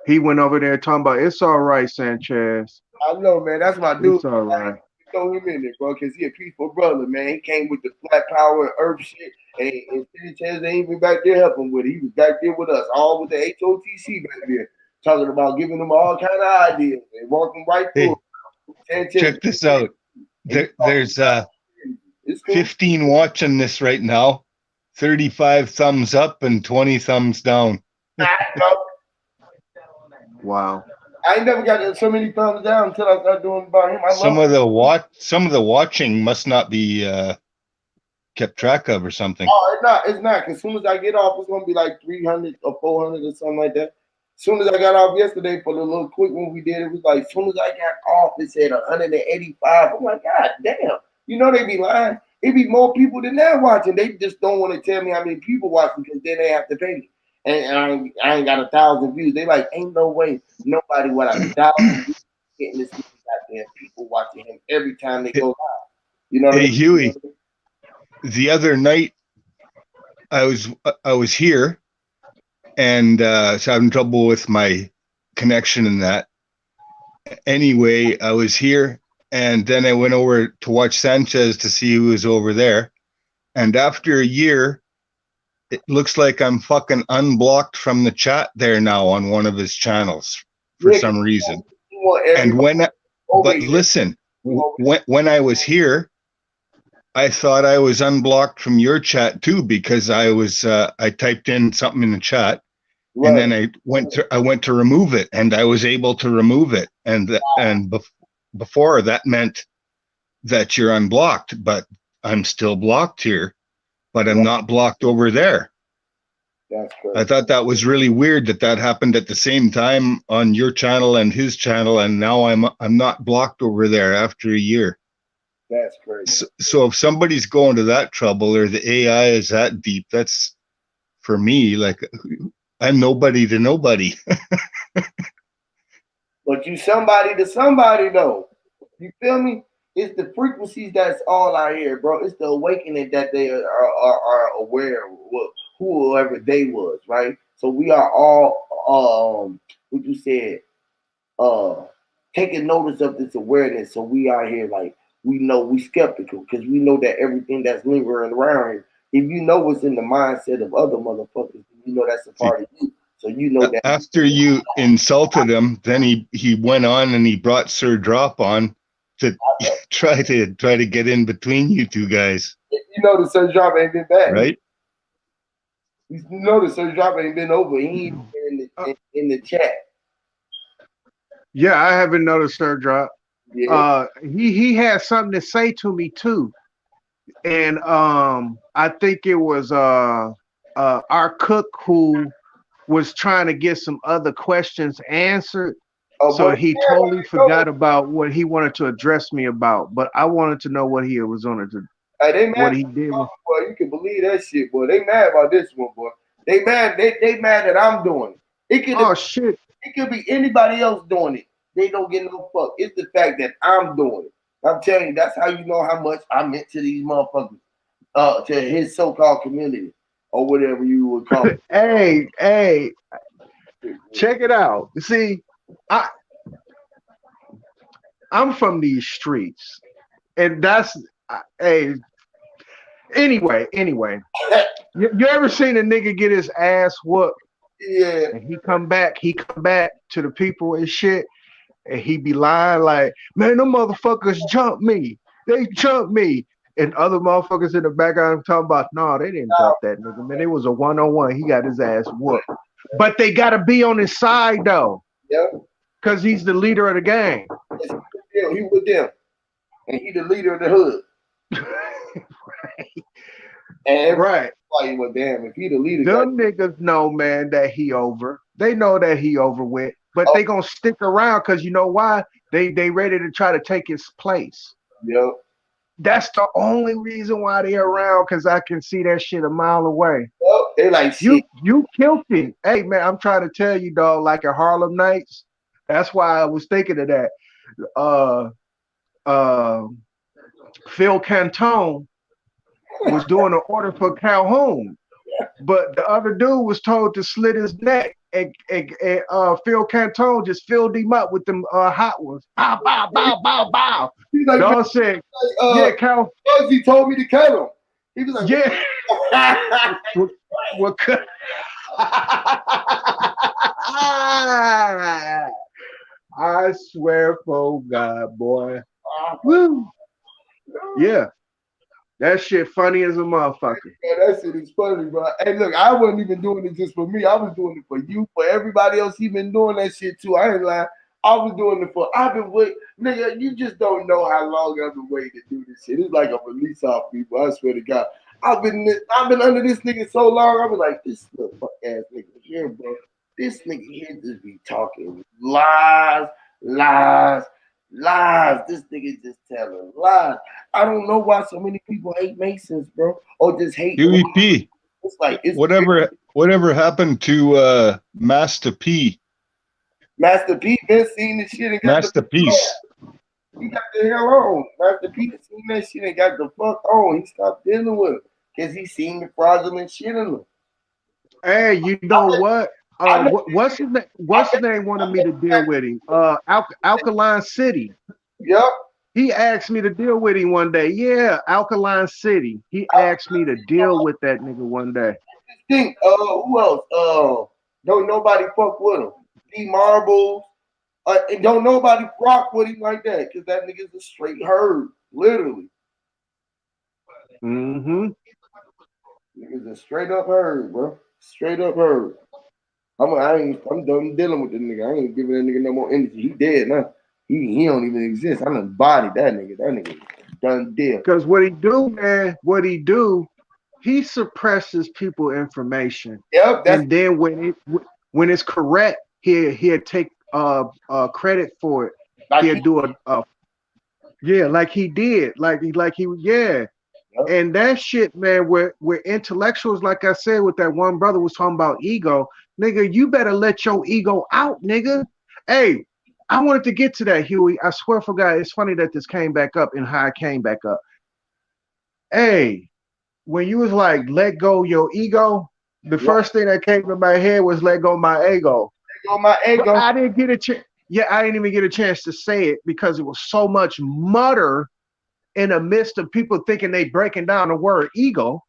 He went over there talking about it's all right, Sanchez. I know, man. That's my dude. It's all right. Throw him in there, bro, because he a peaceful brother, man. He came with the flat power and earth shit, and Sanchez ain't even back there helping with it. He was back there with us, all with the HOTC back there, talking about giving them all kind of ideas and walking right through. Sanchez, Check this out. There's 15 watching this right now. 35 thumbs up and 20 thumbs down. Wow. I ain't never got so many thumbs down until I started doing about him. Some of the watching must not be kept track of or something. Oh, it's not. As soon as I get off, it's gonna be like 300 or 400 or something like that. As soon as I got off yesterday for the little quick one we did, it was like as soon as I got off, it said 185. I'm like, God damn. You know they be lying. It be more people than that watching. They just don't want to tell me how many people watching because then they have to pay me. And I ain't got 1,000 views. They like, ain't no way nobody without 1,000 views getting this goddamn people watching him every time they go live. You know what I mean? Huey, the other night I was here and was having trouble with my connection and that. Anyway, I was here and then I went over to watch Sanchez to see who was over there. And after a year, it looks like I'm fucking unblocked from the chat there now on one of his channels for some reason. And listen, when I was here, I thought I was unblocked from your chat too because I typed in something in the chat, and then I went to remove it, and I was able to remove it, before that meant that you're unblocked, but I'm still blocked here, but I'm not blocked over there. That's crazy. I thought that was really weird that happened at the same time on your channel and his channel, and now I'm not blocked over there after a year. That's crazy. So if somebody's going to that trouble or the AI is that deep, that's for me like I'm nobody to nobody. But you somebody to somebody though. You feel me? It's the frequencies that's all out here, bro. It's the awakening that they are aware of whoever they was, right? So we are all what you said, taking notice of this awareness. So we are here like we know we skeptical because we know that everything that's lingering around here, if you know what's in the mindset of other motherfuckers, you know that's a part of you. So you know that after you insulted him, then he went on and he brought Sir Drop on to try to get in between you two guys. You know the Sir Drop ain't been back, right? You know the Sir Drop ain't been over. He ain't been in the chat. Yeah, I haven't noticed Sir Drop. Yeah. He had something to say to me too, and I think it was our cook who was trying to get some other questions answered. So But he yeah, totally forgot about what he wanted to address me about. But I wanted to know what he was on to, hey, they mad what at he did. boy. You can believe that shit, boy. They mad about this one, boy. They mad. They mad that I'm doing it. Oh shit! It could be anybody else doing it. They don't get no fuck. It's the fact that I'm doing it. I'm telling you, that's how you know how much I meant to these motherfuckers, to his so-called community or whatever you would call it. Hey, check it out. See, I I'm from these streets, and that's hey. Anyway, you ever seen a nigga get his ass whooped Yeah. and he come back to the people and shit, and he be lying like, man, them motherfuckers jumped me. They jumped me. And other motherfuckers in the background talking about, no, they didn't jump that nigga, man. It was a one-on-one. He got his ass whooped. But they gotta be on his side though. Yeah. Cause he's the leader of the gang. He with them. And he the leader of the hood. And right. Like, well, damn, if he the leader, them niggas know, man, that he over. They know that he over with, but they gonna stick around because you know why? They ready to try to take his place. Yep. That's the only reason why they around, because I can see that shit a mile away. Yep. They like shit. You killed him. Hey man, I'm trying to tell you, dog, like at Harlem Nights. That's why I was thinking of that. Phil Cantone was doing an order for Calhoun, but the other dude was told to slit his neck, and Phil Cantone just filled him up with them hot ones. Bow, bow, bow, bow, bow. He's like, dog said, yeah, Cal. He told me to cut him. He was like, yeah. What cut? I swear for God, boy. Woo. Yeah. That shit funny as a motherfucker. Yeah, that shit is funny, bro. Hey, look, I wasn't even doing it just for me. I was doing it for you, for everybody else. He been doing that shit too. I ain't lying. I was doing it for. I've been waiting, nigga. You just don't know how long I've been waiting to do this shit. It's like a release off people. I swear to God. I've been under this nigga so long. I was like, this little fuck ass nigga here, bro. This nigga here just be talking lies. This nigga just telling lies. I don't know why so many people hate Masons, bro, or just hate UEP. It's like it's whatever happened to Master P? Master P been seeing this shit and got Masterpiece. He got the hell on. Master P seen that shit and got the fuck on. He stopped dealing with it because he seen the fraudulent shit in him. Hey, you know what? What's his name? What's his name wanted me to deal with him? Alkaline City. Yep. He asked me to deal with him one day. Yeah, Alkaline City. He asked me to deal with that nigga one day. Think, who else? Don't nobody fuck with him. D Marbles. And don't nobody rock with him like that because that nigga's a straight herd, literally. Mm-hmm. Nigga's a straight up herd, bro. Straight up herd. I'm done dealing with this nigga. I ain't giving that nigga no more energy. He dead now. He don't even exist. I done bodied that nigga. That nigga done deal. Because what he do, man, he suppresses people information. Yep. And then when it's correct, he'll take credit for it. Like he'll do like he did. Yeah. Yep. And that shit, man, where intellectuals, like I said, with that one brother was talking about ego, nigga, you better let your ego out, nigga. Hey, I wanted to get to that, Huey. I swear for God, it's funny that this came back up and how it came back up. Hey, when you was like, let go your ego, the first thing that came to my head was let go my ego. Let go my ego. But I didn't get a chance. Yeah, I didn't even get a chance to say it because it was so much mutter in the midst of people thinking they breaking down the word ego.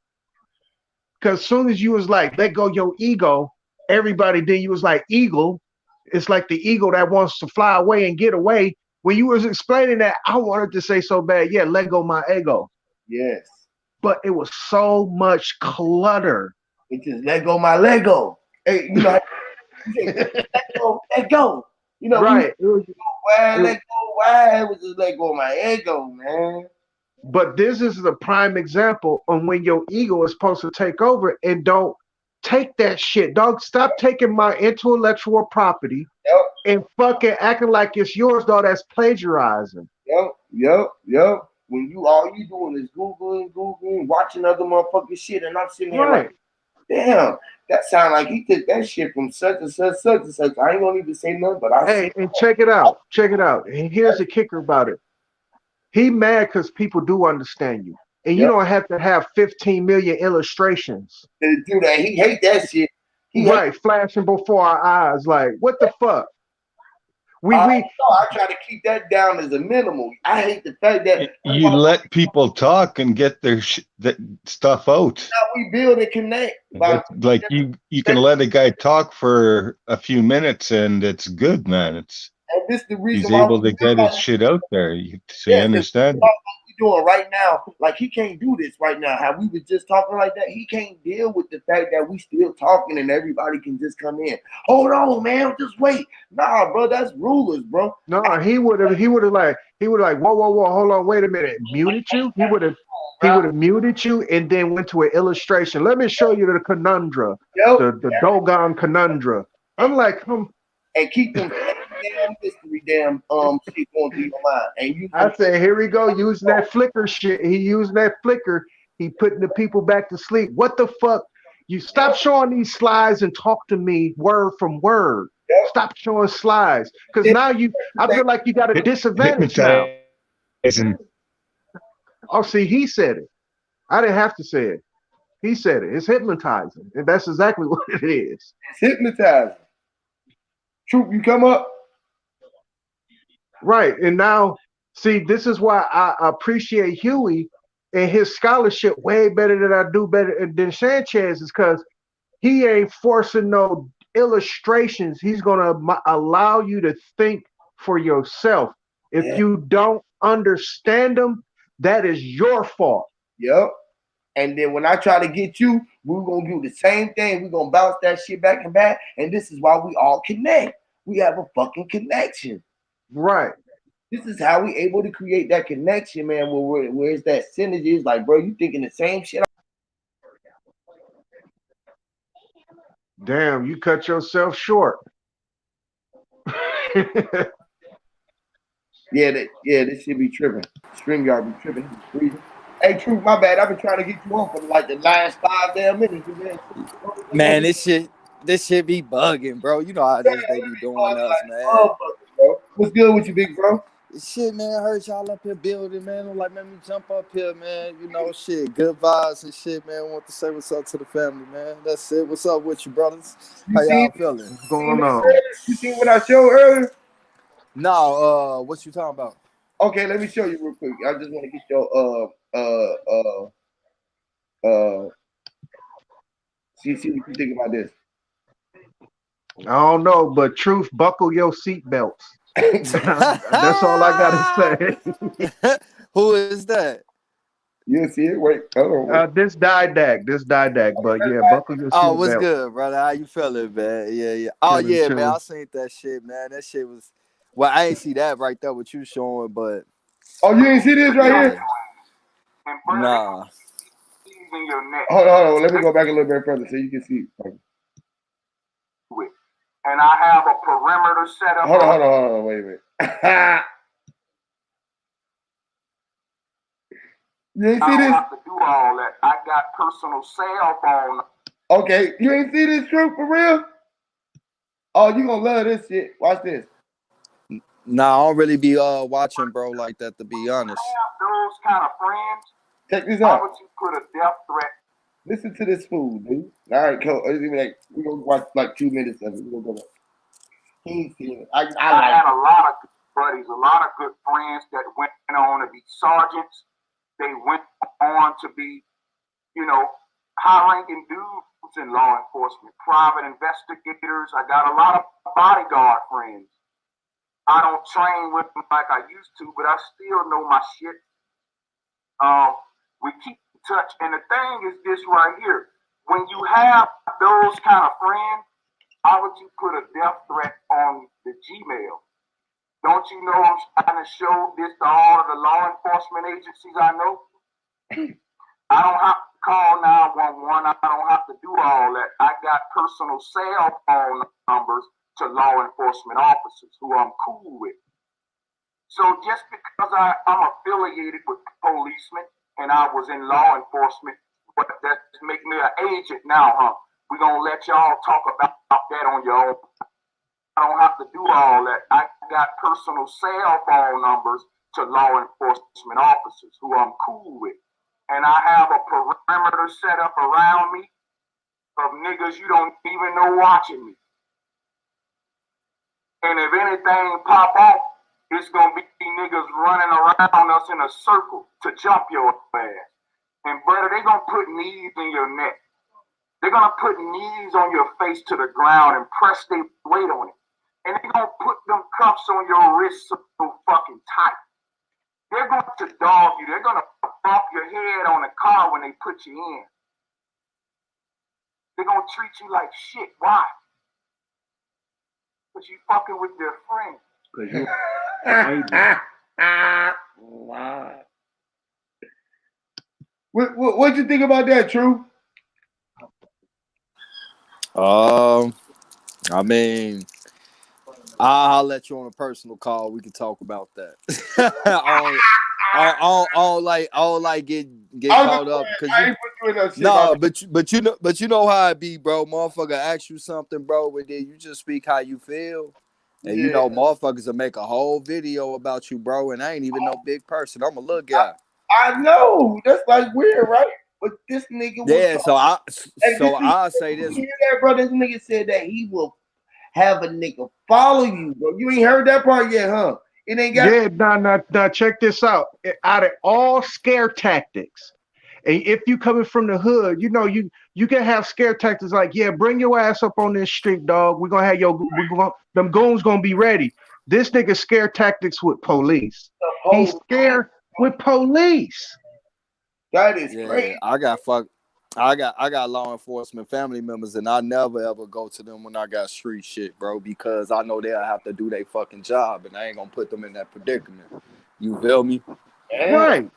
Because as soon as you was like, let go your ego, everybody then you was like, eagle. It's like the eagle that wants to fly away and get away. When you was explaining that, I wanted to say so bad, yeah, let go my ego. Yes. But it was so much clutter. It just let go my Lego. Hey, you know, let go. You know, right. Let go. Why? It was just let go of my ego, man. But this is the prime example on when your ego is supposed to take over and don't take that shit, dog. Stop taking my intellectual property Yep. and fucking acting like it's yours, dog. That's plagiarizing. Yep. When all you doing is Googling, watching other motherfucking shit, and I'm sitting here like, Right. damn, that sound like he took that shit from such and such, such and such. I ain't gonna even say nothing, but I Hey, and check it out. Check it out. And here's the kicker about it. He mad because people do understand you. And you yep. don't have to have 15 million illustrations. To do that, he hate that shit. He hate. Right, flashing before our eyes. Like, what the fuck? I don't know. I try to keep that down as a minimal. I hate the fact that You let people talk and get their that stuff out. now we build and connect. Like you can let a guy talk for a few minutes and it's good, man. And this the reason He's why able to get his shit out there. So you understand. Like we doing right now, like he can't do this right now. How we was just talking like that, he can't deal with the fact that we still talking and everybody can just come in. Hold on, man, just wait. Nah, bro, that's rulers, bro. No, he would have like, whoa, hold on, wait a minute. Muted you? He would have muted you and then went to an illustration. Let me show you the conundrum. Yep. The Dogon conundrum. I'm like, and keep them damn mystery damn shit going through your mind. And you I said, here we go, using that flicker shit. He using that flicker. He putting the people back to sleep. What the fuck? You stop showing these slides and talk to me word from word. Yep. Stop showing slides. Because now I feel like you got a disadvantage now. Oh, see, he said it. I didn't have to say it. He said it. It's hypnotizing. And that's exactly what it is. It's hypnotizing. Troop, you come up. Right. And now, see, this is why I appreciate Huey and his scholarship way better than I do better than Sanchez, is because he ain't forcing no illustrations. He's going to allow you to think for yourself. If you don't understand them, that is your fault. Yep. And then when I try to get you, we're going to do the same thing. We're going to bounce that shit back and back. And this is why we all connect. We have a fucking connection. Right. This is how we able to create that connection, man, where's that synergy. It's like, bro, you thinking the same shit. Damn, you cut yourself short. This should be tripping. StreamYard be tripping. Hey, Truth, my bad. I've been trying to get you on for like the last 5 damn minutes. Man, this shit be bugging, bro. You know how this they be doing us, man. What's good with you, big bro? Shit, man, I heard y'all up here building, man. I'm like, let me jump up here, man. You know, shit, good vibes and shit, man. Want to say what's up to the family, man. That's it. What's up with you, brothers? How y'all feeling? What's going on? You seen what I showed earlier? No, what you talking about? Okay, let me show you real quick. I just want to get your see what you think about this. I don't know, but Truth, buckle your seatbelts. That's all I gotta say. Who is that? You see it? Wait, hold on. This Didac, but yeah, buckle your seatbelt. Oh, what's good, brother? How you feeling, man? Yeah. Oh, yeah, man. I seen that shit, man. That shit was. Well, I ain't see that right there what you showing, but. Oh, you ain't see this right here? Nah. Hold on. Let me go back a little bit further so you can see. And I have a perimeter set up. Hold on. Wait a minute. You ain't see this? I don't have to do all that. I got personal cell phone. Okay, you ain't see this, Truth, for real? Oh, you gonna love this shit. Watch this. Nah, I don't really be watching, bro, like that, to be honest. I have those kind of friends. Check this out. Why would you put a death threat? Listen to this fool, dude. All right, cool. Like, we're gonna watch like 2 minutes of it. We're gonna go back. He ain't seen it. I had a lot of good buddies, a lot of good friends that went on to be sergeants. They went on to be, high-ranking dudes in law enforcement, private investigators. I got a lot of bodyguard friends. I don't train with them like I used to, but I still know my shit. We keep in touch. And the thing is this right here. When you have those kind of friends, how would you put a death threat on the Gmail? Don't you know I'm trying to show this to all of the law enforcement agencies I know? I don't have to call 911. I don't have to do all that. I got personal cell phone numbers to law enforcement officers who I'm cool with. So just because I'm affiliated with policemen and I was in law enforcement, but that make me an agent now, huh? We're going to let y'all talk about that on your own. I don't have to do all that. I got personal cell phone numbers to law enforcement officers who I'm cool with. And I have a perimeter set up around me of niggas you don't even know watching me. And if anything pop off, it's gonna be niggas running around us in a circle to jump your ass. And brother, they gonna put knees in your neck. They're gonna put knees on your face to the ground and press their weight on it. And they're gonna put them cuffs on your wrists so fucking tight. They're going to dog you. They're gonna bump your head on the car when they put you in. They're gonna treat you like shit. Why? Because you fucking with their friend. Wow. What you think about that, True? I mean, I'll let you on a personal call. We can talk about that. I don't like get caught up because but you know how it be, bro. Motherfucker ask you something, bro, but then you just speak how you feel. And you know, motherfuckers will make a whole video about you, bro. And I ain't even no big person. I'm a little guy. I know. That's like weird, right? But this nigga was I'll say this. You hear that, bro? This nigga said that he will have a nigga follow you, bro. You ain't heard that part yet, huh? It ain't got Nah, check this out. Out of all scare tactics, and if you coming from the hood, you know you can have scare tactics like, yeah, bring your ass up on this street, dog. We're gonna have them goons gonna be ready. This nigga scare tactics with police. He's scared with police. That is crazy. I got law enforcement family members, and I never ever go to them when I got street shit, bro, because I know they'll have to do their fucking job, and I ain't gonna put them in that predicament. You feel me? Right.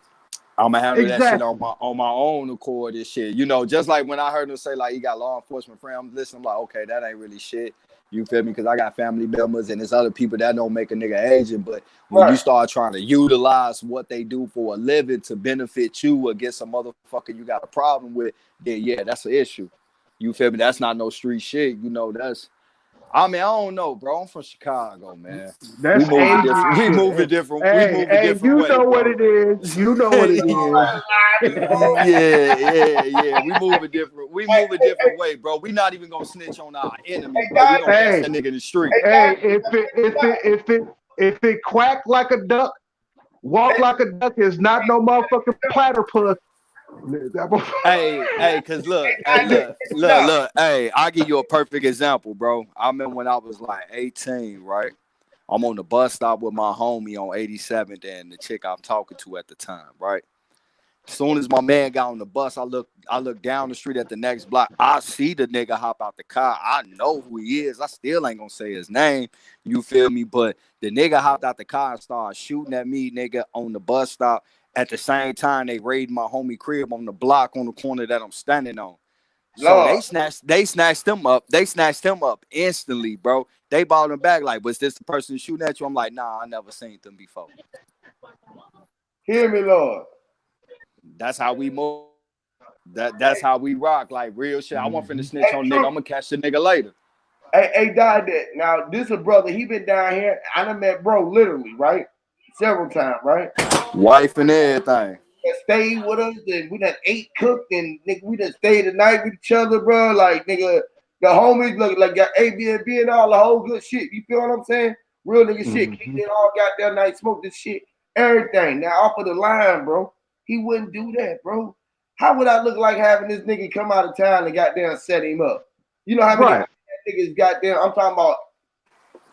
I'm gonna handle that shit on my own accord. This shit, you know, just like when I heard him say like he got law enforcement friend, I'm listening. I'm like, okay, that ain't really shit. You feel me? Because I got family members and there's other people that don't make a nigga agent. But when you start trying to utilize what they do for a living to benefit you against a motherfucker you got a problem with, then yeah, that's an issue. You feel me? That's not no street shit. You know, I mean, I don't know, bro. I'm from Chicago, man. That's we move a different way. You know what it is. You know what it is. Yeah. We move a different way, bro. We not even gonna snitch on our enemy, bro. We gonna catch that nigga in the street. Hey, if it quack like a duck, walk like a duck, is not no motherfucking platypus. Hey, cause look, hey, I'll give you a perfect example, bro. I remember when I was like 18, right? I'm on the bus stop with my homie on 87th and the chick I'm talking to at the time, right? As soon as my man got on the bus, I look down the street at the next block. I see the nigga hop out the car. I know who he is. I still ain't gonna say his name. You feel me? But the nigga hopped out the car and started shooting at me, nigga, on the bus stop. At the same time, they raided my homie crib on the block on the corner that I'm standing on. So they snatched him up. They snatched him up instantly, bro. They brought him back. Like, was this the person shooting at you? I'm like, nah, I never seen them before. Hear me, Lord. That's how we move. That's how we rock. Like real shit. I want finna snitch on nigga. I'm gonna catch the nigga later. Hey, Dad. Now this a brother. He been down here. I done met bro literally, right? Several times, right? Wife and everything. Stayed with us, and we done ate, cooked, and nigga, we done stayed the night with each other, bro. Like nigga, the homies look like got Airbnb and all the whole good shit. You feel what I'm saying? Real nigga shit. Kicked it all goddamn night, smoked this shit, everything. Now off of the line, bro. He wouldn't do that, bro. How would I look like having this nigga come out of town and goddamn set him up? You know how many niggas goddamn, I'm talking about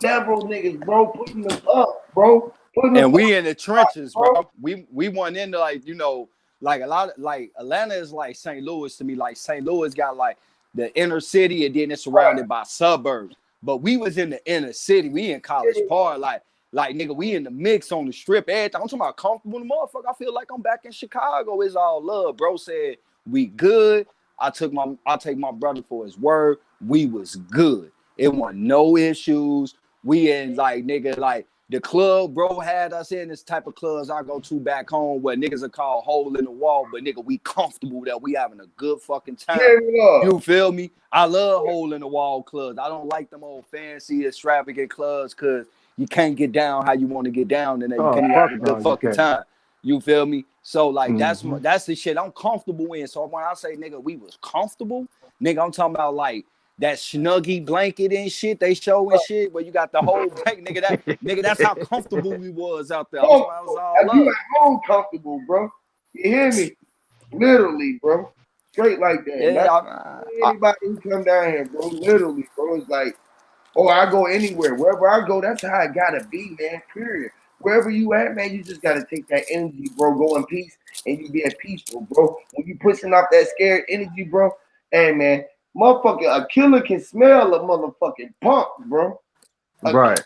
several niggas, bro, putting them up, bro. And we in the trenches, bro. We went into like, you know, like a lot of like Atlanta is like St. Louis to me. Like St. Louis got like the inner city and then it's surrounded by suburbs. But we was in the inner city. We in College Park, like nigga, we in the mix on the strip. Everything. I'm talking about comfortable motherfucker. I feel like I'm back in Chicago. It's all love. Bro said We good. I take my brother for his word. We was good. It wasn't no issues. We in like nigga like the club bro had us in this type of clubs I go to back home where niggas are called hole in the wall, but nigga we comfortable that we having a good fucking time. You feel me? I love hole in the wall clubs. I don't like them old fancy extravagant clubs because you can't get down how you want to get down and you Oh, can't even fuck have a no, good you fucking can't. time. You feel me? So like Mm-hmm. that's the shit I'm comfortable in. So when I say nigga we was comfortable, nigga I'm talking about like that snuggie blanket and shit they show and shit where you got the whole blanket, nigga that's how comfortable we was out there. I'm talking about it was all If you love. at home comfortable, bro. You hear me? Literally, bro. Straight like that. Yeah, Not anybody who come down here, bro. Literally, bro. It's like, oh, I go anywhere. Wherever I go, that's how I gotta be, man. Period. Wherever you at, man, you just gotta take that energy, bro. Go in peace and you being peaceful, bro. When you pushing off that scared energy, bro, hey man, motherfucker, a killer can smell a motherfucking punk, bro. A killer Right.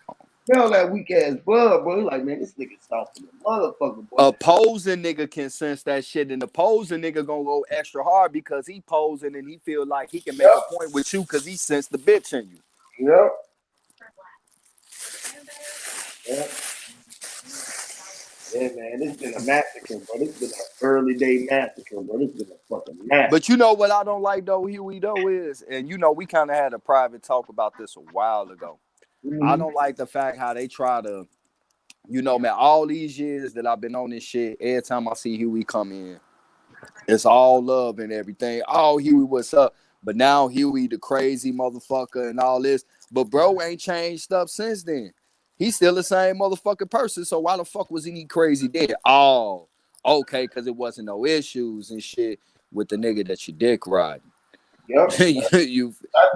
smell that weak ass blood, bro. Like, man, this nigga soft in the motherfucker, boy. Opposing nigga can sense that shit, and opposing nigga gonna go extra hard because he posing and he feel like he can make a point with you because he sense the bitch in you. Yep. Yep. Yeah, man, this been a massacre, bro. This been an early day massacre, bro. This been a fucking massacre. But you know what I don't like though, Huey though is, and you know we kind of had a private talk about this a while ago. I don't like the fact how they try to, you know, man, all these years that I've been on this shit, every time I see Huey come in, it's all love and everything. Oh, Huey, what's up? But now Huey, the crazy motherfucker and all this. But bro ain't changed up since then. He's still the same motherfucking person. So why the fuck was he crazy then? Oh, okay, because it wasn't no issues and shit with the nigga that you dick riding. Yep.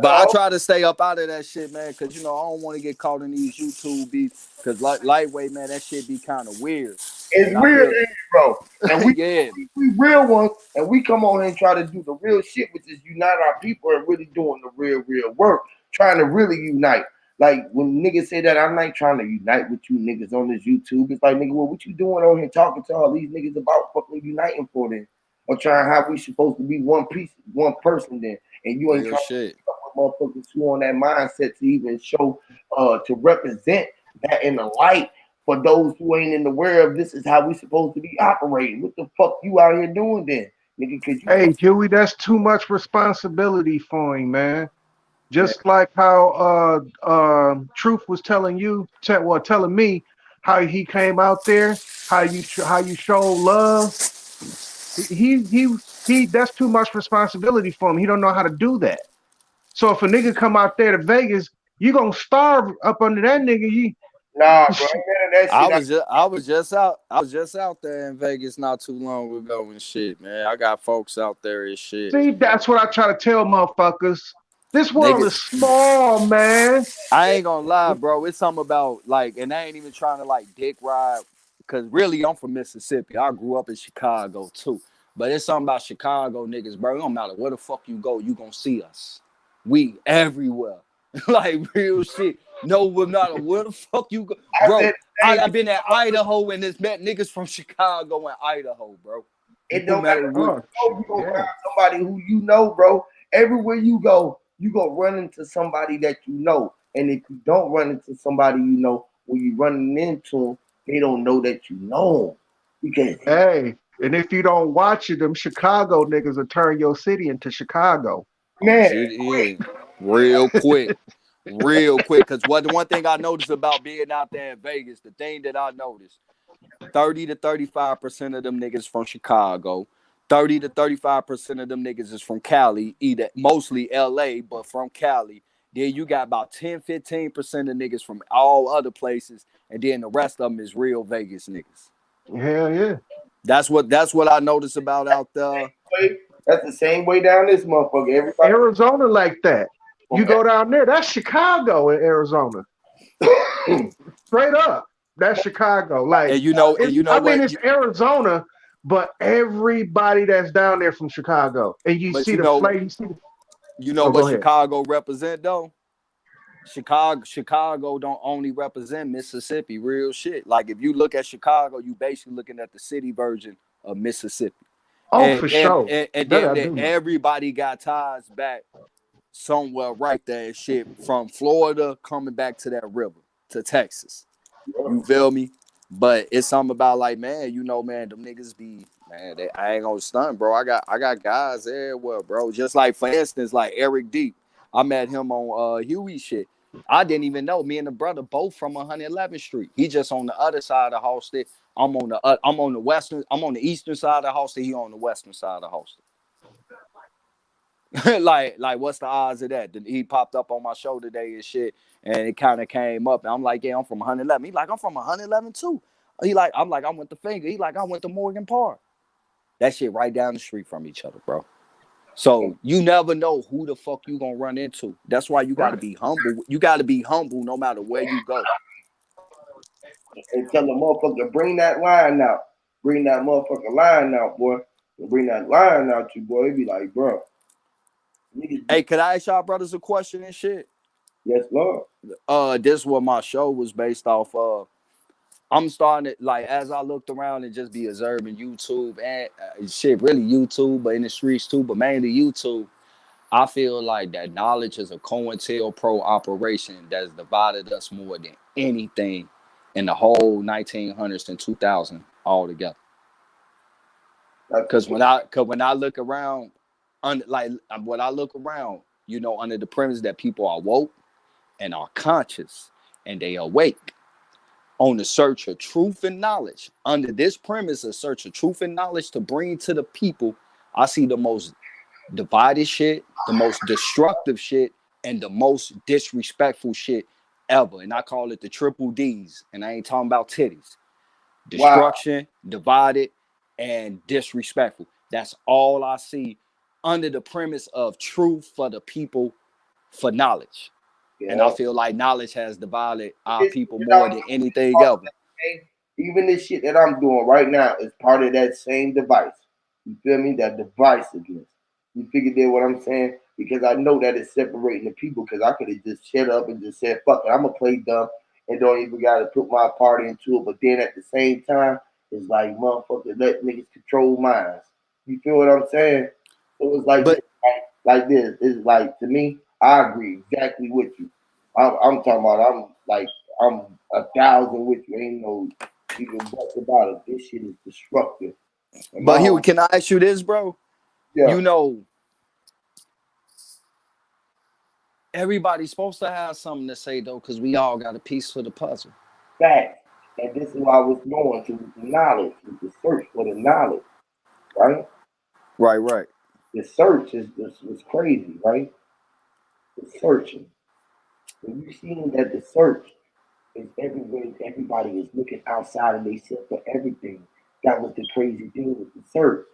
But I try to stay up out of that shit, man, because you know I don't want to get caught in these YouTube beats. Because lightweight, man, that shit be kind of weird. It's weird, ain't it, bro? And Yeah. we real ones, and we come on here and try to do the real shit, which is unite our people and really doing the real work, trying to really unite. Like when niggas say that I'm not trying to unite with you niggas on this YouTube, it's like nigga, well, what you doing on here talking to all these niggas about fucking uniting for them, or trying how we supposed to be one piece, one person then, and you ain't Real trying shit. to motherfuckers who on that mindset to even show, to represent that in the light for those who ain't in the aware of this is how we supposed to be operating. What the fuck you out here doing then, nigga? Cause you Hey, Huey, that's too much responsibility for him, man. Just like how Truth was telling you, telling me how he came out there, how you show love. He that's too much responsibility for him. He don't know how to do that. So if a nigga come out there to Vegas, you gonna starve up under that nigga. nah, bro, ain't none of that shit. I was just out there in Vegas not too long ago and shit, man. I got folks out there and shit. See, that's what I try to tell motherfuckers. This world is Niggas, small, man. I ain't gonna lie, bro. It's something about like, and I ain't even trying to like dick ride, cause really I'm from Mississippi. I grew up in Chicago too, but it's something about Chicago niggas, bro. It don't matter where the fuck you go, you gonna see us. We everywhere, like real shit. No matter where the fuck you go, bro. I've been at Idaho and it's met niggas from Chicago and Idaho, bro. It No don't matter matter where what. you go, you gonna find somebody who you know, bro. Everywhere you go, you gonna run into somebody that you know. And if you don't run into somebody you know, when you running into them, they don't know that you know them. Because Hey, and if you don't watch it, them Chicago niggas will turn your city into Chicago. man, Shit in real quick. Real quick. Cause the one thing I noticed about being out there in Vegas, the thing that I noticed, 30 to 35% of them niggas from Chicago. 30 to 35% of them niggas is from Cali, either mostly LA, but from Cali. Then you got about 10-15% of niggas from all other places, and then the rest of them is real Vegas niggas. Hell yeah. That's what I noticed about out there. that's the same way down this motherfucker. Everybody Arizona like that. You go down there, that's Chicago in Arizona. Straight up. That's Chicago. Like, And you know what? it's Arizona, but everybody that's down there from Chicago. And you But see the flavor. you know Oh, what go ahead. Chicago represent though? Chicago don't only represent Mississippi, real shit. Like if you look at Chicago, you basically looking at the city version of Mississippi. Oh, for sure. And That damn I near do know. everybody got ties back somewhere right there and shit from Florida coming back to that river to Texas. You feel me? But it's something about like, man, you know, man, them niggas be, man, I ain't gonna stunt, bro. I got guys everywhere, bro. Just like for instance, like Eric Deep. I met him on Huey shit. I didn't even know. Me and the brother both from 111th Street. He just on the other side of Halsted. I'm on the western. I'm on the eastern side of Halsted. He on the western side of Halsted. like what's the odds of that? He popped up on my show today and shit, and it kind of came up, and I'm like, yeah, I'm from 111. He like, I'm from 111 too. I'm like, I went to Finger. He like, I went to Morgan Park. That shit right down the street from each other, bro. So you never know who the fuck you gonna run into. That's why you gotta Right. be humble. You gotta be humble no matter where you go. And tell the motherfucker, bring that line out. Bring that motherfucking line out, boy. And bring that line out, you boy. It be like, bro, niggas Hey, be, could I ask y'all brothers a question and shit? yes, Lord. This is what my show was based off of. I'm starting to, like, as I looked around and just be observing YouTube and shit, really YouTube, but in the streets too, but mainly YouTube. I feel like that knowledge is a COINTELPRO operation that's divided us more than anything in the whole 1900s and 2000 altogether. Because when I look around, when I look around, you know, under the premise that people are woke and are conscious and they awake on the search of truth and knowledge. Under this premise, a search of truth and knowledge to bring to the people, I see the most divided shit, the most destructive shit, and the most disrespectful shit ever. And I call it the triple D's. And I ain't talking about titties. Wow. Destruction, divided, and disrespectful. That's all I see under the premise of truth for the people for knowledge. And I Yeah. feel like knowledge has divided our This people shit that more I'm than doing is anything part of ever. that same, even this shit that I'm doing right now is part of that same device. You feel me? That divisiveness. You figure that what I'm saying? Because I know that it's separating the people. Because I could have just shut up and just said, "Fuck it, I'm gonna play dumb and don't even gotta put my part into it." But then at the same time, it's like motherfucker, let niggas control minds. You feel what I'm saying? So it's like this, But like this. It's like to me, I agree exactly with you. I'm talking about. I'm 1,000 with you. Ain't no even buts about it. This shit is destructive. And my Huey, whole can I ask you this, bro? yeah, You know, everybody's supposed to have something to say though, because we all got a piece for the puzzle. facts. And this is what I was going to with the knowledge, with the search for the knowledge, right? Right, right. The search is crazy, right? The searching. When you seeing that the search is everywhere, everybody is looking outside of themselves for everything. That was the crazy thing with the search.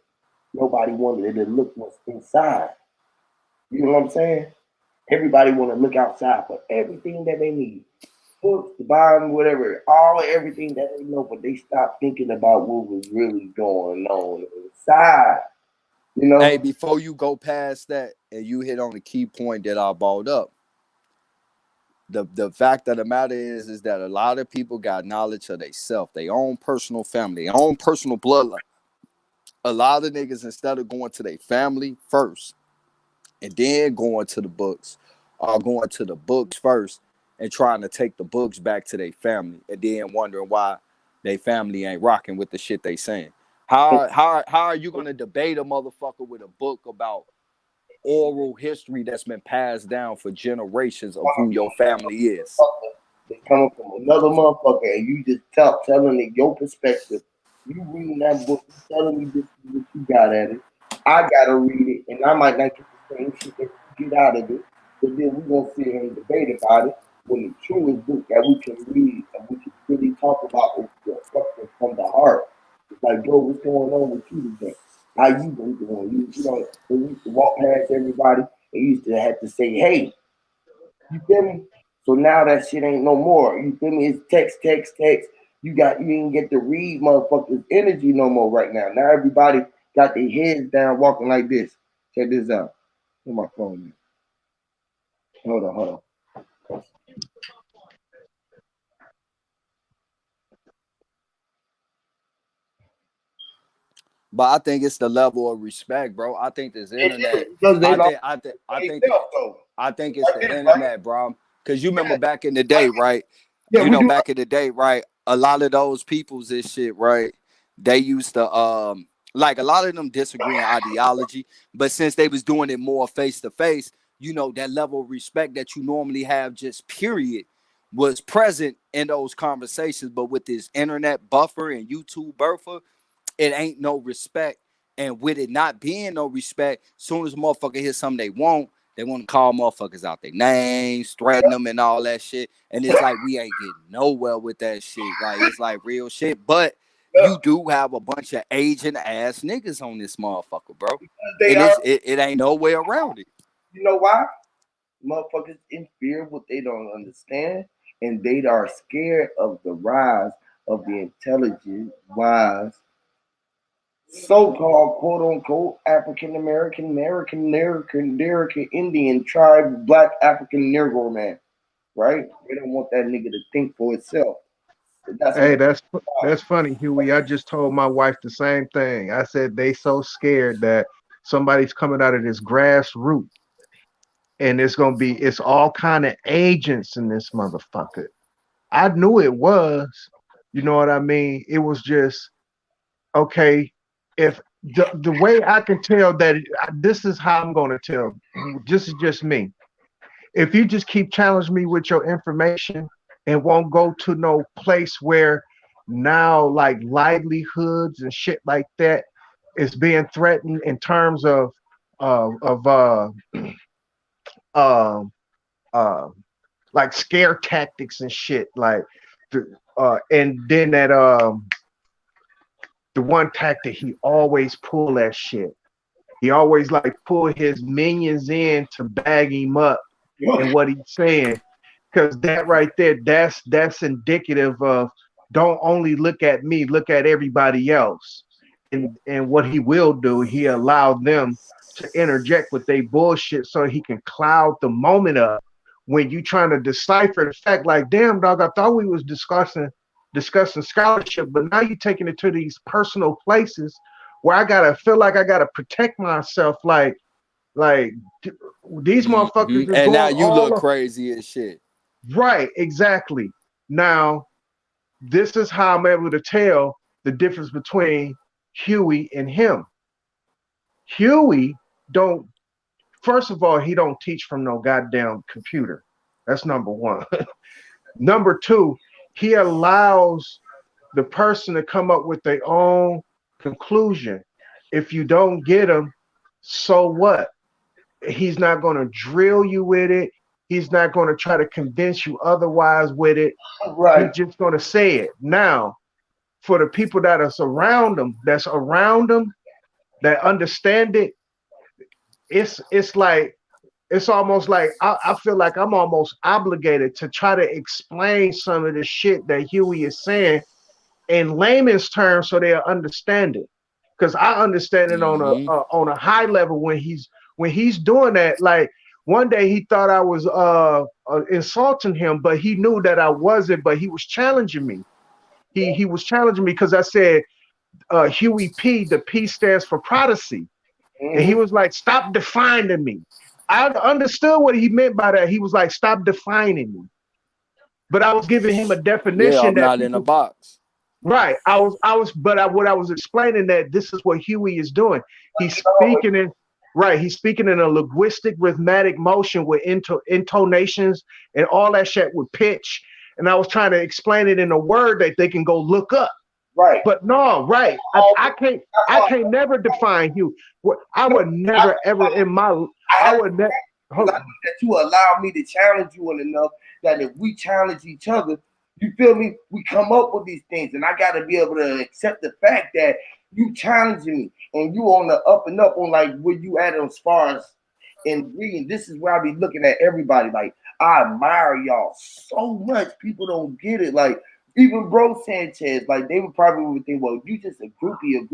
Nobody wanted to look what's inside. You know what I'm saying? Everybody want to look outside for everything that they need. Books, the Bible, whatever, all everything that they know, but they stop thinking about what was really going on inside. You Hey, know? before you go past that, and you hit on the key point that I brought up, the fact of the matter is that a lot of people got knowledge of themselves, their own personal family, their own personal bloodline. A lot of niggas, instead of going to their family first and then going to the books, are going to the books first and trying to take the books back to their family, and then wondering why their family ain't rocking with the shit they saying. How are you gonna debate a motherfucker with a book about oral history that's been passed down for generations of who your family is? It's coming from another motherfucker, and you just telling it your perspective. You reading that book, you telling me this is what you got at it. I gotta read it, and I might not get the same shit that you get out of it. But then we're gonna sit here and debate about it when the truest book that we can read and we can really talk about is the fucking from the heart. It's like, bro, what's going on with you today? How you been doing? You know, when we used to walk past everybody, and you used to have to say, hey, you feel me? So now that shit ain't no more. You feel me? It's text, text, text. You ain't get to read motherfuckers' energy no more right now. Now everybody got their heads down walking like this. Check this out. Where my phone at? Hold on. But I think it's the level of respect, bro. I think this It is internet. because they I lost think. I think. I think. themselves, though. I think it's Like the this, right? internet, bro. Because you remember Yeah, back in the day, right? yeah, You we know, do. back in the day, right? A lot of those peoples, this shit, right? They used to, like a lot of them disagree in ideology, but since they was doing it more face to face, you know, that level of respect that you normally have, just period, was present in those conversations. But with this internet buffer and YouTube buffer, it ain't no respect. And with it not being no respect, soon as a motherfucker hear something they want to call motherfuckers out their names, threaten them and all that shit. And it's like we ain't getting nowhere with that shit. Like it's like real shit. But Yeah, you do have a bunch of aging ass niggas on this motherfucker, bro. they And are. it ain't no way around it. You know why? Motherfuckers in fear of what they don't understand, and they are scared of the rise of the intelligent, wise, so-called quote-unquote American Indian tribe, Black African Negro man. Right? They don't want that nigga to think for itself. That's what. Hey, that's funny, Huey. I just told my wife the same thing. I said they so scared that somebody's coming out of this grassroots and it's all kind of agents in this motherfucker. I knew it was, you know what I mean? It was just okay. If the way I can tell that this is how I'm going to tell. This is just me. If you just keep challenging me with your information and won't go to no place where now like livelihoods and shit like that is being threatened in terms of of um uh, like scare tactics and shit like and then that the one tactic he always pull that shit. He always like pull his minions in to bag him up and what he's saying. Because that right there, that's indicative of don't only look at me, look at everybody else. And what he will do, he allowed them to interject with their bullshit so he can cloud the moment up when you trying to decipher the fact, like, damn dog, I thought we was discussing scholarship, but now you're taking it to these personal places where I gotta feel like I gotta protect myself, like these motherfuckers is And now going you look all crazy as shit. right, exactly. Now, this is how I'm able to tell the difference between Huey and him. Huey don't first of all, he don't teach from no goddamn computer. That's number one. Number two, he allows the person to come up with their own conclusion. If you don't get him, so what? He's not going to drill you with it. He's not going to try to convince you otherwise with it. He's Right. just going to say it. Now, for the people that are around them, that understand it, it's like it's almost like I feel like I'm almost obligated to try to explain some of the shit that Huey is saying in layman's terms so they'll understand it. Because I understand it on a high level when he's doing that. Like one day he thought I was insulting him, but he knew that I wasn't. But he was challenging me. He was challenging me because I said Huey P. The P stands for Prodigy, and he Mm-hmm. was like, "Stop defining me." I understood what he meant by that. He was like, "Stop defining me," but I was giving him a Yeah, definition I'm that not in a people. box. Right. What I was explaining that this is what Huey is doing. He's No, speaking in, right. He's speaking in a linguistic rhythmic motion with intonations and all that shit with pitch. And I was trying to explain it in a word that they can go look up. right. But no, right. I can't, That's I why can't never define Huey. I would I, never ever in my, I I asked would never, because I need that you allow me to challenge you enough that if we challenge each other, you feel me? We come up with these things, and I got to be able to accept the fact that you challenging me and you on the up and up on like where you at as far as in reading. This is where I be looking at everybody like I admire y'all so much. People don't get it. Like even Bro Sanchez, like they would probably would think, well, you just a groupie on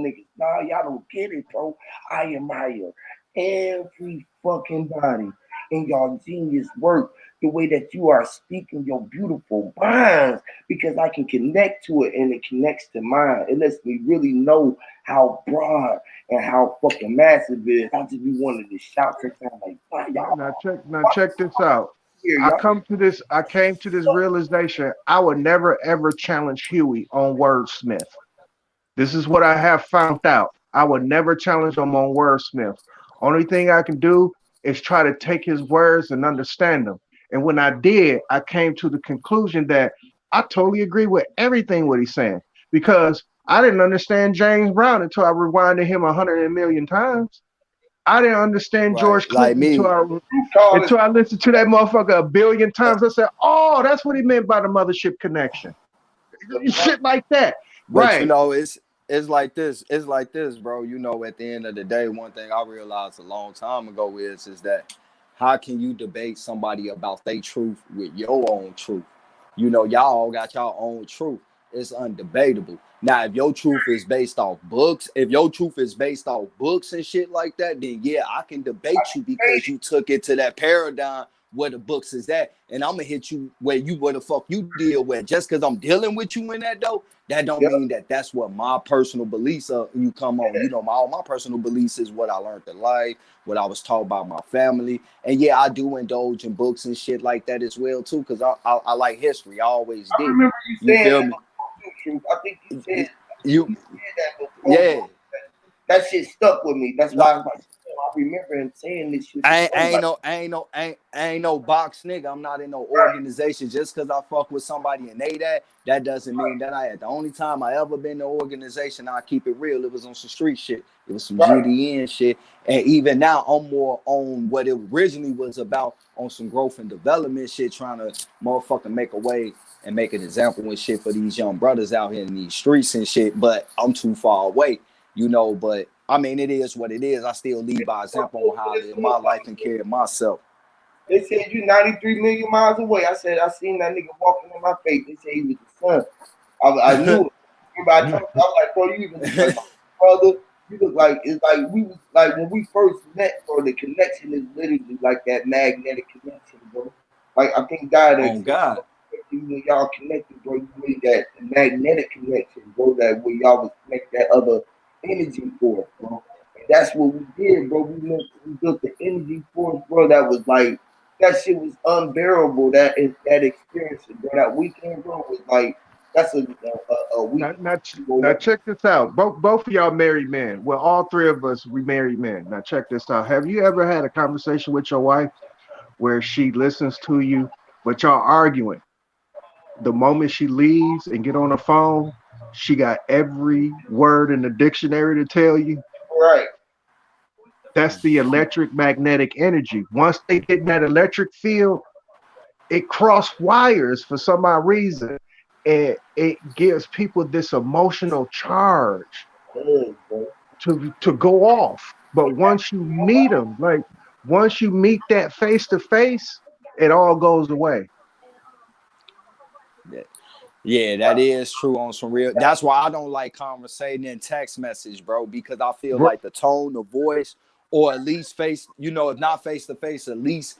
niggas. Nah, y'all don't get it, bro. I admire every fucking body. in your genius work, the way that you are speaking your beautiful minds, because I can connect to it and it connects to mine. It lets me really know how broad and how fucking massive it is. I just be wanting to shout sometimes like, wow, y'all Now check this out. here, I y'all. come to this. I came to this realization. I would never ever challenge Huey on wordsmith. This is what I have found out. I would never challenge him on wordsmith. Only thing I can do is try to take his words and understand them. And when I did, I came to the conclusion that I totally agree with everything what he's saying because I didn't understand James Brown until I rewinded him 100 million times. I didn't understand Right, George like Clinton me. until I listened to that motherfucker a billion times. I said, "Oh, that's what he meant by the mothership connection." Shit like that, But you right? know, it's like this. It's like this, bro. You know, at the end of the day, one thing I realized a long time ago is that how can you debate somebody about their truth with your own truth? You know, y'all all got y'all own truth. It's undebatable. Now, if your truth is based off books, if your truth is based off books and shit like that, then yeah, I can debate you because you took it to that paradigm where the books is at, and I'm gonna hit you where the fuck you deal with. Just because I'm dealing with you in that though, that don't Yep. mean that that's what my personal beliefs are. You come on, you know, all my personal beliefs is what I learned in life, what I was taught by my family, and yeah, I do indulge in books and shit like that as well too, because I like history. I always I did. remember you You saying feel that me? before, Truth. I think You, you said that before, bro. yeah. That shit stuck with me. That's No, why I was like, "Damn, I remember him saying this shit before." Like, I ain't no box nigga. I'm not in no organization. Just because I fuck with somebody and that doesn't mean that I had. The only time I ever been to an organization, I keep it real, it was on some street shit. It was some right. GDN shit. And even now, I'm more on what it originally was about, on some growth and development shit, trying to motherfucking make a way and make an example and shit for these young brothers out here in these streets and shit. But I'm too far away, you know. But I mean, it is what it is. I still lead by example on how I live my life and carry myself. They said you 93 million miles away. I said I seen that nigga walking in my face. They said he was the son. I knew it. Remember I told you, I was like, bro, you even look like my brother. You look like it's like we was like when we first met, bro. The connection is literally like that magnetic connection, bro. Like I think God On exists. God. When y'all connected, bro, you made that magnetic connection, bro. That where y'all was connect that other energy force, bro. And that's what we did, bro. We built the energy force, bro. That was like that shit was unbearable. That experience, bro. That weekend, bro, was like that's a Now, weekend. now, now Bro. check this out. Both of y'all married men. Well, all three of us we married men. Now check this out. Have you ever had a conversation with your wife where she listens to you, but y'all arguing? The moment she leaves and get on the phone, she got every word in the dictionary to tell you. Right. That's the electric magnetic energy. Once they get in that electric field, it cross wires for some odd reason, and it gives people this emotional charge Bro. to go off. But once you meet them, like once you meet that face to face, it all goes away. Yeah. Yeah, that is true on some real. That's why I don't like conversating in text message, bro, because I feel Bro, like the tone, the voice, or at least face, you know, if not face to face, at least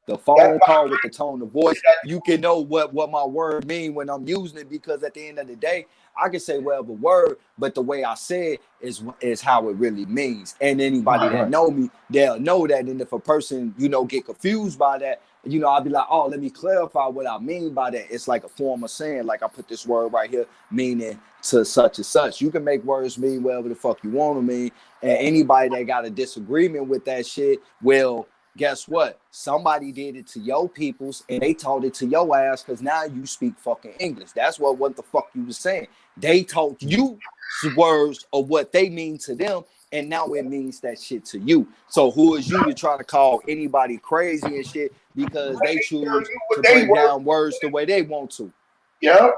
the phone That's call with the tone of voice, you can know what my word mean when I'm using it, because at the end of the day, I can say whatever word, but the way I say it is how it really means. And anybody that right. know me, they'll know that. And if a person, you know, get confused by that, you know, I'll be like, oh, let me clarify what I mean by that. It's like a form of saying, like I put this word right here meaning to such and such. You can make words mean whatever the fuck you want to mean. And anybody that got a disagreement with that shit, well, guess what? Somebody did it to your peoples and they taught it to your ass, because now you speak fucking English. That's what the fuck you was saying. They taught you words of what they mean to them, and now it means that shit to you. So who is you to try to call anybody crazy and shit because they tell choose you what to they break were. down words the way they want to? Yep.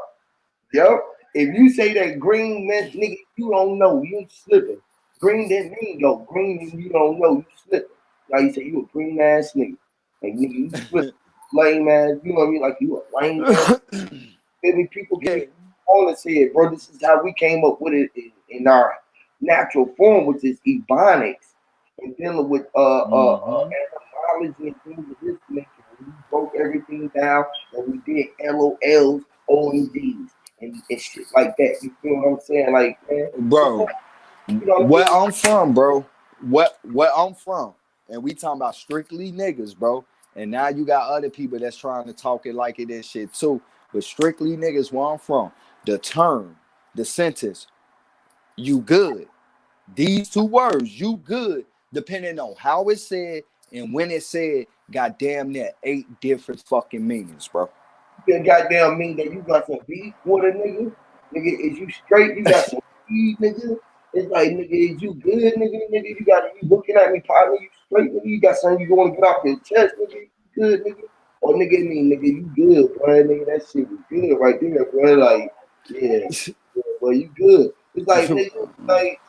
Yep. If you say that green meant nigga, you don't know. You slipping. Green didn't mean yo. Green mean you don't know. You slipping. Like you say you a green ass nigga. Like nigga, you slipping. Lame ass. You know what I mean? Like you a lame ass. Maybe people can Yeah. be on and say it, bro. This is how we came up with it in our natural form, which is ebonics and dealing with Mm-hmm. etymology and things of down, and we did LOLs, OMDs, and shit like that. You feel what I'm saying? Like, man, Bro, you know what I where mean? I'm from, bro. Where I'm from, and we talking about strictly niggas, bro. And now you got other people that's trying to talk it like it is shit too. But strictly niggas, where I'm from, the term, the sentence, you good. These two words, you good, depending on how it's said and when it's said, got damn near 8 different fucking meanings, bro. You goddamn mean that you got some beef with a nigga? Nigga, is you straight? You got some weed, nigga? It's like, nigga, is you good, nigga? Nigga, you looking at me, partner, you straight, nigga? You got something you want to get off your chest, nigga? You good, nigga? Or nigga, nigga, you good, bro? Nigga, that shit was good right there, bro. Like, yeah, bro, you good. It's like, nigga, like,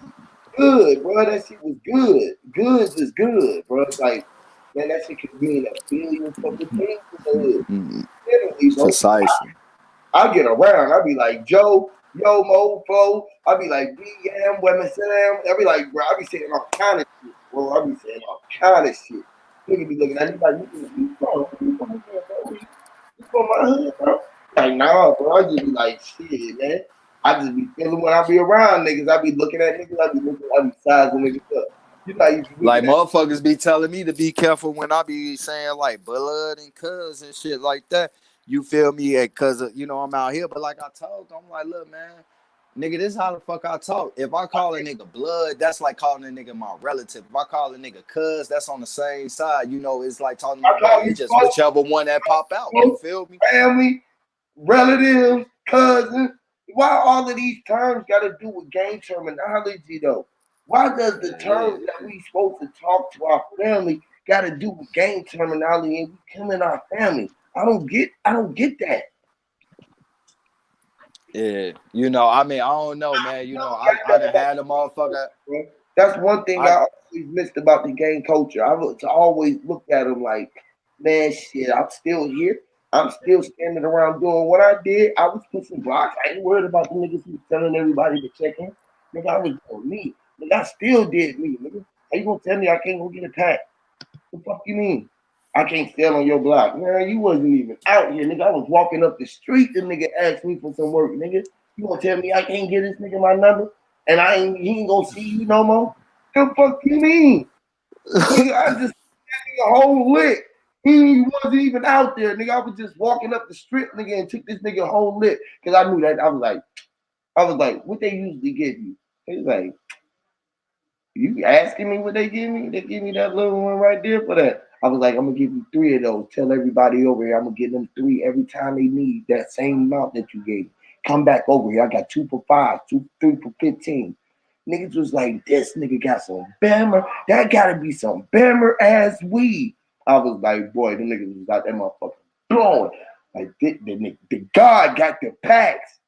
good, bro. That shit was good. Good is good, bro. It's like, man, that shit could mean a billion fucking things in the hood. Literally, bro. Precisely. I get around. I be like Joe, Yo, Mo, Flo. I be like B, Yam, Women, Sam. I be like, bro, I be saying all kind of shit, bro. I be saying all kind of shit. Nigga be looking at me like, you from here, bro? You from my hood, bro? Like, nah, bro. I just be like, shit, man. I just be feeling when I be around niggas. I be looking at niggas. I be sizing niggas up. You know, you be Like looking at. motherfuckers be telling me to be careful when I be saying like blood and cuz and shit like that. You feel me? Cause you know I'm out here, but like I told them, I'm like, look, man, nigga, this is how the fuck I talk. If I call a nigga blood, that's like calling a nigga my relative. If I call a nigga cuz, that's on the same side. You know, it's like talking to I my brother. call you It's just folks, whichever one that pop out. You feel me? family, relatives, cousins. Why all of these terms got to do with gang terminology though? Why does the Yeah. terms that we supposed to talk to our family got to do with gang terminology and we killing our family? I don't get that. Yeah. You know, I mean, I don't know, man. You know, I done had a motherfucker. That's one thing I I always missed about the gang culture. I was always looked at them like, man, shit, I'm still here. I'm still standing around doing what I did. I was pushing blocks. I ain't worried about the niggas who was telling everybody to check in. Nigga, I was doing me. Nigga, I still did me, nigga. How you gonna tell me I can't go get a pack? The fuck you mean? I can't stand on your block. Man, you wasn't even out here, nigga. I was walking up the street. The nigga asked me for some work, nigga. You gonna tell me I can't get this nigga my number? And he ain't gonna see you no more? The fuck you mean? Nigga, I just a whole lick. He wasn't even out there, nigga. I was just walking up the street, nigga, and took this nigga a whole lick. Cause I knew that I was like, what they usually give you? He was like, you asking me what they give me? They give me that little one right there for that. I was like, I'm gonna give you 3 of those. Tell everybody over here, I'm gonna give them 3 every time they need that same amount that you gave. Come back over here. I got 2 for 5, 2, 3 for 15. Niggas was like, this nigga got some bammer. That gotta be some bammer ass weed. I was like, boy, the niggas was out that motherfucker blowing. Like, the God got the packs,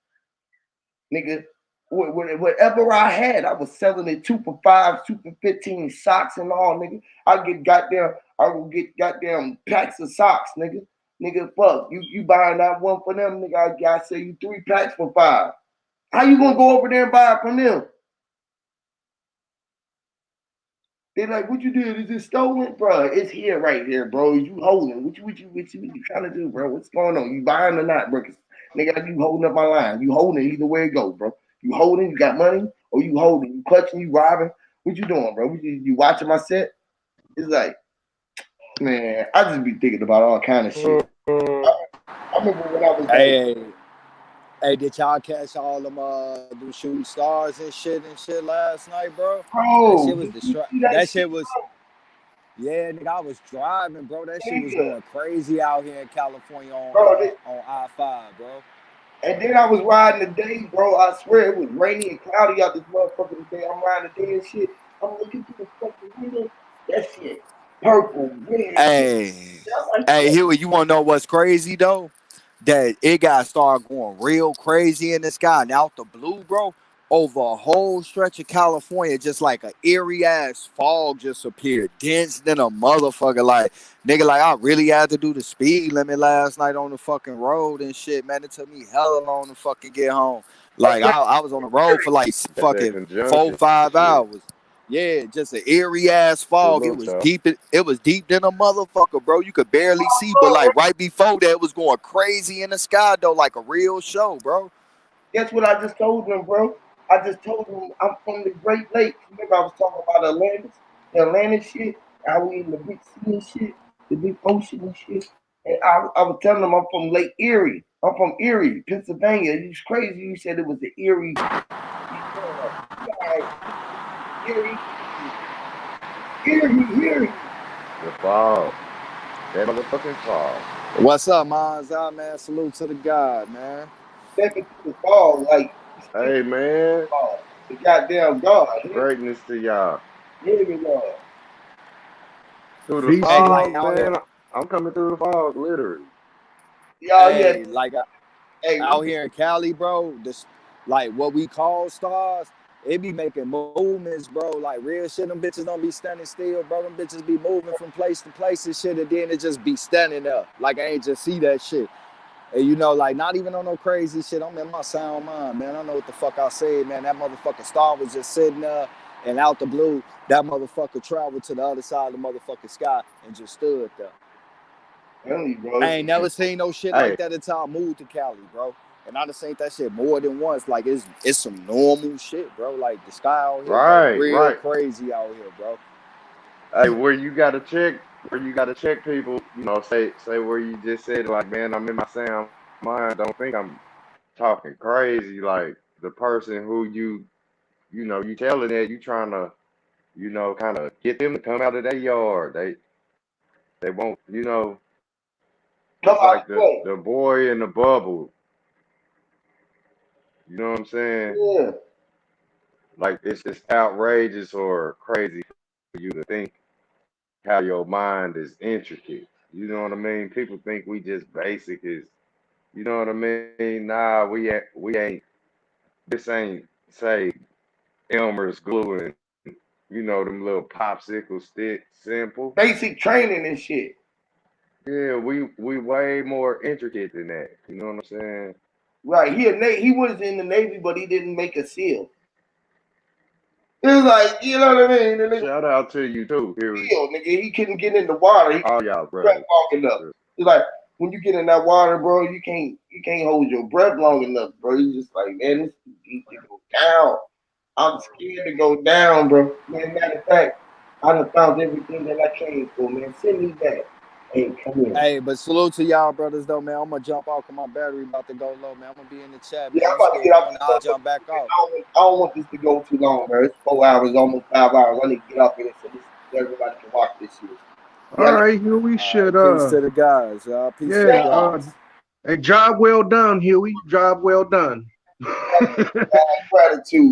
nigga. Whatever I had, I was selling it 2 for 5, 2 for 15, socks and all, nigga. I will get goddamn packs of socks, nigga. Nigga, fuck. You buying that one for them, nigga, I sell you 3 packs for 5. How you gonna go over there and buy it from them? They're like, what you did? Is it stolen? Bro, it's here right here, bro. You holding. What you trying to do, bro? What's going on? You buying or not, bro? Nigga, you holding up my line. You holding either way it goes, bro. You holding, you got money, or you holding, you clutching, you robbing. What you doing, bro? You watching my set? It's like, man, I just be thinking about all kind of shit. I remember when I was like, Hey, did y'all catch all them shooting stars and shit last night, bro? That bro, shit was did you see that that shit, shit was yeah, nigga. I was driving, bro. That shit was nigga? going crazy out here in California Bro, on I-5, bro. and then I was riding the day, bro. I swear it was rainy and cloudy out this motherfucker today. I'm riding the day and shit. I'm looking through the fucking window. That shit purple, red, shit. Hey, I'm like, hey, Huey, you wanna know what's crazy though? That it got started going real crazy in the sky and out the blue, bro. Over a whole stretch of California, just like an eerie ass fog just appeared, dense than a motherfucker. Like nigga, like I really had to do the speed limit last night on the fucking road and shit, man. It took me hella long to fucking get home. Like I was on the road for like That fucking conjunction 4-5 shit. hours. Yeah, just an eerie ass fog. It was deep. It was deep than a motherfucker, bro. You could barely see, but like right before that, it was going crazy in the sky though, like a real show, bro. Guess what I just told them, bro? I just told them I'm from the Great Lakes. Remember I was talking about Atlantis, the Atlantic shit, how we in the big sea and shit, the big ocean and shit. And I was telling them I'm from Lake Erie. I'm from Erie, Pennsylvania. It's crazy. You said it was the Erie. Erie, Erie. The fall. That motherfucking fall. What's up, Monza, man? Salute to the God, man. Stepping through the fall, like Hey man. the goddamn God. Greatness to y'all. Hear me, Lord. Through the Peace, Hey, peace. like falls, out here. man. I'm coming through the falls, literally. Y'all here? Hey, like Hey, out here in Cali, bro. This like what we call stars. It be making movements, bro. Like real shit. Them bitches don't be standing still, bro. Them bitches be moving from place to place and shit, and then it just be standing up. Like I ain't just see that shit. And you know, like not even on no crazy shit. I'm in my sound mind, man. I know what the fuck I said, man. That motherfucking star was just sitting there, and out the blue, that motherfucker traveled to the other side of the motherfucking sky and just stood there. Really, bro. I ain't never seen no shit Hey. like that until I moved to Cali, bro. And I done seen that shit more than once. Like it's some normal shit, bro. Like the sky out here, bro, Right, real right. crazy out here, bro. Hey, where you gotta check people, say where you just said like, man, I'm in my sound mind. Don't think I'm talking crazy. Like the person who you telling that you trying to, kind of get them to come out of their yard. They won't, Come it's out like the way. the boy in the bubble. You know what I'm saying? Yeah. Like it's just outrageous or crazy for you to think how your mind is intricate. You know what I mean? People think we just basic as, you know what I mean? Nah, we ain't. This ain't say Elmer's glue and them little popsicle sticks. Simple. Basic training and shit. Yeah, we way more intricate than that. You know what I'm saying? Right. He was in the Navy, but he didn't make a SEAL. It was like, you know what I mean? The nigga Shout out to you too, Huey. SEAL, nigga. He couldn't get in the water. He All y'all breath brothers. long enough. It's like when you get in that water, bro, you can't hold your breath long enough, bro. You just like, man, this too deep to go down. I'm scared to go down, bro. Man, matter of fact, I done found everything that I came for, man. Send me back. Hey, come here. Hey, but salute to y'all brothers though, man. I'm gonna jump off cause my battery about to go low, man. I'm gonna be in the chat, Yeah, man. I'm You about to still get off going, this I'll jump back motherfucker. off. I don't want this to go too long, bro. It's 4 hours, almost 5 hours. I need to get off in it so everybody can watch this shit. All Yeah, right, Huey. All Should right, peace to the guys, y'all. Peace to the yeah, guys. a job well done, Huey. Job well done.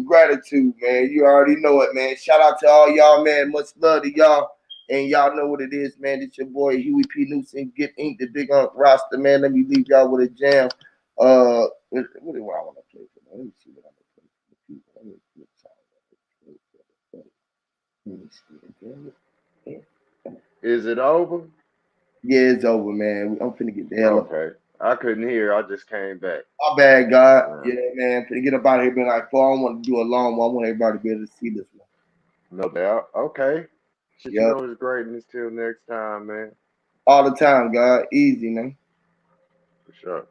gratitude, man. You already know it, man. Shout out to all y'all, man. Much love to y'all. And y'all know what it is, man. It's your boy Huey P. Newsom. Get Ink, the big roster, man. Let me leave y'all with a jam. What do I want to play for? Let me see what I'm gonna play for the people. Let me see again. Is it over? Yeah, it's over, man. I'm finna get the hell up. Okay. I couldn't hear. I just came back. My bad, God. Yeah, man. Finna get up out of here. Been like, I don't want to do a long one. I want everybody to be able to see this one. No doubt. Okay. Shit, Yep. it's greatness till next time, man. All the time, God. Easy, man. For sure.